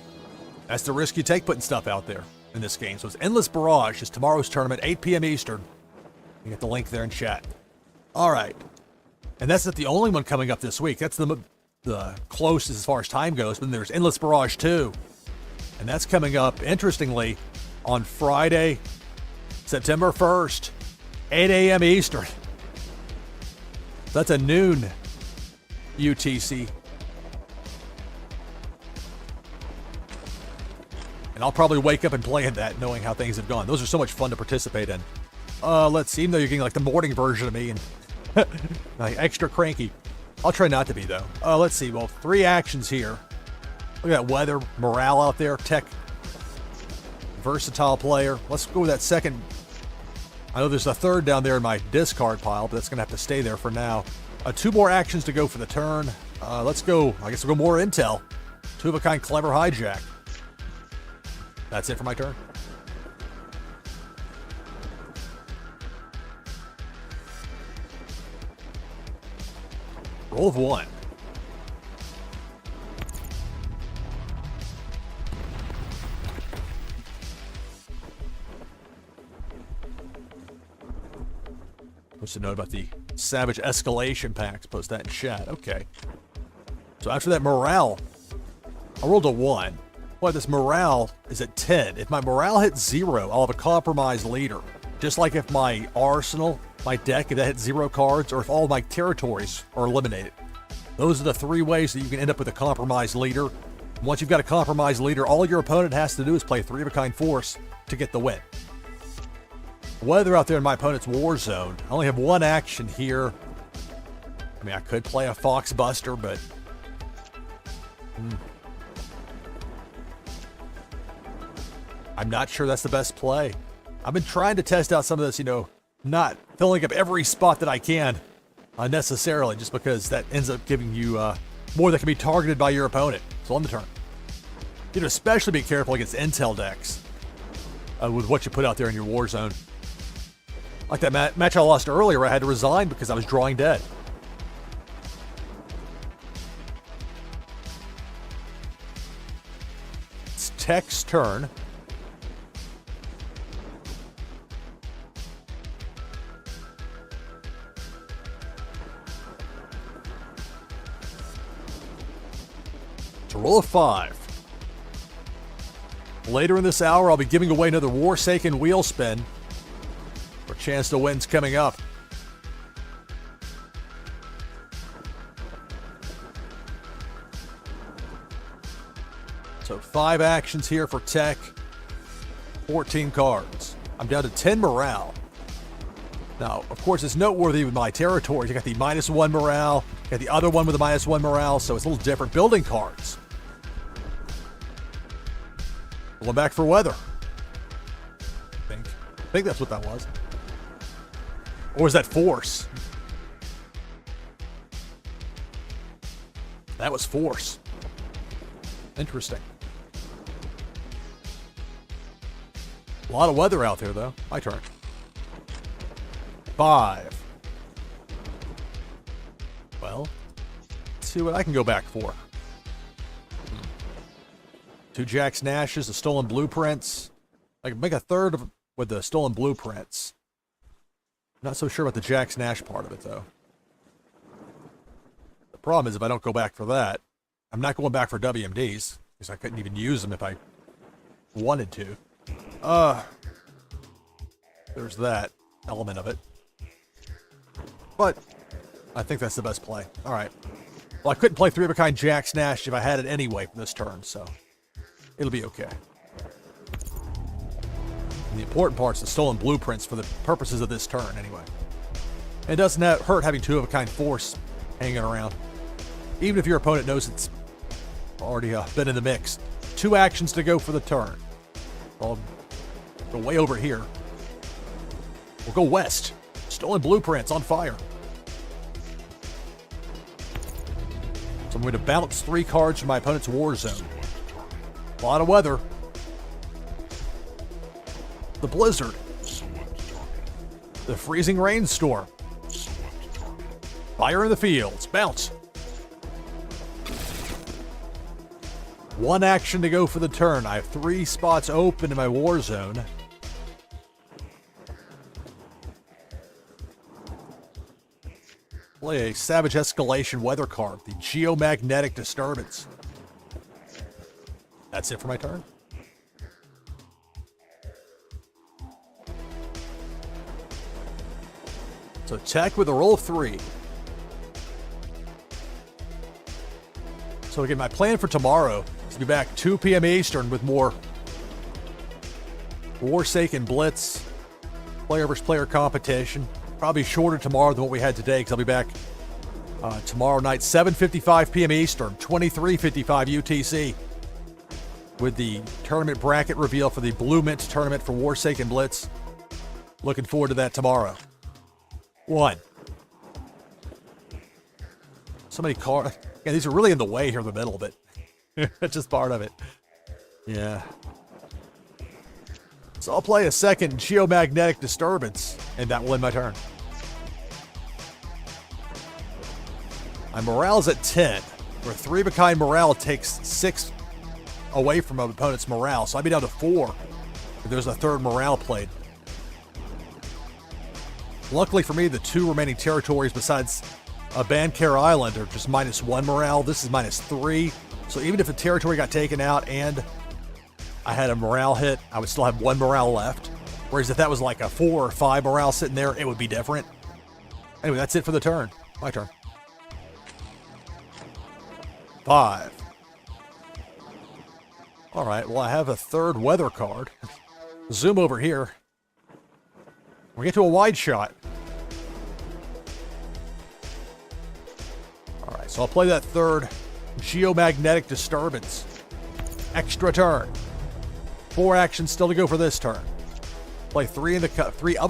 That's the risk you take putting stuff out there in this game. So it's Endless Barrage. It's tomorrow's tournament, 8 p.m. Eastern. You get the link there in chat. All right. And that's not the only one coming up this week. That's the closest as far as time goes. But then there's Endless Barrage 2. And that's coming up, interestingly, on Friday, September 1st, 8 a.m. Eastern. That's a noon UTC. And I'll probably wake up and play in that, knowing how things have gone. Those are so much fun to participate in. Let's see, even though you're getting like the morning version of me and like extra cranky. I'll try not to be, though. Let's see, well, 3 actions here. Look at that weather, morale out there, tech, versatile player. Let's go with that second. I know there's a third down there in my discard pile, but that's going to have to stay there for now. 2 more actions to go for the turn. Let's go, I guess we'll go more intel. 2-of-a-kind Clever Hijack. That's it for my turn. Roll of 1. What's the note about the Savage Escalation packs? Post that in chat. Okay. So after that morale, I rolled a 1. Well, this morale is at 10. If my morale hits 0, I'll have a compromised leader. Just like if my arsenal, my deck, if that hits 0 cards, or if all my territories are eliminated. Those are the 3 ways that you can end up with a compromised leader. Once you've got a compromised leader, all your opponent has to do is play a 3-of-a-kind force to get the win. Weather out there in my opponent's war zone. I only have one action here. I mean, I could play a Fox Buster, but... I'm not sure that's the best play. I've been trying to test out some of this, you know, not filling up every spot that I can unnecessarily, just because that ends up giving you more that can be targeted by your opponent. So on the turn. You know, especially be careful against intel decks with what you put out there in your war zone. Like that match I lost earlier, I had to resign because I was drawing dead. It's Tech's turn. It's a roll of 5. Later in this hour, I'll be giving away another Warsaken wheel spin. For a chance to win's coming up. So 5 actions here for Tech. 14 cards. I'm down to 10 morale. Now, of course, it's noteworthy with my territories. You got the -1 morale. You got the other one with the -1 morale, so it's a little different. Building cards. Going back for weather. I think that's what that was. Or is that force? That was force. Interesting. A lot of weather out there, though. My turn. 5. Well, let's see what I can go back for. 2 Jacks Nashes, the stolen blueprints. I can make a third with the stolen blueprints. Not so sure about the Jack's Nash part of it, though. The problem is if I don't go back for that, I'm not going back for WMDs, because I couldn't even use them if I wanted to. There's that element of it. But I think that's the best play. All right. Well, I couldn't play 3-of-a-kind Jack's Nash if I had it anyway from this turn, so it'll be okay. And the important part's the stolen blueprints for the purposes of this turn, anyway. And it doesn't hurt having 2-of-a-kind force hanging around. Even if your opponent knows it's already been in the mix. 2 actions to go for the turn. I'll go way over here. We'll go west. Stolen blueprints on fire. So I'm going to bounce 3 cards from my opponent's war zone. A lot of weather. The blizzard. The freezing rainstorm. Fire in the fields. Bounce. 1 action to go for the turn. I have 3 spots open in my war zone. Play a Savage Escalation weather card. The Geomagnetic Disturbance. That's it for my turn. So Tech with a roll of 3. So again, my plan for tomorrow is to be back 2 p.m. Eastern with more Warsaken Blitz, player versus player competition. Probably shorter tomorrow than what we had today because I'll be back tomorrow night, 7:55 p.m. Eastern, 23:55 UTC, with the tournament bracket reveal for the Blue Mint tournament for Warsaken Blitz. Looking forward to that tomorrow. 1. So many cards. Yeah, these are really in the way here in the middle of it. That's just part of it. Yeah. So I'll play a second Geomagnetic Disturbance, and that will end my turn. My morale's at 10, where 3-of-a-kind morale takes 6 away from my opponent's morale, so I'd be down to 4 if there's a third morale played. Luckily for me, the 2 remaining territories besides Bandcare Island are just -1 morale. This is -3, so even if a territory got taken out and I had a morale hit, I would still have 1 morale left. Whereas if that was like a 4 or 5 morale sitting there, it would be different. Anyway, that's it for the turn. My turn. 5. All right, well, I have a third weather card. Zoom over here. We get to a wide shot. All right, so I'll play that third geomagnetic disturbance. Extra turn. 4 actions still to go for this turn. Play 3 of a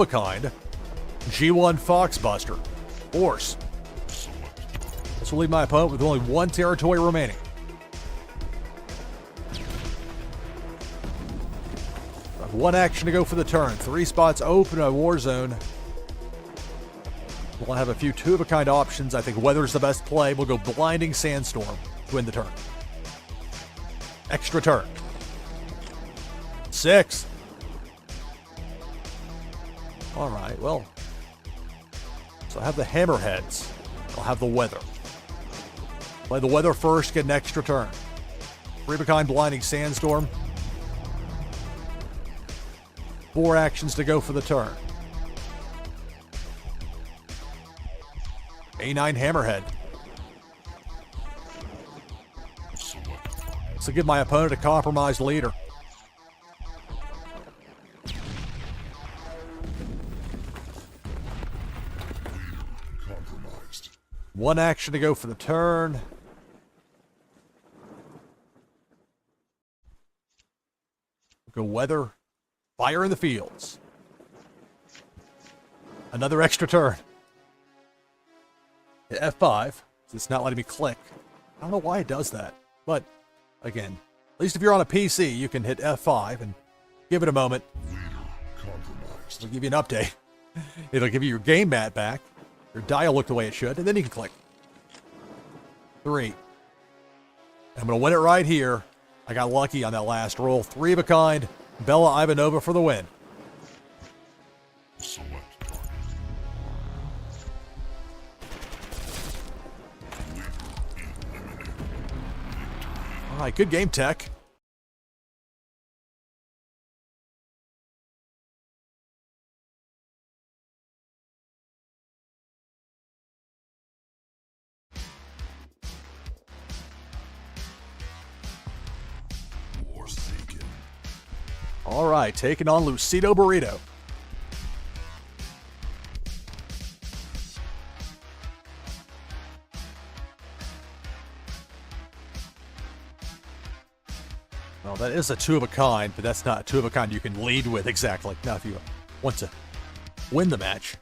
kind. G1 Foxbuster. Force. This will leave my opponent with only 1 territory remaining. I have 1 action to go for the turn. 3 spots open in my war zone. We'll have a few 2-of-a-kind options. I think Weather's the best play. We'll go Blinding Sandstorm to win the turn. Extra turn. 6. All right, well. So I have the Hammerheads. I'll have the Weather. Play the Weather first, get an extra turn. 3-of-a-kind Blinding Sandstorm. 4 actions to go for the turn. A9 Hammerhead. So give my opponent a compromised leader. Compromised. 1 action to go for the turn. Go Weather. Fire in the fields. Another extra turn. Hit F5. It's not letting me click. I don't know why it does that. But, again, at least if you're on a PC, you can hit F5 and give it a moment. Leader compromised. It'll give you an update. It'll give you your game mat back. Your dial look the way it should, and then you can click. 3. I'm going to win it right here. I got lucky on that last roll. 3-of-a-kind. Bella Ivanova for the win. Select target. Leader eliminated. All right, good game, Tech. Warsaken. All right, taking on Lucido Burrito. Well, that is a 2-of-a-kind, but that's not a 2-of-a-kind you can lead with exactly. Now, if you want to win the match,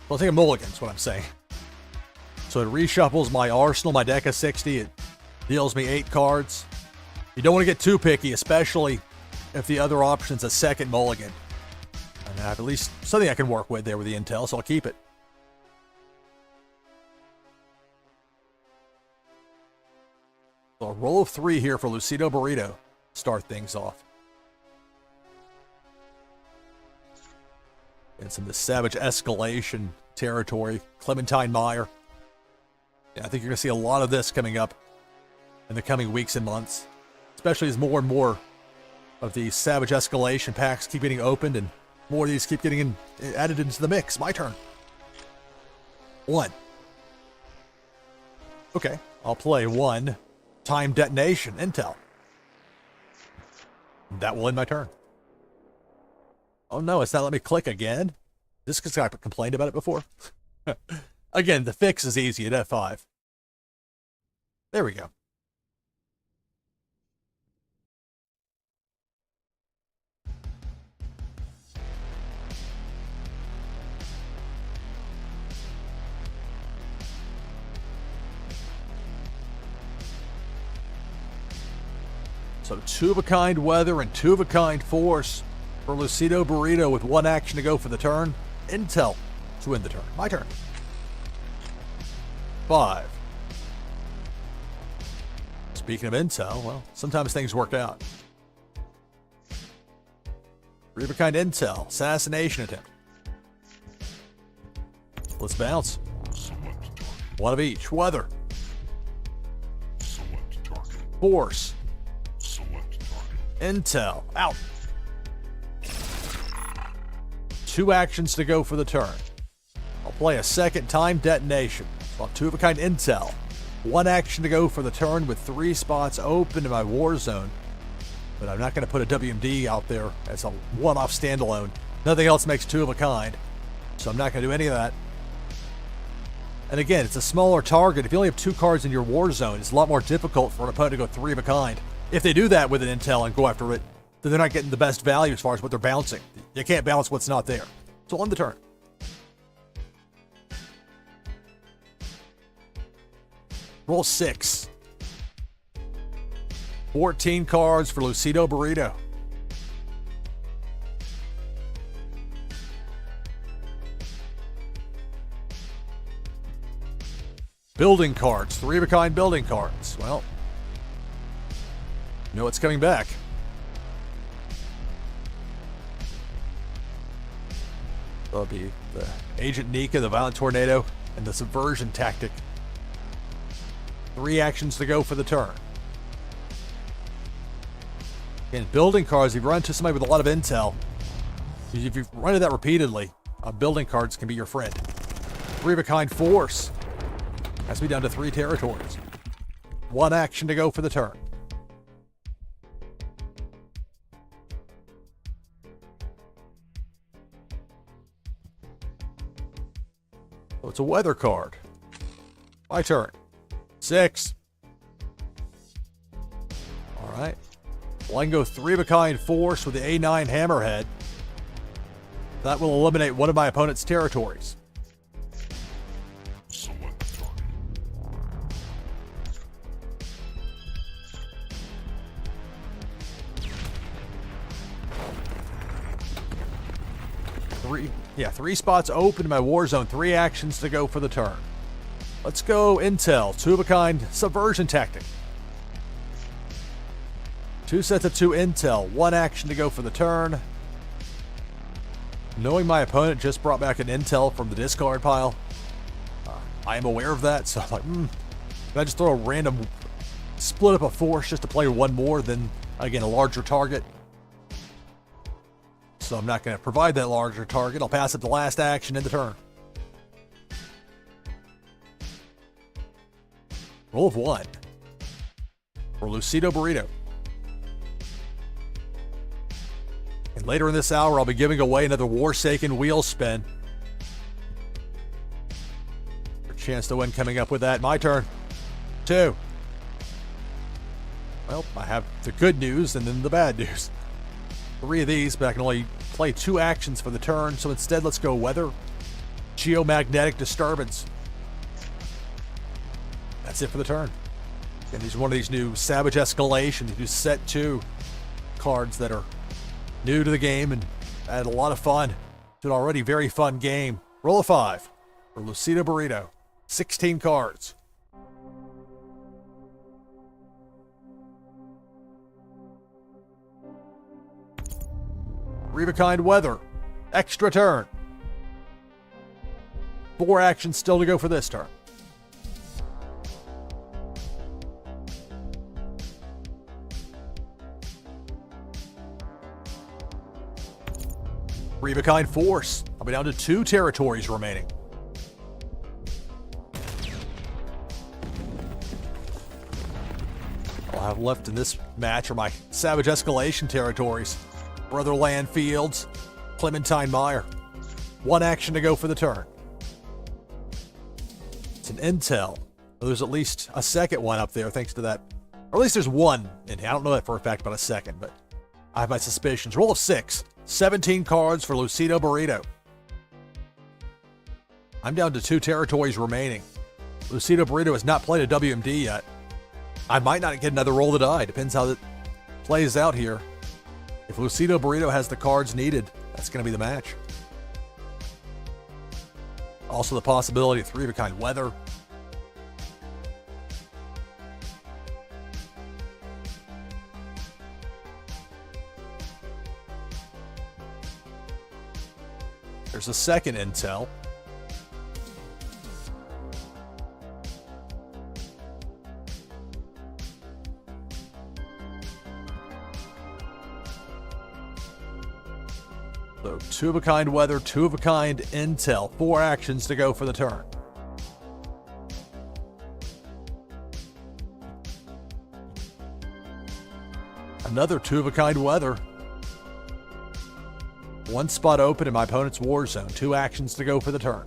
well, take a mulligan, is what I'm saying. So it reshuffles my arsenal, my deck of 60. It deals me 8 cards. You don't want to get too picky, especially if the other option's a second mulligan. And I have at least something I can work with there with the intel, so I'll keep it. So a roll of 3 here for Lucido Burrito. Start things off. And some of the Savage Escalation territory. Clementine Meyer. Yeah, I think you're going to see a lot of this coming up in the coming weeks and months. Especially as more and more of the Savage Escalation packs keep getting opened and more of these keep getting added into the mix. My turn. 1. Okay, I'll play 1 Time Detonation Intel. That will end my turn. Oh no, it's not letting me click again. This because I complained about it before. Again, the fix is easy at F5. There we go. So 2-of-a-kind Weather and 2-of-a-kind Force for Lucido Burrito with 1 action to go for the turn. Intel to win the turn. My turn. 5. Speaking of intel, well, sometimes things work out. 3-of-a-kind Intel. Assassination attempt. Let's bounce. Select target. 1 of each. Weather. Select target. Force. Select target. Intel. Out. 2 actions to go for the turn. I'll play a second Time Detonation. Well, 2-of-a-kind Intel. 1 action to go for the turn with 3 spots open in my war zone. But I'm not going to put a WMD out there as a one-off standalone. Nothing else makes two of a kind, so I'm not going to do any of that. And again, it's a smaller target. If you only have 2 cards in your war zone, it's a lot more difficult for an opponent to go 3 of a kind. If they do that with an intel and go after it, then they're not getting the best value as far as what they're bouncing. You can't bounce what's not there. So on the turn. Roll 6. 14 cards for Lucido Burrito. Building cards. 3 of a kind building cards. Well, you know what's coming back. That'll be the Agent Nika, the Violent Tornado, and the Subversion Tactic. 3 actions to go for the turn. In building cards, if you run into somebody with a lot of intel, if you run into that repeatedly, building cards can be your friend. 3 of a kind force. Has to be down to 3 territories. 1 action to go for the turn. So it's a weather card. My turn. 6. All right. Well, I can go 3 of a kind force with the A9 Hammerhead. That will eliminate one of my opponent's territories. Select target. Three spots open in my war zone. 3 actions to go for the turn. Let's go intel. 2 of a kind subversion tactic. 2 sets of 2 intel. 1 action to go for the turn. Knowing my opponent just brought back an intel from the discard pile, I am aware of that, so I'm like, can I just throw a random split up a force just to play 1 more than, again, a larger target? So I'm not going to provide that larger target. I'll pass it the last action in the turn. Roll of 1 for Lucido Burrito. And later in this hour, I'll be giving away another Warsaken wheel spin. For a chance to win coming up with that. My turn. 2. Well, I have the good news and then the bad news. 3 of these, but I can only play 2 actions for the turn. So instead, let's go weather. Geomagnetic disturbance. That's it for the turn. And these are one of these new Savage Escalation, these new set 2 cards that are new to the game and add a lot of fun to an already very fun game. Roll a 5 for Lucido Burrito. 16 cards. Three of a kind weather. Extra turn. 4 actions still to go for this turn. Three of a kind force. I'll be down to 2 territories remaining. All I have left in this match are my Savage Escalation territories. Brother Landfields, Clementine Meyer. 1 action to go for the turn. It's an intel. Well, there's at least a second one up there thanks to that. Or at least there's 1 in here. I don't know that for a fact about a second, but I have my suspicions. Roll of 6. 17 cards for Lucido Burrito. I'm down to 2 territories remaining. Lucido Burrito has not played a WMD yet. I might not get another roll of the die. Depends how it plays out here. If Lucido Burrito has the cards needed, that's going to be the match. Also the possibility of 3 of a kind weather. There's a second intel. So 2 of a kind weather, 2 of a kind intel. 4 actions to go for the turn. Another 2 of a kind weather. One spot open in my opponent's war zone. 2 actions to go for the turn.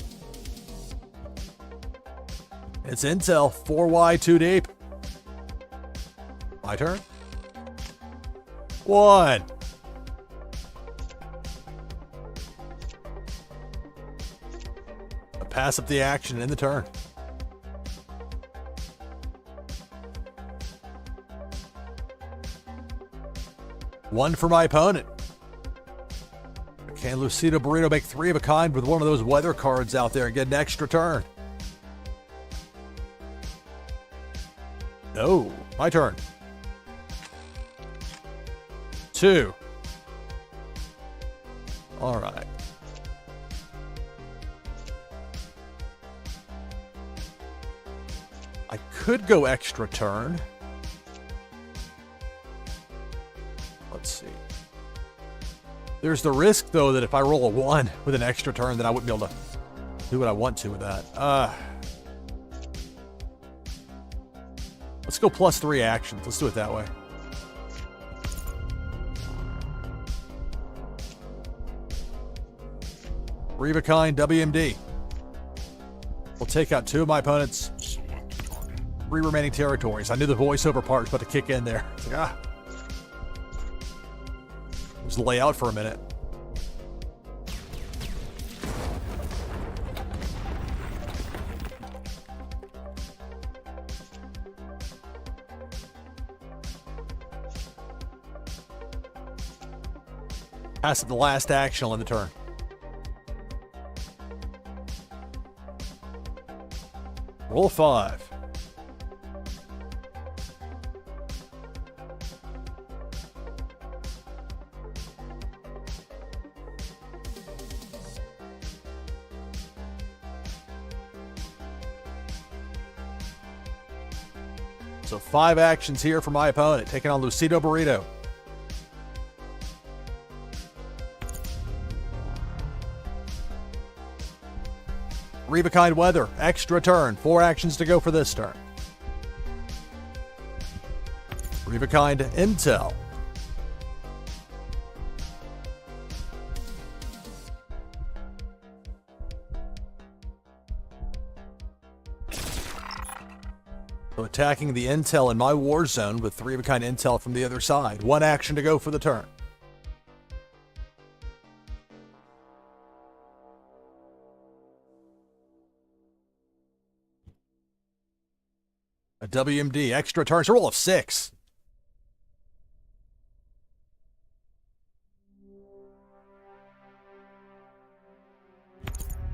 It's intel. 4 wide, 2 deep. My turn. 1. I pass up the action in the turn. One for my opponent. Can Lucido Burrito make 3 of a kind with one of those weather cards out there and get an extra turn? No. My turn. 2. All right. I could go extra turn. Let's see. There's the risk, though, that if I roll a 1 with an extra turn, then I wouldn't be able to do what I want to with that. Let's go +3 actions. Let's do it that way. Warsaken WMD. We'll take out 2 of my opponent's Select target. 3 remaining territories. I knew the voiceover part was about to kick in there. It's like, Just lay out for a minute. Pass it the last action on the turn. Roll 5. So 5 actions here for my opponent, taking on Lucido Burrito. Warsaken Weather, extra turn. 4 actions to go for this turn. Warsaken Intel. So attacking the intel in my war zone with 3-of-a-kind intel from the other side. 1 action to go for the turn. A WMD, extra turns, a roll of 6.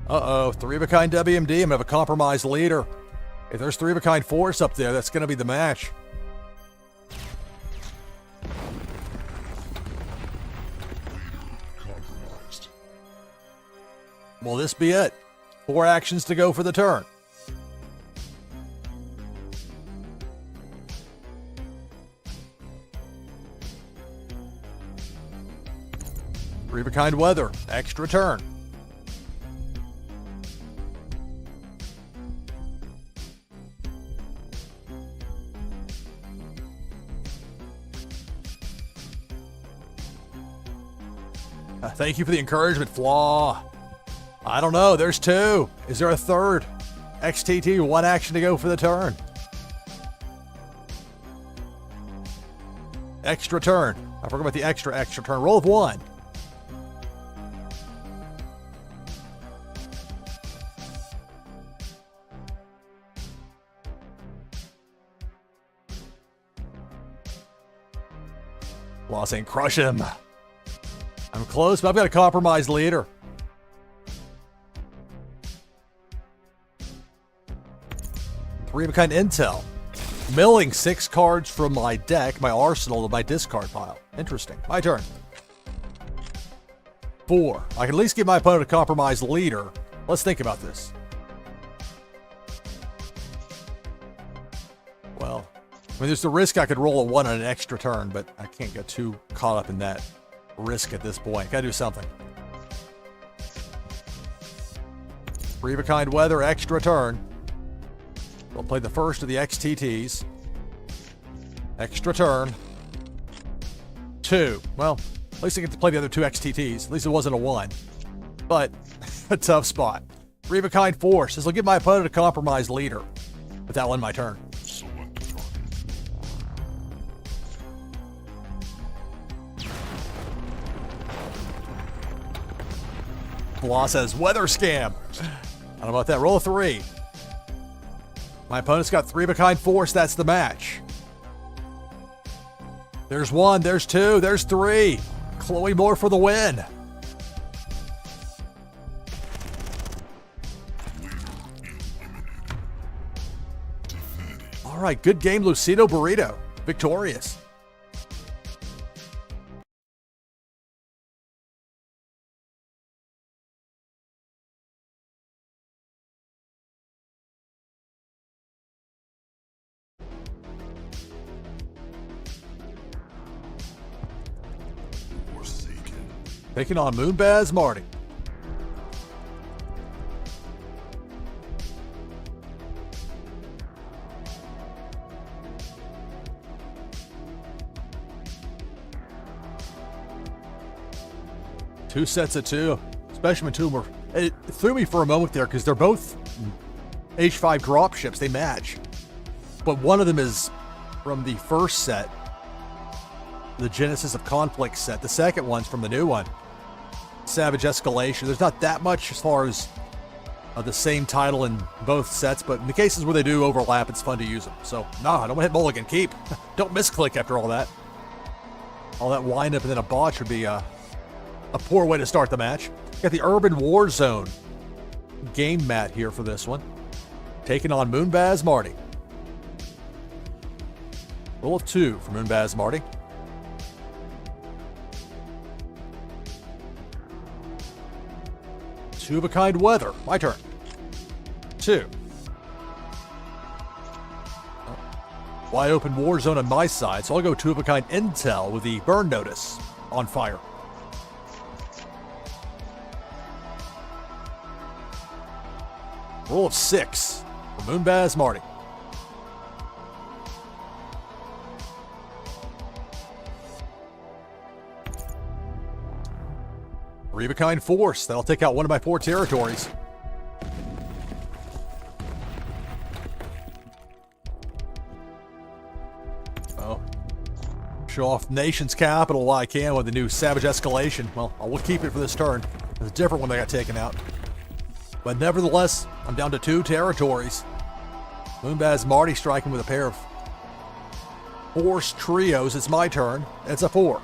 Uh-oh, 3-of-a-kind WMD, I'm gonna have a compromised leader. If there's 3-of-a-kind force up there, that's gonna be the match. Compromised. Will this be it? 4 actions to go for the turn. Warsaken Weather, extra turn. Thank you for the encouragement, Flaw. I don't know, there's 2. Is there a 3rd? XTT, 1 action to go for the turn. Extra turn. I forgot about the extra turn. Roll of 1. Flaw saying, crush him. I'm close, but I've got a compromised leader. Three-of-a-kind intel. Milling 6 cards from my deck, my arsenal, to my discard pile. Interesting. My turn. 4. I can at least give my opponent a compromised leader. Let's think about this. Well, I mean, there's the risk I could roll a 1 on an extra turn, but I can't get too caught up in that risk at this point. Gotta do something. Warsaken Weather, extra turn. We'll play the first of the XTTs. Extra turn. 2. Well, At least I get to play the other 2 XTTs. At least it wasn't a 1. But, a tough spot. 3 of a kind force. This will give my opponent a compromised leader. But that'll end my turn. Select target. Blah says, weather scam. I don't know about that. Roll a 3. My opponent's got 3 of a kind force. That's the match. There's 1. There's 2. There's 3. Chloe Moore for the win. All right, good game, Lucido Burrito. Victorious. Warsaken. Taking on Moonbaz Marty. Two sets of 2. Especially when 2 of them were... It threw me for a moment there because they're both H5 drop ships. They match. But one of them is from the first set, the Genesis of Conflict set. The second one's from the new one, Savage Escalation. There's not that much as far as the same title in both sets, but in the cases where they do overlap, it's fun to use them. So, nah, I don't want to hit mulligan. Keep. Don't misclick after all that. All that wind-up and then a botch would be a poor way to start the match. Got the Urban Warzone game mat here for this one. Taking on Moonbaz Marty. Roll of 2 for Moonbaz Marty. Two of a kind weather. My turn. 2. Wide open war zone on my side, so I'll go 2 of a kind intel with the burn notice on fire. Roll of 6 for Moonbaz Marty. Three of a kind force. That'll take out one of my 4 territories. Oh. Show off nation's capital while I can with the new Savage Escalation. Well, I will keep it for this turn. There's a different one that got taken out. But nevertheless, I'm down to 2 territories. Moonbaz Marty striking with a pair of force trios. It's my turn. It's a 4.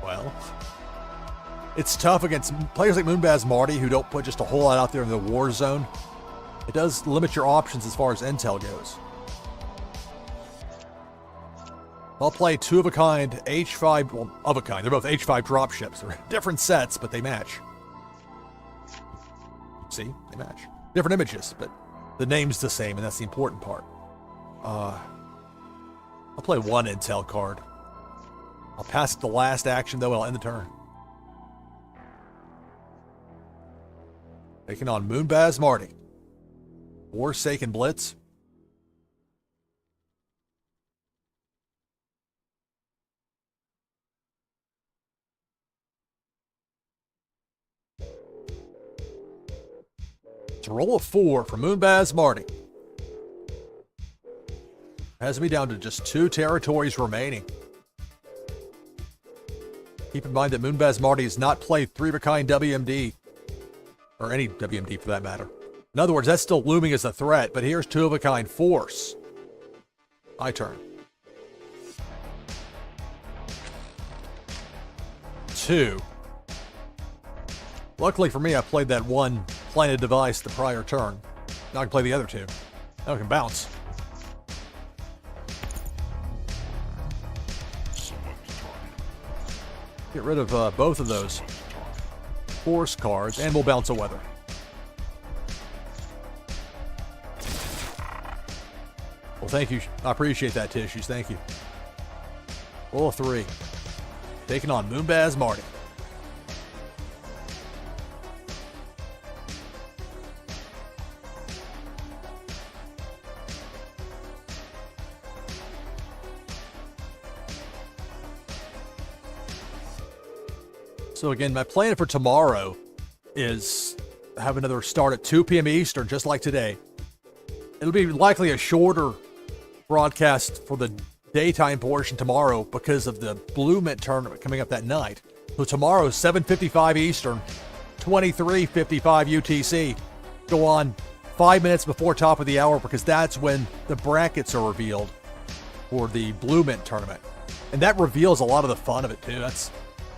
Well, it's tough against players like Moonbaz Marty who don't put just a whole lot out there in the war zone. It does limit your options as far as intel goes. I'll play 2 of a kind H5, well, of a kind. They're both H5 dropships. They're different sets, but they match. See, they match. Different images, but the name's the same, and that's the important part. I'll play 1 intel card. I'll pass it the last action, though, and I'll end the turn. Taking on Moonbaz Marty. Warsaken Blitz. It's a roll of 4 for Moonbaz Marty. Has me down to just 2 territories remaining. Keep in mind that Moonbaz Marty has not played 3 of a kind WMD. Or any WMD for that matter. In other words, that's still looming as a threat, but here's 2 of a kind force. My turn. 2. Luckily for me, I played that 1 planted device the prior turn. Now I can play the other 2. Now I can bounce. Get rid of both of those force cards, and we'll bounce a weather. Well, thank you. I appreciate that, Tissues. Thank you. Roll of 3. Taking on Moonbaz Marty. So again, my plan for tomorrow is have another start at 2 p.m. Eastern, just like today. It'll be likely a shorter broadcast for the daytime portion tomorrow because of the Blue Mint tournament coming up that night. So tomorrow, 7:55 Eastern, 23:55 UTC. Go on 5 minutes before top of the hour because that's when the brackets are revealed for the Blue Mint tournament. And that reveals a lot of the fun of it too.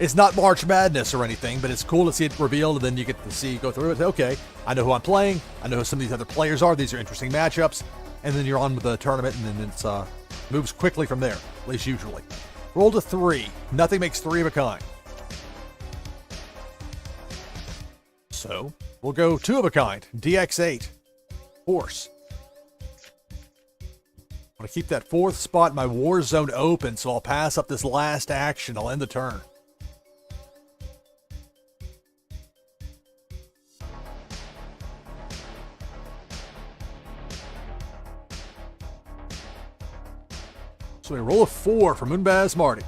It's not March Madness or anything, but it's cool to see it revealed, and then you get to go through it. Okay, I know who I'm playing. I know who some of these other players are. These are interesting matchups. And then you're on with the tournament, and then it's moves quickly from there, at least usually. Roll to 3. Nothing makes 3 of a kind. So we'll go 2 of a kind. DX8. Horse. I want to keep that 4th spot in my war zone open, so I'll pass up this last action. I'll end the turn. So we roll a 4 for Moonbaz Marty.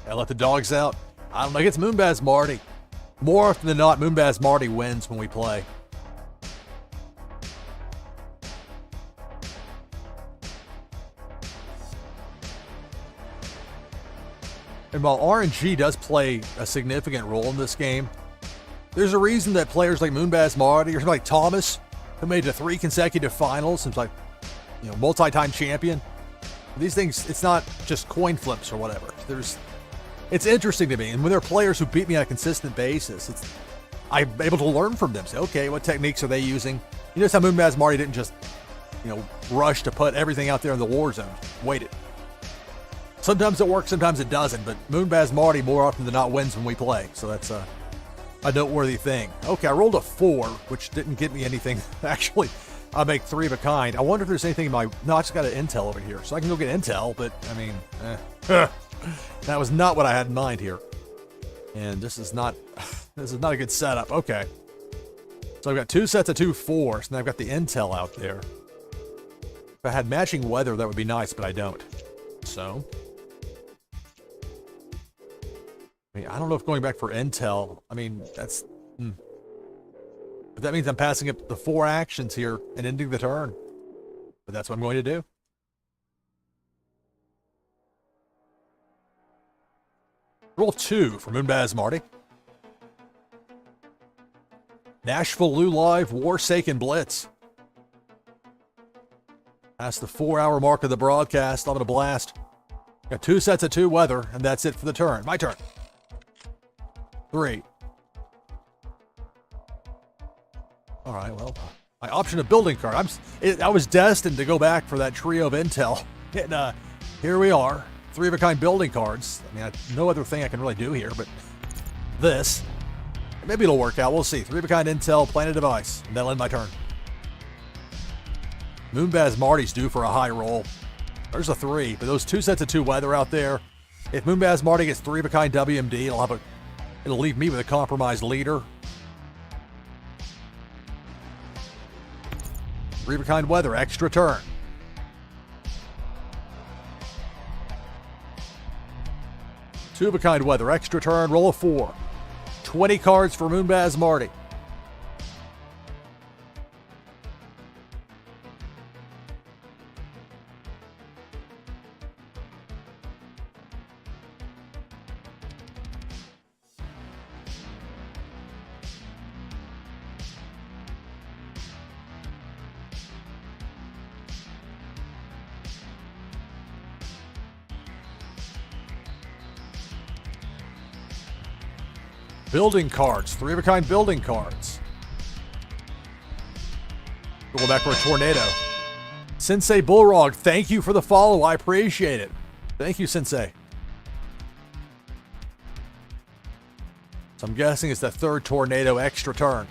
I let the dogs out. I don't know, it's Moonbaz Marty. More often than not, Moonbaz Marty wins when we play. And while RNG does play a significant role in this game, there's a reason that players like Moonbaz Marty or somebody like Thomas, who made it to 3 consecutive finals, seems like, multi-time champion. These things, it's not just coin flips or whatever. It's interesting to me. And when there are players who beat me on a consistent basis, I'm able to learn from them. Say, okay, what techniques are they using? You notice how Moonbaz Marty didn't just, rush to put everything out there in the war zone. Waited. Sometimes it works, sometimes it doesn't, but Moonbaz Marty more often than not wins when we play, so that's a noteworthy thing. Okay, I rolled a 4, which didn't get me anything. Actually, I make 3 of a kind. I wonder if there's anything in my... No, I just got an intel over here, so I can go get intel, but, that was not what I had in mind here. And this is not a good setup. Okay. So I've got 2 sets of 2 4s, and I've got the intel out there. If I had matching weather, that would be nice, but I don't. So... I don't know if going back for intel, that's... But that means I'm passing up the 4 actions here and ending the turn. But that's what I'm going to do. Roll 2 for Moonbaz Marty. NashvilleLou Live Warsaken Blitz. Past the 4-hour mark of the broadcast. I'm going to blast. Got 2 sets of 2 weather, and that's it for the turn. My turn. 3. All right, well, I optioned a building card. I was destined to go back for that trio of intel. And here we are. 3 of a kind building cards. No other thing I can really do here, but this. Maybe it'll work out. We'll see. 3 of a kind intel, plant a device, and that'll end my turn. Moonbaz Marty's due for a high roll. There's a 3, but those 2 sets of 2 weather out there. If Moonbaz Marty gets 3 of a kind WMD, it'll leave me with a compromised leader. 3 of a kind weather, extra turn. Two of a kind weather, extra turn, roll a 4. 20 cards for Moonbaz Marty. Building cards, 3 of a kind building cards. We'll go back for a tornado. Sensei Bullrog, thank you for the follow. I appreciate it. Thank you, Sensei. So I'm guessing it's the 3rd tornado extra turn.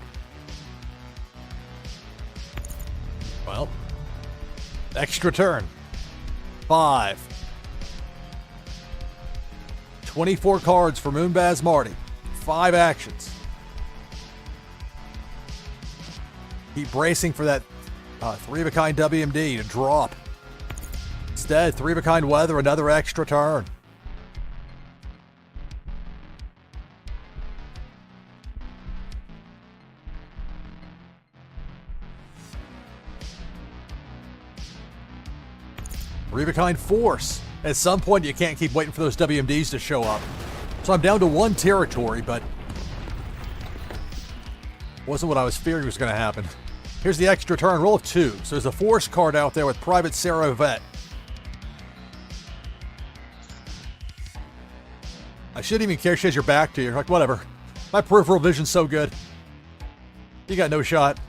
Well, extra turn. 5. 24 cards for Moonbaz Marty. 5 actions. Keep bracing for that 3-of-a-kind WMD to drop. Instead, 3-of-a-kind weather, another extra turn. Three-of-a-kind force. At some point, you can't keep waiting for those WMDs to show up. So I'm down to 1 territory, but wasn't what I was fearing was going to happen. Here's the extra turn, roll of 2. So there's a force card out there with Private Sarah Vet. I shouldn't even care she has your back to you. Like, whatever. My peripheral vision's so good. You got no shot.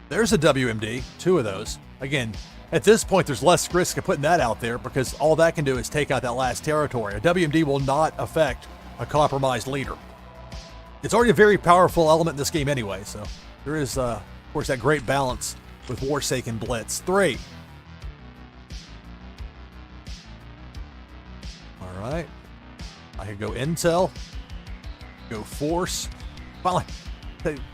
There's a WMD, 2 of those. Again, at this point, there's less risk of putting that out there because all that can do is take out that last territory. A WMD will not affect a compromised leader. It's already a very powerful element in this game anyway, so there is, of course, that great balance with Warsaken Blitz. 3. All right. I could go Intel, go Force. Finally,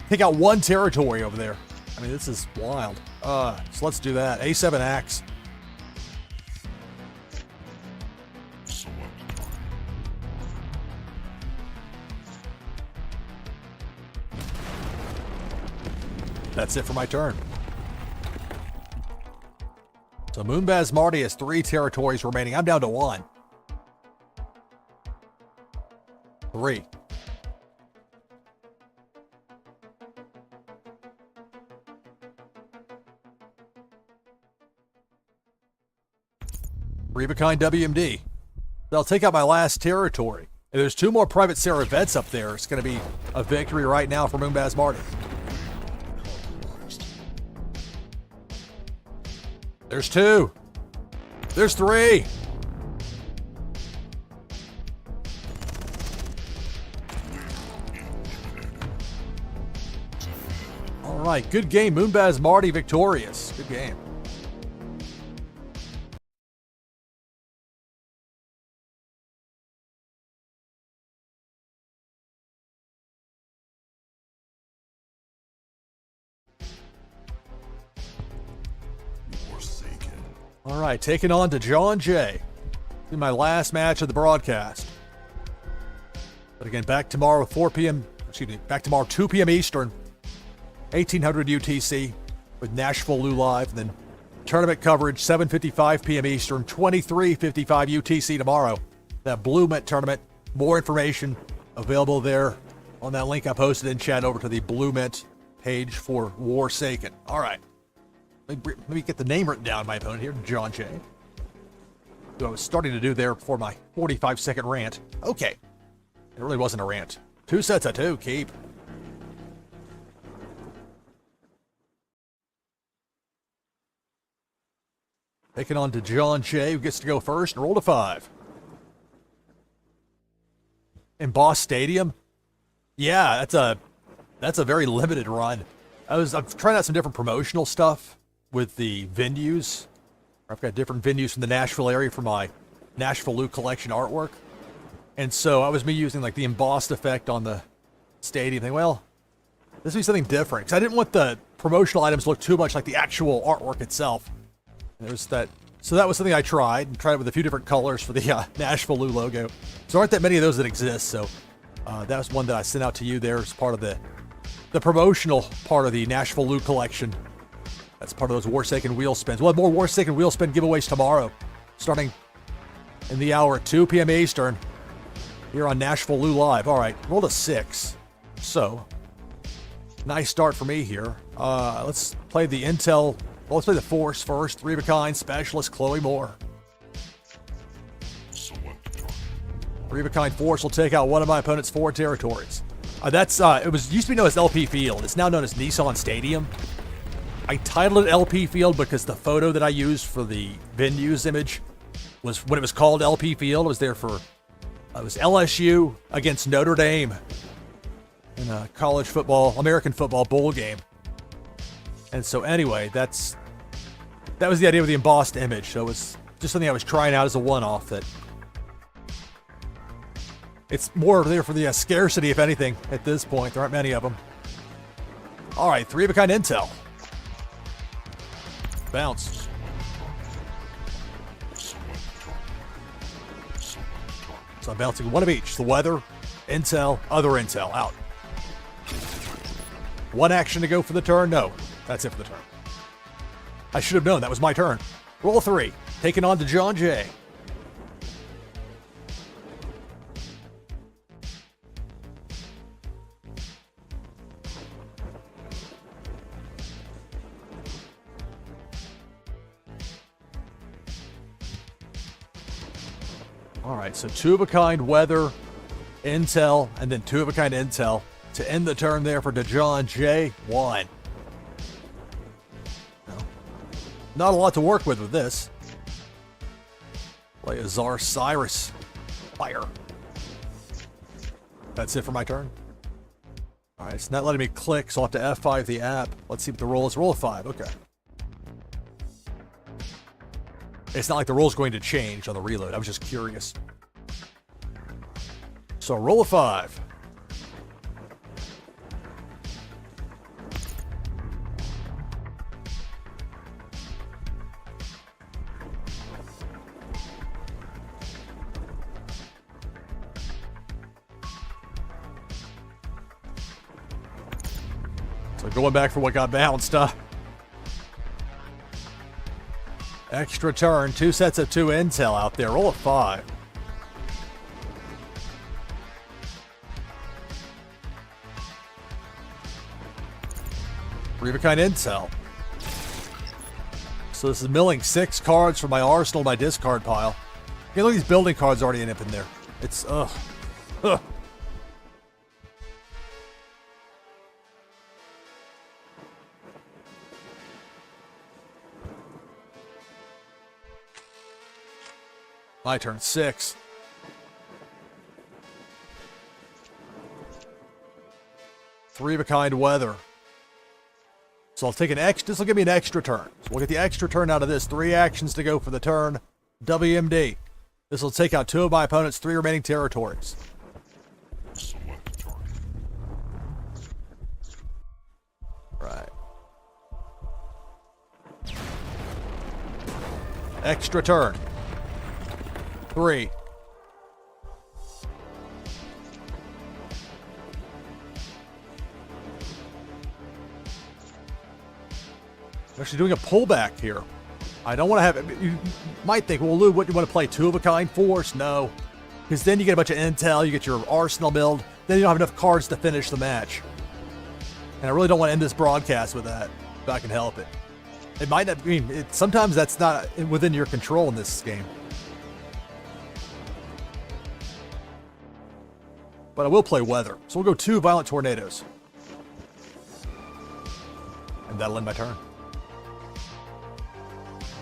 take out 1 territory over there. I mean, this is wild. So let's do that. A7 Axe. Select target. That's it for my turn. So Moonbaz Marty has 3 territories remaining. I'm down to 1. 3. Three-of-a-kind WMD. They'll take out my last territory. If there's 2 more Private Sarah Vets up there, it's going to be a victory right now for Moonbaz Marty. Compromised. There's 2. There's 3. All right, good game. Moonbaz Marty victorious. Good game. Warsaken. All right, taking on to John J. In my last match of the broadcast. But again, back tomorrow 4 p.m. Excuse me, back tomorrow 2 p.m. Eastern, 1800 UTC with NashvilleLou live, and then tournament coverage 7:55 p.m. Eastern, 23:55 UTC tomorrow. That Blue Mint tournament. More information available there on that link I posted in chat over to the Blue Mint page for Warsaken. All right. Let me get the name written down, my opponent here, John J. Who I was starting to do there before my 45-second rant. Okay. It really wasn't a rant. 2 sets of 2, keep. Taking on to John J, who gets to go first and roll to 5. In Boss Stadium? Yeah, that's a very limited run. I'm trying out some different promotional stuff with the venues. I've got different venues from the Nashville area for my NashvilleLou collection artwork. And so I was using like the embossed effect on the stadium thing. Well, this would be something different because I didn't want the promotional items to look too much like the actual artwork itself. And there's that. So that was something I tried it with a few different colors for the NashvilleLou logo. So aren't that many of those that exist. So that was one that I sent out to you there as part of the promotional part of the NashvilleLou collection. That's part of those Warsaken wheel spins. We'll have more Warsaken wheel spin giveaways tomorrow, starting in the hour at 2 p.m. Eastern here on NashvilleLou Live. All right, roll to 6. So, nice start for me here. Let's play the Intel. Well, let's play the Force first. 3-of-a-kind specialist Chloe Moore. Select target. 3-of-a-kind Force will take out one of my opponent's 4 territories. It used to be known as LP Field. It's now known as Nissan Stadium. I titled it LP Field because the photo that I used for the venues image was when it was called LP Field. It was there for, it was LSU against Notre Dame in a college football, American football bowl game. And so anyway, that was the idea with the embossed image. So it was just something I was trying out as a one-off that it's more there for the scarcity, if anything, at this point. There aren't many of them. All right, 3-of-a-kind intel. Bounce. So I'm bouncing one of each. The weather, intel, other intel. Out. One action to go for the turn? No. That's it for the turn. I should have known. That was my turn. Roll 3. Taking on to John J. All right, so 2-of-a-kind weather, intel, and then 2-of-a-kind intel to end the turn there for DeJohn J. 1. No. Not a lot to work with this. Play Azar Cyrus. Fire. That's it for my turn. All right, it's not letting me click, so I'll have to F5 the app. Let's see what the roll is. Roll a 5. Okay. It's not like the roll's going to change on the reload. I was just curious. So roll a 5. So going back for what got bounced, extra turn, 2 sets of 2 intel out there. Roll a 5. Three-of-a-kind intel. So this is milling 6 cards from my arsenal, my discard pile. Okay, look at these building cards already end up in there. It's, ugh. My turn, 6. Three-of-a-kind weather. So I'll take an extra. This will give me an extra turn. So we'll get the extra turn out of this. 3 actions to go for the turn. WMD. This will take out 2 of my opponent's 3 remaining territories. Select target. Right. Extra turn. 3. I'm actually doing a pullback here. I don't want to have. You might think, well, Lou, what do you want to play? 2-of-a-kind force? No. Because then you get a bunch of intel, you get your arsenal build, then you don't have enough cards to finish the match. And I really don't want to end this broadcast with that, if I can help it. It might not, I mean, sometimes that's not within your control in this game. But I will play weather. So we'll go 2 violent tornadoes. And that'll end my turn.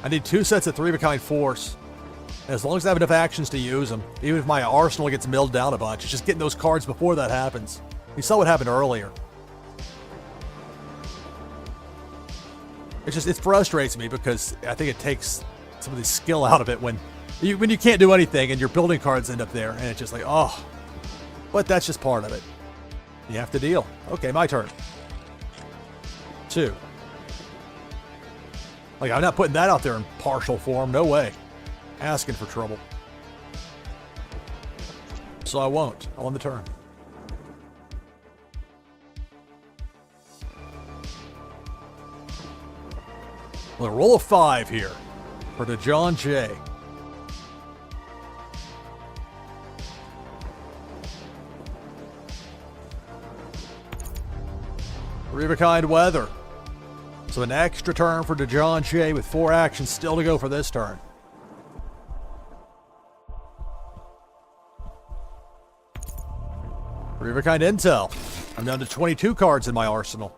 I need 2 sets of 3-of-a-kind force. And as long as I have enough actions to use them, even if my arsenal gets milled down a bunch, it's just getting those cards before that happens. You saw what happened earlier. It frustrates me because I think it takes some of the skill out of it when you can't do anything and your building cards end up there, and it's just like, oh. But that's just part of it. You have to deal. Okay, my turn. 2. Like, I'm not putting that out there in partial form. No way. Asking for trouble. So I won't. I'll end the turn. Well, roll a 5 here for DeJohn J. Three-of-a-kind weather. So an extra turn for DeJohn J with 4 actions still to go for this turn. Three-of-a-kind intel. I'm down to 22 cards in my arsenal.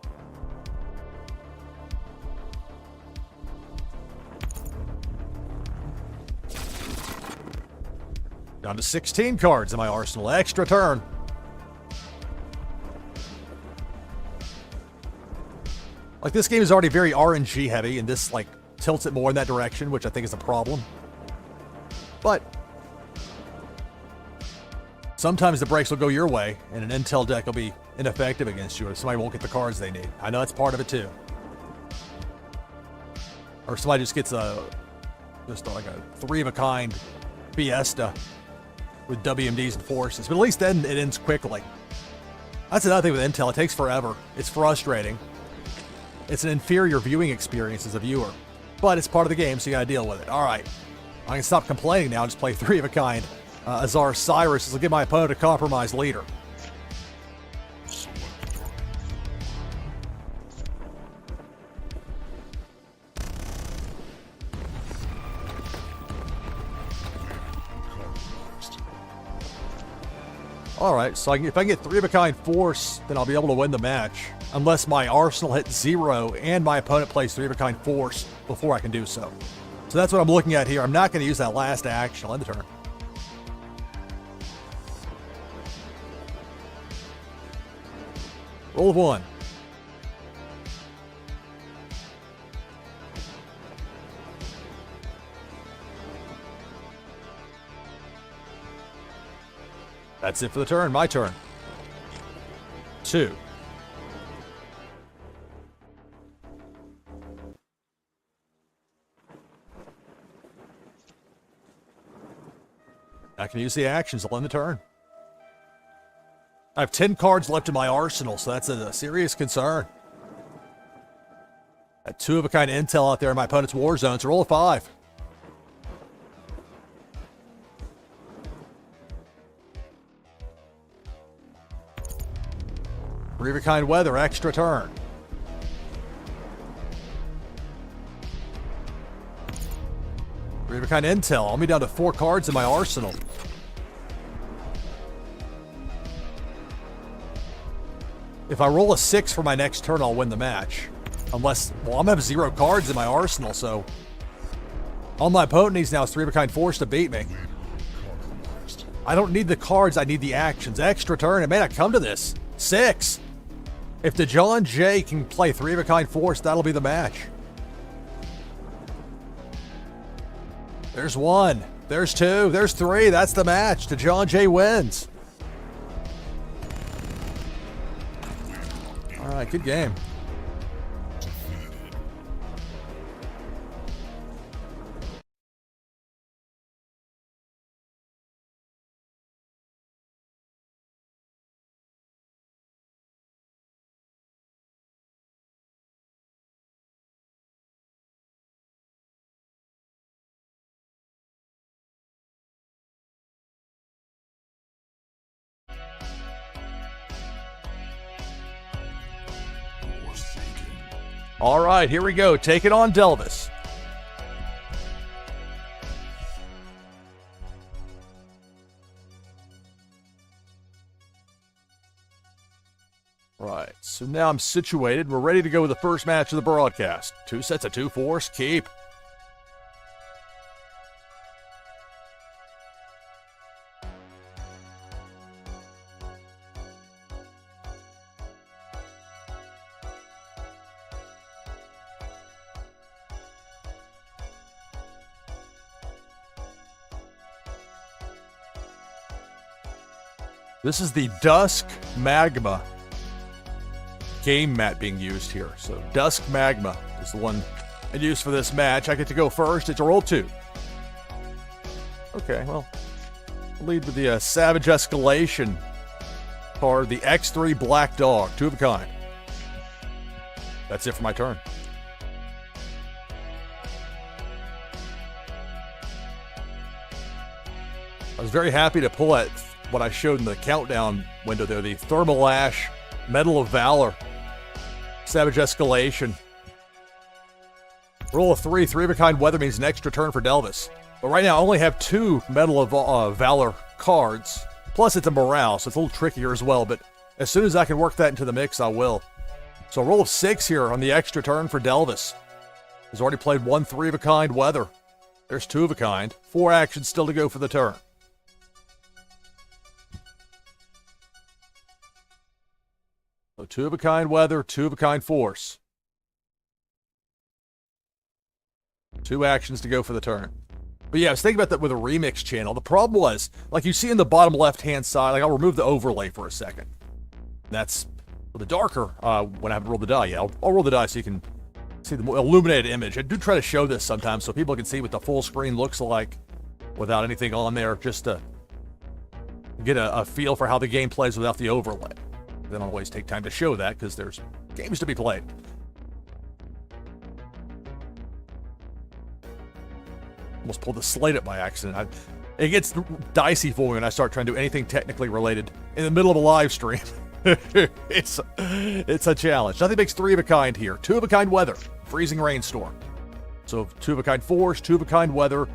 Down to 16 cards in my arsenal. Extra turn. Like, this game is already very RNG heavy, and this, like, tilts it more in that direction, which I think is a problem. But Sometimes the breaks will go your way, and an intel deck will be ineffective against you, or somebody won't get the cards they need. I know that's part of it too. Or somebody just gets just like a 3-of-a-kind Fiesta with WMDs and forces. But at least then it ends quickly. That's another thing with intel. It takes forever. It's frustrating. It's an inferior viewing experience as a viewer. But it's part of the game, so you gotta deal with it. All right. I can stop complaining now and just play 3-of-a-kind. Azar Cyrus. This will give my opponent a compromised leader. Select target. Compromised. All right, so if I can get 3-of-a-kind force, then I'll be able to win the match. Unless my arsenal hits 0 and my opponent plays 3-of-a-kind force before I can do so. So that's what I'm looking at here. I'm not going to use that last action. I'll end the turn. Roll of 1. That's it for the turn. My turn. 2. I can use the actions. I'll end the turn. I have 10 cards left in my arsenal, so that's a serious concern. That 2-of-a-kind intel out there in my opponent's war zone. So roll a 5. Three-of-a-kind weather, extra turn. Three-of-a-kind intel. I'll be down to 4 cards in my arsenal. If I roll a 6 for my next turn, I'll win the match. Unless, well, I'm gonna have 0 cards in my arsenal, so all my opponent needs now is 3-of-a-kind force to beat me. Compromised. I don't need the cards, I need the actions. Extra turn, it may not come to this. 6. If the John Jay can play 3-of-a-kind force, that'll be the match. There's 1. There's 2. There's 3. That's the match. The John Jay wins. All right, good game. Defeated. Warsaken. All right, here we go. Take it on Delvis. Right, so now I'm situated. We're ready to go with the first match of the broadcast. 2 sets of 2 force, keep. This is the Dusk Magma game mat being used here. So Dusk Magma is the one I used for this match. I get to go first. It's a roll 2. Okay, well, I'll lead with the Savage Escalation card, the X3 Black Dog, 2-of-a-kind. That's it for my turn. I was very happy to pull at what I showed in the countdown window there, the Thermal Ash Medal of Valor Savage Escalation. Roll of 3, 3-of-a-kind weather means an extra turn for Delvis. But right now I only have 2 Medal of Valor cards. Plus it's a morale, so it's a little trickier as well, but as soon as I can work that into the mix, I will. So a roll of 6 here on the extra turn for Delvis. He's already played 1 3-of-a-kind weather. There's 2-of-a-kind. 4 actions still to go for the turn. So 2-of-a-kind weather, 2-of-a-kind force. 2 actions to go for the turn. But yeah, I was thinking about that with a remix channel. The problem was, like you see in the bottom left-hand side, like I'll remove the overlay for a second. That's the darker, when I haven't rolled the die yet. I'll roll the die so you can see the more illuminated image. I do try to show this sometimes so people can see what the full screen looks like without anything on there, just to get a feel for how the game plays without the overlay. They don't always take time to show that because there's games to be played. Almost pulled the slate up by accident. It gets dicey for me when I start trying to do anything technically related in the middle of a live stream. It's a challenge. Nothing makes 3 of a kind here. 2 of a kind weather. Freezing rainstorm. So 2 of a kind force, 2 of a kind weather.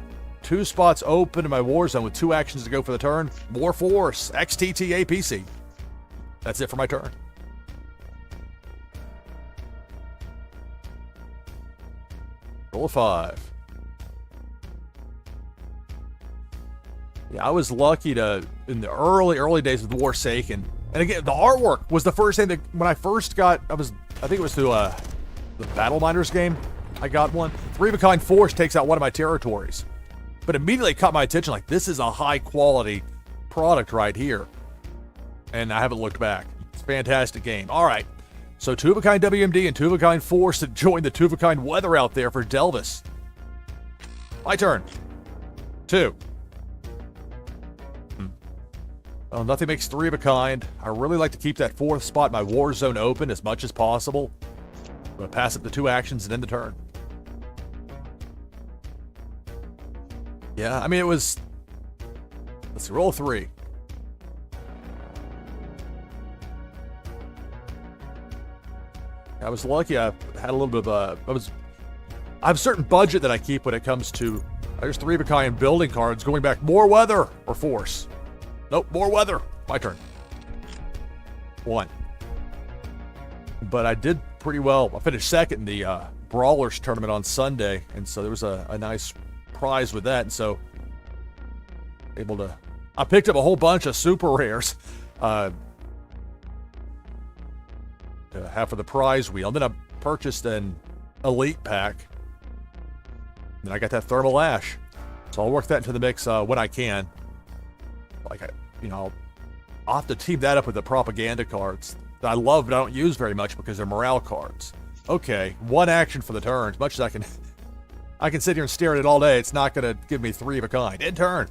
2 spots open in my war zone with 2 actions to go for the turn. More force. XTT APC. That's it for my turn. Roll a 5. Yeah, I was lucky to, in the early days of the Warsaken, and again, the artwork was the first thing that, when I first got, I think it was through the Battle Miners game, I got one. 3 of a kind force takes out one of my territories. But immediately caught my attention, like, this is a high quality product right here. And I haven't looked back. It's a fantastic game. All right, so 2 of a kind WMD and 2 of a kind force to join the 2 of a kind weather out there for Delvis. My turn. 2. Oh, nothing makes 3 of a kind. I really like to keep that 4th spot in my war zone open as much as possible. I'm going to pass up the 2 actions and end the turn. Yeah, I mean, it was... Let's see, roll 3. I was lucky. I had a little bit of I have a certain budget that I keep when it comes to... There's 3 of a kind building cards going back. More weather or force. Nope, more weather. My turn. 1. But I did pretty well. I finished second in the Brawlers tournament on Sunday, and so there was a nice prize with that, and so able to... I picked up a whole bunch of super rares to have for the prize wheel. And then I purchased an Elite pack. And then I got that Thermal Ash. So I'll work that into the mix when I can. Like, I'll have to team that up with the propaganda cards that I love but I don't use very much because they're morale cards. Okay, 1 action for the turn. As much as I can sit here and stare at it all day, it's not going to give me 3 of a kind. End turn.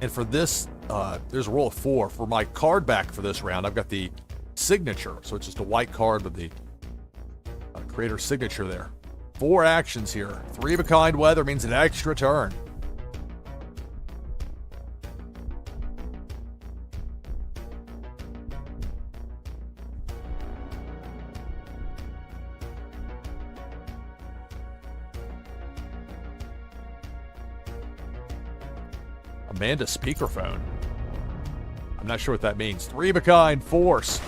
And for this, there's a roll of 4. For my card back for this round, I've got the signature. So it's just a white card with the creator signature there. 4 actions here. 3 of a kind weather means an extra turn. Amanda speakerphone. I'm not sure what that means. 3 of a kind force.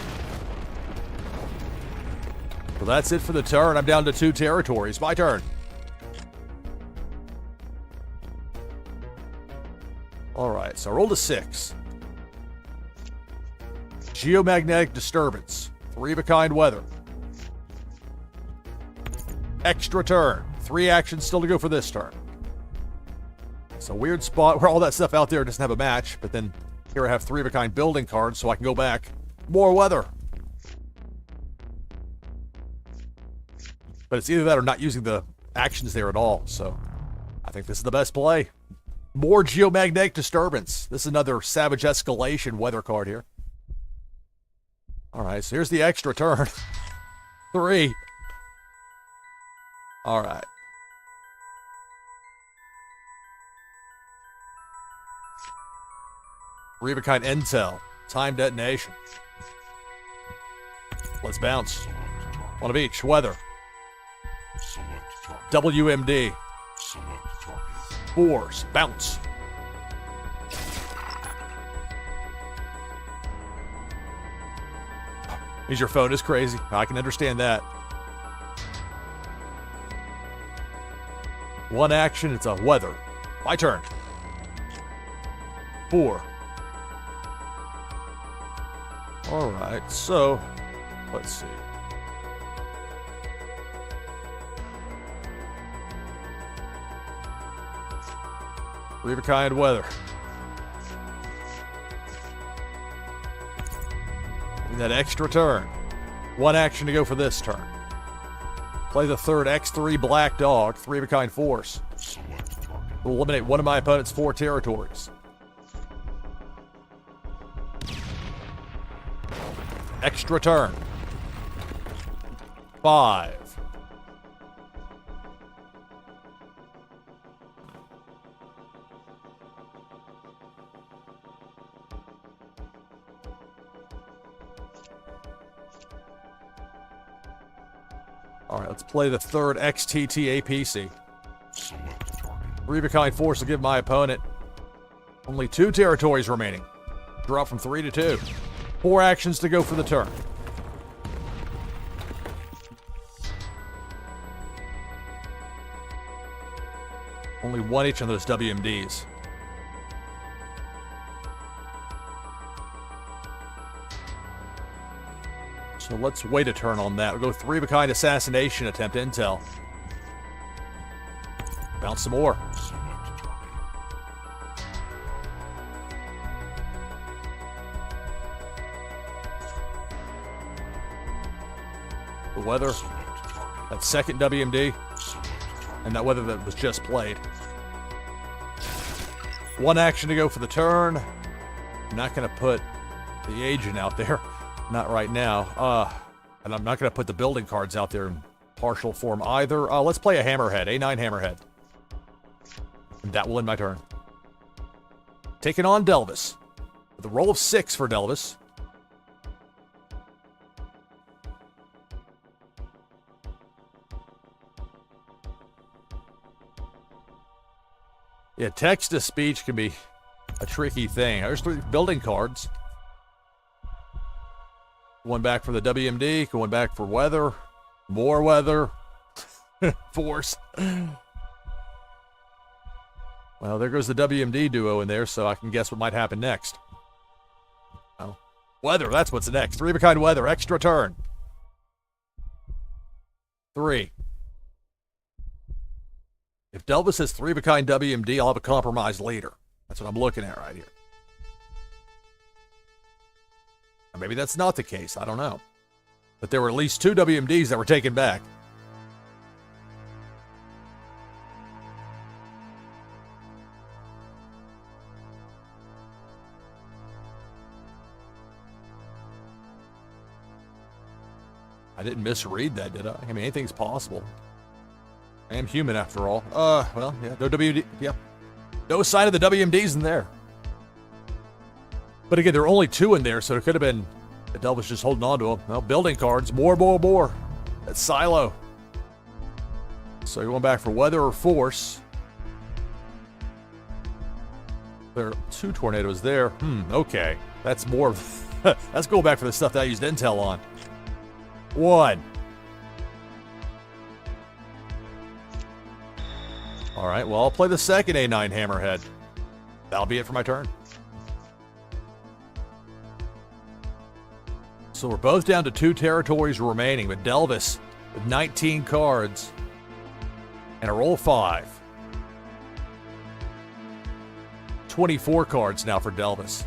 Well, that's it for the turn. I'm down to 2 territories. My turn. All right, so I rolled a 6. Geomagnetic disturbance. 3 of a kind weather. Extra turn. 3 actions still to go for this turn. It's a weird spot where all that stuff out there doesn't have a match, but then here I have 3 of a kind building cards so I can go back. More weather. But it's either that or not using the actions there at all, so I think this is the best play. More geomagnetic disturbance. This is another Savage Escalation weather card here. All right, so here's the extra turn. 3. All right. Three of a kind intel. Time detonation. Let's bounce. One of each. Weather. Select target. WMD. Select target. Force. Bounce. Is your phone is crazy? I can understand that. 1 action. It's a weather. My turn. 4. All right, so let's see. Three of a kind weather. And that extra turn. One action to go for this turn. Play the third X3 black dog, three of a kind force. Select target. Will eliminate one of my opponent's 4 territories. Extra turn. 5. All right, let's play the third XTT APC. Select target. Three of a kind force will give my opponent only 2 territories remaining. Drop from 3 to 2. 4 actions to go for the turn. Only 1 each on those WMDs. So let's wait a turn on that. We'll go 3 of a kind assassination attempt intel. Bounce some more. Select target. The weather, Select target. that second WMD, Select target. and that weather that was just played. 1 action to go for the turn. I'm not going to put the agent out there. Not right now. And I'm not going to put the building cards out there in partial form either. Let's play a hammerhead, A9 hammerhead. And that will end my turn. Taking on Delvis. With a roll of 6 for Delvis. Yeah, text-to-speech can be a tricky thing. There's 3 building cards. One back for the WMD, going back for weather. More weather. Force. Well, there goes the WMD duo in there, so I can guess what might happen next. Oh. Weather, that's what's next. 3 of a kind weather, extra turn. 3. If Delvis has 3 of a kind WMD, I'll have a compromise later. That's what I'm looking at right here. Or maybe that's not the case. I don't know. But there were at least 2 WMDs that were taken back. I didn't misread that, did I? I mean, anything's possible. I am human after all. Well, yeah, no WMD. Yeah. No sign of the WMDs in there. But again, there are only 2 in there, so it could have been Adele was just holding on to them. Well, building cards. More. That's Silo. So you're going back for weather or force. There are 2 tornadoes there. Okay. That's more. Let's go back for the stuff that I used intel on. 1. All right, well, I'll play the second A9 hammerhead. That'll be it for my turn. So we're both down to 2 territories remaining, but Delvis with 19 cards and a roll of 5. 24 cards now for Delvis.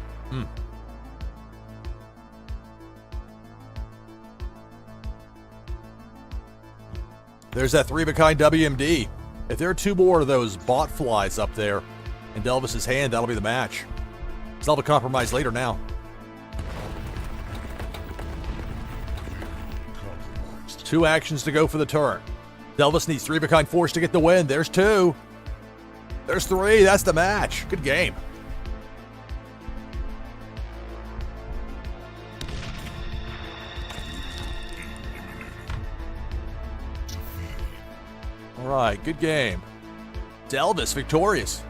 There's that 3 of a kind WMD. If there are 2 more of those bot flies up there in Delvis's hand, that'll be the match. So I'll have a compromise later now. Compromised. 2 actions to go for the turn. Delvis needs 3 of a kind force to get the win. There's 2. There's 3. That's the match. Good game. All right, good game. Delvis victorious.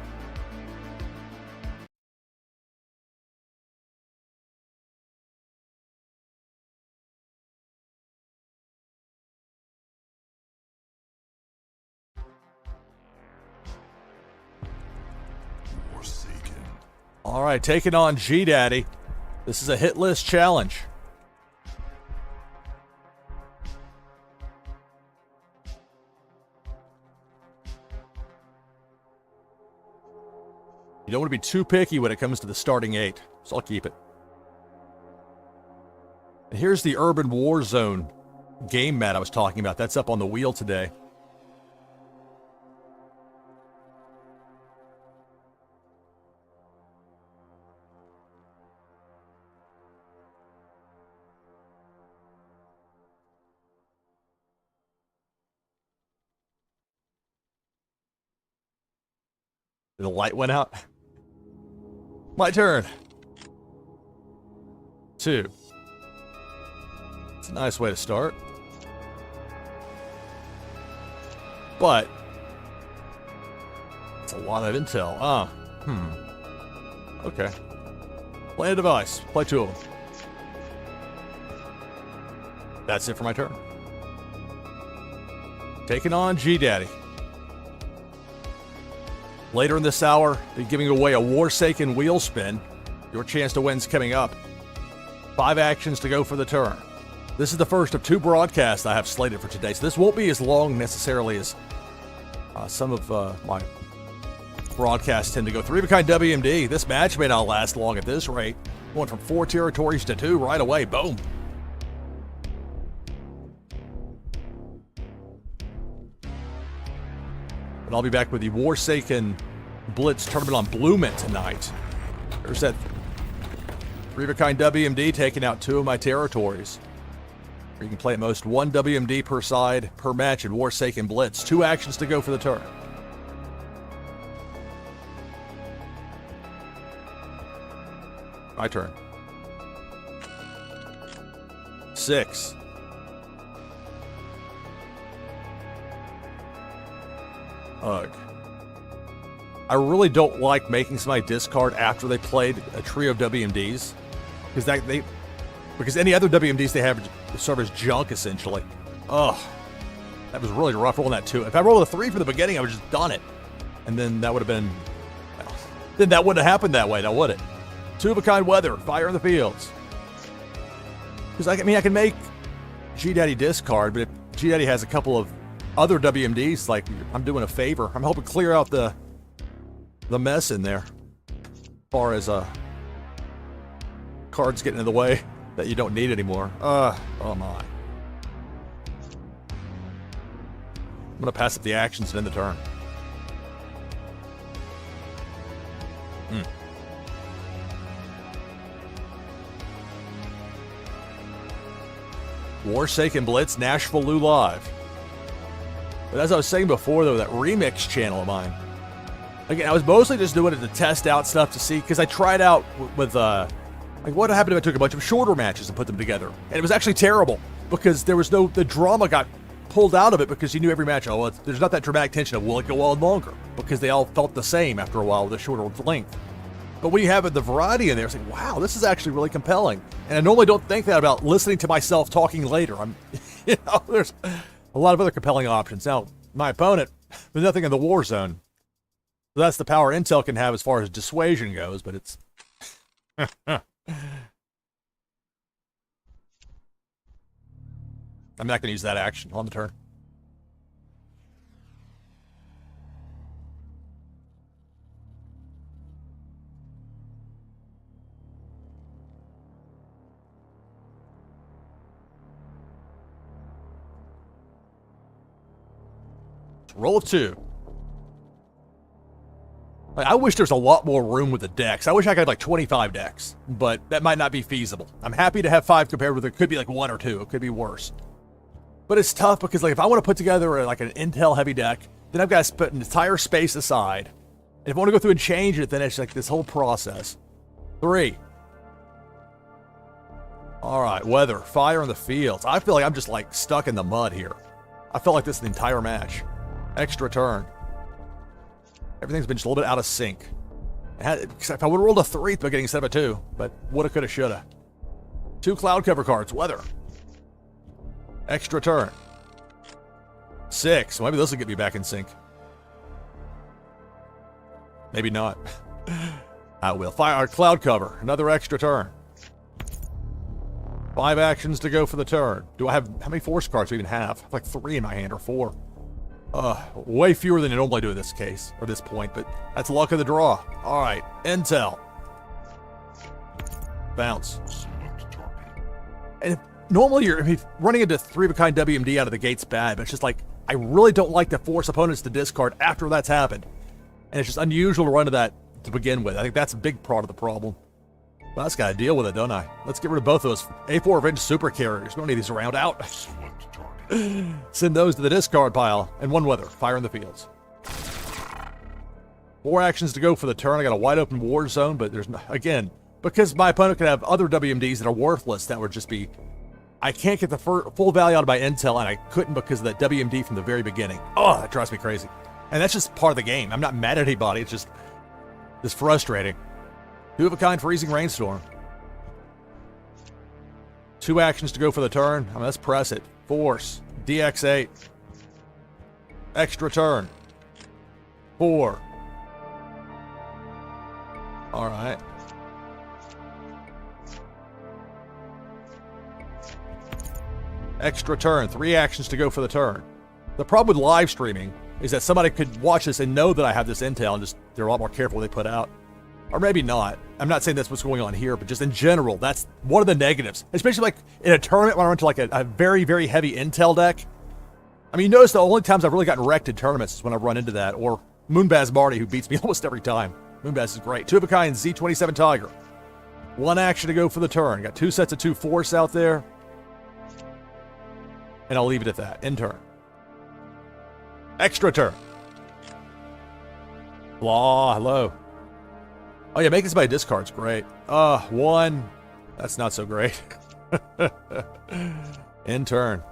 Warsaken. All right, taking on G-Daddy. This is a hit list challenge. You don't want to be too picky when it comes to the starting 8, so I'll keep it. And here's the Urban Warzone game mat I was talking about. That's up on the wheel today. The light went out. My turn. 2. It's a nice way to start. But it's a lot of intel. Okay. Play a device. Play 2 of them. That's it for my turn. Taking on G-Daddy. Later in this hour, be giving away a Warsaken wheel spin. Your chance to win's coming up. 5 actions to go for the turn. This is the first of 2 broadcasts I have slated for today, so this won't be as long necessarily as some of my broadcasts tend to go. 3-of-a-kind WMD. This match may not last long at this rate. Going from 4 territories to 2 right away. Boom. But I'll be back with the Warsaken Blitz tournament on Bloomin' tonight. There's that 3-of-a-kind WMD taking out 2 of my territories. You can play at most 1 WMD per side per match in Warsaken Blitz. 2 actions to go for the turn. My turn. 6. Ugh. I really don't like making somebody discard after they played a trio of WMDs. Because any other WMDs they have serve as junk, essentially. Ugh. That was really rough rolling that 2. If I rolled a 3 from the beginning, I would have just done it. And then that would have been... Well, then that wouldn't have happened that way, now would it? 2-of-a-kind weather. Fire in the fields. Because, I can make G-Daddy discard, but if G-Daddy has a couple of other WMDs, like, I'm doing a favor. I'm helping clear out the mess in there. As far as cards getting in the way that you don't need anymore. Oh my. I'm going to pass up the actions and end the turn. Warsaken Blitz, NashvilleLou live. But as I was saying before, though, that remix channel of mine, again, I was mostly just doing it to test out stuff to see, because I tried out with like, what happened if I took a bunch of shorter matches and put them together? And it was actually terrible, because there was the drama got pulled out of it, because you knew every match, there's not that dramatic tension of will it go on longer, because they all felt the same after a while with a shorter length. But when you have the variety in there, it's like, wow, this is actually really compelling. And I normally don't think that about listening to myself talking later. There's a lot of other compelling options. Now, my opponent, there's nothing in the war zone. So that's the power Intel can have as far as dissuasion goes, but it's... I'm not going to use that action on the turn. Roll of 2. I wish there's a lot more room with the decks. I wish I could have like 25 decks, but that might not be feasible. I'm happy to have 5 compared with it could be like 1 or 2. It could be worse. But it's tough because like if I want to put together like an Intel heavy deck, then I've got to put an entire space aside. And if I want to go through and change it, then it's like this whole process. 3. All right, weather, fire in the fields. I feel like I'm just like stuck in the mud here. I felt like this the entire match. Extra turn. Everything's been just a little bit out of sync. If I would have rolled a 3 at the beginning instead of a 2, but woulda, coulda, shoulda. 2 cloud cover cards. Weather. Extra turn. 6. Maybe this will get me back in sync. Maybe not. I will. Fire cloud cover. Another extra turn. 5 actions to go for the turn. Do I have... How many force cards do I even have? I have like 3 in my hand, or 4. Way fewer than you normally do in this case, or this point, but that's luck of the draw. All right, intel. Bounce. And normally running into 3-of-a-kind WMD out of the gate's bad, but it's just like, I really don't like to force opponents to discard after that's happened. And it's just unusual to run to that to begin with. I think that's a big part of the problem. Well, I just gotta deal with it, don't I? Let's get rid of both of those A4 Revenge super carriers. We don't need these around. Out. Send those to the discard pile. And one weather. Fire in the fields. 4 actions to go for the turn. I got a wide open war zone, but there's no, again, because my opponent could have other WMDs that are worthless, that would just be, I can't get the full value out of my intel, and I couldn't because of that WMD from the very beginning. Oh, that drives me crazy. And that's just part of the game. I'm not mad at anybody. It's just, it's frustrating. 2-of-a-kind freezing rainstorm. 2 actions to go for the turn. I mean, let's press it. Force. DX8. Extra turn. 4. All right. Extra turn. 3 actions to go for the turn. The problem with live streaming is that somebody could watch this and know that I have this intel and just, they're a lot more careful what they put out. Or maybe not. I'm not saying that's what's going on here, but just in general, that's one of the negatives. Especially like in a tournament when I run into like a very, very heavy intel deck. I mean, you notice the only times I've really gotten wrecked in tournaments is when I've run into that. Or Moonbaz Marty, who beats me almost every time. Moonbaz is great. 2-of-a-kind Z27 Tiger. 1 action to go for the turn. Got 2 sets of 2 force out there. And I'll leave it at that. End turn. Extra turn. Blah, hello. Oh yeah, make this by discards, great. 1. That's not so great. End turn.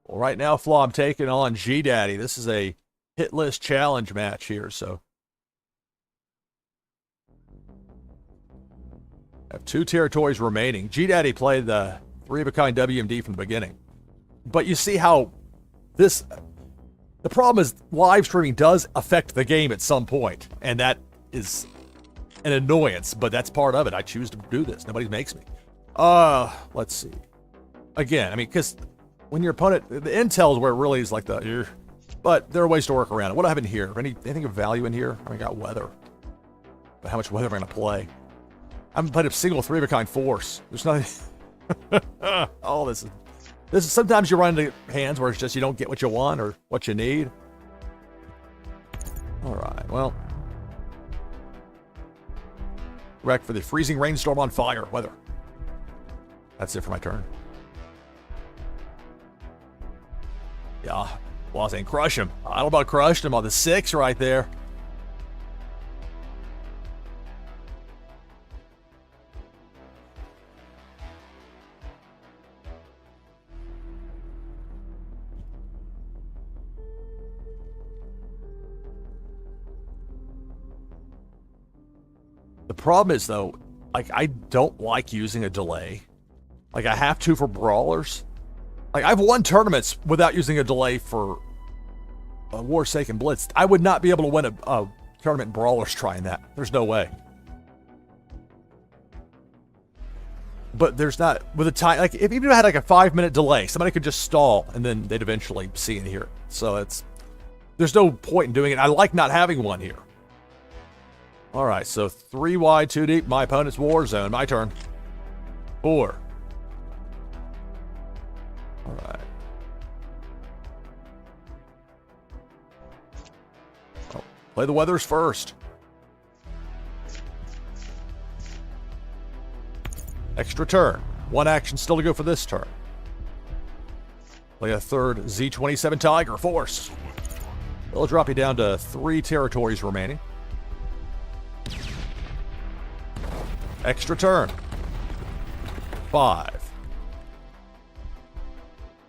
Well, right now, Flaw, I'm taking on G-Daddy. This is a hit list challenge match here, so. I have 2 territories remaining. G-Daddy played the 3-of-a-kind WMD from the beginning. But you see how this, the problem is live streaming does affect the game at some point, and that is an annoyance, but that's part of it. I choose to do this. Nobody makes me. Let's see. Again, I mean, because when your opponent, the intel is where it really is like the, but there are ways to work around it. What do I have in here? Anything of value in here? I got weather. But how much weather am I going to play? I haven't played a single 3-of-a-kind force. There's nothing. Oh, this is sometimes you run into hands where it's just you don't get what you want or what you need. All right, well. Wreck for the freezing rainstorm on fire weather. That's it for my turn. Yeah, well, I was saying crush him. I don't know about crushed him on the 6 right there. The problem is, though, like, I don't like using a delay. Like, I have to for brawlers. Like, I've won tournaments without using a delay for a Warsaken Blitz. I would not be able to win a tournament in brawlers trying that. There's no way. But there's not, with a time, like, if even if I had like a 5-minute delay, somebody could just stall and then they'd eventually see and hear it. So there's no point in doing it. I like not having one here. All right, so 3 wide, 2 deep. My opponent's war zone. My turn. 4. All right. Oh, play the weathers first. Extra turn. 1 action still to go for this turn. Play a 3rd Z27 Tiger force. It'll drop you down to 3 territories remaining. Extra turn. 5.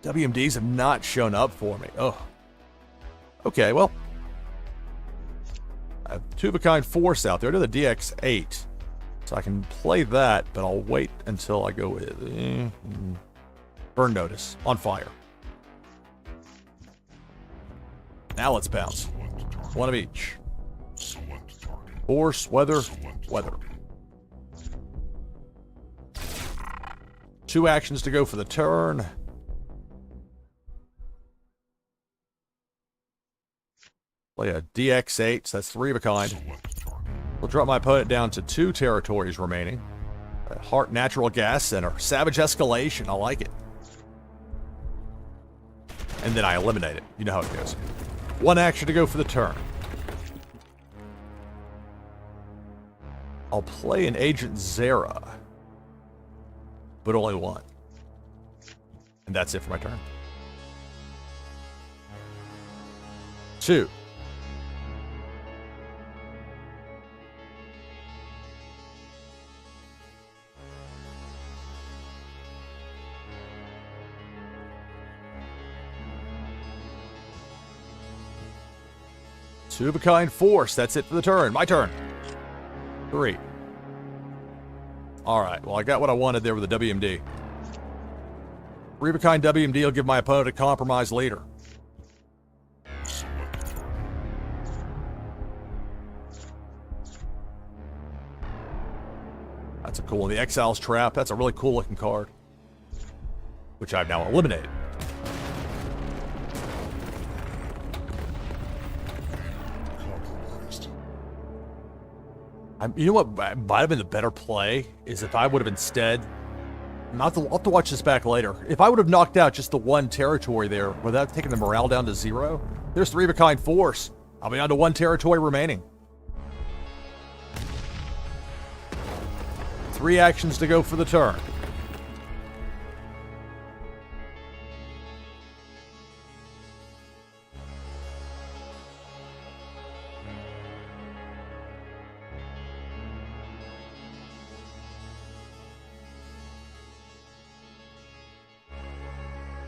WMDs have not shown up for me. Oh. Okay, well. I have 2-of-a-kind force out there to the DX8. So I can play that, but I'll wait until I go with Burn Notice on fire. Now let's bounce. 1 of each. Force, weather, weather. 2 actions to go for the turn. Play a DX8, so that's 3 of a kind. We'll drop my opponent down to 2 territories remaining. Heart Natural Gas Center. Savage Escalation, I like it. And then I eliminate it. You know how it goes. 1 action to go for the turn. I'll play an Agent Zera, but only 1. And that's it for my turn. 2. Two of a kind force. That's it for the turn. My turn. 3. Alright, well, I got what I wanted there with the WMD. 3 of a kind WMD will give my opponent a compromised leader. That's a cool one. The Exile's Trap. That's a really cool looking card, which I've now eliminated. You know what might have been the better play is if I would have instead, I'll have to watch this back later. If I would have knocked out just the 1 territory there without taking the morale down to 0, there's 3 of a kind force. I'll be down to 1 territory remaining. 3 actions to go for the turn.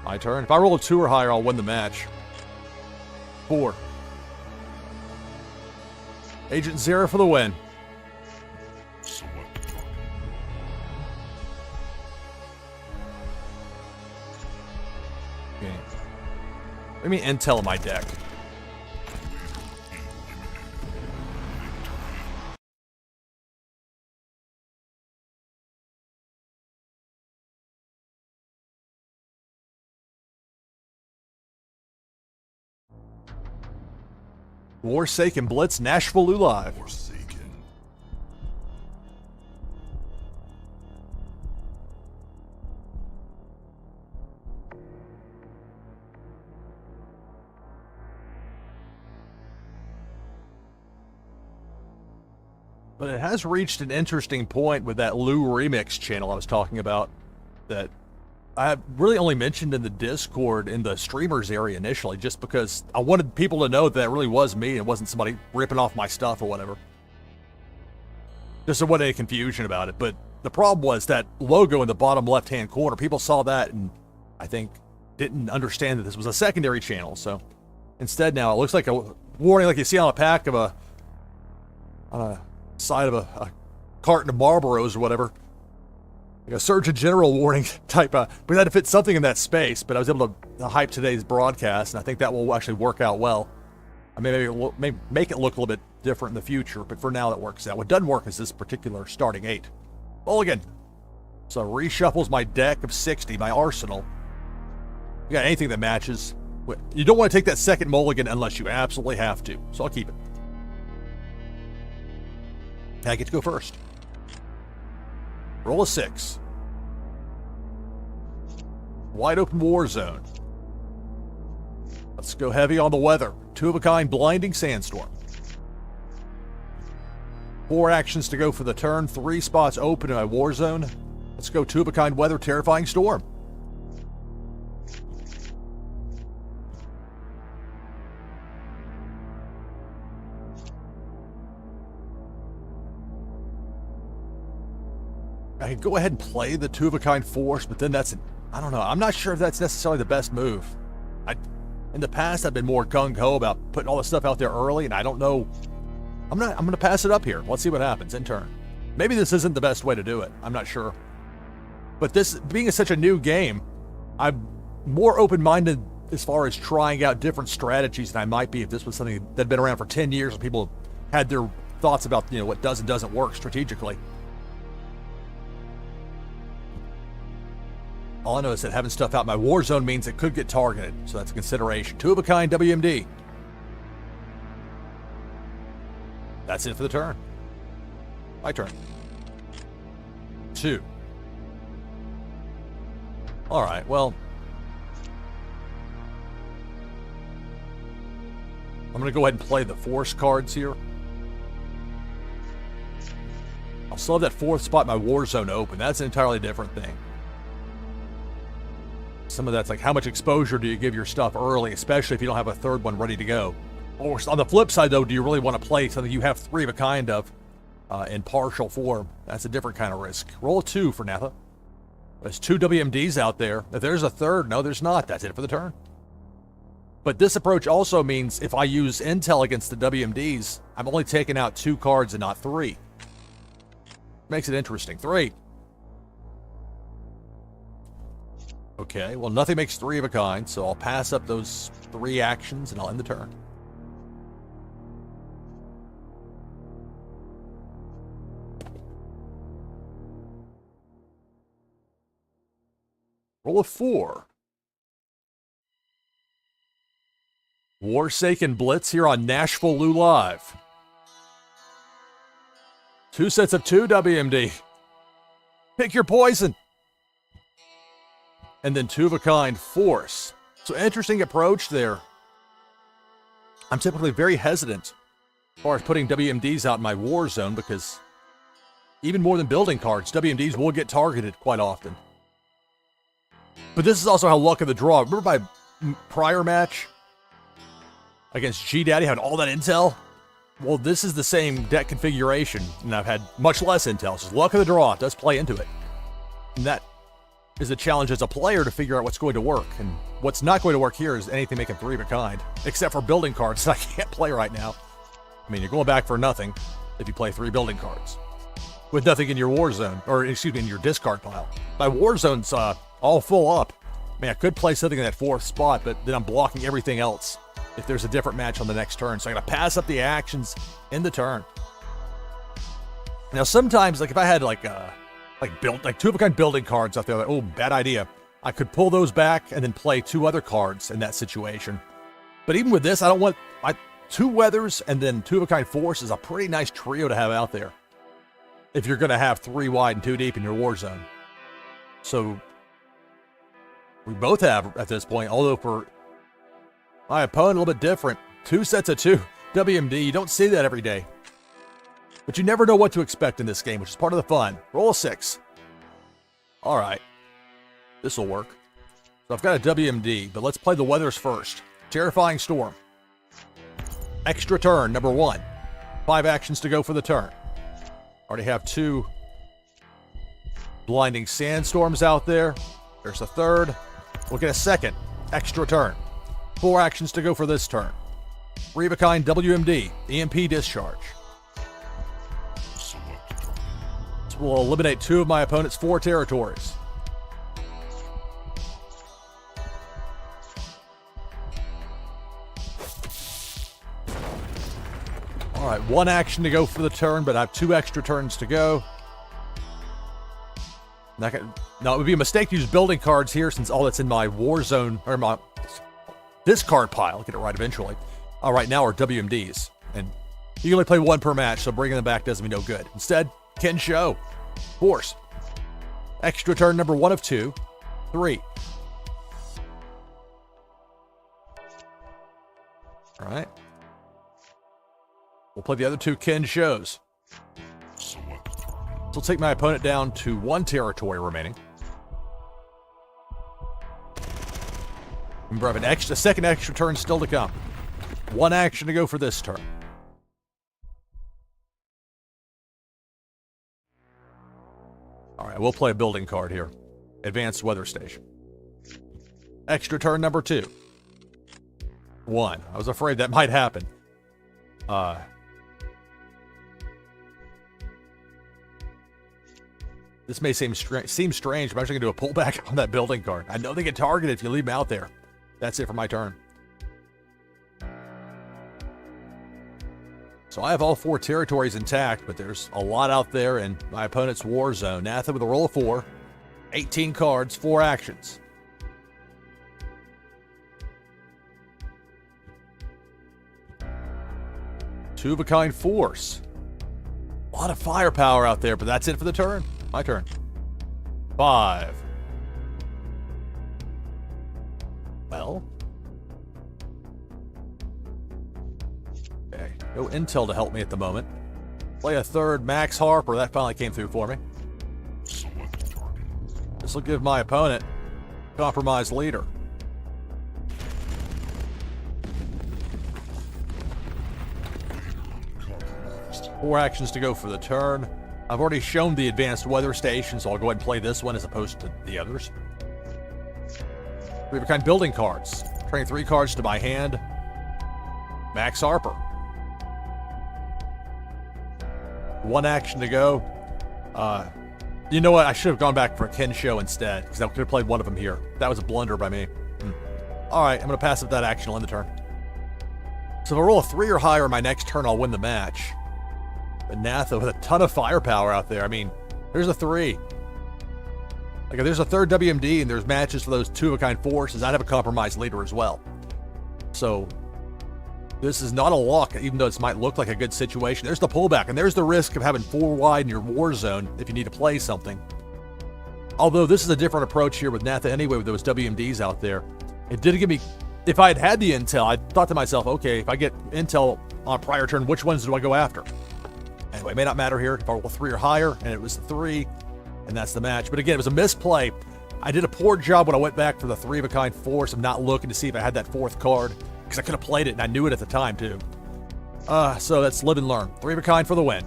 My turn. If I roll a 2 or higher, I'll win the match. 4. Agent Zera for the win. Okay. Let me intel my deck. Warsaken Blitz, NashvilleLou Live. Warsaken. But it has reached an interesting point with that Lou remix channel I was talking about that I really only mentioned in the Discord in the streamers area initially, just because I wanted people to know that it really was me and wasn't somebody ripping off my stuff or whatever. Just so there wasn't any confusion about it. But the problem was that logo in the bottom left-hand corner. People saw that and I think didn't understand that this was a secondary channel. So instead now it looks like a warning like you see on a pack of on a side of a carton of Marlboros or whatever. Like a Surgeon General warning type. We had to fit something in that space, but I was able to hype today's broadcast, and I think that will actually work out well. I mean, maybe make it look a little bit different in the future, but for now that works out. What doesn't work is this particular starting 8. Mulligan. So reshuffles my deck of 60, my arsenal. You got anything that matches. You don't want to take that second mulligan unless you absolutely have to, so I'll keep it. I get to go first. Roll a 6. Wide open war zone. Let's go heavy on the weather. 2 of a kind blinding sandstorm. 4 actions to go for the turn. 3 spots open in my war zone. Let's go 2 of a kind weather terrifying storm. I could go ahead and play the 2 of a kind force, but then I don't know. I'm not sure if that's necessarily the best move. In the past, I've been more gung-ho about putting all this stuff out there early, and I don't know. I'm going to pass it up here. Let's see what happens in turn. Maybe this isn't the best way to do it. I'm not sure. But this being such a new game, I'm more open-minded as far as trying out different strategies than I might be if this was something that had been around for 10 years and people had their thoughts about, what does and doesn't work strategically. All I know is that having stuff out in my war zone means it could get targeted, so that's a consideration. 2 of a kind WMD. That's it for the turn. My turn. 2. All right, well, I'm going to go ahead and play the force cards here. I'll still have that 4th spot in my war zone open. That's an entirely different thing. Some of that's like how much exposure do you give your stuff early, especially if you don't have a 3rd one ready to go. Or on the flip side, though, do you really want to play something you have 3 of a kind of in partial form? That's a different kind of risk. Roll a 2 for Natha. There's 2 WMDs out there. If there's a 3rd, no, there's not. That's it for the turn. But this approach also means if I use intel against the WMDs, I'm only taking out 2 cards and not 3. Makes it interesting. 3. Okay, well, nothing makes 3 of a kind, so I'll pass up those 3 actions and I'll end the turn. Roll a 4. Warsaken Blitz here on NashvilleLou Live. 2 sets of 2 WMD. Pick your poison. And then 2 of a kind force. So interesting approach there. I'm typically very hesitant as far as putting WMDs out in my war zone because even more than building cards, WMDs will get targeted quite often. But this is also how luck of the draw. Remember my prior match against G-Daddy had all that intel? Well, this is the same deck configuration, and I've had much less intel. So luck of the draw does play into it. And that is a challenge as a player to figure out what's going to work. And what's not going to work here is anything making 3 of a kind, except for building cards that I can't play right now. I mean, you're going back for nothing if you play 3 building cards with nothing in your war zone, or excuse me, in your discard pile. My war zone's all full up. I mean, I could play something in that 4th spot, but then I'm blocking everything else if there's a different match on the next turn. So I'm going to pass up the actions in the turn. Now, sometimes, like if I had like 2 of a kind building cards out there, like, oh, bad idea. I could pull those back and then play 2 other cards in that situation. But even with this, I don't want 2 weathers and then 2 of a kind force is a pretty nice trio to have out there if you're going to have 3 wide and 2 deep in your war zone. So we both have at this point, although for my opponent, a little bit different. 2 sets of 2 WMD. You don't see that every day. But you never know what to expect in this game, which is part of the fun. Roll a 6. All right. This will work. So I've got a WMD, but let's play the weathers first. Terrifying Storm. Extra turn, number 1. 5 actions to go for the turn. Already have 2 blinding sandstorms out there. There's a 3rd. We'll get a 2nd. Extra turn. 4 actions to go for this turn. 3 of a kind WMD. EMP discharge. So we'll eliminate 2 of my opponent's 4 territories. All right, 1 action to go for the turn, but I have 2 extra turns to go. Now, it would be a mistake to use building cards here since all that's in my war zone, or my discard pile, I'll get it right eventually, right now are WMDs. And you can only play 1 per match, so bringing them back doesn't be no good. Instead, Ken Show. Force. Extra turn number 1 of 2. 3. All right. We'll play the other 2 Ken Shows. So we'll take my opponent down to 1 territory remaining. Remember, I have a second extra turn still to come. 1 action to go for this turn. All right, we'll play a building card here. Advanced Weather Station. Extra turn number 2. 1. I was afraid that might happen. This may seem strange, but I'm actually going to do a pullback on that building card. I know they get targeted if you leave them out there. That's it for my turn. So I have all 4 territories intact, but there's a lot out there in my opponent's war zone. Nathan with a roll of 4. 18 cards, 4 actions. Two-of-a-kind force. A lot of firepower out there, but that's it for the turn. My turn. 5. Well. Okay, no intel to help me at the moment. Play a third Max Harper. That finally came through for me. This will give my opponent compromised leader. Four actions to go for the turn. I've already shown the advanced weather station, so I'll go ahead and play this one as opposed to the others. Three-of-a-kind building cards. Turning 3 cards to my hand. Max Harper. 1 action to go. You know what? I should have gone back for a Ken show instead, because I could have played one of them here. That was a blunder by me. All right, I'm going to pass up that action. I'll end the turn. So if I roll a 3 or higher my next turn, I'll win the match. But Natha with a ton of firepower out there. I mean, there's a 3. Like, if there's a third WMD and there's matches for those two-of-a-kind forces, I'd have a compromised leader as well. So this is not a lock, even though this might look like a good situation. There's the pullback, and there's the risk of having 4 wide in your war zone if you need to play something. Although this is a different approach here with Natha anyway, with those WMDs out there. It did give me, if I had had the intel, I thought to myself, okay, if I get intel on a prior turn, which ones do I go after? Anyway, it may not matter here. If I roll a 3 or higher, and it was the 3, and that's the match. But again, it was a misplay. I did a poor job when I went back for the three-of-a-kind force of not looking to see if I had that 4th card, because I could have played it, and I knew it at the time, too. So that's live and learn. Three-of-a-kind for the win.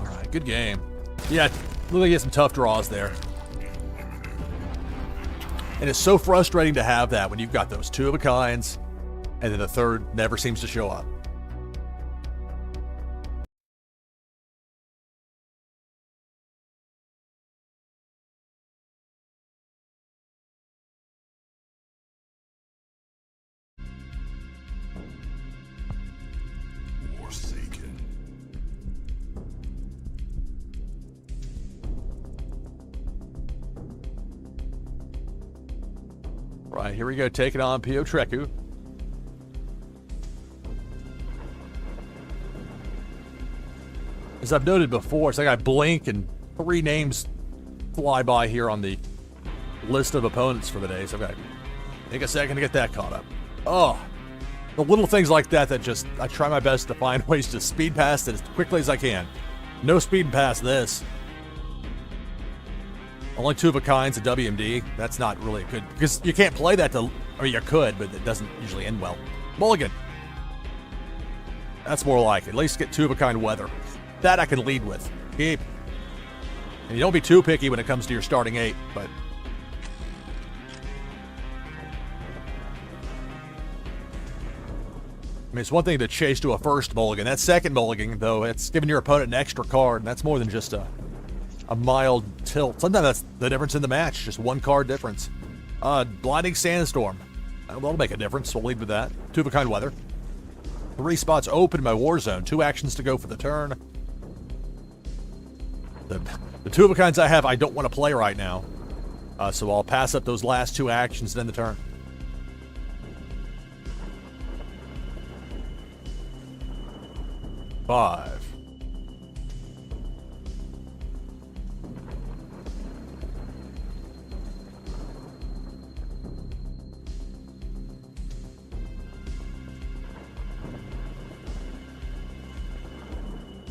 All right, good game. Yeah, look like you had some tough draws there. And it's so frustrating to have that when you've got those two-of-a-kinds, and then the third never seems to show up. Warsaken. Right, here we go, taking on Piotreku. As I've noted before, it's like I blink and 3 names fly by here on the list of opponents for the day, so I've got to take a second to get that caught up. Oh, the little things like that just, I try my best to find ways to speed past it as quickly as I can. No speeding past this. Only two-of-a-kinds, a WMD. That's not really good, because you can't play that to, I mean, you could, but it doesn't usually end well. Mulligan. That's more like it. At least get two-of-a-kind weather. That I can lead with. Keep. And you don't be too picky when it comes to your starting 8, but... I mean, it's one thing to chase to a first mulligan. That second mulligan, though, it's giving your opponent an extra card, and that's more than just a mild tilt. Sometimes that's the difference in the match, just 1 card difference. Blinding Sandstorm. That'll make a difference. We'll lead with that. Two-of-a-kind weather. 3 spots open in my war zone. 2 actions to go for the turn. The two-of-a-kinds I have, I don't want to play right now. So I'll pass up those last 2 actions and end the turn. Five.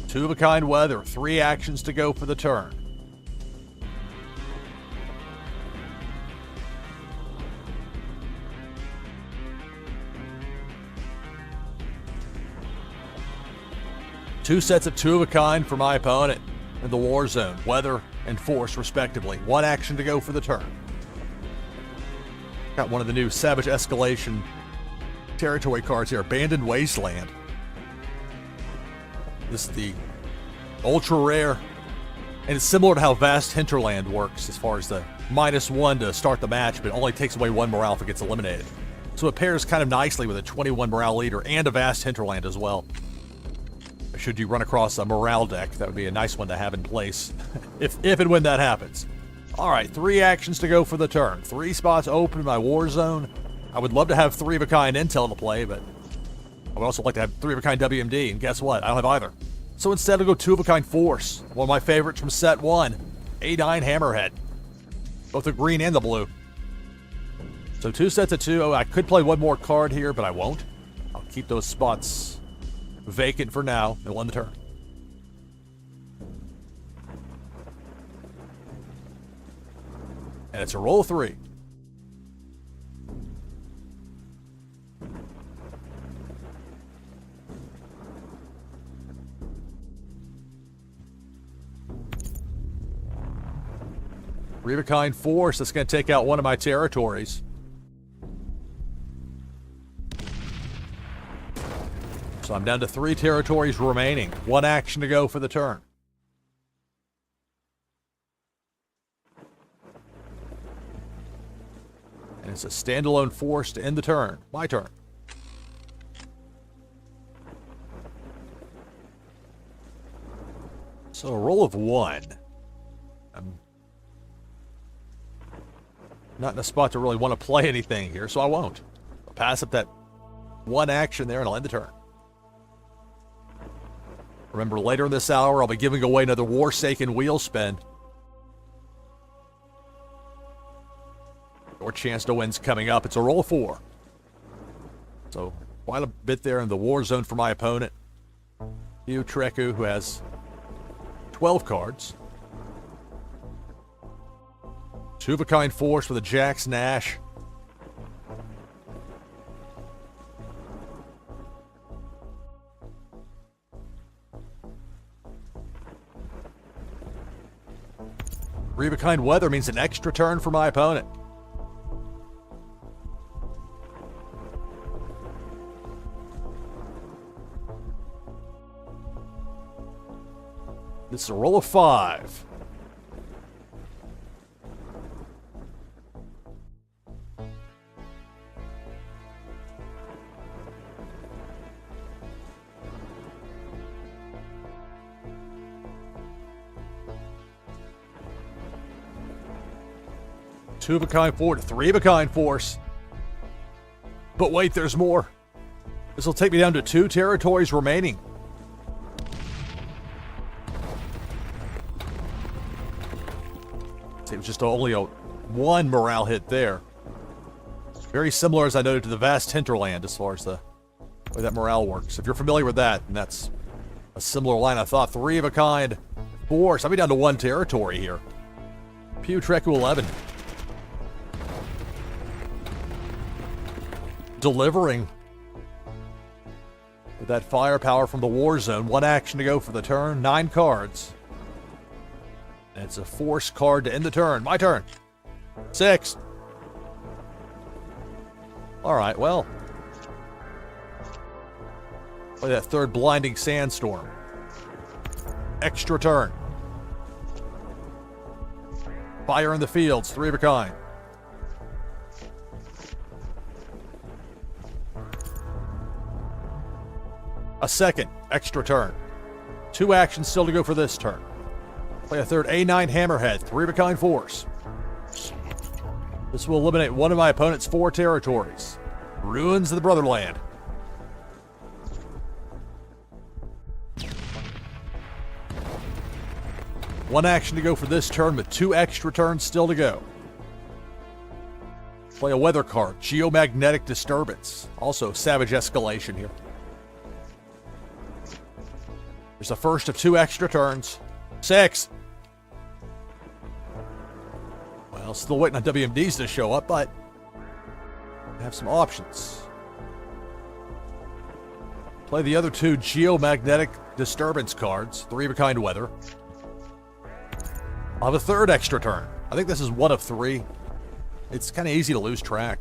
Two-of-a-kind weather. 3 actions to go for the turn. Two sets of two-of-a-kind for my opponent in the war zone. Weather and force, respectively. 1 action to go for the turn. Got one of the new Savage Escalation territory cards here. Abandoned Wasteland. This is the ultra rare, and it's similar to how Vast Hinterland works as far as the -1 to start the match, but it only takes away 1 morale if it gets eliminated. So it pairs kind of nicely with a 21 morale leader and a Vast Hinterland as well. should you run across a morale deck. That would be a nice one to have in place if and when that happens. All right, 3 actions to go for the turn. 3 spots open in my war zone. I would love to have 3-of-a-kind intel to play, but I would also like to have 3-of-a-kind WMD, and guess what? I don't have either. So instead I'll go 2-of-a-kind force. One of my favorites from set 1, A9 Hammerhead. Both the green and the blue. So 2 sets of 2. Oh, I could play one more card here, but I won't. I'll keep those spots vacant for now. They'll end the turn. And it's a roll of 3. Three-of-a-kind force. That's going to take out one of my territories. So I'm down to 3 territories remaining. 1 action to go for the turn. And it's a standalone force to end the turn. My turn. So a roll of 1. I'm not in a spot to really want to play anything here, so I won't. I'll pass up that 1 action there and I'll end the turn. Remember, later in this hour, I'll be giving away another Warsaken wheel spin. Your chance to win's coming up. It's a roll of 4. So, quite a bit there in the war zone for my opponent. Treku, who has 12 cards. 2-of-a-kind force with a Jax Nash. Three-of-a-kind weather means an extra turn for my opponent. This is a roll of 5. Two-of-a-kind force, 3-of-a-kind force. But wait, there's more. This will take me down to 2 territories remaining. It was just only a 1 morale hit there. Very similar, as I noted, to the vast hinterland as far as the way that morale works. If you're familiar with that, then that's a similar line of thought. 3-of-a-kind force. I'll be down to 1 territory here. Treku 11. Delivering with that firepower from the war zone. 1 action to go for the turn. 9 cards. And it's a force card to end the turn. My turn. 6. Alright, well. Play that 3rd blinding sandstorm. Extra turn. Fire in the fields. 3-of-a-kind. A 2nd extra turn. 2 actions still to go for this turn. Play a 3rd A9 Hammerhead, 3-of-a-kind force. This will eliminate one of my opponent's 4 territories. Ruins of the Brotherland. One action to go for this turn, with 2 extra turns still to go. Play a weather card, Geomagnetic Disturbance. Also, Savage Escalation here. There's the first of 2 extra turns. 6. Well, still waiting on WMDs to show up, but I have some options. Play the other 2 Geomagnetic Disturbance cards, 3-of-a-kind weather. I'll have a 3rd extra turn. I think this is 1 of 3. It's kind of easy to lose track.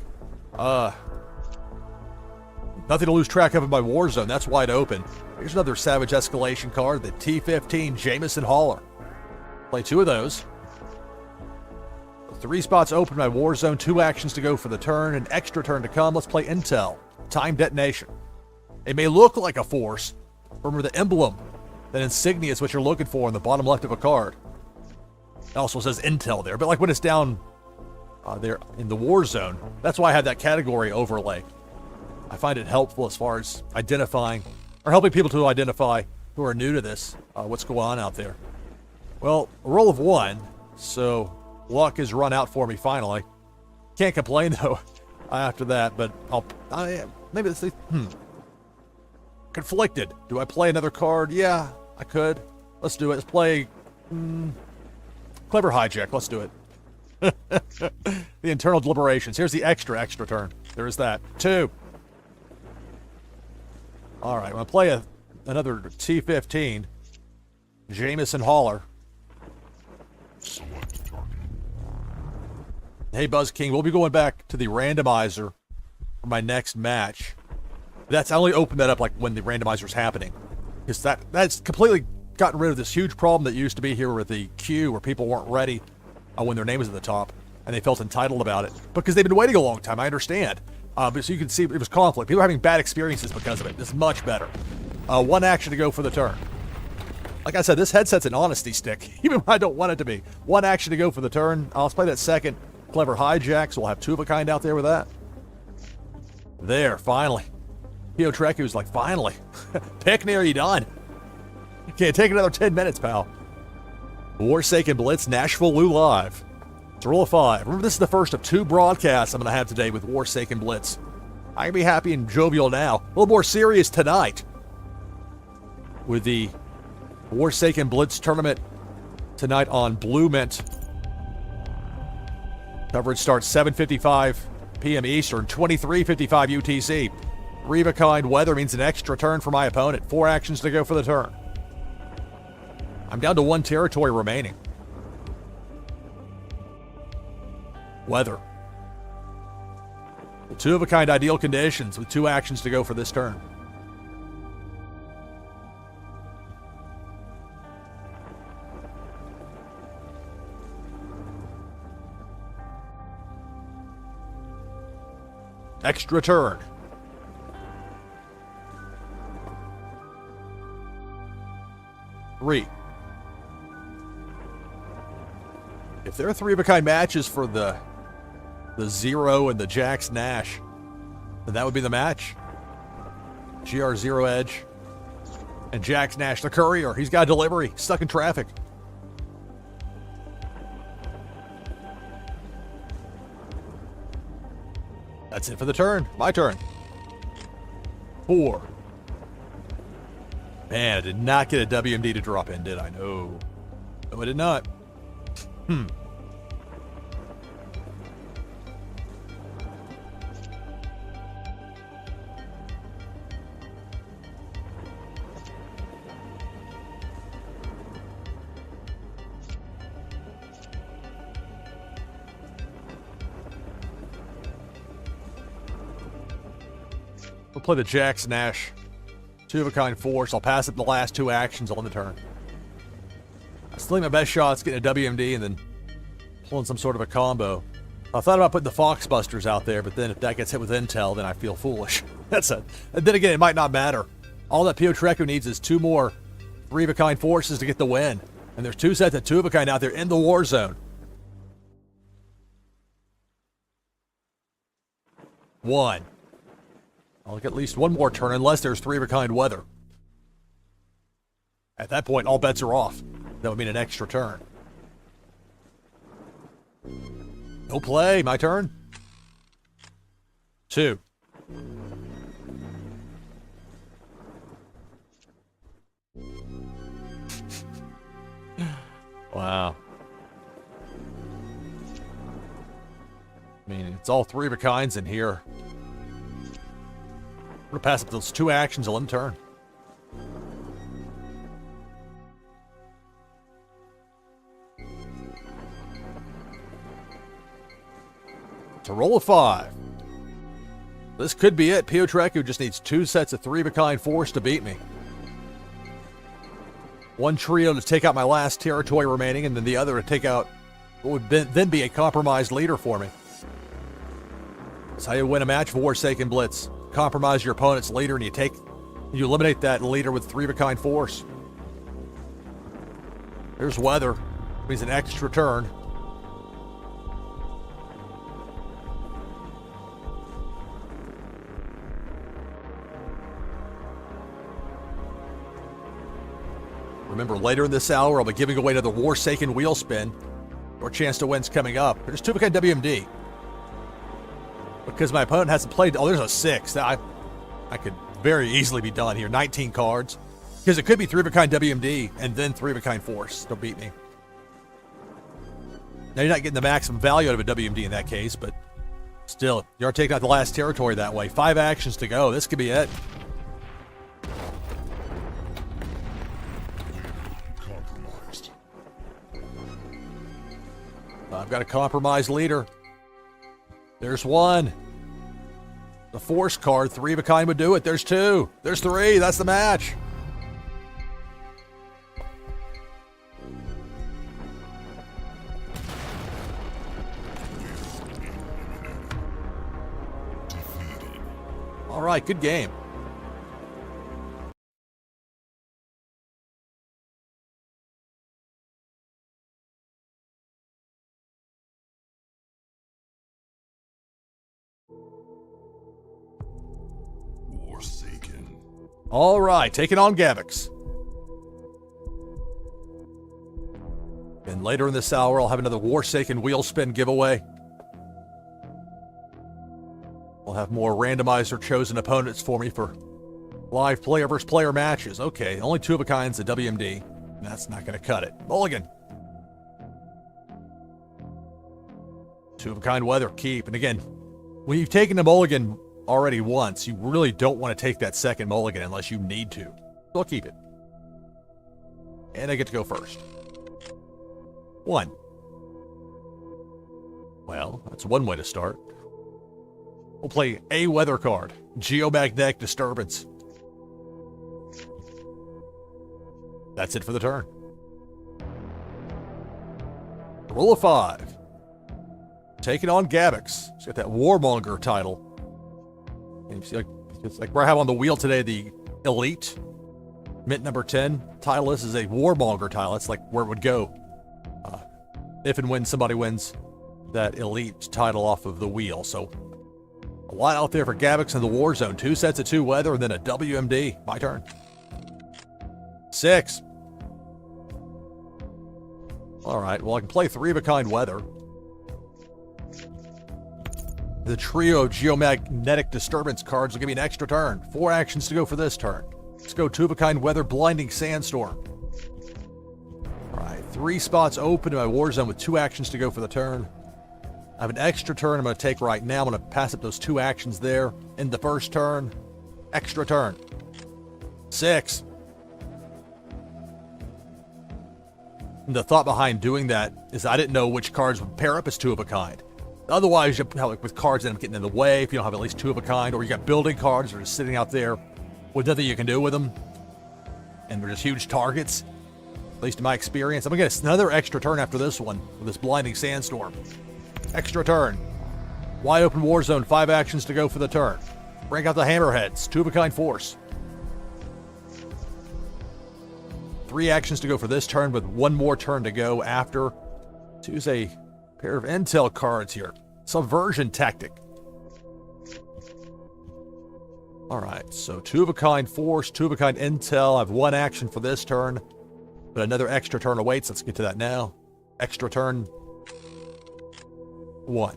Nothing to lose track of in my war zone. That's wide open. Here's another Savage Escalation card, the T-15 Jameson Hauler. Play 2 of those. 3 spots open in my war zone, 2 actions to go for the turn, an extra turn to come. Let's play Intel, Time Detonation. It may look like a force. Remember, the emblem Then insignia is what you're looking for in the bottom left of a card. It also says intel there, but like when it's down there in the war zone, that's why I have that category overlay. I find it helpful as far as identifying, or helping people to identify who are new to this, what's going on out there. Well, a roll of 1, so luck has run out for me finally. Can't complain though after that, but maybe let's see. Conflicted. Do I play another card? Yeah, I could. Let's do it. Let's play Clever Hijack. Let's do it. The internal deliberations. Here's the extra turn. There is that. 2. All right, I'm going to play another T15. Jameson Haller. Select target. Hey, Buzz King, we'll be going back to the randomizer for my next match. I only opened that up like when the randomizer's happening. Because that's completely gotten rid of this huge problem that used to be here with the queue where people weren't ready when their name was at the top and they felt entitled about it. Because they've been waiting a long time, I understand. But so you can see it was conflict. People are having bad experiences because of it. This is much better. 1 action to go for the turn. Like I said, this headset's an honesty stick, even when I don't want it to be. 1 action to go for the turn. Let's play that second Clever Hijack, so we'll have 2 of a kind out there with that. There, finally. Pio Treku's like, finally. Pickney, are you done? Okay, take another 10 minutes, pal. Warsaken Blitz, NashvilleLou live. It's a roll of 5. Remember, this is the first of 2 broadcasts I'm going to have today with Warsaken Blitz. I can be happy and jovial now. A little more serious tonight with the Warsaken Blitz tournament tonight on Blue Mint. Coverage starts 7:55 p.m. Eastern, 23:55 UTC. 3 of a kind weather means an extra turn for my opponent. 4 actions to go for the turn. I'm down to 1 territory remaining. Weather. 2 of a kind ideal conditions with 2 actions to go for this turn. Extra turn. Three. If there are 3 of a kind matches for the Zero and the Jax Nash, then that would be the match. GR Zero Edge and Jax Nash, the courier. He's got a delivery, stuck in traffic. That's it for the turn. My turn. 4. Man, I did not get a WMD to drop in, did I? No. No, I did not. We'll play the Jax Nash 2 of a kind force. I'll pass it the last 2 actions on the turn. I still think my best shot's getting a WMD and then pulling some sort of a combo. I thought about putting the Fox Busters out there, but then if that gets hit with intel, then I feel foolish. That's it. And then again, it might not matter. All that Pio Treku needs is 2 more 3 of a kind forces to get the win. And there's 2 sets of 2 of a kind out there in the war zone. 1. I'll get at least 1 more turn unless there's 3 of a kind weather. At that point, all bets are off. That would mean an extra turn. No play. My turn. 2. Wow. I mean, it's all 3 of a kinds in here. I'm going to pass up those 2 actions. I'll end turn. It's a roll of 5. This could be it. Pio Treku just needs 2 sets of 3 of a kind force to beat me. 1 trio to take out my last territory remaining, and then the other to take out what would then be a compromised leader for me. That's how you win a match for Warsaken Blitz. Compromise your opponent's leader, and you eliminate that leader with 3 of a kind force. There's weather. Means an extra turn. Remember, later in this hour, I'll be giving away another Warsaken wheel spin. Your chance to win's coming up. There's 2 of a kind WMD. Because my opponent hasn't played. Oh, there's a 6. I could very easily be done here. 19 cards. Because it could be 3 of a kind WMD and then 3 of a kind Force. Don't beat me. Now, you're not getting the maximum value out of a WMD in that case, but still, you are taking out the last territory that way. 5 actions to go. This could be it. Compromised. I've got a compromised leader. There's 1. The Force card, 3 of a kind would do it. There's 2. There's 3. That's the match. All right, good game. Warsaken. All right, taking on Gavix. And later in this hour, I'll have another Warsaken wheel spin giveaway. We'll have more randomizer chosen opponents for me for live player versus player matches. Okay, only 2 of a kinds of WMD. That's not going to cut it. Mulligan. 2 of a kind weather, keep. And again, when you've taken the mulligan already once, you really don't want to take that second mulligan unless you need to. So I'll keep it. And I get to go first. 1. Well, that's one way to start. We'll play a weather card. Geomagnetic Disturbance. That's it for the turn. Roll of 5. Taking on Gavix. He's got that Warmonger title. And you see, it's like where I have on the wheel today, the Elite. Mint number 10 title. This is a Warmonger title. That's like where it would go. If and when somebody wins that Elite title off of the wheel. So a lot out there for Gavix in the war zone. 2 sets of 2 weather and then a WMD. My turn. 6. All right. Well, I can play 3 of a kind weather. The trio of Geomagnetic Disturbance cards will give me an extra turn. 4 actions to go for this turn. Let's go 2 of a kind weather, Blinding Sandstorm. All right. 3 spots open in my war zone with 2 actions to go for the turn. I have an extra turn I'm going to take right now. I'm going to pass up those 2 actions there in the first turn. Extra turn. 6. And the thought behind doing that is I didn't know which cards would pair up as 2 of a kind. Otherwise, you have, like with cards that end up getting in the way if you don't have at least 2 of a kind, or you got building cards that are just sitting out there with nothing you can do with them. And they're just huge targets, at least in my experience. I'm going to get another extra turn after this one with this Blinding Sandstorm. Extra turn. Wide open war zone, 5 actions to go for the turn. Break out the hammerheads, 2 of a kind Force. 3 actions to go for this turn with 1 more turn to go after. Choose a pair of intel cards here. Subversion Tactic. All right, so 2 of a kind Force, 2 of a kind intel. I have 1 action for this turn, but another extra turn awaits. Let's get to that now. Extra turn. 1.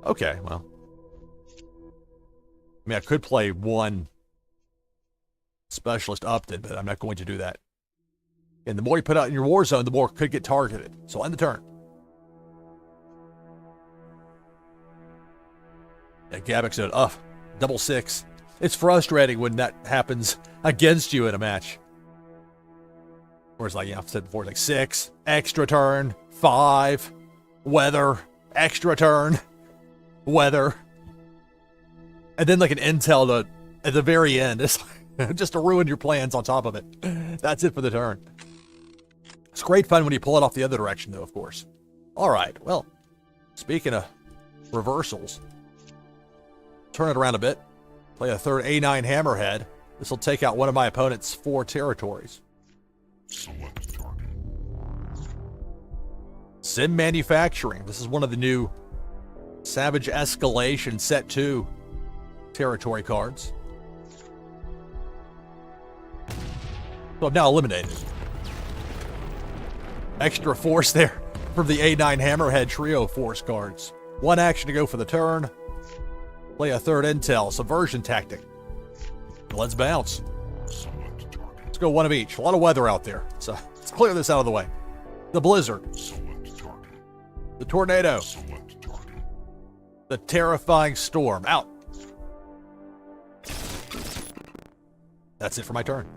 Okay, well. I mean, I could play 1 Specialist Upton, but I'm not going to do that. And the more you put out in your war zone, the more it could get targeted. So end the turn. Yeah, Gavix said, double 6. It's frustrating when that happens against you in a match. Whereas, like, I've said before, like 6, extra turn, 5, weather, extra turn, weather. And then like an intel at the very end. It's just to ruin your plans on top of it. That's it for the turn. It's great fun when you pull it off the other direction, though, of course. All right, well, speaking of reversals, turn it around a bit. Play a third A9 Hammerhead. This will take out one of my opponent's 4 territories. Select target. Sim Manufacturing. This is one of the new Savage Escalation Set 2 territory cards. So I've now eliminated. Extra force there from the A9 Hammerhead Trio force cards. 1 action to go for the turn. Play a 3rd intel, subversion tactic. Let's bounce. Select target. Let's go 1 of each. A lot of weather out there, so let's clear this out of the way. The blizzard. Select target. The tornado. Select target. The terrifying storm. Out. That's it for my turn.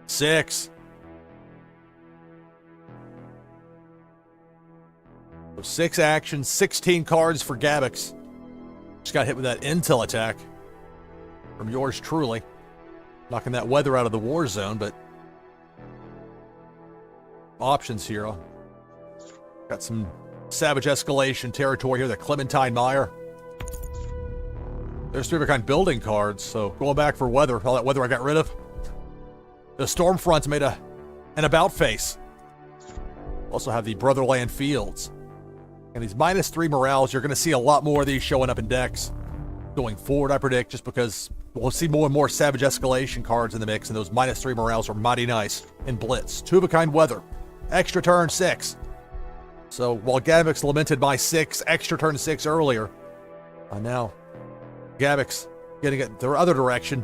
Six. So 6 actions, 16 cards for Gabix. Just got hit with that intel attack from yours truly. Knocking that weather out of the war zone, but options here. Got some Savage Escalation territory here, the Clementine Meyer. There's 3 of a kind building cards, so going back for weather, all that weather I got rid of. The Stormfront made an about face. Also have the Brotherland Fields. And these -3 morales, you're going to see a lot more of these showing up in decks going forward, I predict, just because we'll see more and more Savage Escalation cards in the mix, and those -3 morales are mighty nice in Blitz. 2 of a kind weather. Extra turn 6. So while Gabix lamented my 6 extra turn 6 earlier, now Gabix getting it the other direction.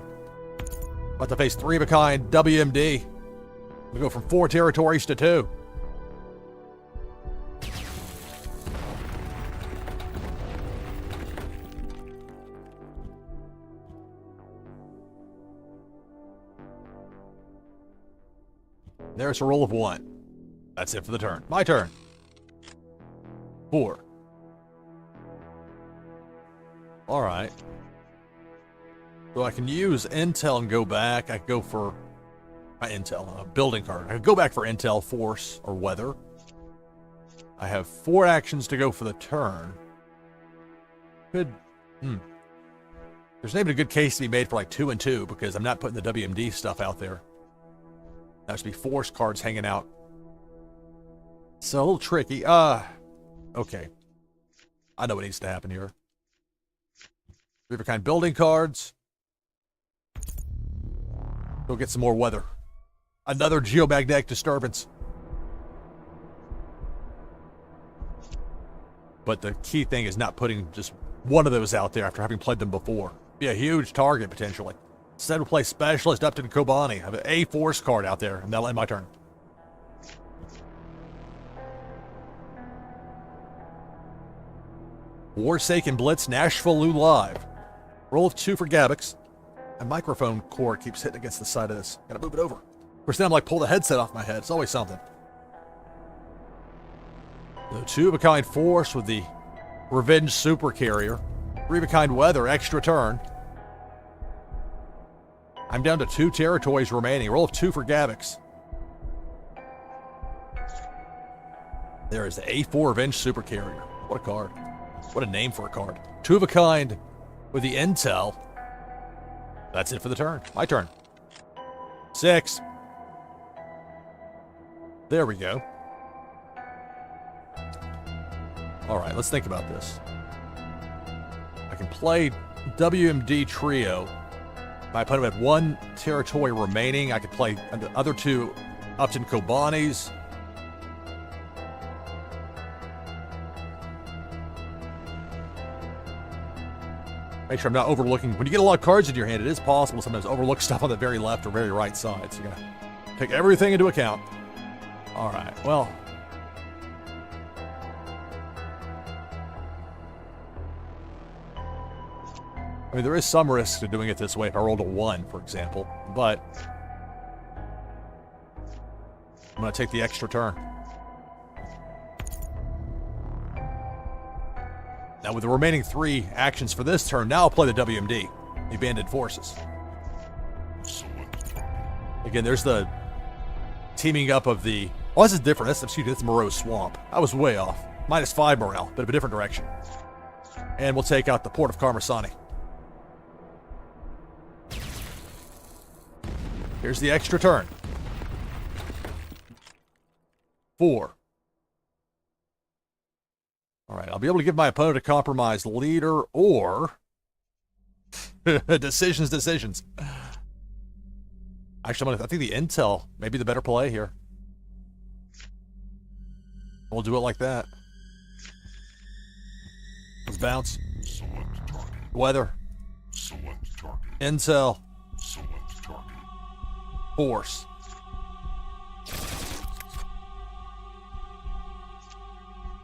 About to face 3 of a kind WMD. We go from 4 territories to 2. There's a roll of 1. That's it for the turn. My turn. 4. All right. So I can use intel and go back. I could go for my intel, a building card. I could go back for intel, force, or weather. I have 4 actions to go for the turn. There's maybe a good case to be made for like 2 and 2 because I'm not putting the WMD stuff out there. That should be force cards hanging out. So a little tricky. Okay. I know what needs to happen here. 3 of a kind building cards. Go get some more weather. Another geomagnetic disturbance. But the key thing is not putting just one of those out there after having played them before. Be a huge target, potentially. Instead, we'll play Specialist Upton Kobani. I have an A force card out there, and that'll end my turn. Warsaken Blitz, NashvilleLou live. Roll of 2 for Gabix. My microphone cord keeps hitting against the side of this. Gotta move it over. Of course, then I'm like, pull the headset off my head. It's always something. The 2 of a kind force with the Revenge Super Carrier. 3 of a kind weather, extra turn. I'm down to 2 territories remaining. Roll of 2 for Gabix. There is the A4 Revenge Super Carrier. What a card. What a name for a card. 2 of a kind with the intel. That's it for the turn. My turn. 6. There we go. All right, let's think about this. I can play WMD Trio. My opponent had 1 territory remaining. I could play the other 2 Upton Kobanis. Make sure I'm not overlooking. When you get a lot of cards in your hand, it is possible to sometimes overlook stuff on the very left or very right side. So you gotta take everything into account. All right, well. I mean, there is some risk to doing it this way if I rolled a 1, for example, but I'm going to take the extra turn. Now, with the remaining 3 actions for this turn, now I'll play the WMD, the Abandoned Forces. Again, there's the teaming up of the... Oh, this is different. That's Morose Swamp. I was way off. -5 morale, but of a different direction. And we'll take out the Port of Carmasani. Here's the extra turn. 4. All right, I'll be able to give my opponent a compromised leader or decisions. Actually, I think the intel may be the better play here. We'll do it like that. Let's bounce. Select target. Weather. Select target. Intel. Select target. Force.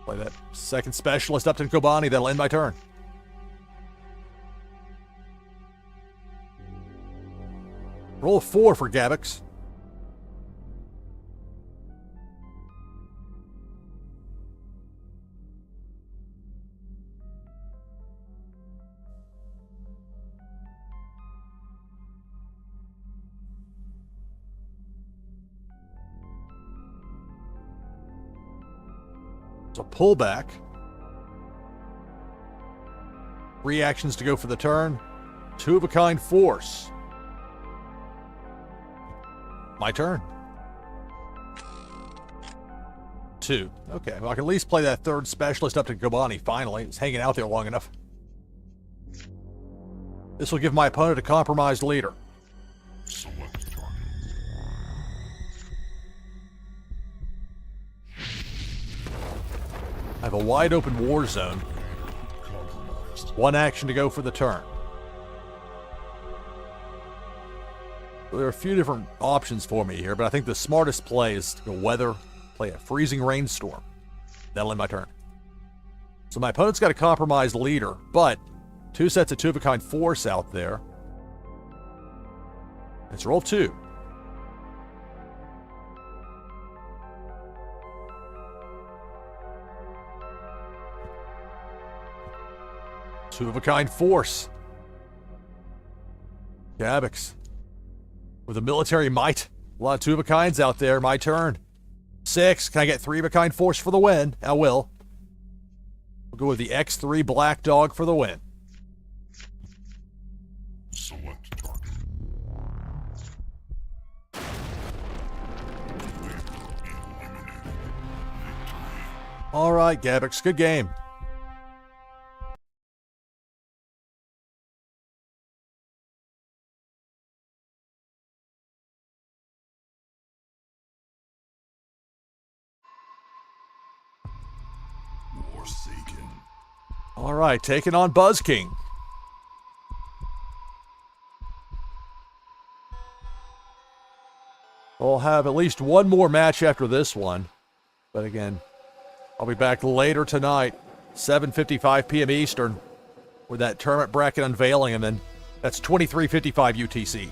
Play that second specialist up to Kobani. That'll end my turn. Roll a 4 for Gabix. It's a pullback. 3 actions to go for the turn. 2 of a kind force. My turn. 2. Okay, well, I can at least play that third specialist up to Kobani finally. It's hanging out there long enough. This will give my opponent a compromised leader. Select target. I have a wide open war zone. Compromised. 1 action to go for the turn. There are a few different options for me here, but I think the smartest play is to go weather, play a freezing rainstorm. That'll end my turn. So my opponent's got a compromised leader, but 2 sets of 2 of a kind force out there. Let's roll 2. Two of a kind force. Gabix. With a military might. A lot of 2 of a kinds out there. My turn. 6. Can I get 3 of a kind force for the win? I will. We'll go with the X3 Black Dog for the win. Select target. All right, Gabix. Good game. Warsaken. All right, taking on Buzz King. We'll have at least one more match after this one. But again, I'll be back later tonight, 7:55 p.m. Eastern, with that tournament bracket unveiling, and then that's 23:55 UTC.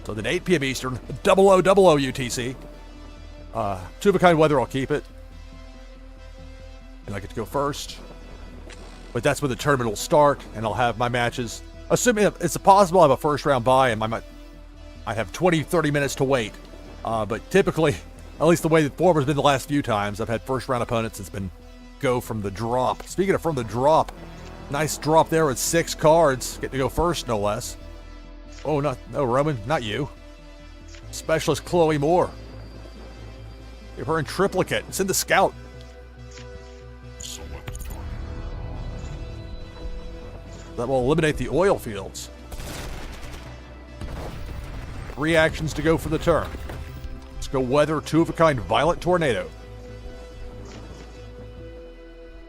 So then 8 p.m. Eastern, 00:00 UTC. 2 of a kind weather, I'll keep it. And I get to go first. But that's when the tournament will start, and I'll have my matches. Assuming it's possible I have a first round bye, and I have 20-30 minutes to wait. But typically, at least the way the form has been the last few times, I've had first round opponents. It's been go from the drop. Speaking of from the drop, nice drop there with 6 cards. Get to go first, no less. Oh, no, Roman, not you. Specialist Chloe Moore. Give her in triplicate. It's in the scout. Select target. That will eliminate the oil fields. 3 actions to go for the turn. Let's go weather 2 of a kind Violent Tornado.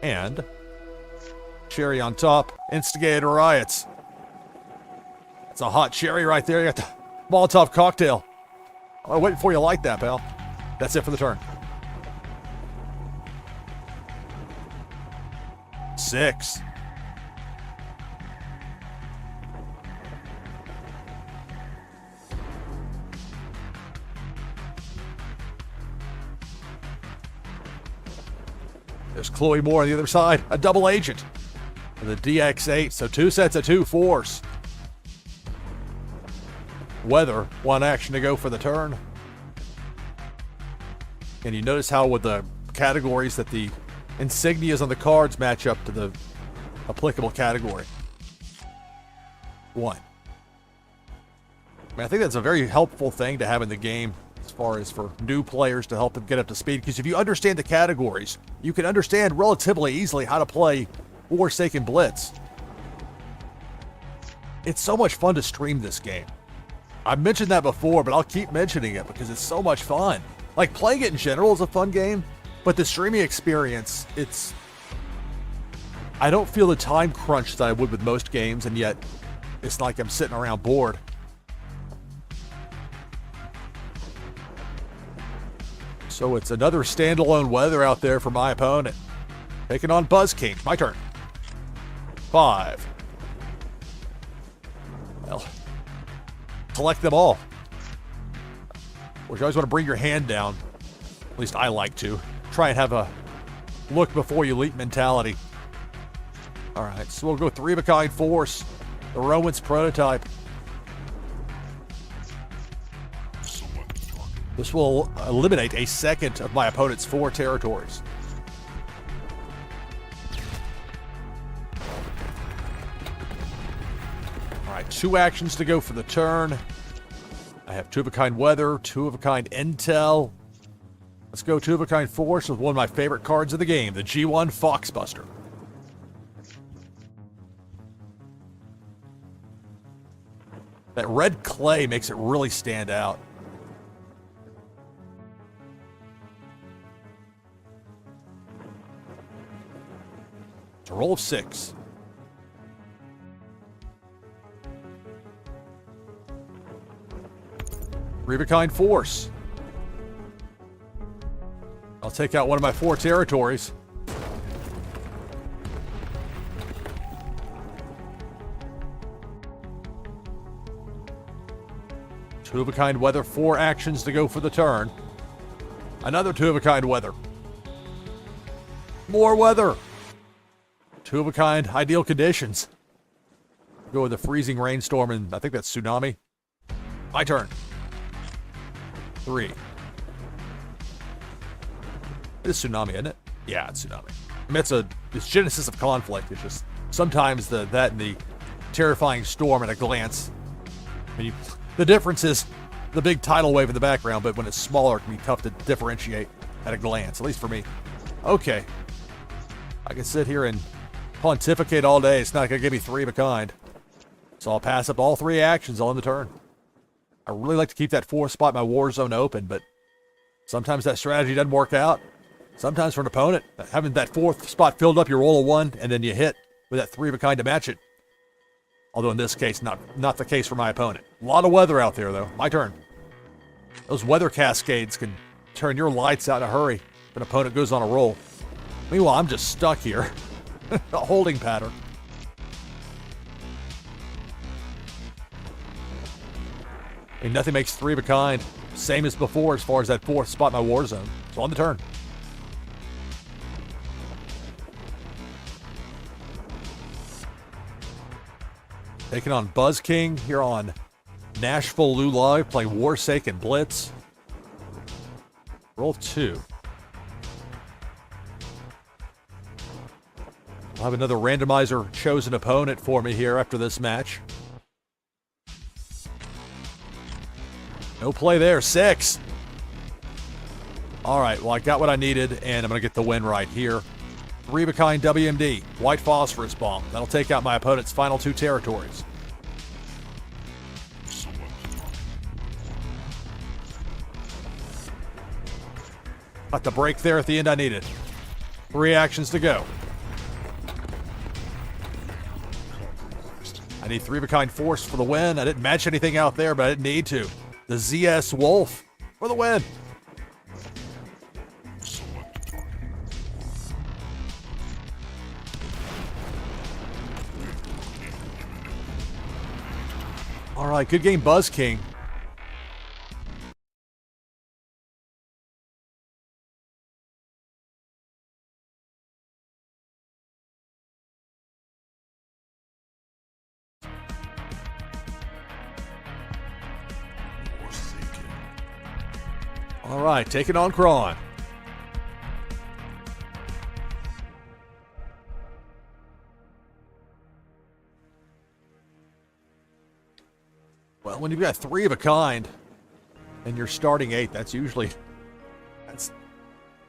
And cherry on top, instigated riots. That's a hot cherry right there. You got the Molotov cocktail. I'm waiting for you to like that, pal. That's it for the turn. 6. There's Chloe Moore on the other side, a double agent. And the DX8, so 2 sets of 2 force. Weather, 1 action to go for the turn. And you notice how with the categories that the insignias on the cards match up to the applicable category. 1. I mean, I think that's a very helpful thing to have in the game as far as for new players to help them get up to speed. Because if you understand the categories, you can understand relatively easily how to play Warsaken Blitz. It's so much fun to stream this game. I've mentioned that before, but I'll keep mentioning it because it's so much fun. Like, playing it in general is a fun game, but the streaming experience, I don't feel the time crunch that I would with most games, and yet it's like I'm sitting around bored. So it's another standalone weather out there for my opponent. Taking on Buzz King. My turn. 5. Well, collect them all. Well, you always want to bring your hand down. At least I like to. Try and have a look before you leap mentality. Alright, so we'll go 3-of-a-kind force. The Rowan's prototype. This will eliminate a second of my opponent's 4 territories. Alright, 2 actions to go for the turn. I have 2-of-a-kind weather, 2-of-a-kind intel. Let's go 2-of-a-kind force with one of my favorite cards of the game, the G1 Foxbuster. That red clay makes it really stand out. It's a roll of 6. Three-of-a-kind force. I'll take out one of my 4 territories. Two-of-a-kind weather, 4 actions to go for the turn. Another 2-of-a-kind weather. More weather. 2-of-a-kind ideal conditions. Go with the freezing rainstorm, and I think that's tsunami. My turn. 3. It is tsunami, isn't it? Yeah, it's tsunami. I mean, it's genesis of conflict. It's just sometimes that and the terrifying storm at a glance. I mean, the difference is the big tidal wave in the background, but when it's smaller, it can be tough to differentiate at a glance, at least for me. Okay. I can sit here and pontificate all day. It's not going to give me 3-of-a-kind. So I'll pass up all 3 actions on the turn. I really like to keep that 4th spot in my war zone open, but sometimes that strategy doesn't work out. Sometimes for an opponent, having that 4th spot filled up, you roll a 1, and then you hit with that 3-of-a-kind to match it. Although in this case, not the case for my opponent. A lot of weather out there, though. My turn. Those weather cascades can turn your lights out in a hurry if an opponent goes on a roll. Meanwhile, I'm just stuck here. A holding pattern. I mean, nothing makes 3-of-a-kind. Same as before as far as that 4th spot in my war zone. So on the turn. Taking on Buzz King here on NashvilleLou Live, playing Warsaken Blitz. Roll 2. I'll have another randomizer chosen opponent for me here after this match. No play there. 6. All right, well, I got what I needed, and I'm going to get the win right here. 3-of-a-kind WMD, White Phosphorus Bomb. That'll take out my opponent's final 2 territories. Got the break there at the end I needed. 3 actions to go. I need 3-of-a-kind force for the win. I didn't match anything out there, but I didn't need to. The ZS Wolf for the win. All right, good game, Buzz King. All right, taking on Kron. Well, when you've got 3 of a kind and you're starting 8, that's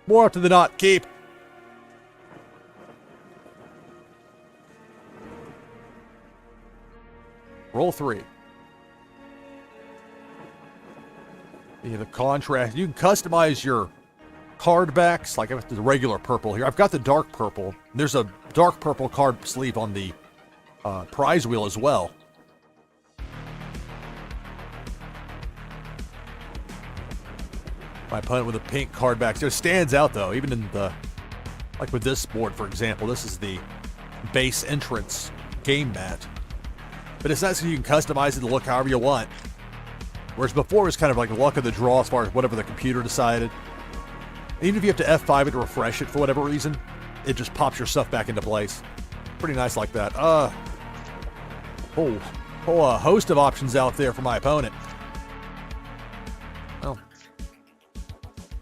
more often than not. Keep. Roll 3. Yeah, the contrast. You can customize your card backs. Like I've got the regular purple here. I've got the dark purple. There's a dark purple card sleeve on the prize wheel as well. My opponent with a pink card back. So it stands out though, even in the, like with this board, for example, this is the base entrance game mat. But it's nice because you can customize it to look however you want. Whereas before it was kind of like luck of the draw as far as whatever the computer decided. Even if you have to F5 it to refresh it for whatever reason, it just pops your stuff back into place. Pretty nice like that. Whole host of options out there for my opponent. Well,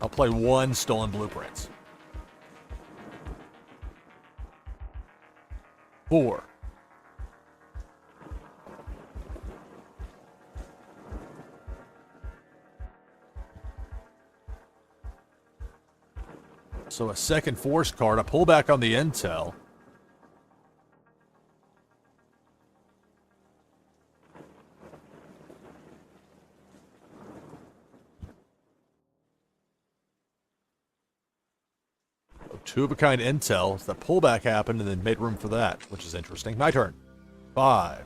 I'll play 1 Stolen Blueprints. 4. So a second force card. I pull back on the intel. Two of a kind intel. So the pullback happened and then made room for that, which is interesting. My turn. 5.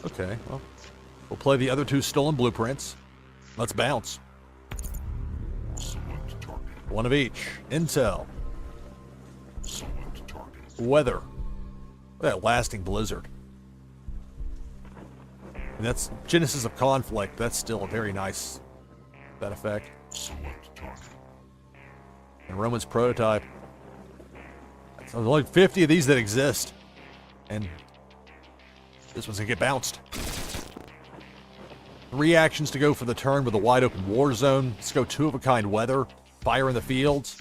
Okay, well, we'll play the other 2 Stolen Blueprints. Let's bounce. Select target. 1 of each. Intel. Select target. Weather. That lasting blizzard. And that's Genesis of Conflict. That's still a very nice, that effect. Select target. And Roman's Prototype. There's only 50 of these that exist. And this one's gonna get bounced. 3 actions to go for the turn with a wide open war zone. Let's go 2 of a kind weather. Fire in the fields.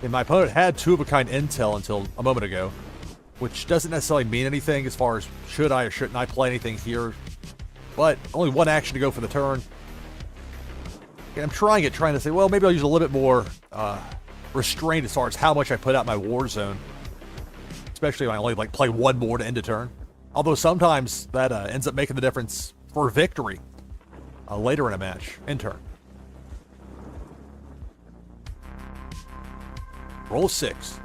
And my opponent had 2 of a kind intel until a moment ago, which doesn't necessarily mean anything as far as should I or shouldn't I play anything here. But only 1 action to go for the turn. And I'm trying to say, well, maybe I'll use a little bit more restraint as far as how much I put out my war zone. Especially when I only play 1 more to end a turn. Although sometimes that ends up making the difference for victory later in a match. End turn. Roll 6.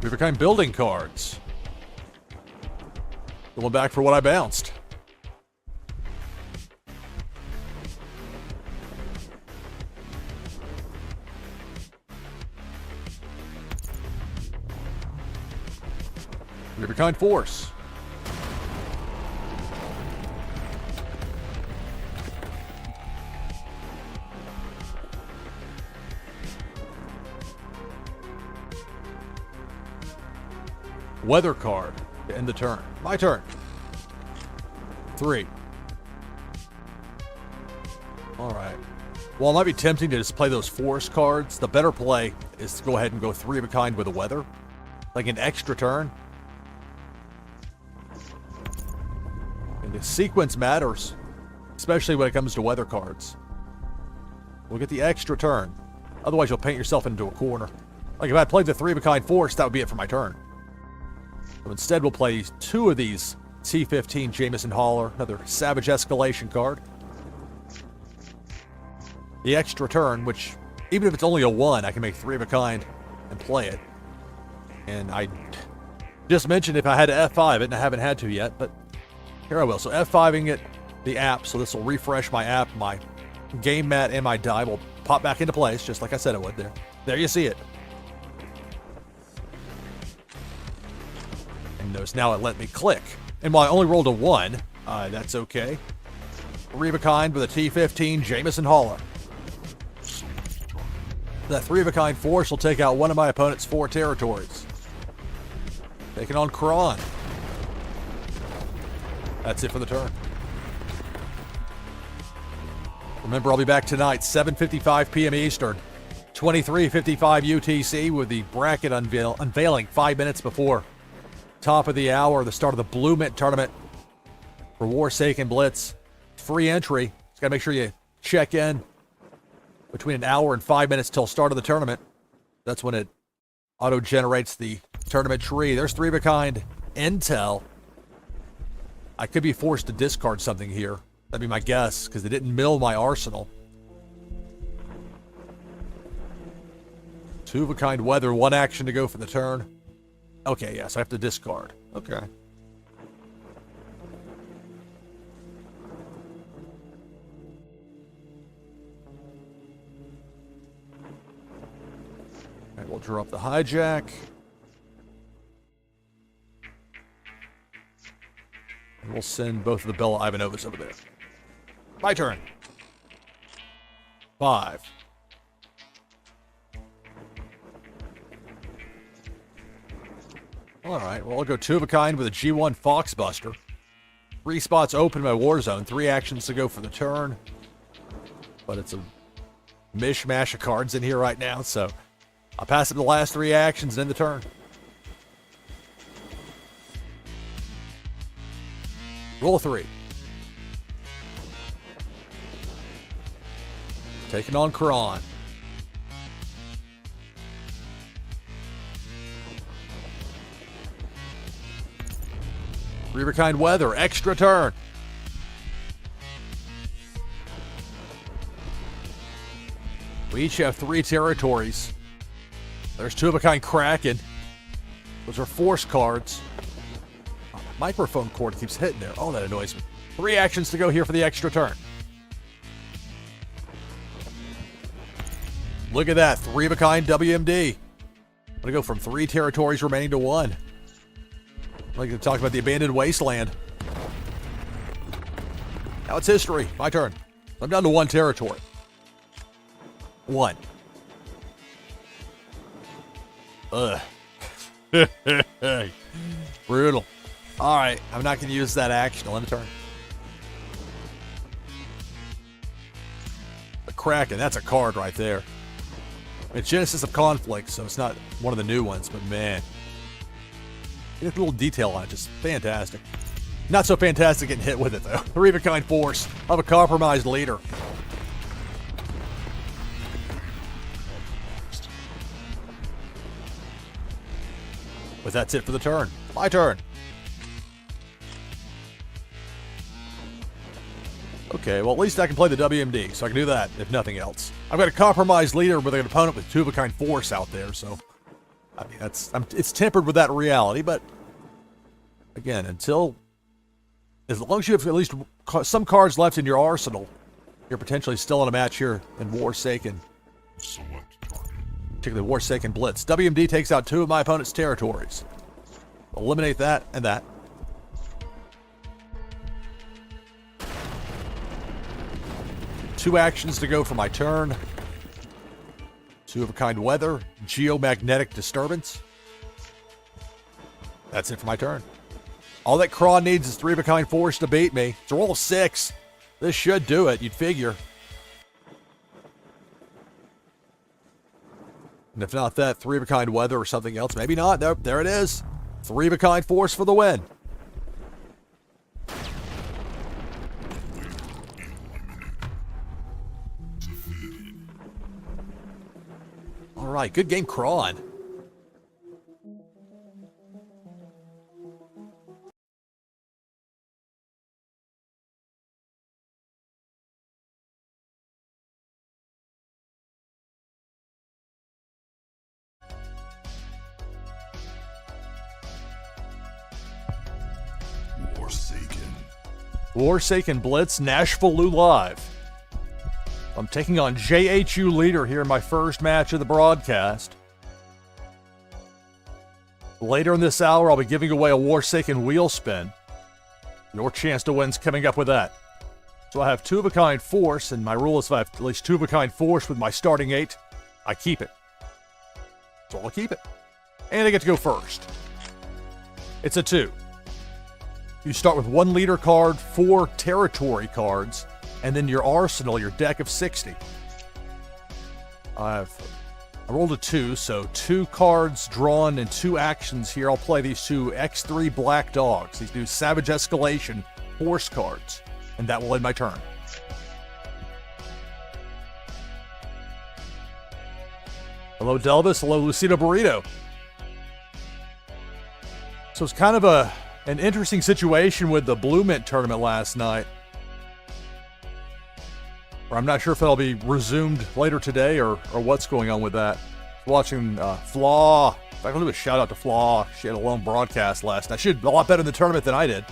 We have a kind building cards. Going back for what I bounced. We have a kind force. Weather card to end the turn. My turn. 3. All right. Well, it might be tempting to just play those force cards. The better play is to go ahead and go 3 of a kind with the weather. Like an extra turn. And the sequence matters. Especially when it comes to weather cards. We'll get the extra turn. Otherwise, you'll paint yourself into a corner. Like if I played the 3 of a kind force, that would be it for my turn. So instead, we'll play 2 of these T-15 Jameson Hauler, another Savage Escalation card. The extra turn, which, even if it's only a 1, I can make 3 of a kind and play it. And I just mentioned if I had to F5 it, and I haven't had to yet, but here I will. So F5ing it, the app, so this will refresh my app, my game mat, and my die will pop back into place, just like I said it would there. There you see it. And notice now it let me click. And while I only rolled a 1, that's okay. 3 of a kind with a T-15 Jameson Hauler. That 3 of a kind force will take out one of my opponent's 4 territories. Taking on Kron. That's it for the turn. Remember, I'll be back tonight, 7:55 p.m. Eastern, 23:55 UTC, with the bracket unveiling 5 minutes before top of the hour, the start of the Blue Mint tournament for Warsaken Blitz. Free entry. Just got to make sure you check in between an hour and 5 minutes till start of the tournament. That's when it auto-generates the tournament tree. There's 3 of a kind intel. I could be forced to discard something here. That'd be my guess, because they didn't mill my arsenal. 2 of a kind weather, 1 action to go for the turn. Okay, yes, I have to discard. Okay. Alright, we'll drop the hijack. And we'll send both of the Bella Ivanovas over there. My turn. 5. Alright, well, I'll go 2 of a kind with a G1 Foxbuster. 3 spots open in my war zone. 3 actions to go for the turn. But it's a mishmash of cards in here right now, so I'll pass up the last 3 actions and end the turn. Roll 3. Taking on Kron. Reaver-kind weather, extra turn. We each have 3 territories. There's 2 of a kind Kraken. Those are force cards. Oh, my microphone cord keeps hitting there. Oh, that annoys me. 3 actions to go here for the extra turn. Look at that, 3 of a kind WMD. I'm gonna go from 3 territories remaining to 1. I'd like to talk about the abandoned wasteland. Now it's history. My turn. I'm down to 1 territory. 1. Ugh. Brutal. Alright, I'm not going to use that action. I'll end the turn. The Kraken, that's a card right there. It's Genesis of Conflict, so it's not one of the new ones, but man. Get a little detail on it, just fantastic. Not so fantastic getting hit with it, though. 3 of a kind force of a compromised leader. But that's it for the turn. My turn. Okay, well, at least I can play the WMD, so I can do that, if nothing else. I've got a compromised leader with an opponent with 2 of a kind force out there, so I mean, it's tempered with that reality, but again, as long as you have at least some cards left in your arsenal, you're potentially still in a match here in Warsaken. Select target. Particularly Warsaken Blitz. WMD takes out 2 of my opponent's territories. Eliminate that and that. Two actions to go for my turn. 2 of a kind weather, geomagnetic disturbance. That's it for my turn. All that Kron needs is 3 of a kind force to beat me. It's a roll of 6. This should do it, you'd figure. And if not that, 3 of a kind weather or something else, maybe not. There it is. 3 of a kind force for the win. All right, good game, Kron. Warsaken Blitz, NashvilleLou live. I'm taking on JHU Leader here in my first match of the broadcast. Later in this hour, I'll be giving away a Warsaken wheel spin. Your chance to win's coming up with that. So I have 2 of a kind force, and my rule is if I have at least 2 of a kind force with my starting 8, I keep it. So I'll keep it. And I get to go first. It's a 2. You start with 1 leader card, 4 territory cards, and then your arsenal, your deck of 60. I rolled a 2, so 2 cards drawn and 2 actions here. I'll play these 2 X3 Black Dogs, these new Savage Escalation Force cards, and that will end my turn. Hello, Delvis. Hello, Lucino Burrito. So it's kind of an interesting situation with the Blue Mint tournament last night. Or I'm not sure if that'll be resumed later today or what's going on with that. Watching Flaw. In fact, I'll do a shout out to Flaw. She had a long broadcast last night. She did a lot better in the tournament than I did.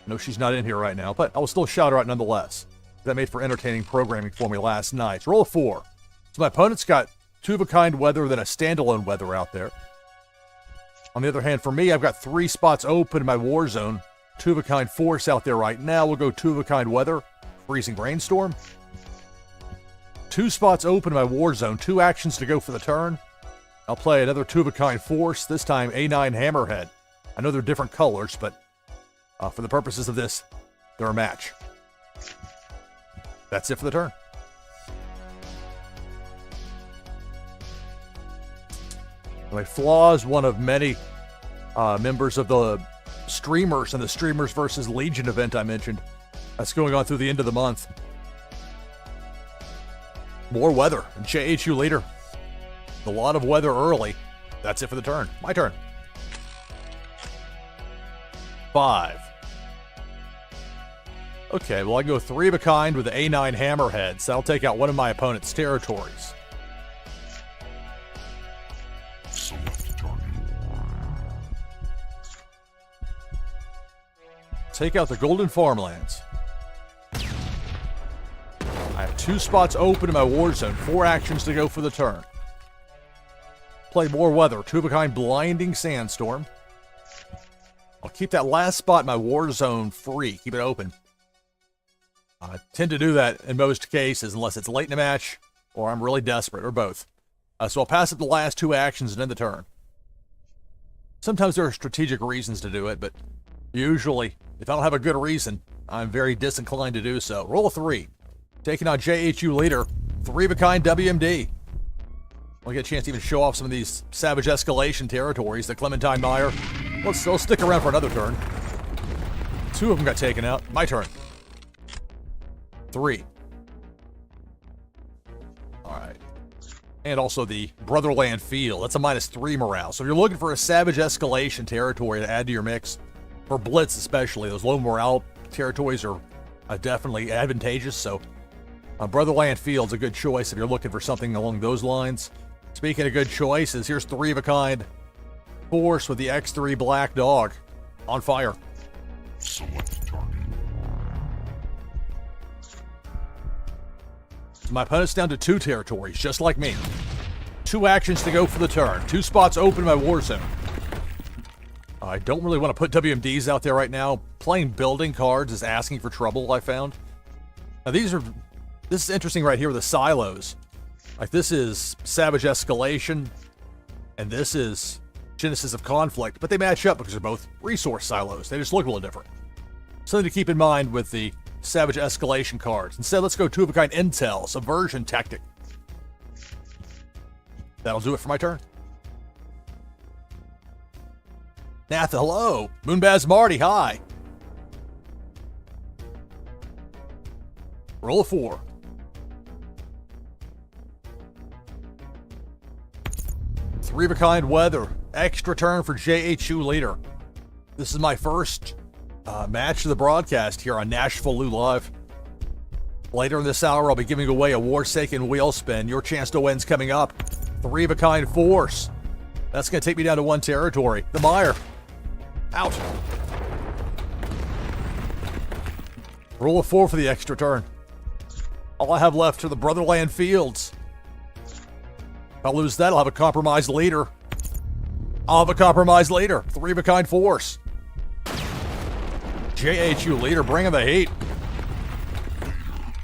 No, she's not in here right now, but I will still shout her out nonetheless. That made for entertaining programming for me last night. Roll a 4. So my opponent's got 2 of a kind weather, then a standalone weather out there. On the other hand, for me, I've got 3 spots open in my war zone. 2 of a kind force out there right now. We'll go 2 of a kind weather, freezing rainstorm. 2 spots open in my war zone, 2 actions to go for the turn. I'll play another 2 of a kind force, this time A9 Hammerhead. I know they're different colors, but for the purposes of this, they're a match. That's it for the turn. My Flaw is one of many members of the streamers and the Streamers versus Legion event I mentioned. That's going on through the end of the month. More weather. JHU leader. A lot of weather early. That's it for the turn. My turn. 5. Okay, well, I go 3 of a kind with the A9 Hammerheads. That'll take out one of my opponent's territories. Select target. Take out the Golden Farmlands. I have 2 spots open in my war zone, 4 actions to go for the turn. Play more weather, 2 of a kind Blinding Sandstorm. I'll keep that last spot in my war zone free, keep it open. I tend to do that in most cases, unless it's late in the match or I'm really desperate, or both. So I'll pass up the last 2 actions and end the turn. Sometimes there are strategic reasons to do it, but usually, if I don't have a good reason, I'm very disinclined to do so. Roll a 3. Taking on JHU leader, 3 of a kind WMD. I'll get a chance to even show off some of these Savage Escalation territories. The Clementine Meyer. Let's stick around for another turn. 2 of them got taken out. My turn. 3. Alright. And also the Brotherland Field. That's a -3 morale. So if you're looking for a Savage Escalation territory to add to your mix, for Blitz especially, those low morale territories are definitely advantageous. So Brotherland Field's a good choice if you're looking for something along those lines. Speaking of good choices, here's 3 of a kind force with the X3 Black Dog on fire. Select target. My opponent's down to 2 territories, just like me. 2 actions to go for the turn. 2 spots open in my war zone. I don't really want to put WMDs out there right now. Playing building cards is asking for trouble, I found. Now this is interesting right here with the silos. Like this is Savage Escalation, and this is Genesis of Conflict, but they match up because they're both resource silos. They just look a little different. Something to keep in mind with the Savage Escalation cards. Instead, let's go 2 of a kind Intel, Subversion Tactic. That'll do it for my turn. Natha, hello. Moonbaz Marty, hi. Roll a 4. 3 of a kind weather. Extra turn for JHU leader. This is my first match of the broadcast here on NashvilleLou Live. Later in this hour, I'll be giving away a Warsaken wheel spin. Your chance to win's coming up. 3 of a kind force. That's going to take me down to 1 territory. The Meyer. Out. Roll a 4 for the extra turn. All I have left are the Brotherland Fields. If I lose that, I'll have a compromised leader. 3 of a kind force. JHU leader bringing the heat.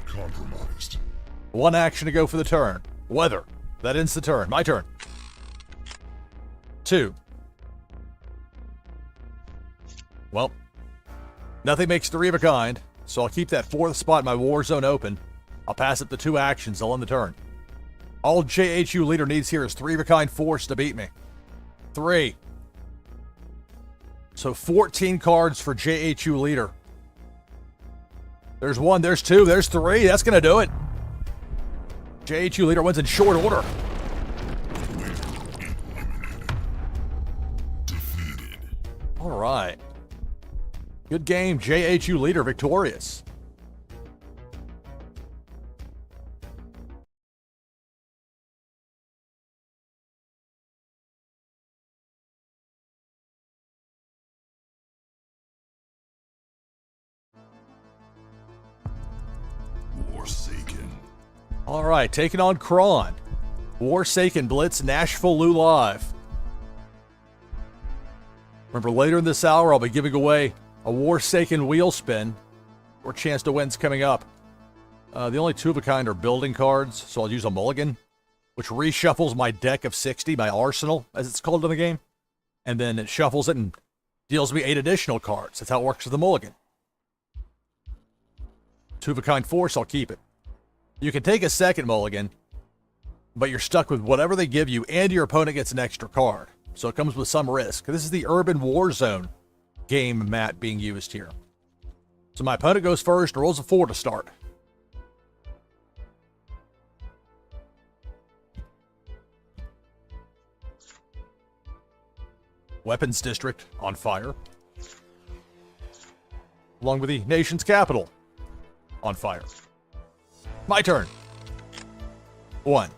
Compromised. 1 action to go for the turn. Weather. That ends the turn. My turn. 2. Well, nothing makes 3 of a kind, so I'll keep that 4th spot in my war zone open. I'll pass up the 2 actions. I'll end the turn. All JHU leader needs here is 3 of a kind force to beat me. 3. So 14 cards for JHU leader. There's 1, there's 2, there's 3. That's going to do it. JHU leader wins in short order. Defeated. All right. Good game. JHU leader victorious. Warsaken. All right, taking on Kron. Warsaken Blitz, NashvilleLou live. Remember, later in this hour, I'll be giving away a Warsaken wheel spin, or chance to win's coming up. The only 2 of a kind are building cards, so I'll use a mulligan, which reshuffles my deck of 60, my arsenal, as it's called in the game. And then it shuffles it and deals me 8 additional cards. That's how it works with the mulligan. 2 of a kind force, I'll keep it. You can take a second mulligan, but you're stuck with whatever they give you, and your opponent gets an extra card. So it comes with some risk. This is the Urban Warzone game mat being used here. So my opponent goes first, rolls a 4 to start. Weapons District on fire. Along with the nation's capital on fire. My turn. 1.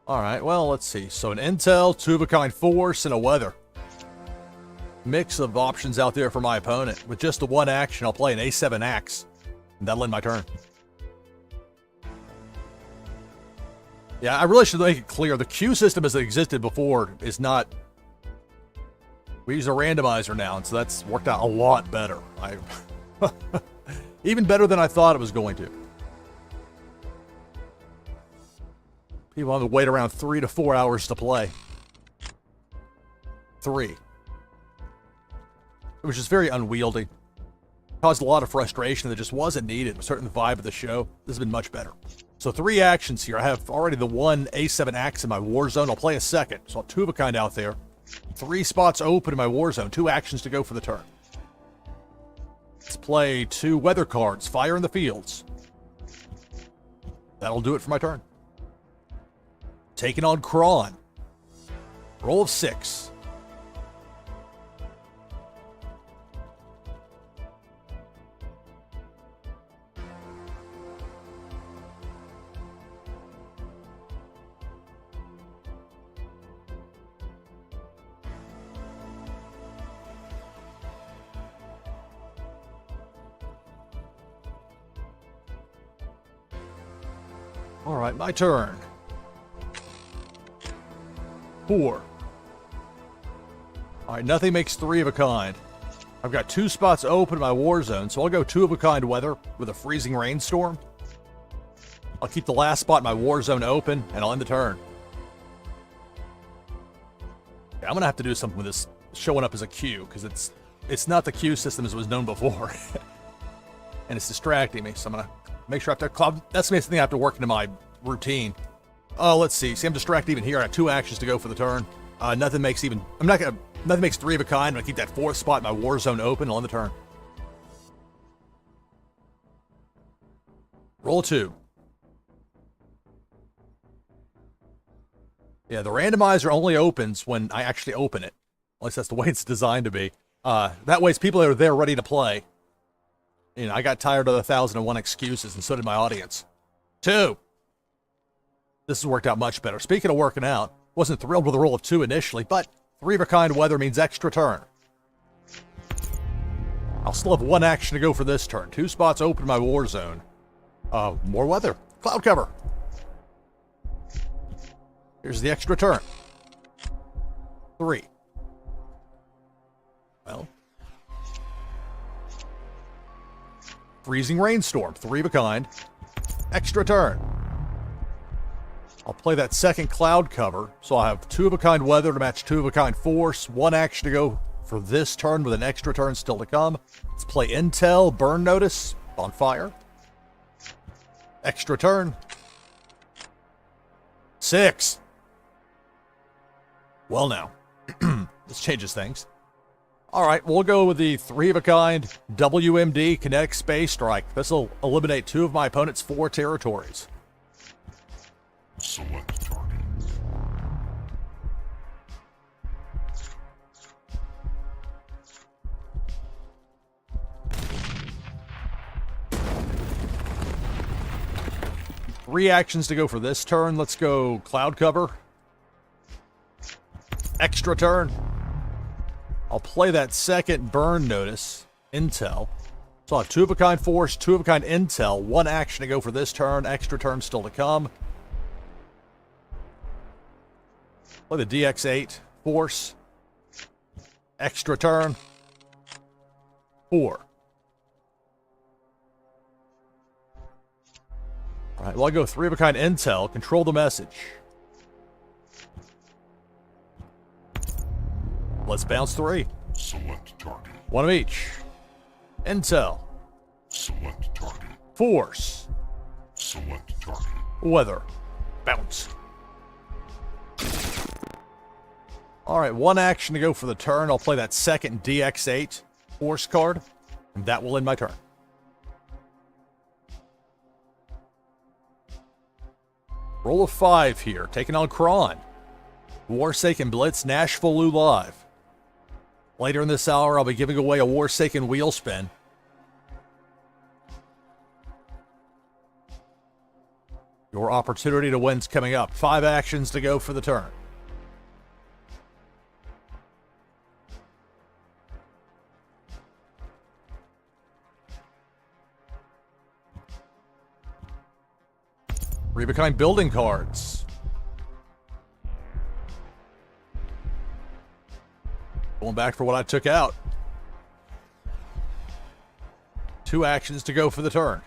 All right, well, let's see. So an intel, 2 of a kind force, and a weather. Mix of options out there for my opponent. With just the 1 action, I'll play an A7 axe, and that'll end my turn. Yeah, I really should make it clear. The queue system as it existed before is not... We use a randomizer now, and so that's worked out a lot better. Even better than I thought it was going to. People have to wait around 3 to 4 hours to play. 3. It was just very unwieldy. Caused a lot of frustration that just wasn't needed. A certain vibe of the show. This has been much better. So 3 actions here. I have already the 1 A7 axe in my war zone. I'll play a second. So I'll have 2 of a kind out there. 3 spots open in my war zone. 2 actions to go for the turn. Let's play 2 weather cards. Fire in the fields. That'll do it for my turn. Taking on Kron. Roll of 6. All right, my turn. 4. All right, nothing makes 3 of a kind. I've got 2 spots open in my war zone, so I'll go 2 of a kind weather with a freezing rainstorm. I'll keep the last spot in my war zone open, and I'll end the turn. Yeah, I'm gonna have to do something with this showing up as a queue, because it's not the queue system as it was known before. And it's distracting me, so I'm gonna make sure I have to... That's something I have to work into my routine. Oh, let's see. See, I'm distracted even here. I have 2 actions to go for the turn. Nothing makes even... Nothing makes 3 of a kind. I'm going to keep that 4th spot in my war zone open. I'll end the turn. Roll 2. Yeah, the randomizer only opens when I actually open it. At least that's the way it's designed to be. That way, it's people that are there ready to play. You know, I got tired of the 1,001 excuses, and so did my audience. 2. This has worked out much better. Speaking of working out, wasn't thrilled with the roll of 2 initially, but 3 of a kind weather means extra turn. I'll still have 1 action to go for this turn. 2 spots open in my war zone. More weather. Cloud cover. Here's the extra turn. 3. Well. Freezing rainstorm. 3 of a kind. Extra turn. I'll play that second cloud cover, so I have 2-of-a-kind weather to match 2-of-a-kind force. 1 action to go for this turn with an extra turn still to come. Let's play Intel, Burn Notice, on fire. Extra turn. 6. Well now, this changes things. Alright, we'll go with the 3-of-a-kind WMD Kinetic Space Strike. This will eliminate 2 of my opponent's 4 territories. Select target. Three actions to go for this turn. Let's go cloud cover. Extra turn. I'll play that second burn notice. Intel. So I'll have 2-of-a-kind force, 2-of-a-kind intel. 1 action to go for this turn. Extra turn still to come. Play the DX8 force. Extra turn. 4. Alright, well, I'll go 3-of-a-kind intel. Control the message. Let's bounce 3. Select target. 1 of each. Intel. Select target. Force. Select target. Weather. Bounce. Alright, 1 action to go for the turn. I'll play that second DX8 force card, and that will end my turn. Roll of 5 here, taking on Kron. Warsaken Blitz, NashvilleLou live. Later in this hour, I'll be giving away a Warsaken wheel spin. Your opportunity to win's coming up. 5 actions to go for the turn. Three-of-a-kind building cards. Going back for what I took out. 2 actions to go for the turn.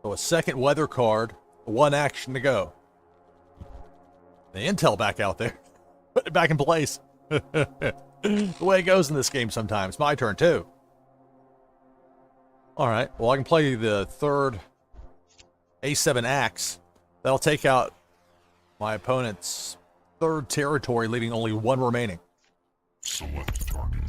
So a second weather card, 1 action to go. The intel back out there. Put it back in place. The way it goes in this game sometimes. My turn, too. Alright, well, I can play the third A7 axe. That'll take out my opponent's 3rd territory, leaving only 1 remaining. Select target.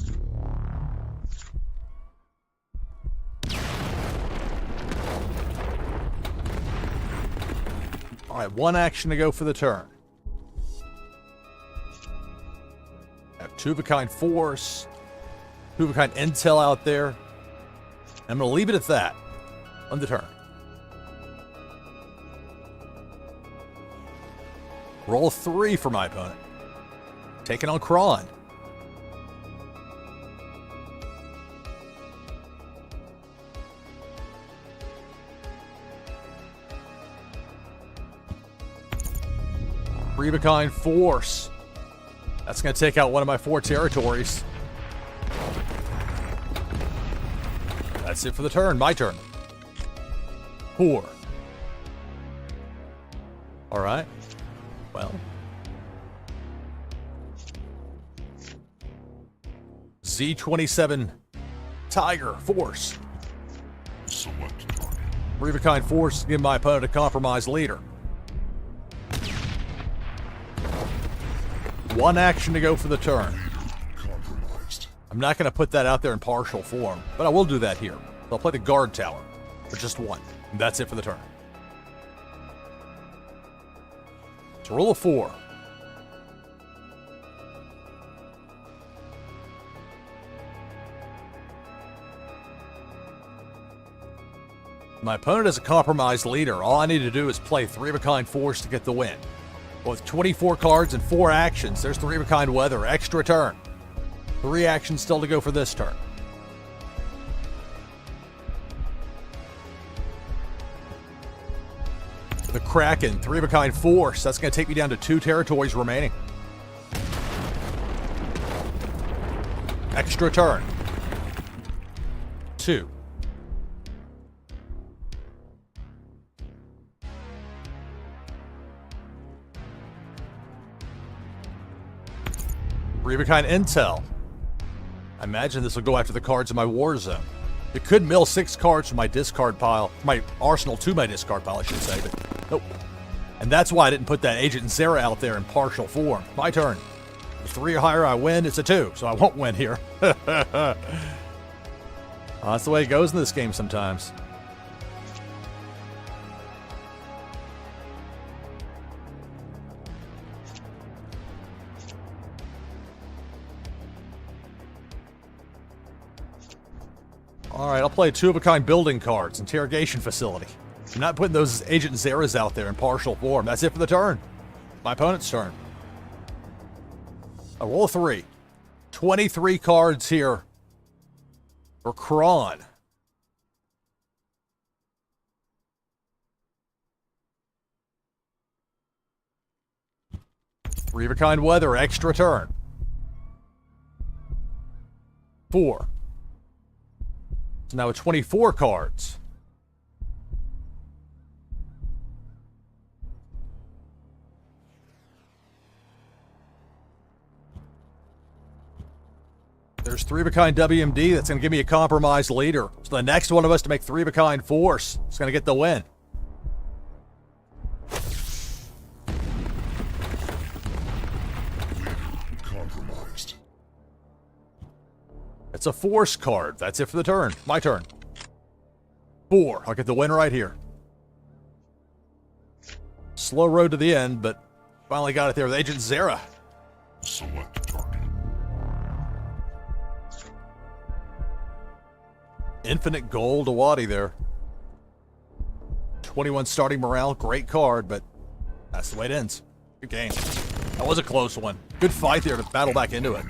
Alright, 1 action to go for the turn. 2-of-a-kind force, 2-of-a-kind intel out there. I'm going to leave it at that on the turn. Roll 3 for my opponent. Taking on Kron. Three-of-a-kind force. That's going to take out one of my 4 territories. That's it for the turn. My turn. 4. All right. Well. Z27 Tiger Force. Select target. Three-of-a-kind force to give my opponent a compromised leader. 1 action to go for the turn. Compromised. I'm not going to put that out there in partial form, but I will do that here. I'll play the guard tower for just 1. And that's it for the turn. So roll a 4. My opponent is a compromised leader. All I need to do is play 3-of-a-kind force to get the win. With 24 cards and 4 actions, there's 3-of-a-kind weather. Extra turn. 3 actions still to go for this turn. The Kraken, 3-of-a-kind force. That's going to take me down to 2 territories remaining. Extra turn. 2. Three of a kind intel. I imagine this will go after the cards in my war zone. It could mill 6 cards from my discard pile, my arsenal to my discard pile, I should say, but nope. And that's why I didn't put that Agent Zera out there in partial form. My turn. With 3 or higher, I win. It's a 2, so I won't win here. That's the way it goes in this game sometimes. Alright, I'll play 2 of a kind building cards, interrogation facility. I'm not putting those Agent Zeras out there in partial form. That's it for the turn. My opponent's turn. A roll of 3. 23 cards here for Kron. Three of a kind weather, extra turn. 4. So now with 24 cards. There's 3 of a kind WMD. That's going to give me a compromised leader. So the next one of us to make 3 of a kind force is going to get the win. Compromised. It's a force card. That's it for the turn. My turn. 4. I'll get the win right here. Slow road to the end, but finally got it there with Agent Zera. Select target. Infinite gold to Wadi there. 21 starting morale. Great card, but that's the way it ends. Good game. That was a close one. Good fight there to battle back into it.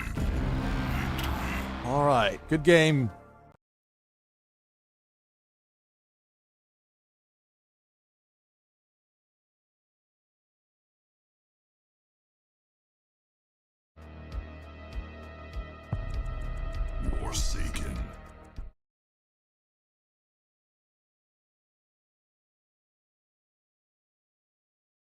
All right. Good game.